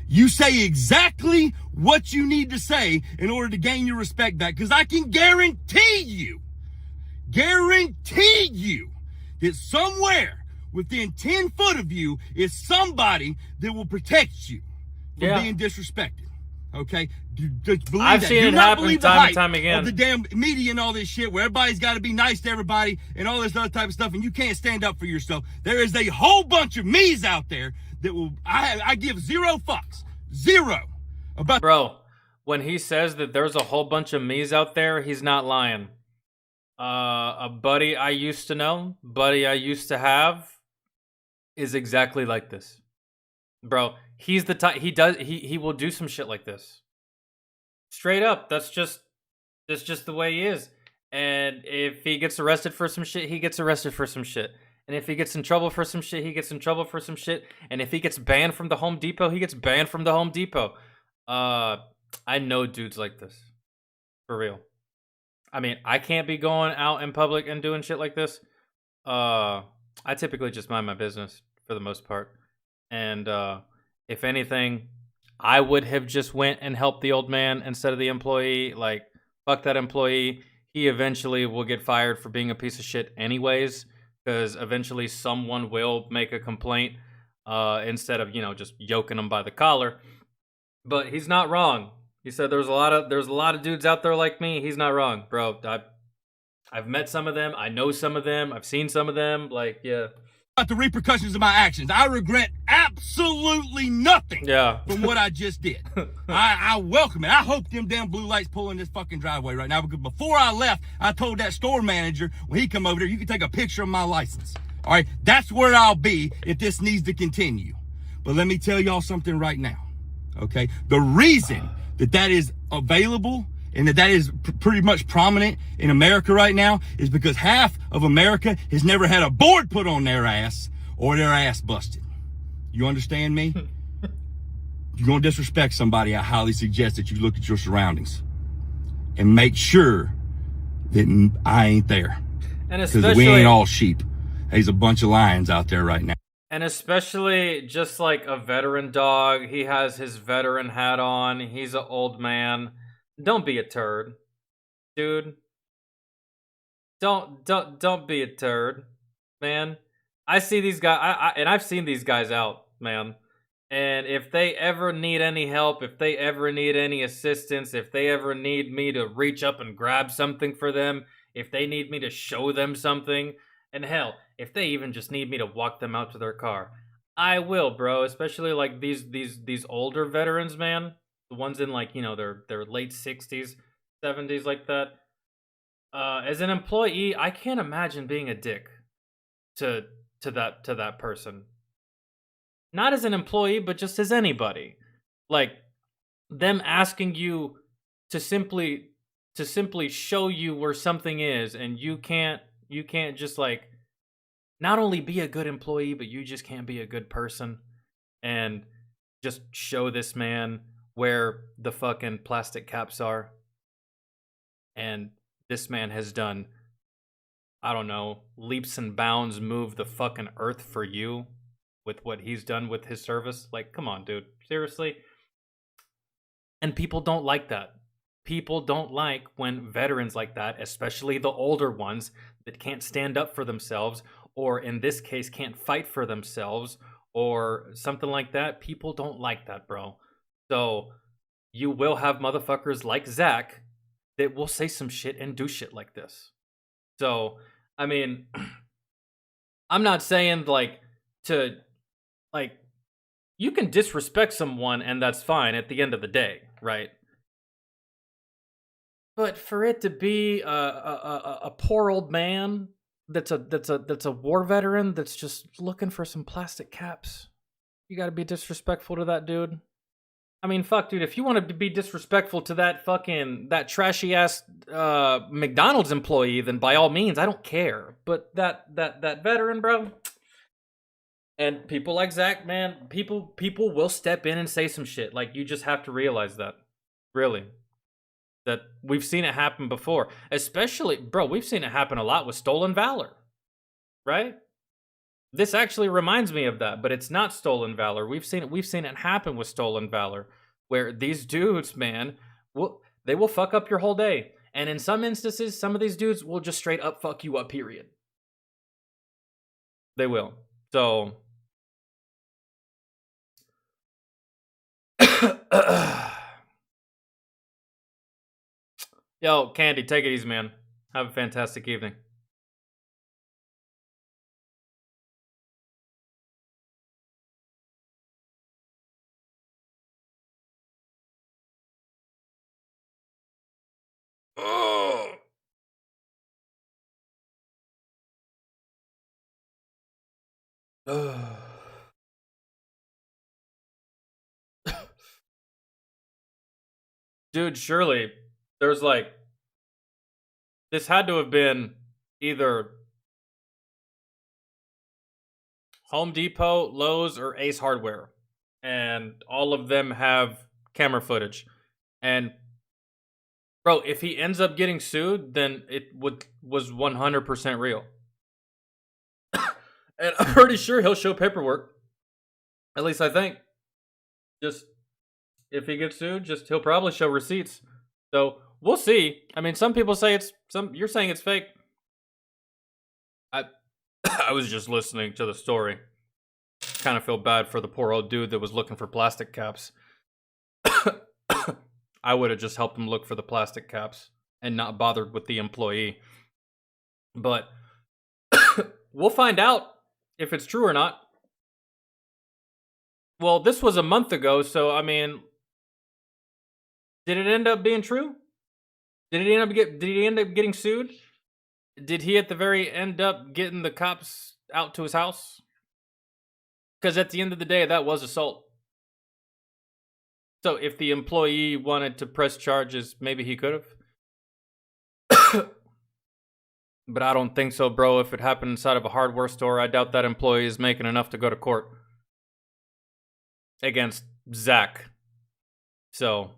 you say exactly what you need to say in order to gain your respect back. Because I can guarantee you that somewhere within 10 foot of you is somebody that will protect you from being disrespected. Okay? Believe I've that. seen Do it not happen believe the time hype and time again. of the damn media and all this shit where everybody's got to be nice to everybody and all this other type of stuff, and you can't stand up for yourself. There is a whole bunch of me's out there that will. I give zero fucks. Zero. About bro, when he says that there's a whole bunch of me's out there, he's not lying. A buddy I used to know, buddy I used to have, is exactly like this. Bro, he's the type, he will do some shit like this. Straight up, that's just the way he is. And if he gets arrested for some shit, he gets arrested for some shit. And if he gets in trouble for some shit, he gets in trouble for some shit. And if he gets banned from the Home Depot, he gets banned from the Home Depot. I know dudes like this. For real. I mean, I can't be going out in public and doing shit like this. I typically just mind my business for the most part. And if anything, I would have just went and helped the old man instead of the employee. Like, fuck that employee. He eventually will get fired for being a piece of shit anyways. Because eventually someone will make a complaint instead of, just yoking him by the collar. But he's not wrong. He said there's a lot of dudes out there like me. He's not wrong, bro. I've met some of them. I know some of them. I've seen some of them. Like, yeah. About the repercussions of my actions. I regret absolutely nothing from what I just did. I welcome it. I hope them damn blue lights pull in this fucking driveway right now, because before I left, I told that store manager when he come over there, you can take a picture of my license. All right, that's where I'll be if this needs to continue. But let me tell y'all something right now, okay? The reason that is available and that is pretty much prominent in America right now is because half of America has never had a board put on their ass or their ass busted. You understand me? If you're gonna disrespect somebody, I highly suggest that you look at your surroundings and make sure that I ain't there. And Because especially we ain't all sheep. There's a bunch of lions out there right now. And especially just like a veteran dog, he has his veteran hat on. He's an old man. Don't be a turd, dude. Don't be a turd, man. I see these guys, and I've seen these guys out, man. And if they ever need any help, if they ever need any assistance, if they ever need me to reach up and grab something for them, if they need me to show them something, and hell, if they even just need me to walk them out to their car, I will, bro. Especially like these older veterans, man. The ones in like, you know, their late 60s, 70s like that. As an employee, I can't imagine being a dick to that person. Not as an employee, but just as anybody. Like them asking you to simply show you where something is, and you can't just like not only be a good employee, but you just can't be a good person and just show this man where the fucking plastic caps are. And this man has done, I don't know, leaps and bounds, move the fucking earth for you with what he's done with his service. Like, come on, dude. Seriously? And people don't like that. People don't like when veterans like that, especially the older ones that can't stand up for themselves, or in this case, can't fight for themselves, or something like that. People don't like that, bro. So you will have motherfuckers like Zach that will say some shit and do shit like this. So, I mean, I'm not saying you can disrespect someone and that's fine at the end of the day, right? But for it to be a poor old man that's a war veteran that's just looking for some plastic caps, you got to be disrespectful to that dude. I mean, fuck, dude. If you want to be disrespectful to that trashy ass McDonald's employee, then by all means, I don't care. But that veteran, bro. And people like Zach, man, people will step in and say some shit. Like, you just have to realize that. Really. That we've seen it happen before. Especially, bro, we've seen it happen a lot with Stolen Valor. Right? This actually reminds me of that, but it's not Stolen Valor. We've seen it happen with Stolen Valor, where these dudes, man, they will fuck up your whole day. And in some instances, some of these dudes will just straight up fuck you up, period. They will. So... Yo, Candy, take it easy, man. Have a fantastic evening. Oh. Dude, surely there's like, this had to have been either Home Depot, Lowe's, or Ace Hardware. And all of them have camera footage. And bro, if he ends up getting sued, then it was 100% real. And I'm pretty sure he'll show paperwork. At least I think. Just, if he gets sued, he'll probably show receipts. So, we'll see. I mean, some people say you're saying it's fake. I was just listening to the story. Kind of feel bad for the poor old dude that was looking for plastic caps. I would have just helped him look for the plastic caps and not bothered with the employee. But we'll find out if it's true or not. Well, this was a month ago, so I mean, did it end up being true? Did he end up getting sued? Did he at the very end up getting the cops out to his house? Because at the end of the day, that was assault. So if the employee wanted to press charges, maybe he could have. But I don't think so, bro. If it happened inside of a hardware store, I doubt that employee is making enough to go to court against Zach. So,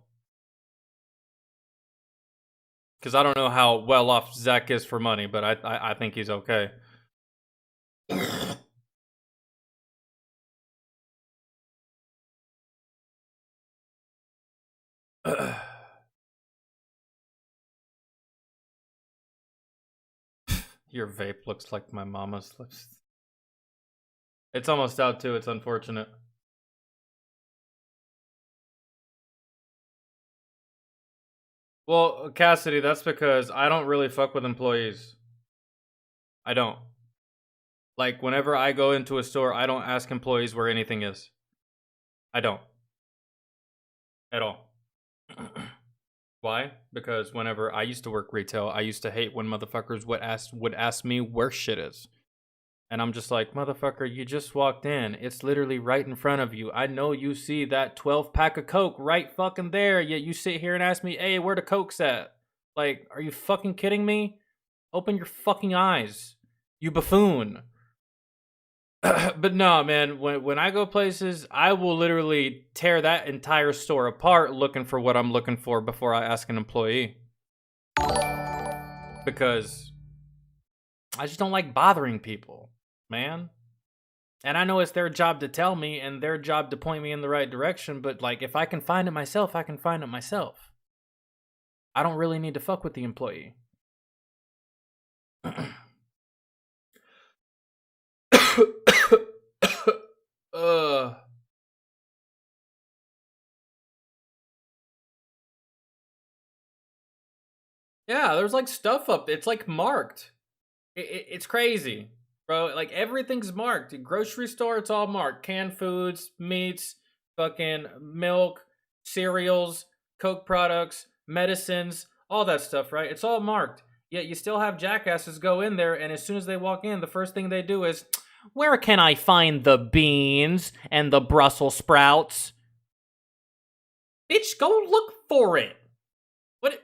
because I don't know how well off Zach is for money, but I think he's okay. Your vape looks like my mama's lips. It's almost out too. It's unfortunate. Well, Cassidy, that's because I don't really fuck with employees. I don't. Like, whenever I go into a store, I don't ask employees where anything is. I don't. At all. Why? Because whenever I used to work retail, I used to hate when motherfuckers would ask me where shit is. And I'm just like, motherfucker, you just walked in. It's literally right in front of you. I know you see that 12-pack of Coke right fucking there, yet you sit here and ask me, hey, where the Coke's at? Like, are you fucking kidding me? Open your fucking eyes, you buffoon. But no, man, when I go places, I will literally tear that entire store apart looking for what I'm looking for before I ask an employee. Because I just don't like bothering people, man. And I know it's their job to tell me and their job to point me in the right direction, but like, if I can find it myself, I can find it myself. I don't really need to fuck with the employee. Yeah, there's like stuff up. It's like marked. It's crazy, bro. Like everything's marked. Grocery store, it's all marked. Canned foods, meats, fucking milk, cereals, Coke products, medicines, all that stuff, right? It's all marked. Yet you still have jackasses go in there, and as soon as they walk in, the first thing they do is, where can I find the beans and the Brussels sprouts? Bitch, go look for it. What?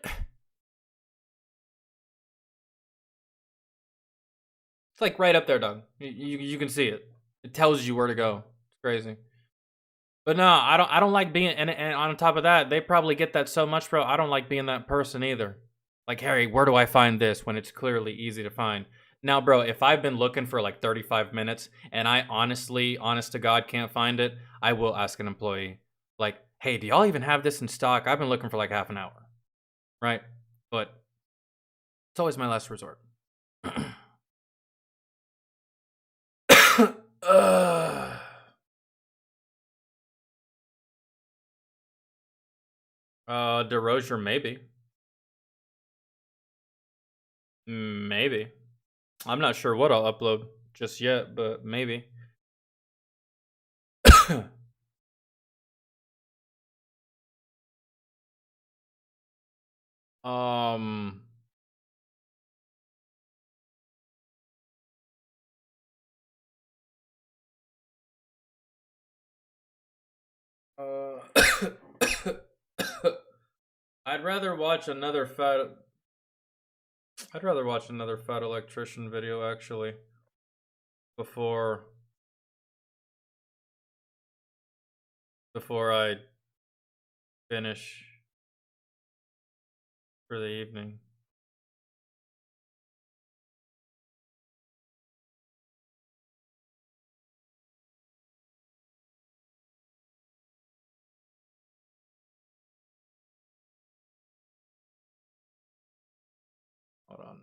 It's like right up there, dog. You can see it. It tells you where to go. It's crazy. But no, I don't like being, and on top of that, they probably get that so much, bro. I don't like being that person either. Like, Harry, where do I find this when it's clearly easy to find? Now, bro, if I've been looking for like 35 minutes and I honest to God, can't find it, I will ask an employee. Like, hey, do y'all even have this in stock? I've been looking for like half an hour. Right? But it's always my last resort. DeRozier, maybe. Maybe. I'm not sure what I'll upload just yet, but maybe. I'd rather watch another fat electrician video actually before I finish for the evening. Hold on.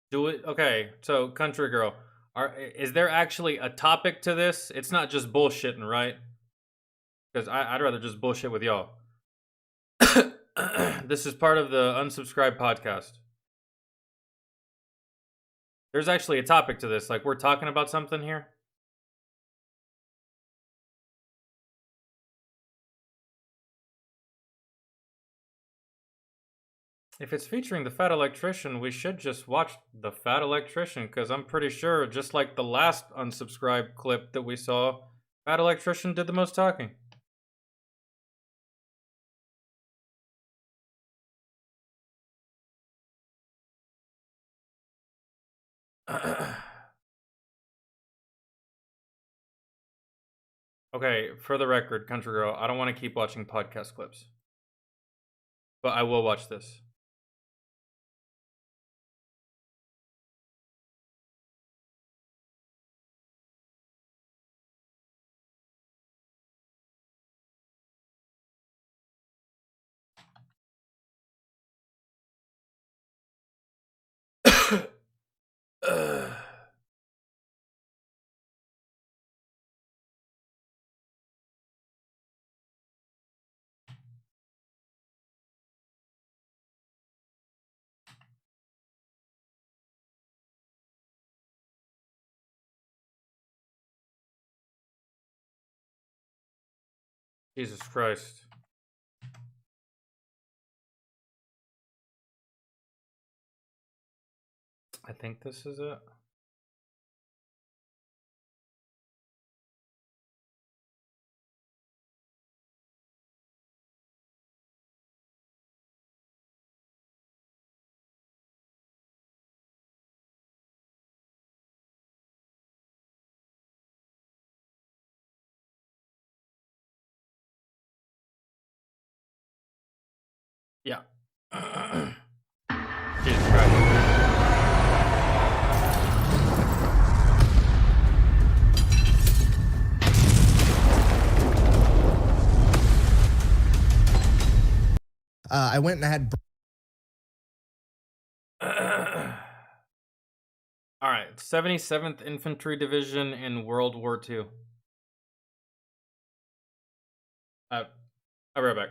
Do it. Okay, so Country Girl, is there actually a topic to this? It's not just bullshitting, right? Because I'd rather just bullshit with y'all. This is part of the Unsubscribed podcast. There's actually a topic to this. Like, we're talking about something here. If it's featuring the Fat Electrician, we should just watch the Fat Electrician, because I'm pretty sure, just like the last unsubscribed clip that we saw, Fat Electrician did the most talking. Okay, for the record, Country Girl, I don't want to keep watching podcast clips. But I will watch this. Jesus Christ. I think this is it. Yeah. Jesus Christ. I went and I had. All right, 77th Infantry Division in World War II. I'll be right back.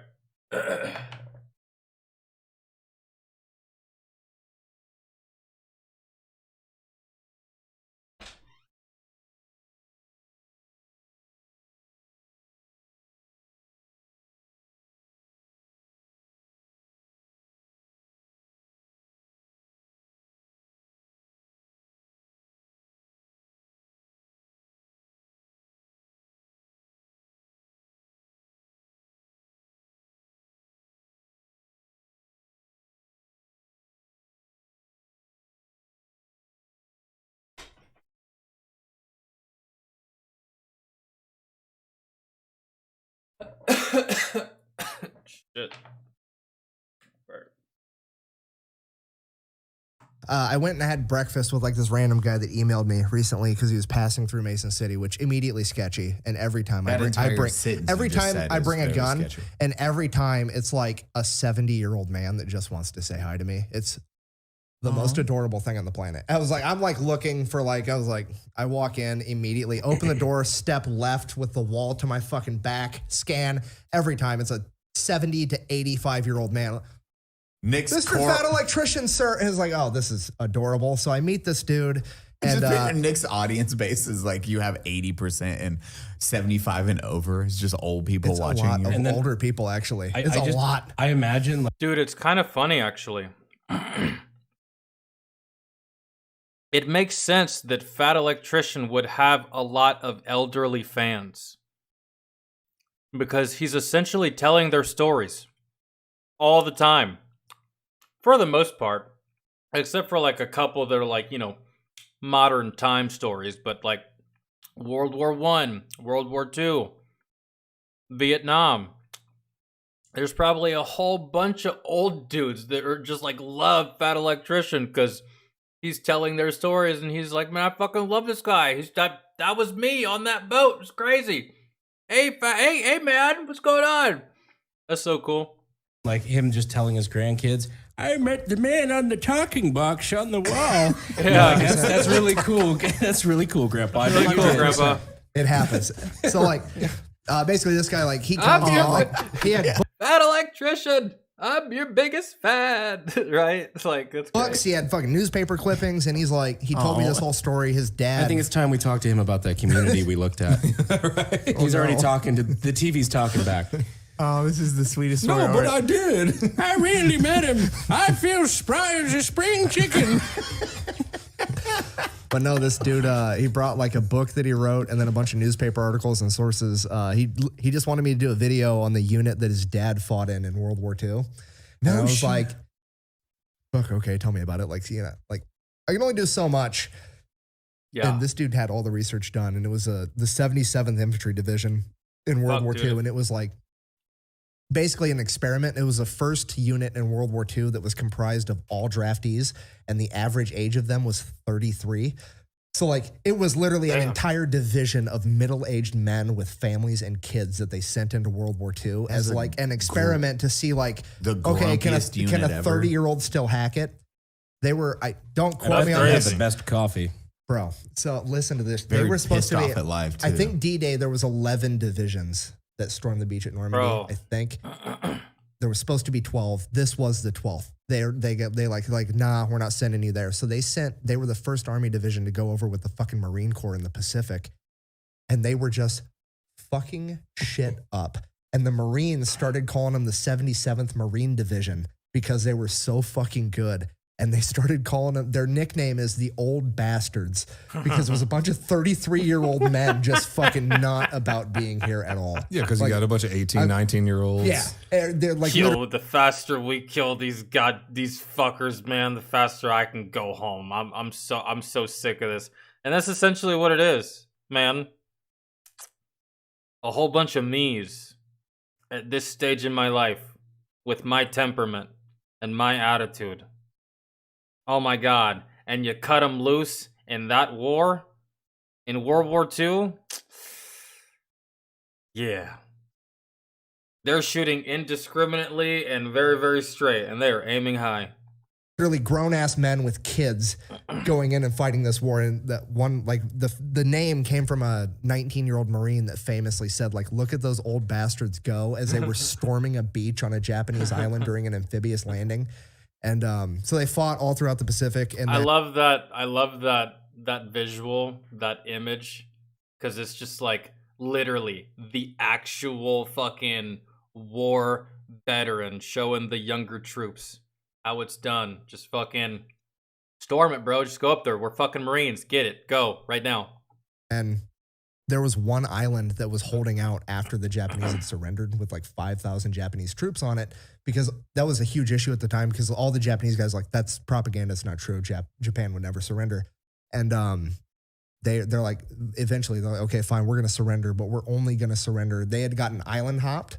Shit. I went and I had breakfast with like this random guy that emailed me recently because he was passing through Mason City, which immediately sketchy. And every time I bring a gun, sketchy. And every time it's like a 70-year-old man that just wants to say hi to me. It's the most adorable thing on the planet. I'm looking for I walk in immediately, open the door, step left with the wall to my fucking back, scan. Every time it's a 70 to 85-year-old man. Mr. Fat Electrician, sir. And it's like, oh, this is adorable. So I meet this dude. And Nick's audience base is like you have 80% and 75 and over. It's just old people watching. A lot of older people, actually. It's a lot. I imagine. Dude, it's kind of funny, actually. It makes sense that Fat Electrician would have a lot of elderly fans. Because he's essentially telling their stories. All the time. For the most part. Except for like a couple that are like, modern time stories. But like World War I, World War II, Vietnam. There's probably a whole bunch of old dudes that are just like love Fat Electrician because he's telling their stories and he's like, man, I fucking love this guy. That was me on that boat. It's crazy. Hey, man, what's going on? That's so cool. Like him just telling his grandkids, I met the man on the talking box on the wall. Yeah, that's really cool. That's really cool, Grandpa. That's really cool, Grandpa. It happens. So basically this guy he comes in he had Fat Electrician. I'm your biggest fan, right? It's like that's books. He had fucking newspaper clippings, and he's like, he told me this whole story. His dad. I think it's time we talk to him about that community we looked at. Right? He's already talking to the TV's talking back. Oh, this is the sweetest story. No, but I did. I really met him. I feel spry as a spring chicken. But no, this dude, he brought like a book that he wrote and then a bunch of newspaper articles and sources. He just wanted me to do a video on the unit that his dad fought in World War II. And I was like, fuck, okay, tell me about it. I can only do so much. Yeah. And this dude had all the research done, and it was the 77th Infantry Division in World War II, and it was like basically an experiment. It was the first unit in World War II that was comprised of all draftees, and the average age of them was 33. So like it was literally an entire division of middle-aged men with families and kids that they sent into World War II as like an experiment to see like, okay, can a 30-year-old still hack it? They were, don't quote me on this. The best coffee. Bro, so listen to this. Very they were supposed to be pissed off at live, too. I think D-Day there was 11 divisions that stormed the beach at Normandy. Bro. I think there was supposed to be 12. This was the 12th. They like nah, we're not sending you there. So they were the first Army division to go over with the fucking Marine Corps in the Pacific, and they were just fucking shit up. And the Marines started calling them the 77th Marine Division because they were so fucking good. And they started calling them, their nickname is the Old Bastards because it was a bunch of 33-year-old men just fucking not about being here at all. Yeah, because you got a bunch of 18, 19-year-olds. Yeah. They're like, Yo, the faster we kill these fuckers, man, the faster I can go home. I'm so sick of this. And that's essentially what it is, man. A whole bunch of me's at this stage in my life with my temperament and my attitude. Oh my God. And you cut them loose in that war? In World War II? Yeah. They're shooting indiscriminately and very, very straight, and they're aiming high. Literally grown-ass men with kids going in and fighting this war. And that one, like, the name came from a 19-year-old Marine that famously said, like, look at those old bastards go as they were storming a beach on a Japanese island during an amphibious landing. And so they fought all throughout the Pacific. And I love that visual, that image, because it's just like literally the actual fucking war veteran showing the younger troops how it's done. Just fucking storm it, bro. Just go up there. We're fucking Marines. Get it. Go right now. And there was one island that was holding out after the Japanese had surrendered with like 5,000 Japanese troops on it, because that was a huge issue at the time, because all the Japanese guys were like, that's propaganda, it's not true. Japan would never surrender. And they're like, eventually they're like, okay, fine, we're going to surrender, but we're only going to surrender. They had gotten island hopped,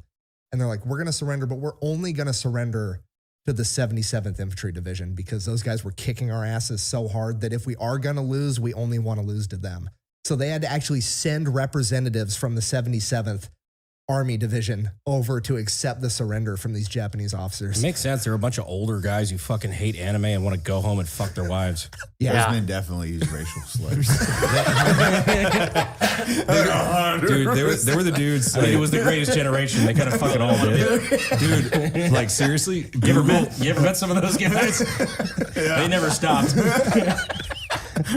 and they're like, we're going to surrender, but we're only going to surrender to the 77th Infantry Division, because those guys were kicking our asses so hard that if we are going to lose, we only want to lose to them. So they had to actually send representatives from the 77th Army Division over to accept the surrender from these Japanese officers. It makes sense. They're a bunch of older guys who fucking hate anime and want to go home and fuck their wives. Yeah. Those men definitely use racial slurs. Dude, they were the dudes. I mean, it was the greatest generation. They kind of fucking all did. Dude, like seriously? You ever met some of those guys? They never stopped.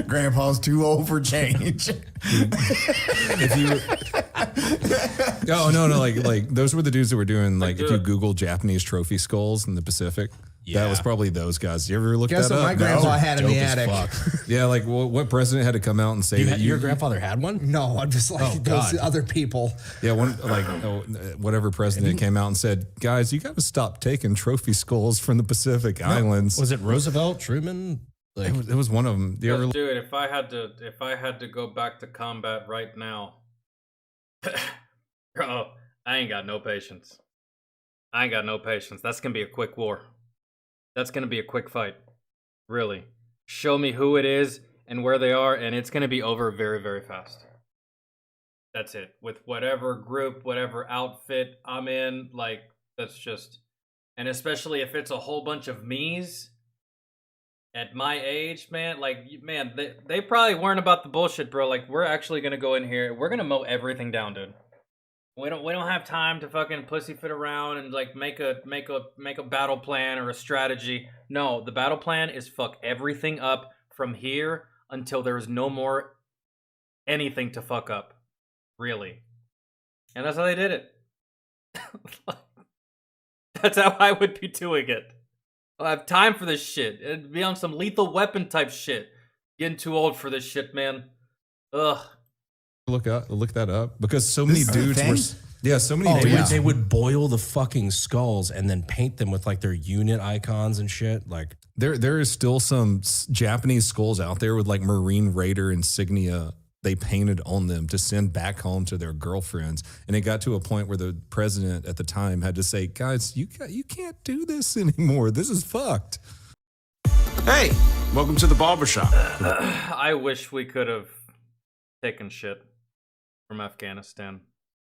Grandpa's too old for change. If you no, like those were the dudes that were doing, like, if you Google Japanese trophy skulls in the Pacific, that was probably those guys. You ever look that up? My grandpa had in the attic. Yeah, like what president had to come out and say that your grandfather had one? No, I'm just like those other people. Yeah, whatever president came out and said, guys, you got to stop taking trophy skulls from the Pacific Islands. Was it Roosevelt, Truman? Like, it was one of them. Dude, if I had to go back to combat right now, bro, I ain't got no patience. That's gonna be a quick war. That's gonna be a quick fight. Really. Show me who it is and where they are, and it's gonna be over very, very fast. That's it. With whatever group, whatever outfit I'm in, like, that's just... And especially if it's a whole bunch of me's, at my age, man, like, man, they probably weren't about the bullshit, bro. Like, we're actually gonna go in here. We're gonna mow everything down, dude. We don't have time to fucking pussyfoot around and like make a battle plan or a strategy. No, the battle plan is fuck everything up from here until there's no more anything to fuck up, really. And that's how they did it. That's how I would be doing it. I have time for this shit. It'd be on some Lethal Weapon type shit. Getting too old for this shit, man. Ugh. Look that up, because so many dudes were Yeah, so many. They would boil the fucking skulls and then paint them with like their unit icons and shit. Like there is still some Japanese skulls out there with like Marine Raider insignia they painted on them to send back home to their girlfriends. And it got to a point where the president at the time had to say, guys, you can't do this anymore. This is fucked. Hey, welcome to the barbershop. I wish we could have taken shit from Afghanistan.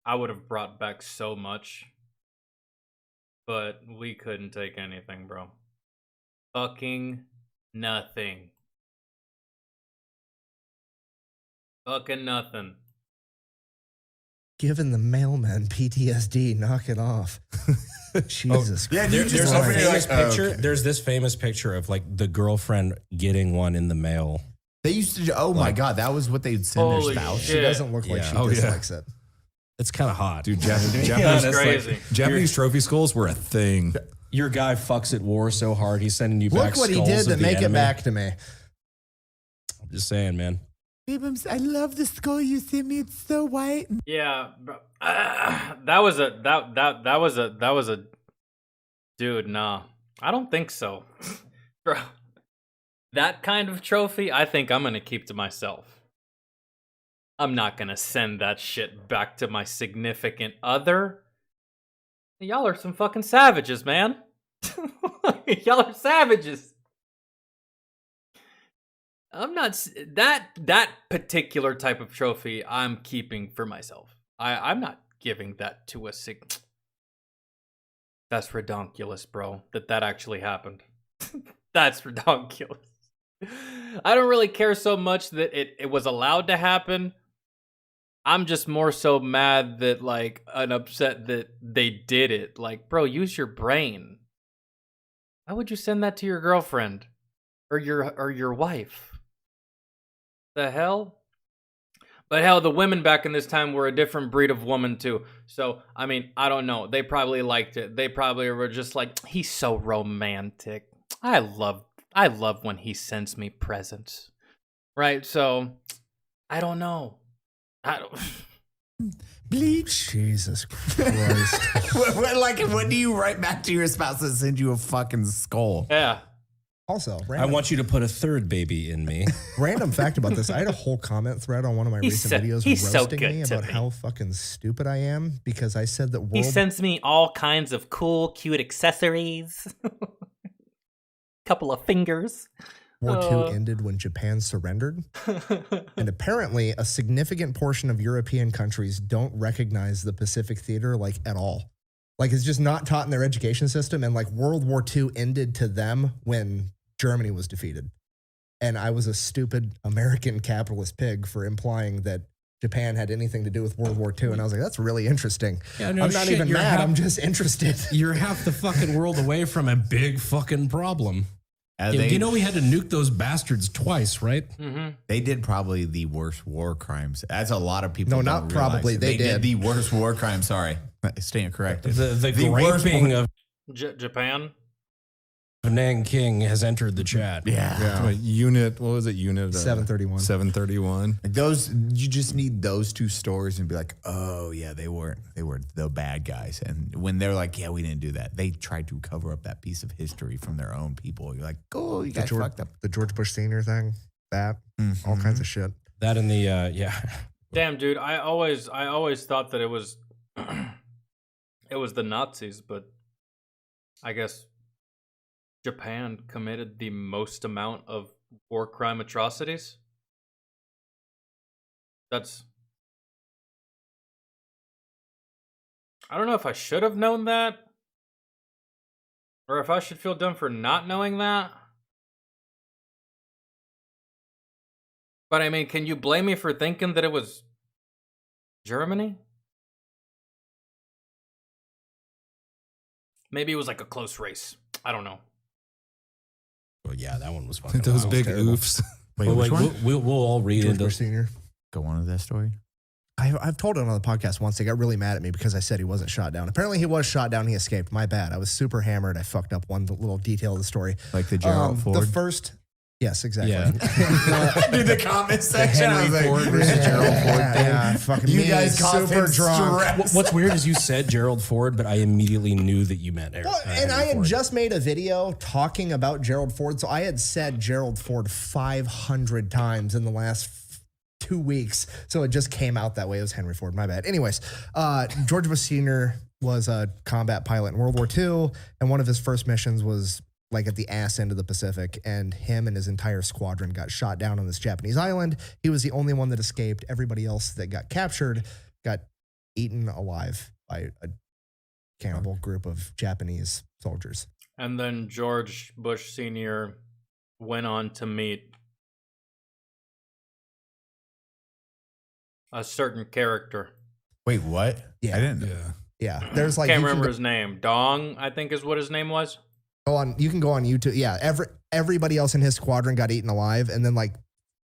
I would have brought back so much. But we couldn't take anything, bro. Fucking nothing. Fucking nothing. Giving the mailman PTSD, knock it off. Jesus Christ. There's this famous picture of like the girlfriend getting one in the mail. They used to, oh my God, that was what they'd send their spouse. She doesn't look like she dislikes it. It's kind of hot. Dude, Japanese trophy skulls were a thing. Your guy fucks at war so hard, he's sending you back Look what he did to make it back to me. I'm just saying, man. I love the skull you sent me. It's so white. Yeah, bro. That was a dude, nah. I don't think so. Bro. That kind of trophy, I think I'm gonna keep to myself. I'm not gonna send that shit back to my significant other. Y'all are some fucking savages, man. Y'all are savages. I'm not that particular type of trophy I'm keeping for myself. I'm not giving that to a That's redonkulous, bro. That actually happened. That's redonkulous. I don't really care so much that it was allowed to happen. I'm just more so mad that and upset that they did it. Like, bro, use your brain. Why would you send that to your girlfriend or your wife? The hell? But hell, the women back in this time were a different breed of woman too. So, I mean, I don't know. They probably liked it. They probably were just like, he's so romantic. I love when he sends me presents. Right? So, I don't know. Bleach. Jesus Christ. What do you write back to your spouse that sends you a fucking skull? Yeah. Also, I want you to put a third baby in me. Random fact about this. I had a whole comment thread on one of my recent videos roasting me about how fucking stupid I am because I said that He sends me all kinds of cool, cute accessories. Couple of fingers. War II ended when Japan surrendered. And apparently a significant portion of European countries don't recognize the Pacific Theater at all. It's just not taught in their education system. And World War II ended to them when Germany was defeated. And I was a stupid American capitalist pig for implying that Japan had anything to do with World War II. And I was like, that's really interesting. Yeah, no, I'm not even mad. I'm just interested. You're half the fucking world away from a big fucking problem. You know we had to nuke those bastards twice, right? Mm-hmm. They did probably the worst war crimes. That's a lot of people. No, not probably. They did the worst war crime. Sorry, stand corrected. The raping of Japan. Nanking has entered the chat. Yeah. Unit, what was it? Unit 731. 731. Those, you just need those two stories and be like, oh yeah, they were the bad guys. And when they're like, yeah, we didn't do that, they tried to cover up that piece of history from their own people. You're like, oh, you guys fucked up. The George Bush Sr. thing, all kinds of shit. That and the Damn, dude, I always thought that it was the Nazis, but I guess Japan committed the most amount of war crime atrocities. I don't know if I should have known that, or if I should feel dumb for not knowing that. But I mean, can you blame me for thinking that it was Germany? Maybe it was a close race. I don't know. Well, yeah, that one was fucking Those big oofs. Wait, which one? We'll all read George Bush Sr. Go on with that story. I've told it on the podcast once. They got really mad at me because I said he wasn't shot down. Apparently he was shot down. He escaped. My bad. I was super hammered. I fucked up one little detail of the story. Like the Gerald Ford? The first Yes, exactly. Yeah. Dude, the comment section. Henry Ford versus Gerald Ford thing. Yeah, fucking You me, guys caused super him drunk. stress. What's weird is you said Gerald Ford, but I immediately knew that you meant Eric. Well, and I had just made a video talking about Gerald Ford, so I had said Gerald Ford 500 times in the last 2 weeks, so it just came out that way. It was Henry Ford, my bad. Anyways, George Bush Sr. was a combat pilot in World War II, and one of his first missions was like at the ass end of the Pacific, and him and his entire squadron got shot down on this Japanese island. He was the only one that escaped. Everybody else that got captured got eaten alive by a cannibal group of Japanese soldiers. And then George Bush Sr. went on to meet a certain character. Wait, what? Yeah. I didn't. Yeah. There's like Can't remember his name. Dong, I think is what his name was. You can go on YouTube. Yeah, everybody else in his squadron got eaten alive, and then like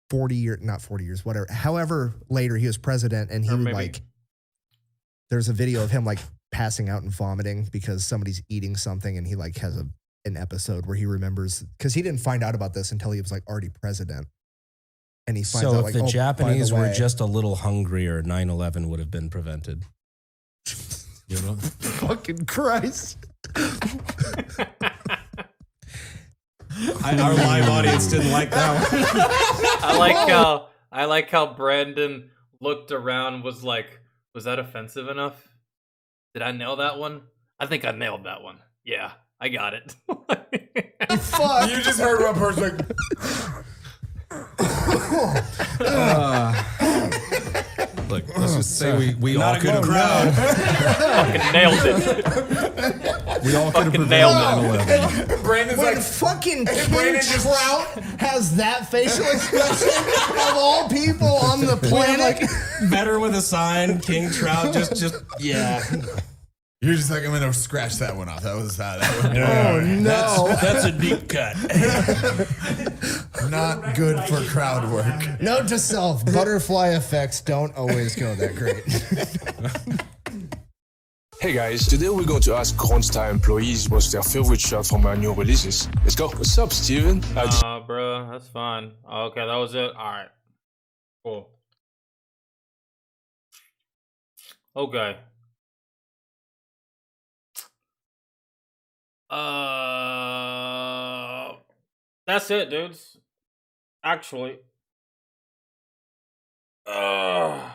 40 years, not 40 years, whatever. However, later he was president, and he like, there's a video of him like passing out and vomiting because somebody's eating something, and he like has an episode where he remembers because he didn't find out about this until he was like already president, and he finds So out if like, the oh, Japanese by the were way- just a little hungrier, 9/11 would have been prevented. You know? Fucking Christ. Our live audience didn't like that one. I like how Brandon looked around, was like, was that offensive enough? Did I nail that one? I think I nailed that one. Yeah, I got it. Fuck. You just heard one person like, Look, let's just say we all could have Fucking nailed it. We all could have Fucking prevented nailed 9/11. Brandon's When like, fucking King Brandon just- Trout has that facial expression of all people on the planet. Better with a sign, King Trout, just yeah. You're just like, I'm gonna scratch that one off. That was that. Oh no, That's a deep cut. Not good for crowd work. Note to self: butterfly effects don't always go that great. Hey guys, today we're going to ask Kronstar employees what's their favorite shot from our new releases. Let's go. What's up, Steven? Bro, that's fine. Okay, that was it. All right, cool. Okay. That's it, dudes. Actually, I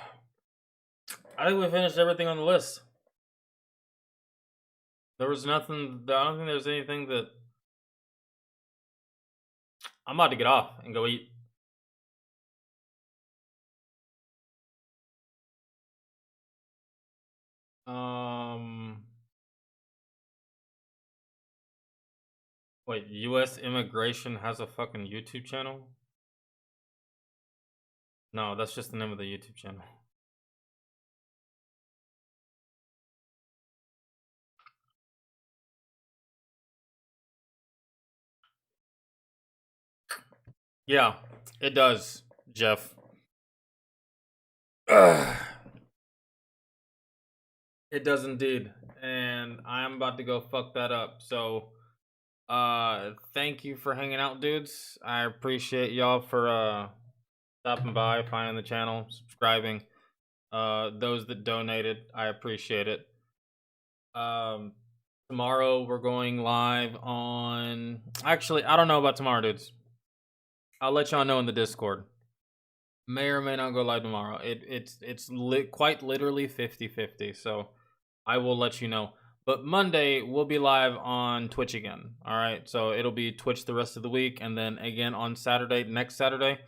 think we finished everything on the list. There was nothing. I don't think there's anything that. I'm about to get off and go eat. Wait, U.S. Immigration has a fucking YouTube channel? No, that's just the name of the YouTube channel. Yeah, it does, Jeff. It does indeed. And I'm about to go fuck that up. So, thank you for hanging out, dudes. I appreciate y'all for stopping by, finding the channel, subscribing. Those that donated, I appreciate it. Tomorrow we're going live on... Actually, I don't know about tomorrow, dudes. I'll let y'all know in the Discord. May or may not go live tomorrow. It's quite literally 50-50, so I will let you know. But Monday, we'll be live on Twitch again, alright? So it'll be Twitch the rest of the week, and then again on Saturday, next Saturday,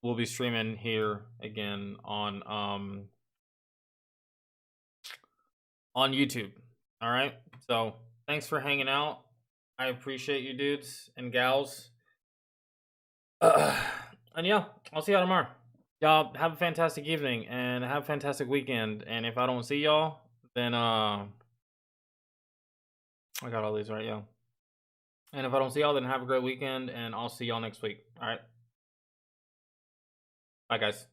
we'll be streaming here again on YouTube, alright? So, thanks for hanging out. I appreciate you dudes and gals. And yeah, I'll see y'all tomorrow. Y'all have a fantastic evening and have a fantastic weekend. And if I don't see y'all, then I got all these right, y'all. And if I don't see y'all, then have a great weekend and I'll see y'all next week. All right. Bye, guys.